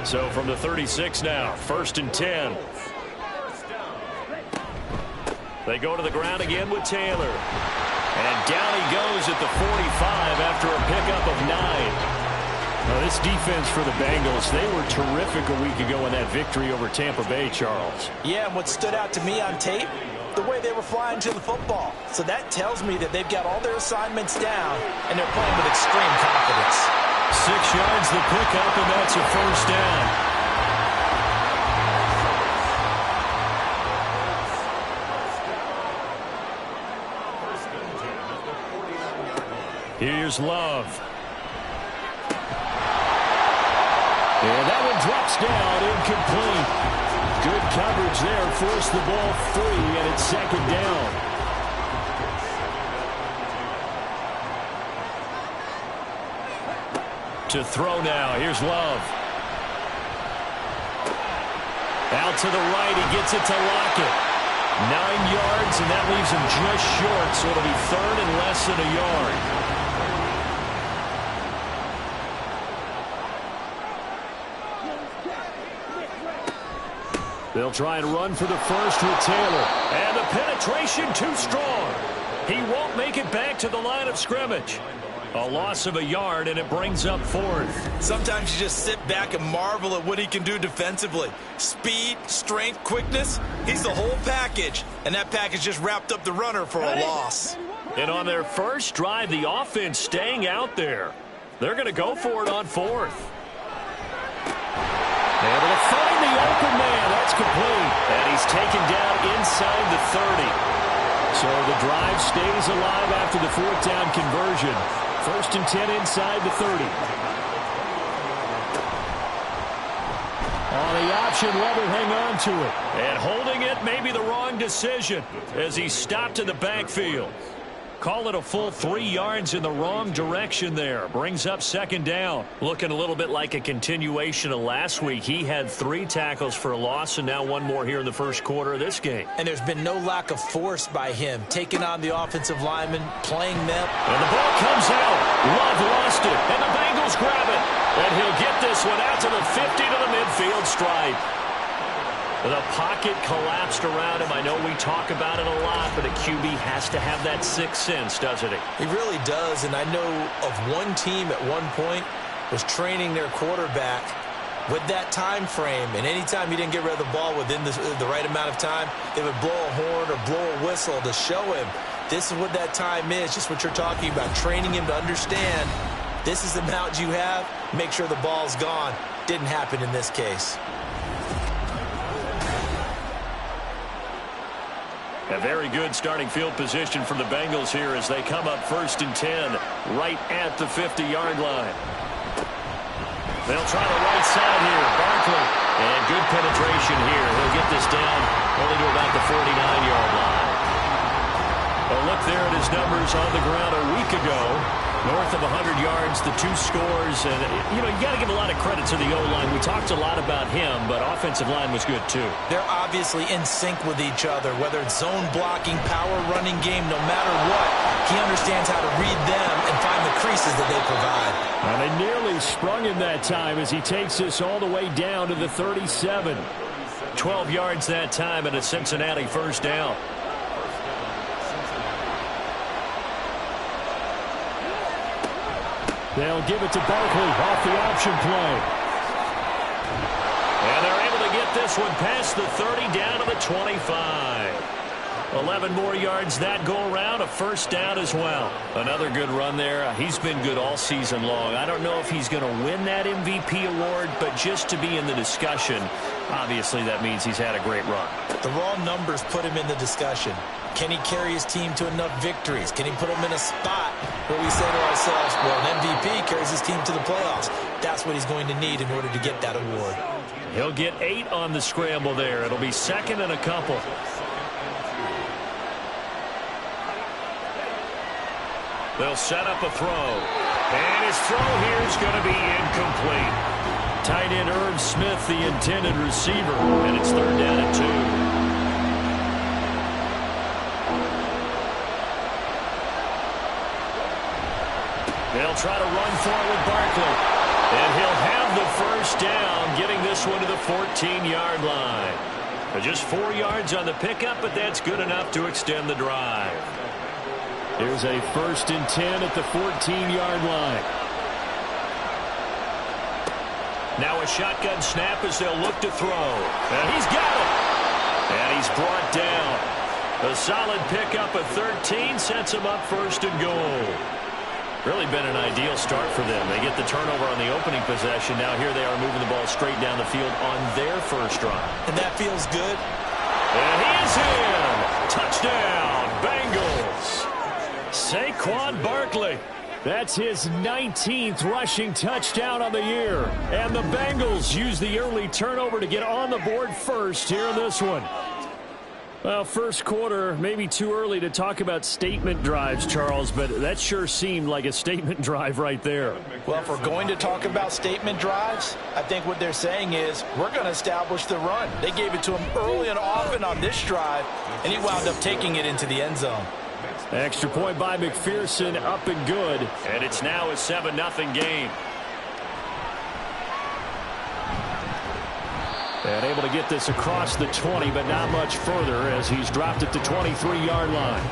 So from the 36 now, 1st and 10. They go to the ground again with Taylor. And down he goes at the 45 after a pickup of 9. Now, this defense for the Bengals, they were terrific a week ago in that victory over Tampa Bay, Charles. Yeah, and what stood out to me on tape, the way they were flying to the football. So that tells me that they've got all their assignments down, and they're playing with extreme confidence. 6 yards the pickup, and that's a first down. Here's Love. And that one drops down, incomplete. Good coverage there, forced the ball free, and it's second down. To throw now, here's Love. Out to the right, he gets it to Lockett. 9 yards, and that leaves him just short, so it'll be third and less than a yard. They'll try and run for the first with Taylor. And the penetration too strong. He won't make it back to the line of scrimmage. A loss of a yard, and it brings up 4th. Sometimes you just sit back and marvel at what he can do defensively. Speed, strength, quickness. He's the whole package. And that package just wrapped up the runner for a loss. And on their first drive, the offense staying out there. They're going to go for it on 4th. Able to find the open man. That's complete. And he's taken down inside the 30. So the drive stays alive after the 4th down conversion. 1st and 10 inside the 30. On the option level, hang on to it. And holding it may be the wrong decision as he stopped in the backfield. Call it a full 3 yards in the wrong direction there. Brings up second down. Looking a little bit like a continuation of last week. He had 3 tackles for a loss and now 1 more here in the first quarter of this game. And there's been no lack of force by him, taking on the offensive lineman, playing them. And the ball comes out. Love lost it. And the Bengals grab it. And he'll get this one out to the 50 to the midfield stripe. The pocket collapsed around him. I know we talk about it a lot, but a QB has to have that sixth sense, doesn't he? He really does, and I know of one team at one point was training their quarterback with that time frame, and anytime he didn't get rid of the ball within the right amount of time, they would blow a horn or blow a whistle to show him this is what that time is, just what you're talking about, training him to understand this is the amount you have, make sure the ball's gone. Didn't happen in this case. A very good starting field position for the Bengals here as they come up 1st and 10 right at the 50-yard line. They'll try the right side here. Barkley. And good penetration here. He'll get this down only to about the 49-yard line. A look there at his numbers on the ground a week ago. North of 100 yards, the 2 scores. And, you know, you got to give a lot of credit to the O-line. We talked a lot about him, but offensive line was good, too. They're obviously in sync with each other, whether it's zone blocking, power running game, no matter what. He understands how to read them and find the creases that they provide. And they nearly sprung him that time as he takes this all the way down to the 37. 12 yards that time and a Cincinnati first down. They'll give it to Barkley off the option play. And they're able to get this one past the 30 down to the 25. 11 more yards that go around, a first down as well. Another good run there. He's been good all season long. I don't know if he's going to win that MVP award, but just to be in the discussion, obviously that means he's had a great run. The raw numbers put him in the discussion. Can he carry his team to enough victories? Can he put them in a spot where we say to ourselves, well, an MVP carries his team to the playoffs. That's what he's going to need in order to get that award. He'll get 8 on the scramble there. It'll be second and a couple. They'll set up a throw. And his throw here is going to be incomplete. Tight end Irv Smith, the intended receiver. And it's 3rd down and 2. They'll try to run for it with Barkley. And he'll have the first down, getting this one to the 14-yard line. Just 4 yards on the pickup, but that's good enough to extend the drive. Here's a 1st and 10 at the 14-yard line. Now a shotgun snap as they'll look to throw. And he's got it. And he's brought down. A solid pickup of 13 sets him up 1st and goal. Really been an ideal start for them. They get the turnover on the opening possession. Now here they are moving the ball straight down the field on their first drive. And that feels good. And he is in. Touchdown, Bengals. Saquon Barkley. That's his 19th rushing touchdown on the year. And the Bengals use the early turnover to get on the board first here in this one. Well, first quarter, maybe too early to talk about statement drives, Charles, but that sure seemed like a statement drive right there. Well, if we're going to talk about statement drives, I think what they're saying is we're going to establish the run. They gave it to him early and often on this drive, and he wound up taking it into the end zone. Extra point by McPherson, up and good. And it's now a 7-0 game. And able to get this across the 20, but not much further as he's dropped it to 23-yard line.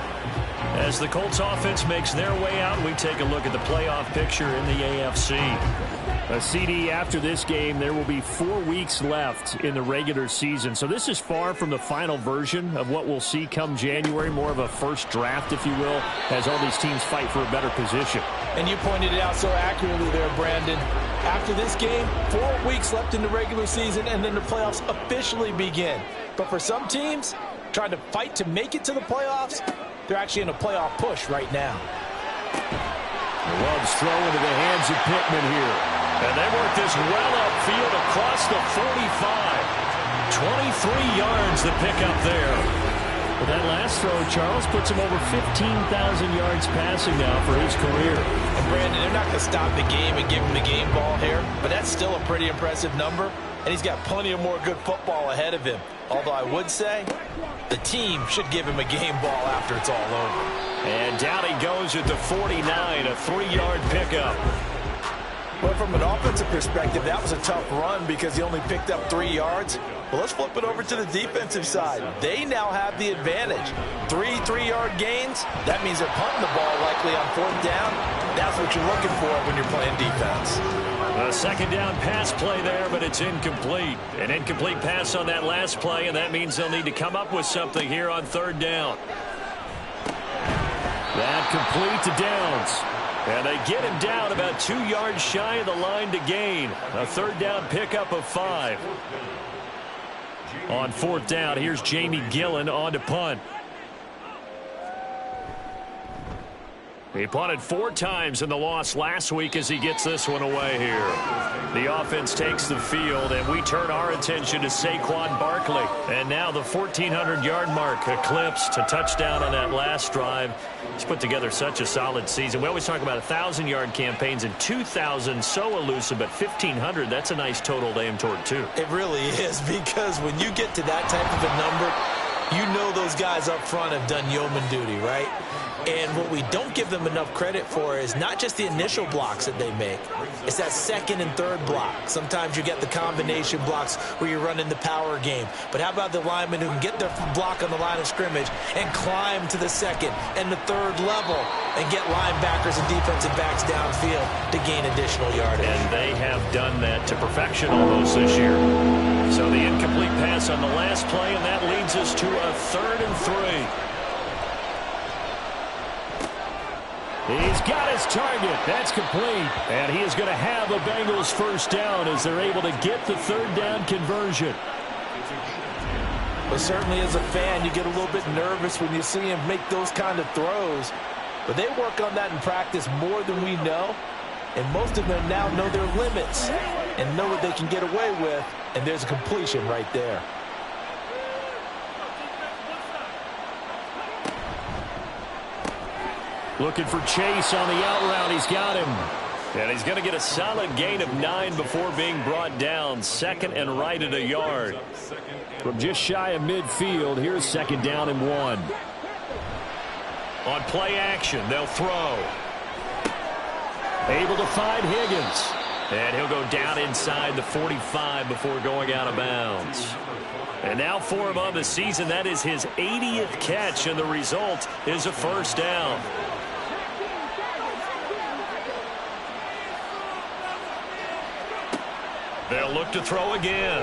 As the Colts offense makes their way out, we take a look at the playoff picture in the AFC. A CD after this game, there will be 4 weeks left in the regular season. So this is far from the final version of what we'll see come January, more of a first draft, if you will, as all these teams fight for a better position. And you pointed it out so accurately there, Brandon. After this game, 4 weeks left in the regular season, and then the playoffs officially begin. But for some teams, trying to fight to make it to the playoffs, they're actually in a playoff push right now. Love's throw into the hands of Pittman here. And they work this well field across the 45. 23 yards the pickup there. But that last throw, Charles, puts him over 15,000 yards passing now for his career. And Brandon, they're not going to stop the game and give him the game ball here, but that's still a pretty impressive number, and he's got plenty of more good football ahead of him. Although I would say the team should give him a game ball after it's all over. And down he goes at the 49, a 3-yard pickup. But from an offensive perspective, that was a tough run because he only picked up 3 yards. Well, let's flip it over to the defensive side. They now have the advantage. 3-3-yard gains, that means they're punting the ball likely on 4th down. That's what you're looking for when you're playing defense. A second down pass play there, but it's incomplete. An incomplete pass on that last play, and that means they'll need to come up with something here on 3rd down. That complete to Downs. And they get him down about 2 yards shy of the line to gain. A 3rd down pickup of 5. On 4th down, here's Jamie Gillen on to punt. He punted 4 times in the loss last week as he gets this one away here. The offense takes the field, and we turn our attention to Saquon Barkley. And now the 1,400-yard mark eclipsed. A touchdown on that last drive. He's put together such a solid season. We always talk about 1,000-yard campaigns, and 2,000 so elusive, but 1,500, that's a nice total to aim toward, too. It really is, because when you get to that type of a number, you know those guys up front have done yeoman duty, right? And what we don't give them enough credit for is not just the initial blocks that they make. It's that 2nd and 3rd block. Sometimes you get the combination blocks where you're running the power game. But how about the linemen who can get their block on the line of scrimmage and climb to the 2nd and the 3rd level and get linebackers and defensive backs downfield to gain additional yardage? And they have done that to perfection almost this year. So the incomplete pass on the last play, and that leads us to a 3rd and 3. He's got his target. That's complete. And he is going to have a Bengals 1st down as they're able to get the 3rd down conversion. But certainly as a fan, you get a little bit nervous when you see him make those kind of throws. But they work on that in practice more than we know. And most of them now know their limits and know what they can get away with. And there's a completion right there. Looking for Chase on the out route. He's got him. And he's going to get a solid gain of 9 before being brought down. 2nd and right at a yard. From just shy of midfield, here's 2nd down and 1. On play action, they'll throw. Able to find Higgins. And he'll go down inside the 45 before going out of bounds. And now for him on the season, that is his 80th catch, and the result is a 1st down. They'll look to throw again.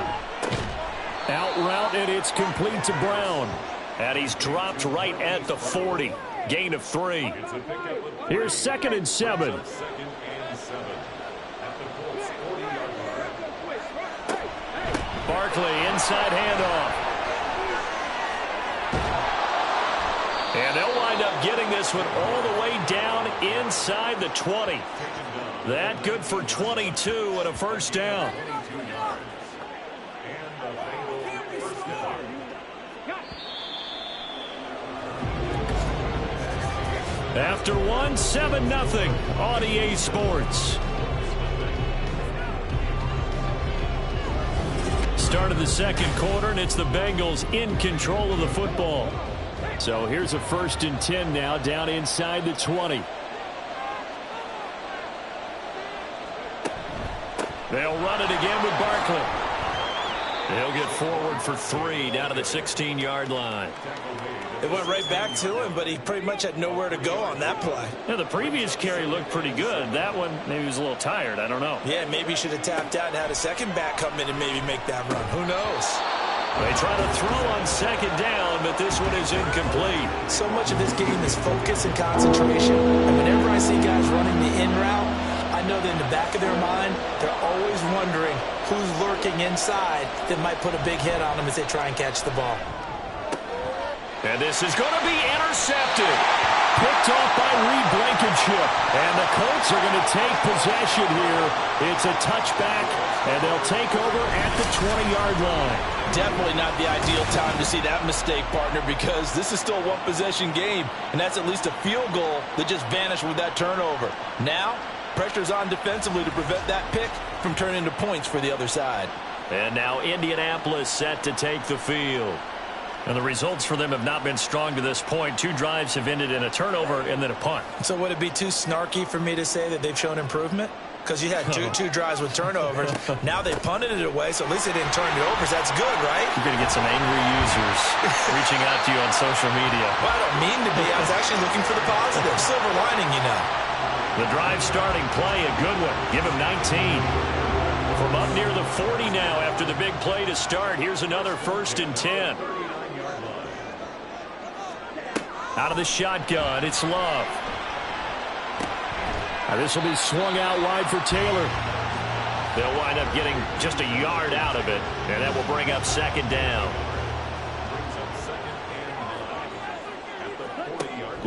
Out route, and it's complete to Brown. And he's dropped right at the 40. Gain of 3. Here's 2nd and 7. Barkley, inside handoff. And they'll wind up getting this one all the way down inside the 20. That good for 22 and a 1st down. After 1, 7-0 on EA Sports. Start of the 2nd quarter, and it's the Bengals in control of the football. So here's a 1st and 10 now, down inside the 20. They'll run it again with Barkley. They'll get forward for 3 down to the 16-yard line. It went right back to him, but he pretty much had nowhere to go on that play. Yeah, the previous carry looked pretty good. That one, maybe he was a little tired. I don't know. Yeah, maybe he should have tapped out and had a 2nd back come in and maybe make that run. Who knows? They try to throw on 2nd down, but this one is incomplete. So much of this game is focus and concentration. And whenever I see guys running the in route, I know that in the back of their mind, they're always wondering who's lurking inside that might put a big hit on them as they try and catch the ball. And this is going to be intercepted. Picked off by Reed Blankenship. And the Colts Bills are going to take possession here. It's a touchback, and they'll take over at the 20-yard line. Definitely not the ideal time to see that mistake, partner, because this is still a one-possession game, and that's at least a field goal that just vanished with that turnover. Now, pressure's on defensively to prevent that pick from turning into points for the other side. And now Indianapolis set to take the field. And the results for them have not been strong to this point. 2 drives have ended in a turnover and then a punt. So would it be too snarky for me to say that they've shown improvement? Because you had two drives with turnovers. Now they punted it away, so at least they didn't turn it over. So that's good, right? You're going to get some angry users reaching out to you on social media. Well, I don't mean to be. I was actually looking for the positive. Silver lining, you know. The drive starting play, a good one. Give him 19. From up near the 40 now after the big play to start. Here's another 1st and 10. Out of the shotgun, it's Love. This will be swung out wide for Taylor. They'll wind up getting just a yard out of it, and that will bring up 2nd down.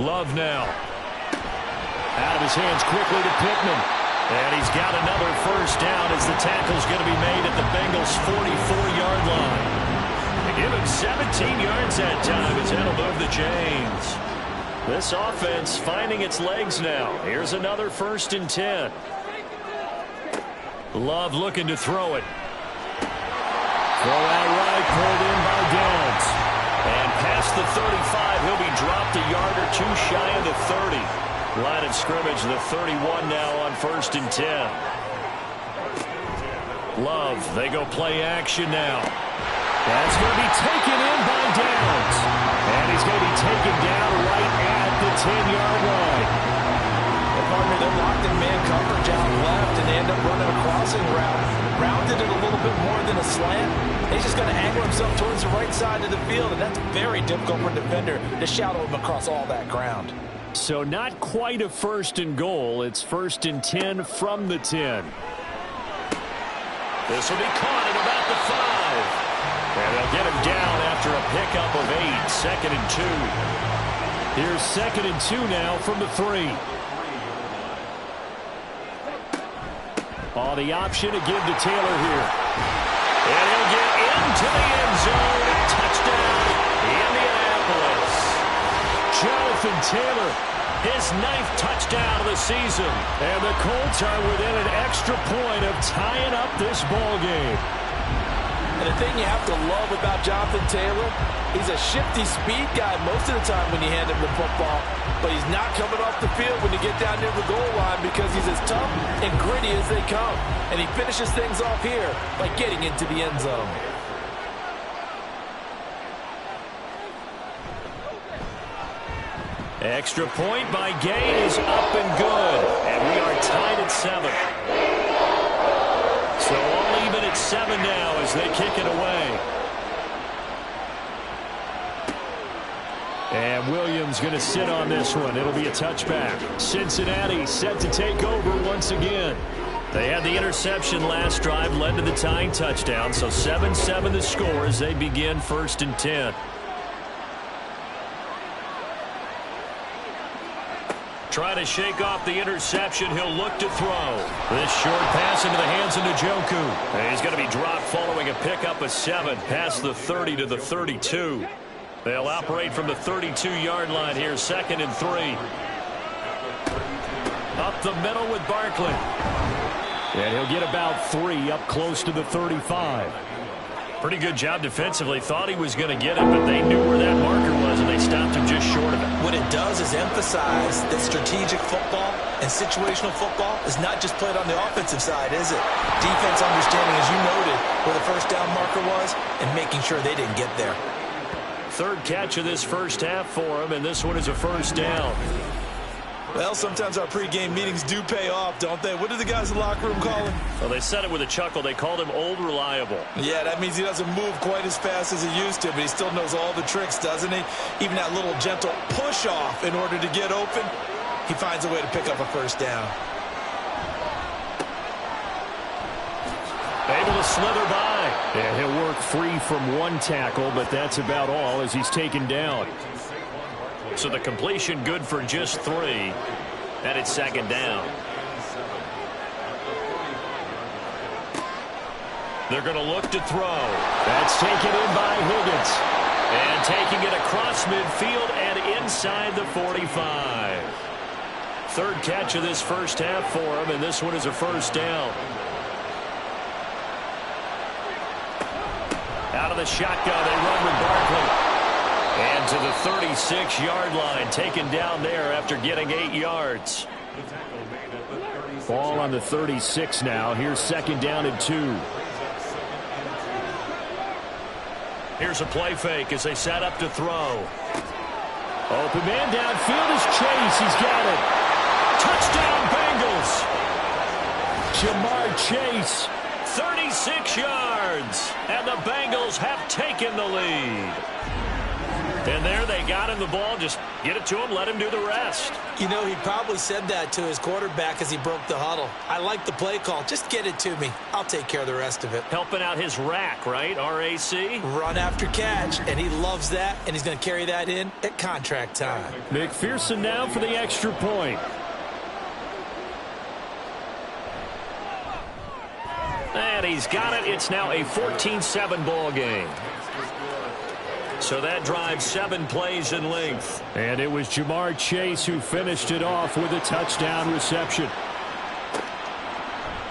Love now. Out of his hands quickly to Pittman. And he's got another 1st down as the tackle's going to be made at the Bengals' 44-yard line. Give him 17 yards that time as that'll move the chains. This offense finding its legs now. Here's another 1st and 10. Love looking to throw it. Throw out right, pulled in by Downs. And past the 35, he'll be dropped a yard or 2 shy of the 30. Line of scrimmage, the 31 now on 1st and 10. Love, they go play action now. That's going to be taken in by Downs. And he's going to be taken down right at the 10-yard line. And partner, they're locked in man coverage out left, and they end up running a crossing route. Rounded it a little bit more than a slant. He's just going to angle himself towards the right side of the field, and that's very difficult for a defender to shadow him across all that ground. So not quite a 1st and goal. It's 1st and 10 from the 10. This will be caught at about the 5. And they'll get him down after a pickup of 8. 2nd and 2. Here's 2nd and 2 now from the 3. The option to give to Taylor here. And he'll get into the end zone. Touchdown, Indianapolis. Jonathan Taylor, his 9th touchdown of the season. And the Colts are within an extra point of tying up this ball game. And the thing you have to love about Jonathan Taylor, he's a shifty speed guy most of the time when you hand him the football, but he's not coming off the field when you get down near the goal line because he's as tough and gritty as they come. And he finishes things off here by getting into the end zone. Extra point by Gay is up and good. And we are tied at 7. So all even at 7 now as they kick it away. And Williams going to sit on this one. It'll be a touchback. Cincinnati set to take over once again. They had the interception last drive, led to the tying touchdown. So 7-7 the score as they begin 1st and 10. Try to shake off the interception. He'll look to throw. This short pass into the hands of Njoku. And he's going to be dropped following a pickup of 7 past the 30 to the 32. They'll operate from the 32-yard line here, 2nd and 3. Up the middle with Barkley. And he'll get about 3 up close to the 35. Pretty good job defensively. Thought he was going to get it, but they knew where that marker was, and they stopped him just short of it. What it does is emphasize that strategic football and situational football is not just played on the offensive side, is it? Defense understanding, as you noted, where the 1st down marker was and making sure they didn't get there. 3rd catch of this 1st half for him, and this one is a 1st down. Well, sometimes our pregame meetings do pay off, don't they? What do the guys in the locker room call him? Well, they said it with a chuckle. They called him Old Reliable. Yeah, that means he doesn't move quite as fast as he used to, but he still knows all the tricks, doesn't he? Even that little gentle push-off in order to get open, he finds a way to pick up a 1st down. Able to slither by. And he'll work free from 1 tackle, but that's about all as he's taken down. So the completion good for just 3. And it's 2nd down. They're going to look to throw. That's taken in by Higgins. And taking it across midfield and inside the 45. Third catch of this first half for him, and this one is a first down. Out of the shotgun, they run with Barkley. And to the 36-yard line, taken down there after getting 8 yards. Ball on the 36 now. Here's second down and 2. Here's a play fake as they set up to throw. Open man downfield is Chase. He's got it. Touchdown, Bengals. Jamar Chase. 36 yards. And the Bengals have taken the lead. And there they got him the ball. Just get it to him, let him do the rest. You know, he probably said that to his quarterback as he broke the huddle. I like the play call. Just get it to me. I'll take care of the rest of it. Helping out his rack, right? RAC? Run after catch, and he loves that, and he's going to carry that in at contract time. McPherson now for the extra point. And he's got it. It's now a 14-7 ball game. So that drives 7 plays in length. And it was Jamar Chase who finished it off with a touchdown reception.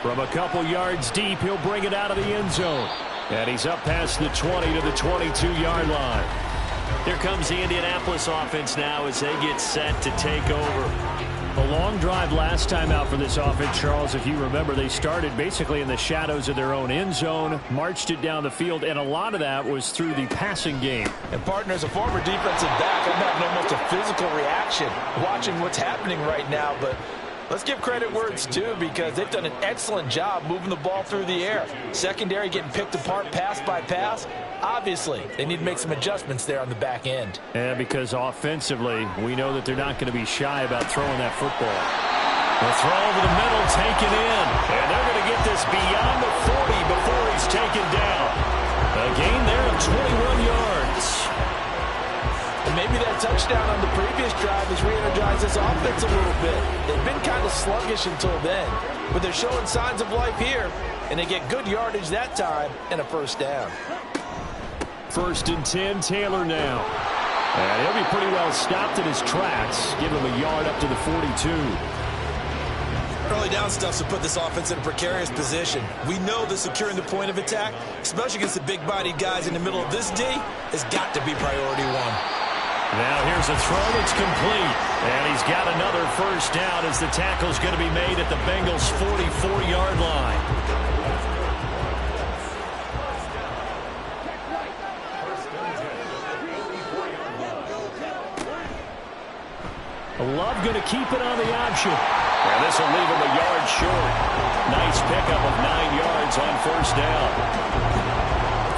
From a couple yards deep, he'll bring it out of the end zone. And he's up past the 20 to the 22-yard line. Here comes the Indianapolis offense now as they get set to take over. A long drive last time out for this offense, Charles. If you remember, they started basically in the shadows of their own end zone, marched it down the field, and a lot of that was through the passing game. And partner, as a former defensive back, I'm having almost a physical reaction watching what's happening right now. But let's give credit where it's due, because they've done an excellent job moving the ball through the air. Secondary getting picked apart pass by pass. Obviously, they need to make some adjustments there on the back end. And because offensively, we know that they're not going to be shy about throwing that football. The throw over the middle taken in. And they're going to get this beyond the 40 before he's taken down. A gain there of 21 yards. And maybe that touchdown on the previous drive has re-energized this offense a little bit. They've been kind of sluggish until then, but they're showing signs of life here, and they get good yardage that time and a first down. First and 10, Taylor now. And he'll be pretty well stopped in his tracks. Give him a yard up to the 42. Early down stuff to put this offense in a precarious position. We know that securing the point of attack, especially against the big-bodied guys in the middle of this D, has got to be priority one. Now here's a throw that's complete. And he's got another first down as the tackle's going to be made at the Bengals' 44-yard line. Love going to keep it on the option. And this will leave him a yard short. Nice pickup of 9 yards on first down.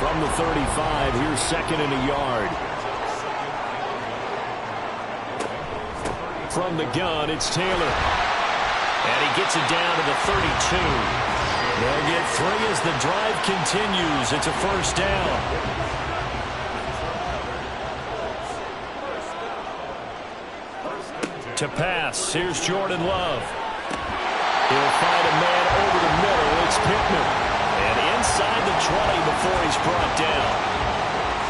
From the 35, here's second and a yard. From the gun, it's Taylor. And he gets it down to the 32. They'll get 3 as the drive continues. It's a first down. To pass, here's Jordan Love. He'll find a man over the middle. It's Pittman. And inside the 20 before he's brought down.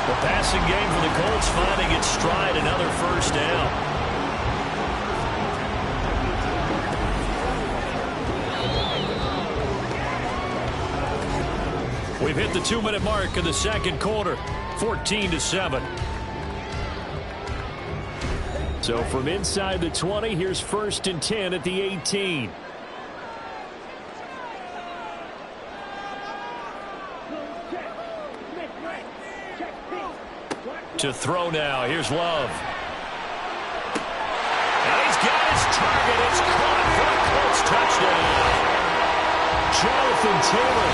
The passing game for the Colts finding its stride, another first down. We've hit the 2-minute mark of the second quarter, 14-7. So from inside the 20, here's first and 10 at the 18. To throw now, here's Love. And he's got his target. It's caught for a Colts touchdown. Jonathan Taylor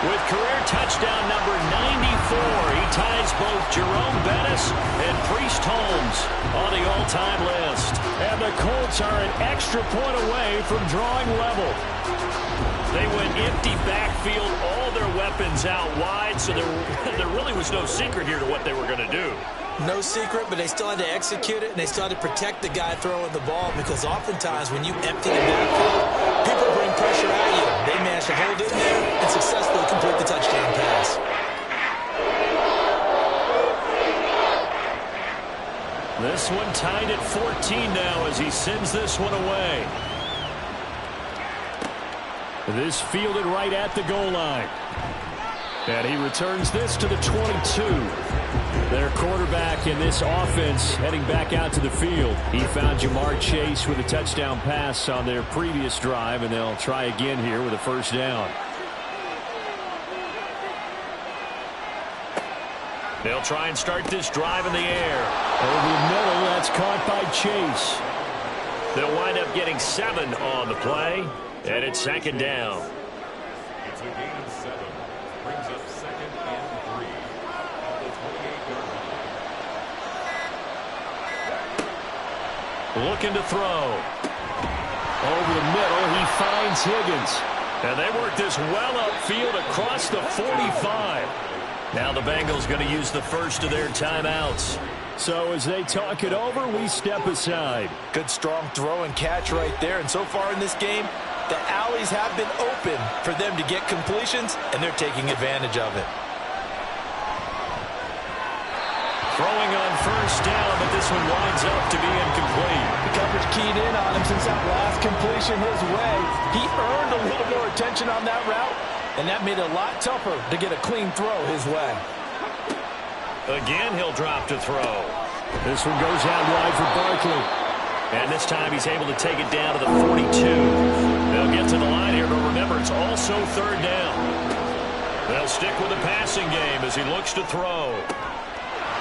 with career touchdown number 94. He ties both Jerome Bettis and Priest Holmes on the all-time list. And the Colts are an extra point away from drawing level. They went empty backfield, all their weapons out wide, so there really was no secret here to what they were going to do. No secret, but they still had to execute it, and they still had to protect the guy throwing the ball, because oftentimes when you empty the backfield, people bring pressure at you. They managed to hold in there and successfully complete the touchdown pass. This one tied at 14 now as he sends this one away. This fielded right at the goal line. And he returns this to the 22. Their quarterback in this offense heading back out to the field. He found Jamar Chase with a touchdown pass on their previous drive, and they'll try again here with a first down. They'll try and start this drive in the air. Over the middle, that's caught by Chase. They'll wind up getting 7 on the play, and it's second down. It's a gain of 7. Brings up 2nd and 3 at the 28-yard line. Looking to throw. Over the middle, he finds Higgins. And they work this well upfield across the 45. Now the Bengals going to use the first of their timeouts. So as they talk it over, we step aside. Good strong throw and catch right there. And so far in this game, the alleys have been open for them to get completions, and they're taking advantage of it. Throwing on first down, but this one winds up to be incomplete. The coverage keyed in on him since that last completion his way. He earned a little more attention on that route, and that made it a lot tougher to get a clean throw his way. Again, he'll drop to throw. This one goes out wide for Barkley. And this time he's able to take it down to the 42. They'll get to the line here, but remember, it's also third down. They'll stick with the passing game as he looks to throw.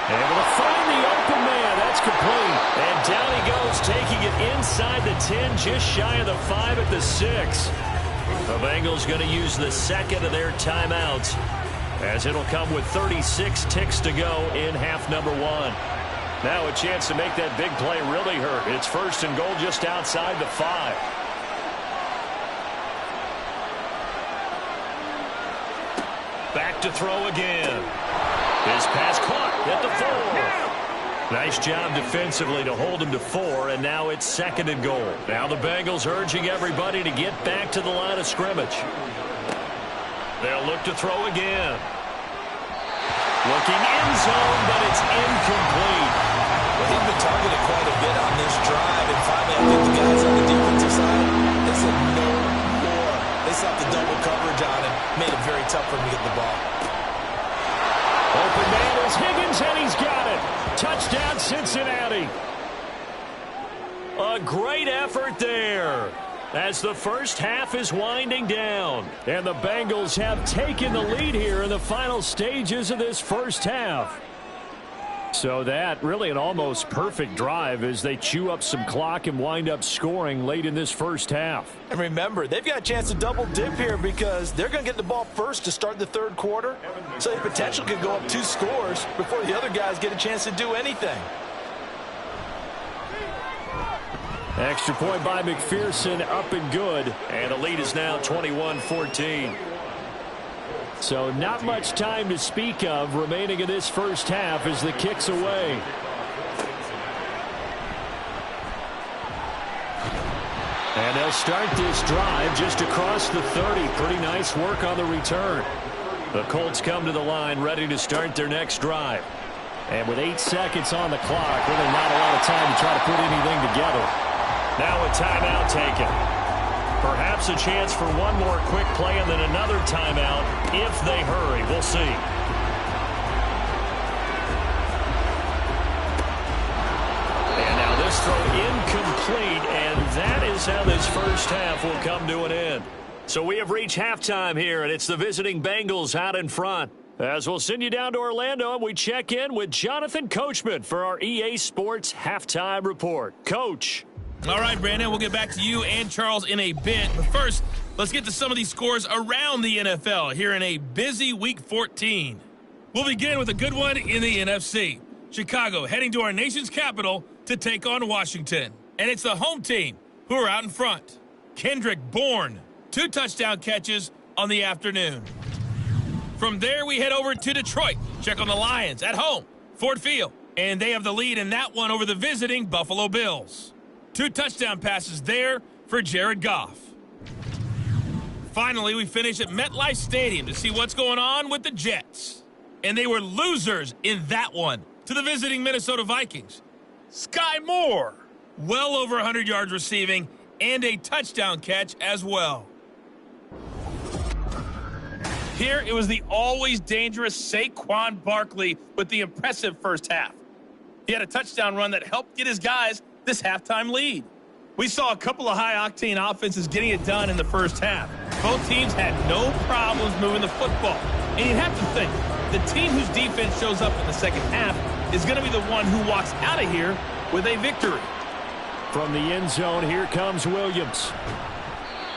Able to find the open man. That's complete. And down he goes, taking it inside the 10, just shy of the 5 at the 6. The Bengals going to use the second of their timeouts, as it'll come with 36 ticks to go in half number 1. Now a chance to make that big play really hurt. It's first and goal just outside the 5. Back to throw again. His pass caught at the 4. Nice job defensively to hold him to 4, and now it's second and goal. Now the Bengals urging everybody to get back to the line of scrimmage. They'll look to throw again. Looking in zone, but it's incomplete. Well, he's been targeted quite a bit on this drive, and finally I think the guys on the defensive side, they said no more. They stopped the double coverage on him, made it very tough for him to get the ball. Open man is Higgins, and he's got it. Touchdown, Cincinnati. A great effort there as the first half is winding down. And the Bengals have taken the lead here in the final stages of this first half. So that really an almost perfect drive as they chew up some clock and wind up scoring late in this first half. And remember, they've got a chance to double dip here because they're going to get the ball first to start the third quarter. So they potentially could go up 2 scores before the other guys get a chance to do anything. Extra point by McPherson, up and good. And the lead is now 21-14. So not much time to speak of remaining in this first half as the kick's away. And they'll start this drive just across the 30. Pretty nice work on the return. The Colts come to the line ready to start their next drive. And with 8 seconds on the clock, really not a lot of time to try to put anything together. Now a timeout taken. Perhaps a chance for one more quick play and then another timeout if they hurry. We'll see. And now this throw incomplete, and that is how this first half will come to an end. So we have reached halftime here, and it's the visiting Bengals out in front. As we'll send you down to Orlando, and we check in with Jonathan Coachman for our EA Sports Halftime Report. Coach. All right, Brandon, we'll get back to you and Charles in a bit. But first, let's get to some of these scores around the NFL here in a busy Week 14. We'll begin with a good one in the NFC. Chicago heading to our nation's capital to take on Washington. And it's the home team who are out in front. Kendrick Bourne, 2 touchdown catches on the afternoon. From there, we head over to Detroit. Check on the Lions at home, Ford Field. And they have the lead in that one over the visiting Buffalo Bills. 2 touchdown passes there for Jared Goff. Finally, we finish at MetLife Stadium to see what's going on with the Jets. And they were losers in that one to the visiting Minnesota Vikings. Sky Moore, well over 100 yards receiving and a touchdown catch as well. Here, it was the always dangerous Saquon Barkley with the impressive first half. He had a touchdown run that helped get his guys this halftime lead. We saw a couple of high-octane offenses getting it done in the first half. Both teams had no problems moving the football. And you have to think, the team whose defense shows up in the second half is going to be the one who walks out of here with a victory. From the end zone, here comes Williams.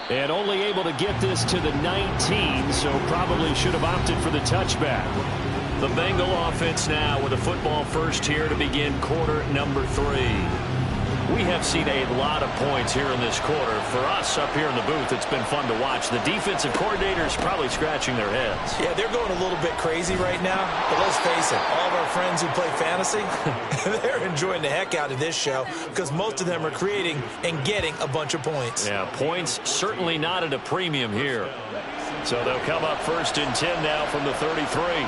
And only able to get this to the 19, so probably should have opted for the touchback. The Bengal offense now with a football first here to begin quarter number 3. We have seen a lot of points here in this quarter. For us up here in the booth, it's been fun to watch. The defensive coordinators probably scratching their heads. Yeah, they're going a little bit crazy right now. But let's face it, all of our friends who play fantasy, they're enjoying the heck out of this show because most of them are creating and getting a bunch of points. Yeah, points certainly not at a premium here. So they'll come up first and 10 now from the 33.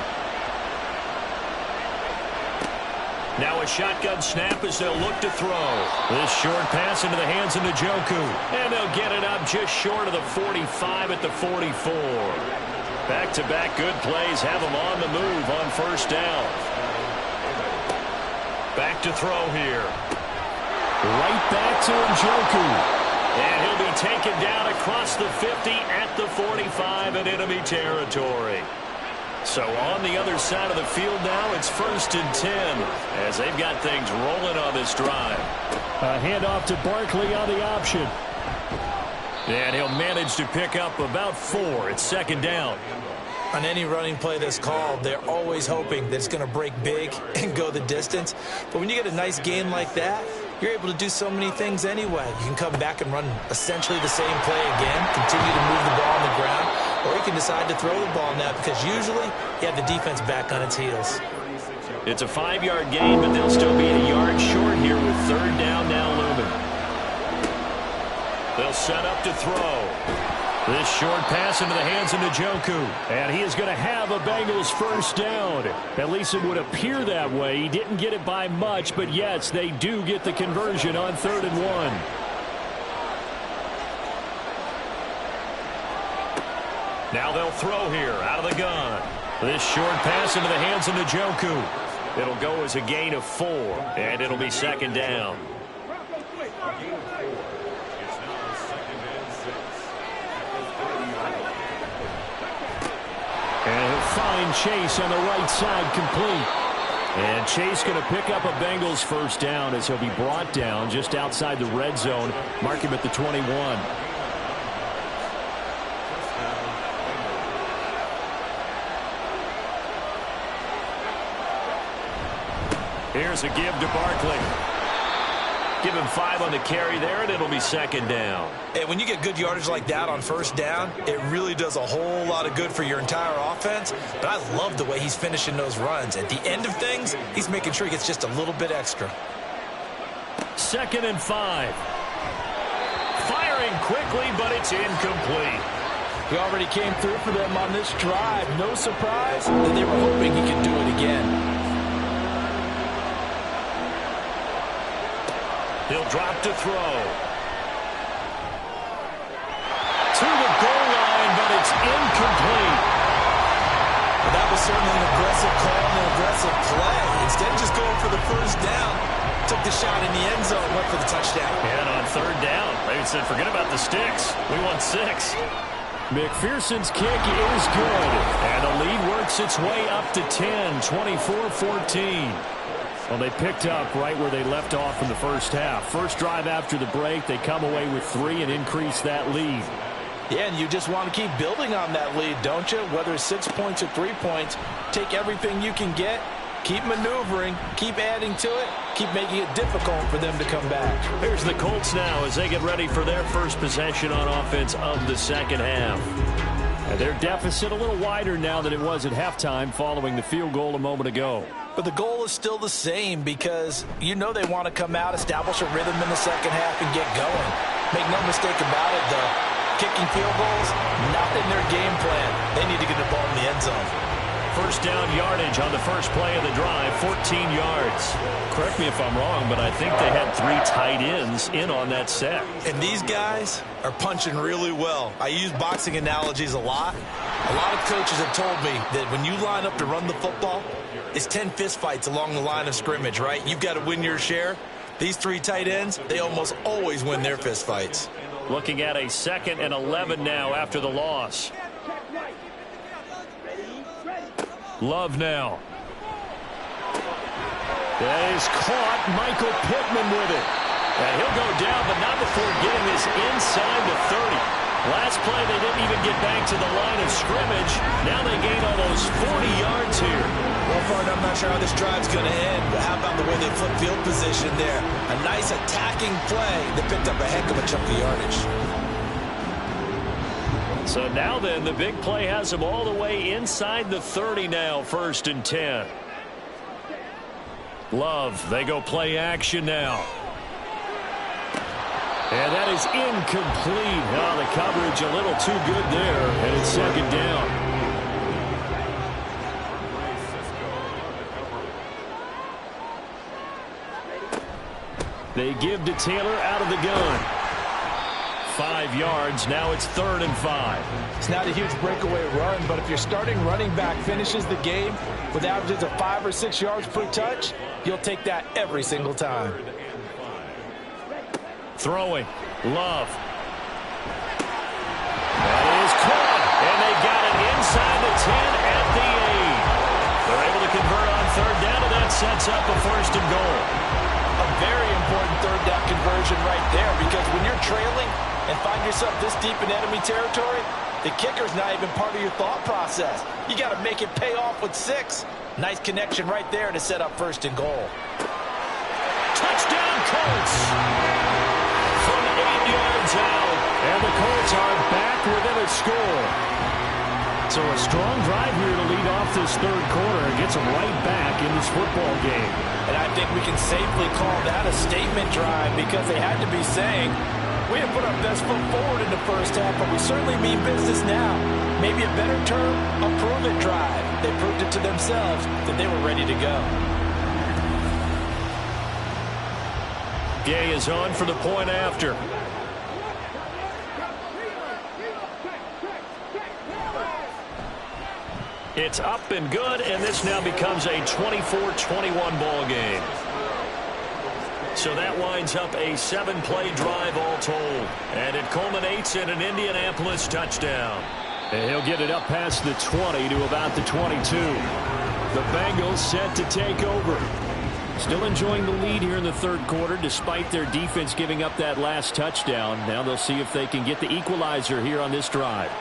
Now a shotgun snap as they'll look to throw. This short pass into the hands of Njoku. And they'll get it up just short of the 45 at the 44. Back-to-back good plays have them on the move on first down. Back to throw here. Right back to Njoku. And he'll be taken down across the 50 at the 45 in enemy territory. So on the other side of the field now, it's first and 10 as they've got things rolling on this drive. A handoff to Barkley on the option. And he'll manage to pick up about 4. It's second down. On any running play that's called, they're always hoping that it's going to break big and go the distance. But when you get a nice game like that, you're able to do so many things anyway. You can come back and run essentially the same play again, continue to move the ball on the ground, or you can decide to throw the ball now because usually you have the defense back on its heels. It's a 5-yard gain, but they'll still be a yard short here with third down now looming. They'll set up to throw. This short pass into the hands of Njoku. And he is going to have a Bengals first down. At least it would appear that way. He didn't get it by much, but yes, they do get the conversion on 3rd and 1. Now they'll throw here out of the gun. This short pass into the hands of Njoku. It'll go as a gain of 4, and it'll be second down. And he'll find Chase on the right side complete. And Chase going to pick up a Bengals first down as he'll be brought down just outside the red zone. Mark him at the 21. Here's a give to Barkley. Give him 5 on the carry there, and it'll be second down. And when you get good yardage like that on first down, it really does a whole lot of good for your entire offense. But I love the way he's finishing those runs. At the end of things, he's making sure he gets just a little bit extra. 2nd and 5. Firing quickly, but it's incomplete. He already came through for them on this drive. No surprise that they were hoping he could do it again. He'll drop to throw. To the goal line, but it's incomplete. Well, that was certainly an aggressive call and an aggressive play. Instead of just going for the first down, took the shot in the end zone, went for the touchdown. And on 3rd down, they said, forget about the sticks. We want 6. McPherson's kick is good. And the lead works its way up to 10, 24-14. Well, they picked up right where they left off in the first half. First drive after the break, they come away with 3 and increase that lead. Yeah, and you just want to keep building on that lead, don't you? Whether it's 6 points or 3 points, take everything you can get, keep maneuvering, keep adding to it, keep making it difficult for them to come back. Here's the Colts now as they get ready for their first possession on offense of the second half. And their deficit a little wider now than it was at halftime following the field goal a moment ago. But the goal is still the same because you know they want to come out, establish a rhythm in the second half, and get going. Make no mistake about it, though. kicking field goals, not in their game plan. They need to get the ball in the end zone. First down yardage on the first play of the drive, 14 yards. Correct me if I'm wrong, but I think they had 3 tight ends in on that set. And these guys are punching really well. I use boxing analogies a lot. A lot of coaches have told me that when you line up to run the football, it's 10 fistfights along the line of scrimmage, right? You've got to win your share. These 3 tight ends, they almost always win their fistfights. Looking at a 2nd and 11 now after the loss. Love now. That is caught. Michael Pittman with it. And he'll go down, but not before getting this inside the 30. Last play, they didn't even get back to the line of scrimmage. Now they gain almost 40 yards here. Well, Fard, I'm not sure how this drive's going to end, but how about the way they flip field position there? A nice attacking play that picked up a heck of a chunk of yardage. So now then, the big play has them all the way inside the 30 now, 1st and 10. Love, they go play action now. And that is incomplete. Oh, the coverage a little too good there, and it's 2nd down. They give to Taylor out of the gun. 5 yards. Now it's 3rd and 5. It's not a huge breakaway run, but if your starting running back finishes the game with averages of 5 or 6 yards per touch, you'll take that every single time. Throwing. Love. That is caught. And they got it inside the 10 at the 8. They're able to convert on 3rd down, and that sets up a 1st and goal. A very important 3rd down conversion right there, because when you're trailing and find yourself this deep in enemy territory, the kicker's not even part of your thought process. You got to make it pay off with 6. Nice connection right there to set up 1st and goal. Touchdown, Colts! From 8 yards out, and the Colts are back within a score. So a strong drive here to lead off this 3rd quarter and gets them right back in this football game. And I think we can safely call that a statement drive, because they had to be saying, we didn't put our best foot forward in the first half, but we certainly mean business now. Maybe a better term, a prove-it drive. They proved it to themselves that they were ready to go. Gay is on for the point after. It's up and good, and this now becomes a 24-21 ball game. So that winds up a 7-play drive all told, and it culminates in an Indianapolis touchdown. And he'll get it up past the 20 to about the 22. The Bengals set to take over. Still enjoying the lead here in the 3rd quarter, despite their defense giving up that last touchdown. Now they'll see if they can get the equalizer here on this drive.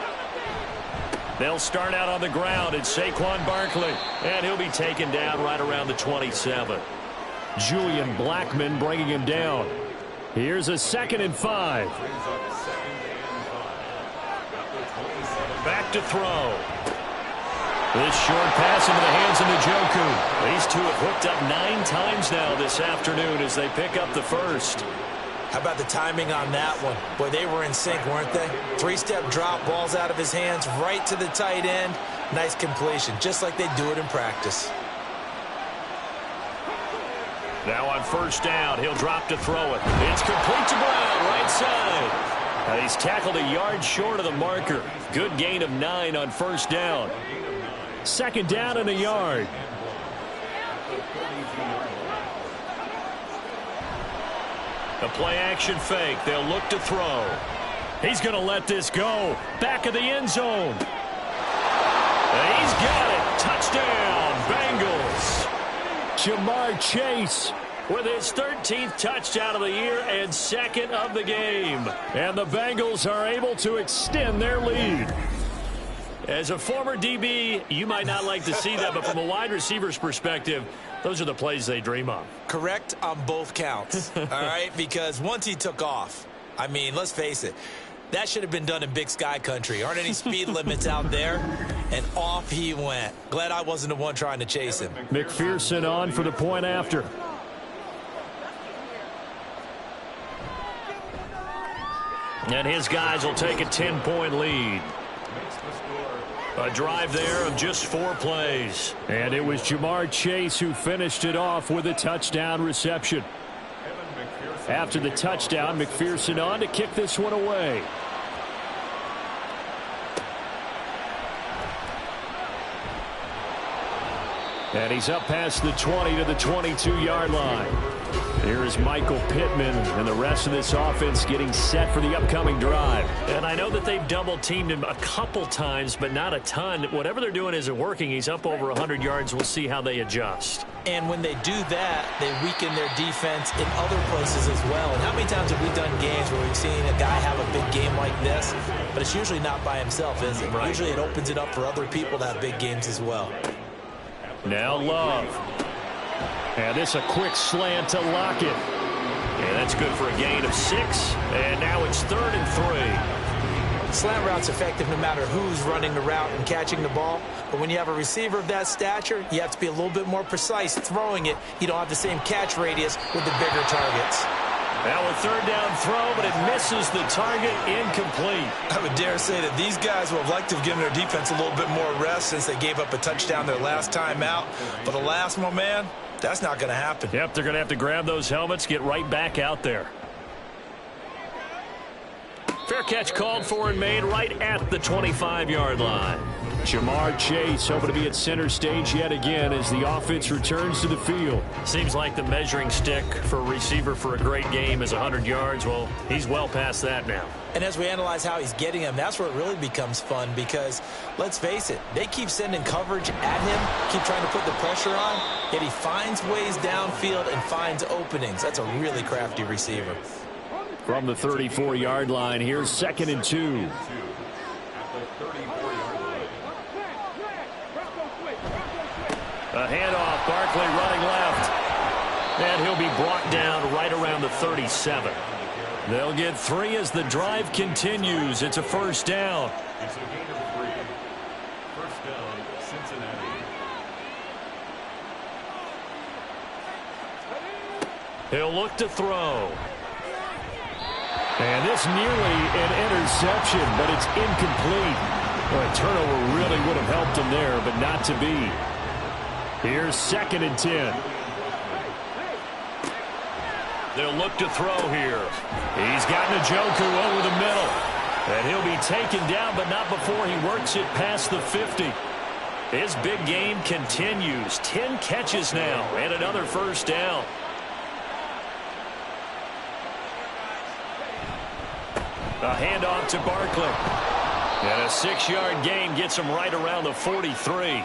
They'll start out on the ground. It's Saquon Barkley, and he'll be taken down right around the 27. Julian Blackman bringing him down. Here's a 2nd and 5. Back to throw. This short pass into the hands of Njoku. These two have hooked up 9 times now this afternoon as they pick up the 1st. How about the timing on that one? Boy, they were in sync, weren't they? 3-step drop, balls out of his hands, right to the tight end. Nice completion, just like they do it in practice. Now on 1st down, he'll drop to throw it. It's complete to Brown, right side. And he's tackled a yard short of the marker. Good gain of 9 on 1st down. 2nd down and a yard. A play-action fake. They'll look to throw. He's going to let this go. Back of the end zone. And he's got it. Touchdown, Bengals. Jamar Chase with his 13th touchdown of the year and 2nd of the game. And the Bengals are able to extend their lead. As a former DB, you might not like to see that, but from a wide receiver's perspective, those are the plays they dream of. Correct on both counts, all right? Because once he took off, I mean, let's face it, that should have been done in Big Sky country. Aren't any speed limits out there? And off he went. Glad I wasn't the one trying to chase him. McPherson on for the point after. And his guys will take a 10-point lead. A drive there of just 4 plays. And it was Jamar Chase who finished it off with a touchdown reception. After the touchdown, McPherson on to kick this one away. And he's up past the 20 to the 22-yard line. Here is Michael Pittman and the rest of this offense getting set for the upcoming drive. And I know that they've double-teamed him a couple times, but not a ton. Whatever they're doing isn't working. He's up over 100 yards. We'll see how they adjust. And when they do that, they weaken their defense in other places as well. And how many times have we done games where we've seen a guy have a big game like this, but it's usually not by himself, is it? Right. Usually it opens it up for other people to have big games as well. Now Love. And this a quick slant to Lockett. And that's good for a gain of 6. And now it's 3rd and 3. Slant route's effective no matter who's running the route and catching the ball. But when you have a receiver of that stature, you have to be a little bit more precise throwing it. You don't have the same catch radius with the bigger targets. Now a 3rd down throw, but it misses the target, incomplete. I would dare say that these guys would have liked to have given their defense a little bit more rest since they gave up a touchdown their last time out. But alas, my man, that's not going to happen. Yep, they're going to have to grab those helmets, get right back out there. Fair catch called for and made right at the 25-yard line. Jamar Chase hoping to be at center stage yet again as the offense returns to the field. Seems like the measuring stick for a receiver for a great game is 100 yards. Well, he's well past that now. And as we analyze how he's getting them, that's where it really becomes fun because, let's face it, they keep sending coverage at him, keep trying to put the pressure on, yet he finds ways downfield and finds openings. That's a really crafty receiver. From the 34-yard line, here's 2nd and 2. A handoff, Barkley running left. And he'll be brought down right around the 37. They'll get 3 as the drive continues. It's a 1st down. It's a gain of 3. 1st down, Cincinnati. He'll look to throw. And this nearly an interception, but it's incomplete. Well, a turnover really would have helped him there, but not to be. Here's 2nd and 10. They'll look to throw here. He's got Njoku over the middle. And he'll be taken down, but not before he works it past the 50. His big game continues. 10 catches now and another 1st down. A handoff to Barkley. And a 6-yard gain gets him right around the 43.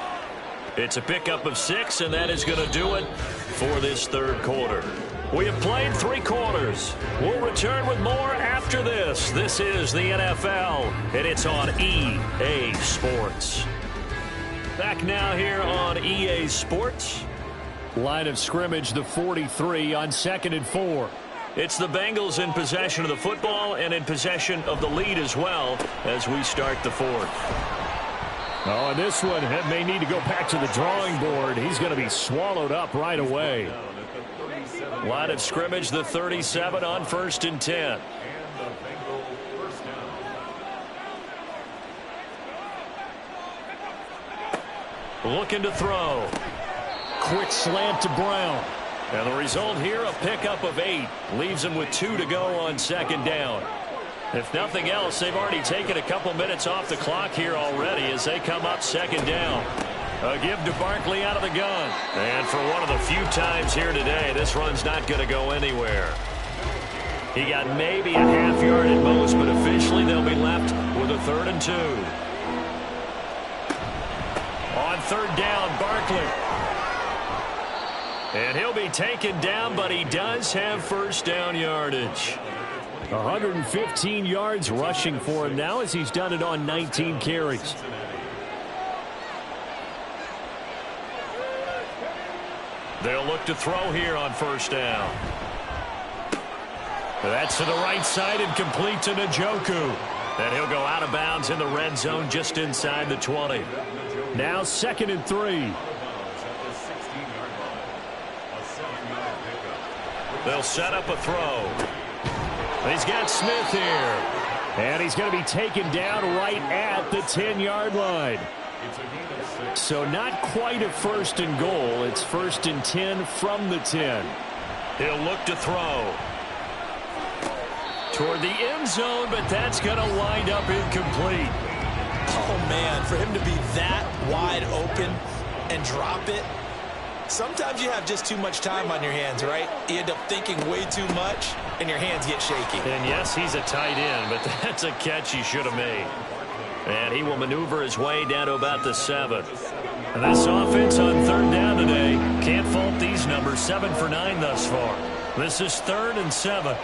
It's a pickup of 6, and that is going to do it for this 3rd quarter. We have played 3 quarters. We'll return with more after this. This is the NFL, and it's on EA Sports. Back now here on EA Sports. Line of scrimmage, the 43 on 2nd and 4. It's the Bengals in possession of the football and in possession of the lead as well as we start the 4th. Oh, and this one may need to go back to the drawing board. He's going to be swallowed up right away. Line of scrimmage, the 37 on 1st and 10. Looking to throw. Quick slant to Brown. And the result here, a pickup of 8. Leaves him with 2 to go on 2nd down. If nothing else, they've already taken a couple minutes off the clock here already as they come up 2nd down. A give to Barkley out of the gun. And for one of the few times here today, this run's not going to go anywhere. He got maybe a half yard at most, but officially they'll be left with a 3rd and 2. On 3rd down, Barkley. And he'll be taken down, but he does have 1st down yardage. 115 yards rushing for him now as he's done it on 19 carries. They'll look to throw here on 1st down. That's to the right side and complete to Njoku. And he'll go out of bounds in the red zone just inside the 20. Now 2nd and 3. They'll set up a throw. He's got Smith here. And he's going to be taken down right at the 10-yard line. So not quite a 1st and goal. It's 1st and 10 from the 10. He'll look to throw toward the end zone, but that's going to wind up incomplete. Oh, man, for him to be that wide open and drop it. Sometimes you have just too much time on your hands, right? You end up thinking way too much, and your hands get shaky. And yes, he's a tight end, but that's a catch he should have made. And he will maneuver his way down to about the 7. And this offense on 3rd down today, can't fault these numbers. 7 for 9 thus far. This is 3rd and 7.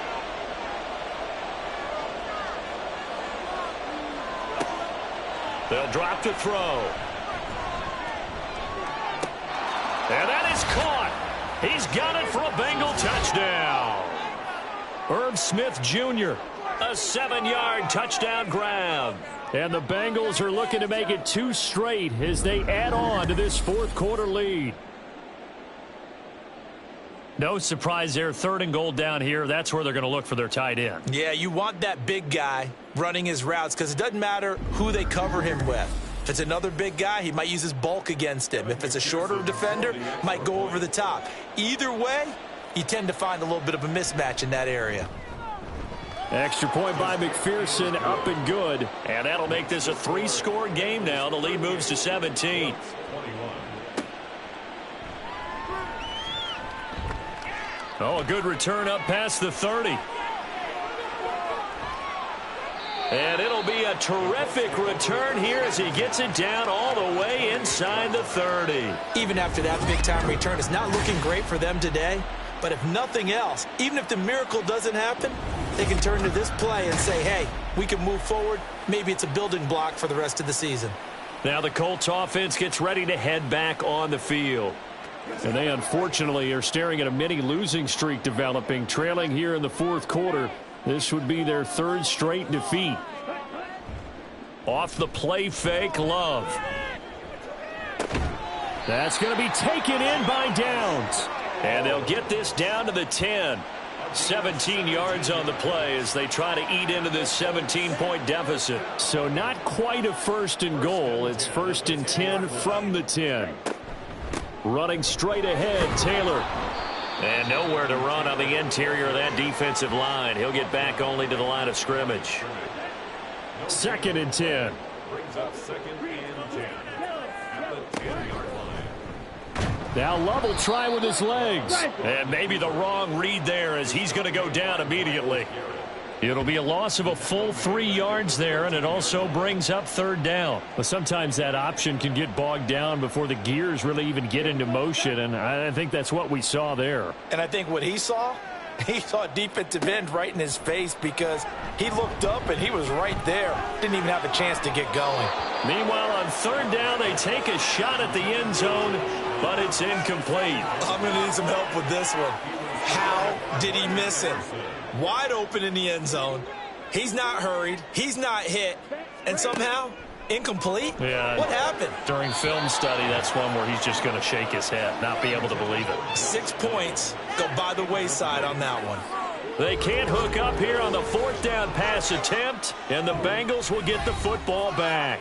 They'll drop to throw. And that is caught. He's got it for a Bengal touchdown. Herb Smith Jr., a 7-yard touchdown grab. And the Bengals are looking to make it 2 straight as they add on to this 4th quarter lead. No surprise there. 3rd and goal down here. That's where they're going to look for their tight end. Yeah, you want that big guy running his routes because it doesn't matter who they cover him with. If it's another big guy, he might use his bulk against him. If it's a shorter defender, might go over the top. Either way, you tend to find a little bit of a mismatch in that area. Extra point by McPherson, up and good. And that'll make this a 3-score game now. The lead moves to 17. Oh, a good return up past the 30. And it'll be a terrific return here as he gets it down all the way inside the 30. Even after that big-time return, it's not looking great for them today. But if nothing else, even if the miracle doesn't happen, they can turn to this play and say, hey, we can move forward. Maybe it's a building block for the rest of the season. Now the Colts offense gets ready to head back on the field. And they unfortunately are staring at a mini losing streak developing, trailing here in the 4th quarter. This would be their 3rd straight defeat. Off the play fake, Love. That's going to be taken in by Downs. And they'll get this down to the 10. 17 yards on the play as they try to eat into this 17-point deficit. So not quite a 1st and goal. It's 1st and 10 from the 10. Running straight ahead, Taylor. And nowhere to run on the interior of that defensive line. He'll get back only to the line of scrimmage. 2nd and 10. Brings up 2nd and 10 at the 10-yard line. Now Love will try with his legs. And maybe the wrong read there as he's going to go down immediately. It'll be a loss of a full 3 yards there, and it also brings up 3rd down. Well, sometimes that option can get bogged down before the gears really even get into motion, and I think that's what we saw there. And I think what he saw a defensive end right in his face because he looked up and he was right there. Didn't even have a chance to get going. Meanwhile, on 3rd down, they take a shot at the end zone, but it's incomplete. I'm going to need some help with this one. How did he miss him? Wide open in the end zone. He's not hurried. He's not hit. And somehow, incomplete? Yeah. What happened? During film study, that's one where he's just going to shake his head, not be able to believe it. 6 points go by the wayside on that one. They can't hook up here on the 4th down pass attempt, and the Bengals will get the football back.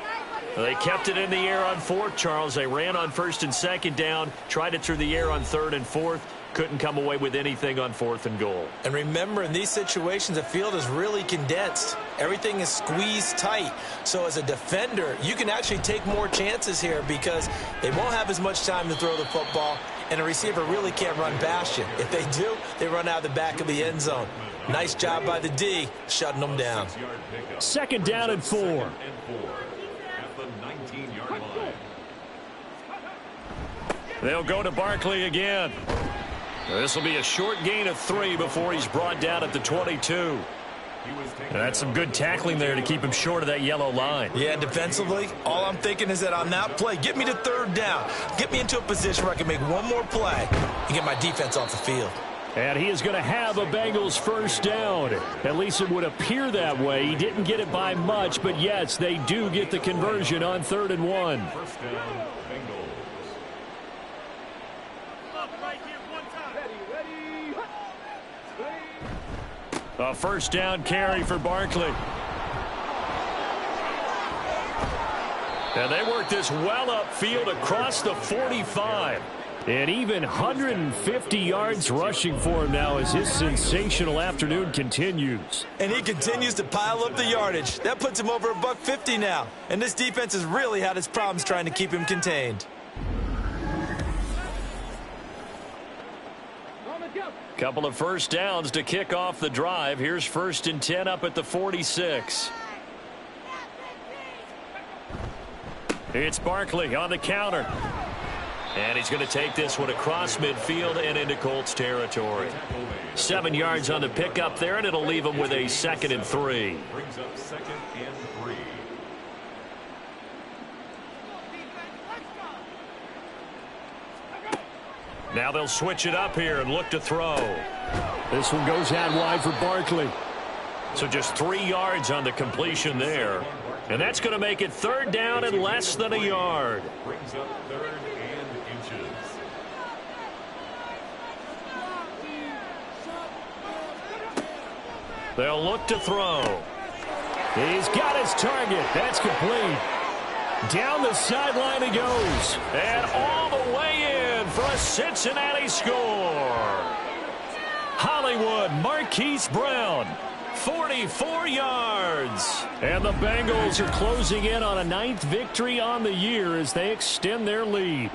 They kept it in the air on 4th, Charles. They ran on 1st and 2nd down, tried it through the air on 3rd and 4th. Couldn't come away with anything on 4th and goal. And remember, in these situations, the field is really condensed. Everything is squeezed tight. So as a defender, you can actually take more chances here because they won't have as much time to throw the football, and a receiver really can't run past you. If they do, they run out of the back of the end zone. Nice job by the D, shutting them down. 2nd down and 4. At the 19-yard line. They'll go to Barkley again. This will be a short gain of 3 before he's brought down at the 22. That's some good tackling there to keep him short of that yellow line. Yeah, defensively, all I'm thinking is that on that play, get me to 3rd down. Get me into a position where I can make one more play and get my defense off the field. And he is going to have a Bengals 1st down. At least it would appear that way. He didn't get it by much, but yes, they do get the conversion on 3rd and 1. First down, Bengals. A 1st down carry for Barkley. And they work this well upfield across the 45. And even 150 yards rushing for him now as his sensational afternoon continues. And he continues to pile up the yardage. That puts him over $150 now. And this defense has really had its problems trying to keep him contained. Couple of first downs to kick off the drive. Here's 1st and 10 up at the 46. It's Barkley on the counter. And he's going to take this one across midfield and into Colts territory. 7 yards on the pickup there, and it'll leave him with a 2nd and 3. Brings up 2nd and 3. Now they'll switch it up here and look to throw. This one goes out wide for Barkley. So just 3 yards on the completion there. And that's going to make it 3rd down and less than a yard. Brings up 3rd and inches. They'll look to throw. He's got his target. That's complete. Down the sideline he goes. And all the way in for a Cincinnati score. Hollywood Marquise Brown. 44 yards. And the Bengals are closing in on a 9th victory on the year as they extend their lead.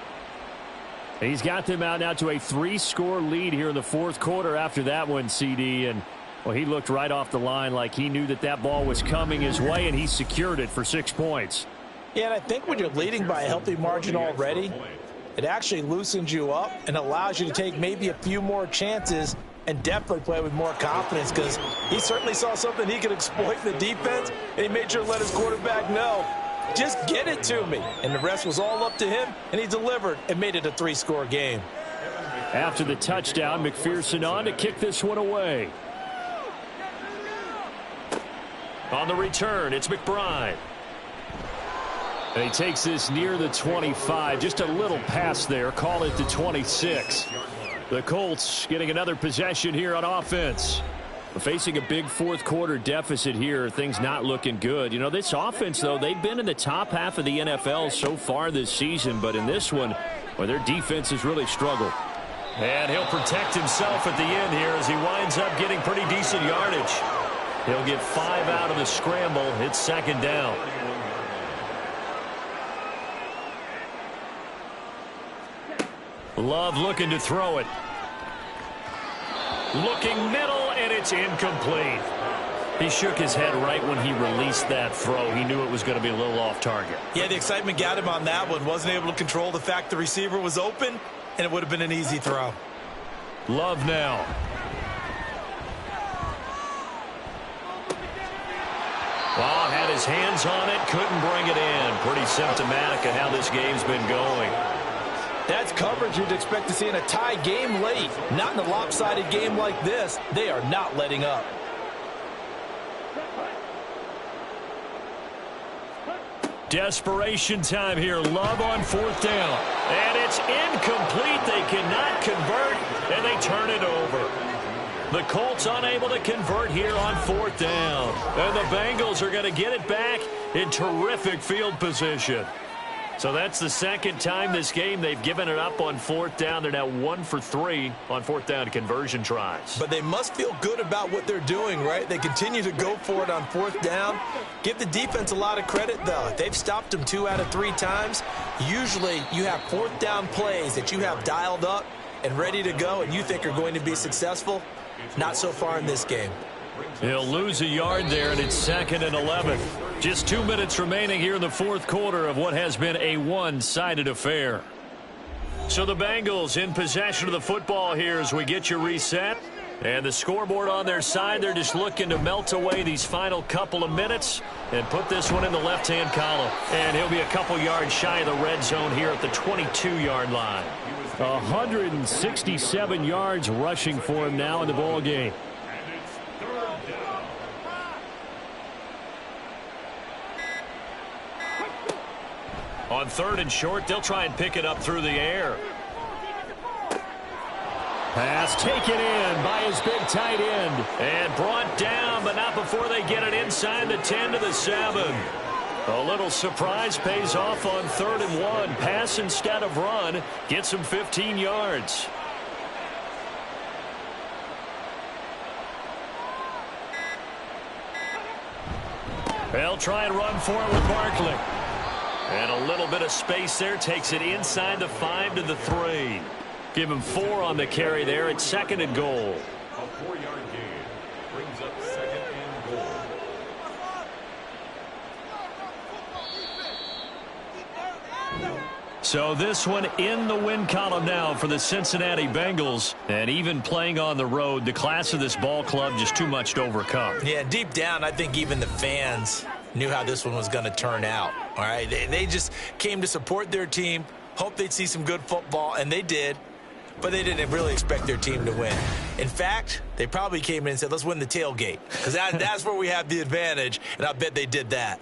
He's got them out now to a 3-score lead here in the 4th quarter after that one, CD. And, well, he looked right off the line like he knew that that ball was coming his way, and he secured it for 6 points. Yeah, and I think when you're leading by a healthy margin already, it actually loosens you up and allows you to take maybe a few more chances and definitely play with more confidence, because he certainly saw something he could exploit in the defense, and he made sure to let his quarterback know, just get it to me. And the rest was all up to him, and he delivered and made it a 3-score game. After the touchdown, McPherson on to kick this one away. On the return, it's McBride. And he takes this near the 25. Just a little pass there. Call it the 26. The Colts getting another possession here on offense. We're facing a big 4th quarter deficit here. Things not looking good. You know, this offense, though, they've been in the top half of the NFL so far this season. But in this one, well, their defense has really struggled. And he'll protect himself at the end here as he winds up getting pretty decent yardage. He'll get 5 out of the scramble. It's 2nd down. Love looking to throw it. Looking middle, and it's incomplete. He shook his head right when he released that throw. He knew it was going to be a little off target. Yeah, the excitement got him on that one. Wasn't able to control the fact the receiver was open, and it would have been an easy throw. Love now. Well, had his hands on it, couldn't bring it in. Pretty symptomatic of how this game's been going. That's coverage you'd expect to see in a tie game late. Not in a lopsided game like this. They are not letting up. Desperation time here. Love on 4th down. And it's incomplete. They cannot convert, and they turn it over. The Colts unable to convert here on 4th down. And the Bengals are going to get it back in terrific field position. So that's the 2nd time this game they've given it up on 4th down. They're now 1 for 3 on 4th down conversion tries. But they must feel good about what they're doing, right? They continue to go for it on 4th down. Give the defense a lot of credit, though. If they've stopped them 2 out of 3 times, usually you have 4th down plays that you have dialed up and ready to go and you think are going to be successful. Not so far in this game. He'll lose a yard there, and it's 2nd and 11. Just 2 minutes remaining here in the 4th quarter of what has been a one-sided affair. So the Bengals in possession of the football here as we get you reset. And the scoreboard on their side, they're just looking to melt away these final couple of minutes and put this one in the left-hand column. And he'll be a couple yards shy of the red zone here at the 22-yard line. 167 yards rushing for him now in the ball game. On 3rd and short, they'll try and pick it up through the air. Pass taken in by his big tight end. And brought down, but not before they get it inside the 10 to the 7. A little surprise pays off on 3rd and 1. Pass instead of run. Gets him 15 yards. They'll try and run for it with Barkley. And a little bit of space there. Takes it inside the 5 to the 3. Give him 4 on the carry there at 2nd and goal. A 4-yard gain brings up 2nd and goal. So this one in the win column now for the Cincinnati Bengals. And even playing on the road, the class of this ball club just too much to overcome. Yeah, deep down, I think even the fans knew how this one was going to turn out. All right, they just came to support their team, hoped they'd see some good football, and they did. But they didn't really expect their team to win. In fact, they probably came in and said, let's win the tailgate, because that's where we have the advantage, and I bet they did that.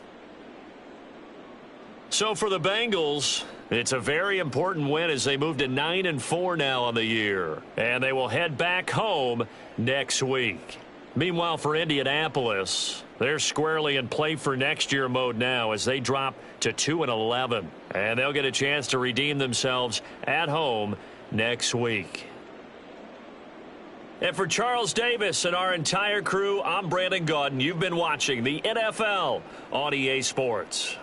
So for the Bengals, it's a very important win as they move to 9-4 now on the year. And they will head back home next week. Meanwhile, for Indianapolis, they're squarely in play for next year mode now as they drop to 2-11. And they'll get a chance to redeem themselves at home next week. And for Charles Davis and our entire crew, I'm Brandon Gaudin. You've been watching the NFL on EA Sports.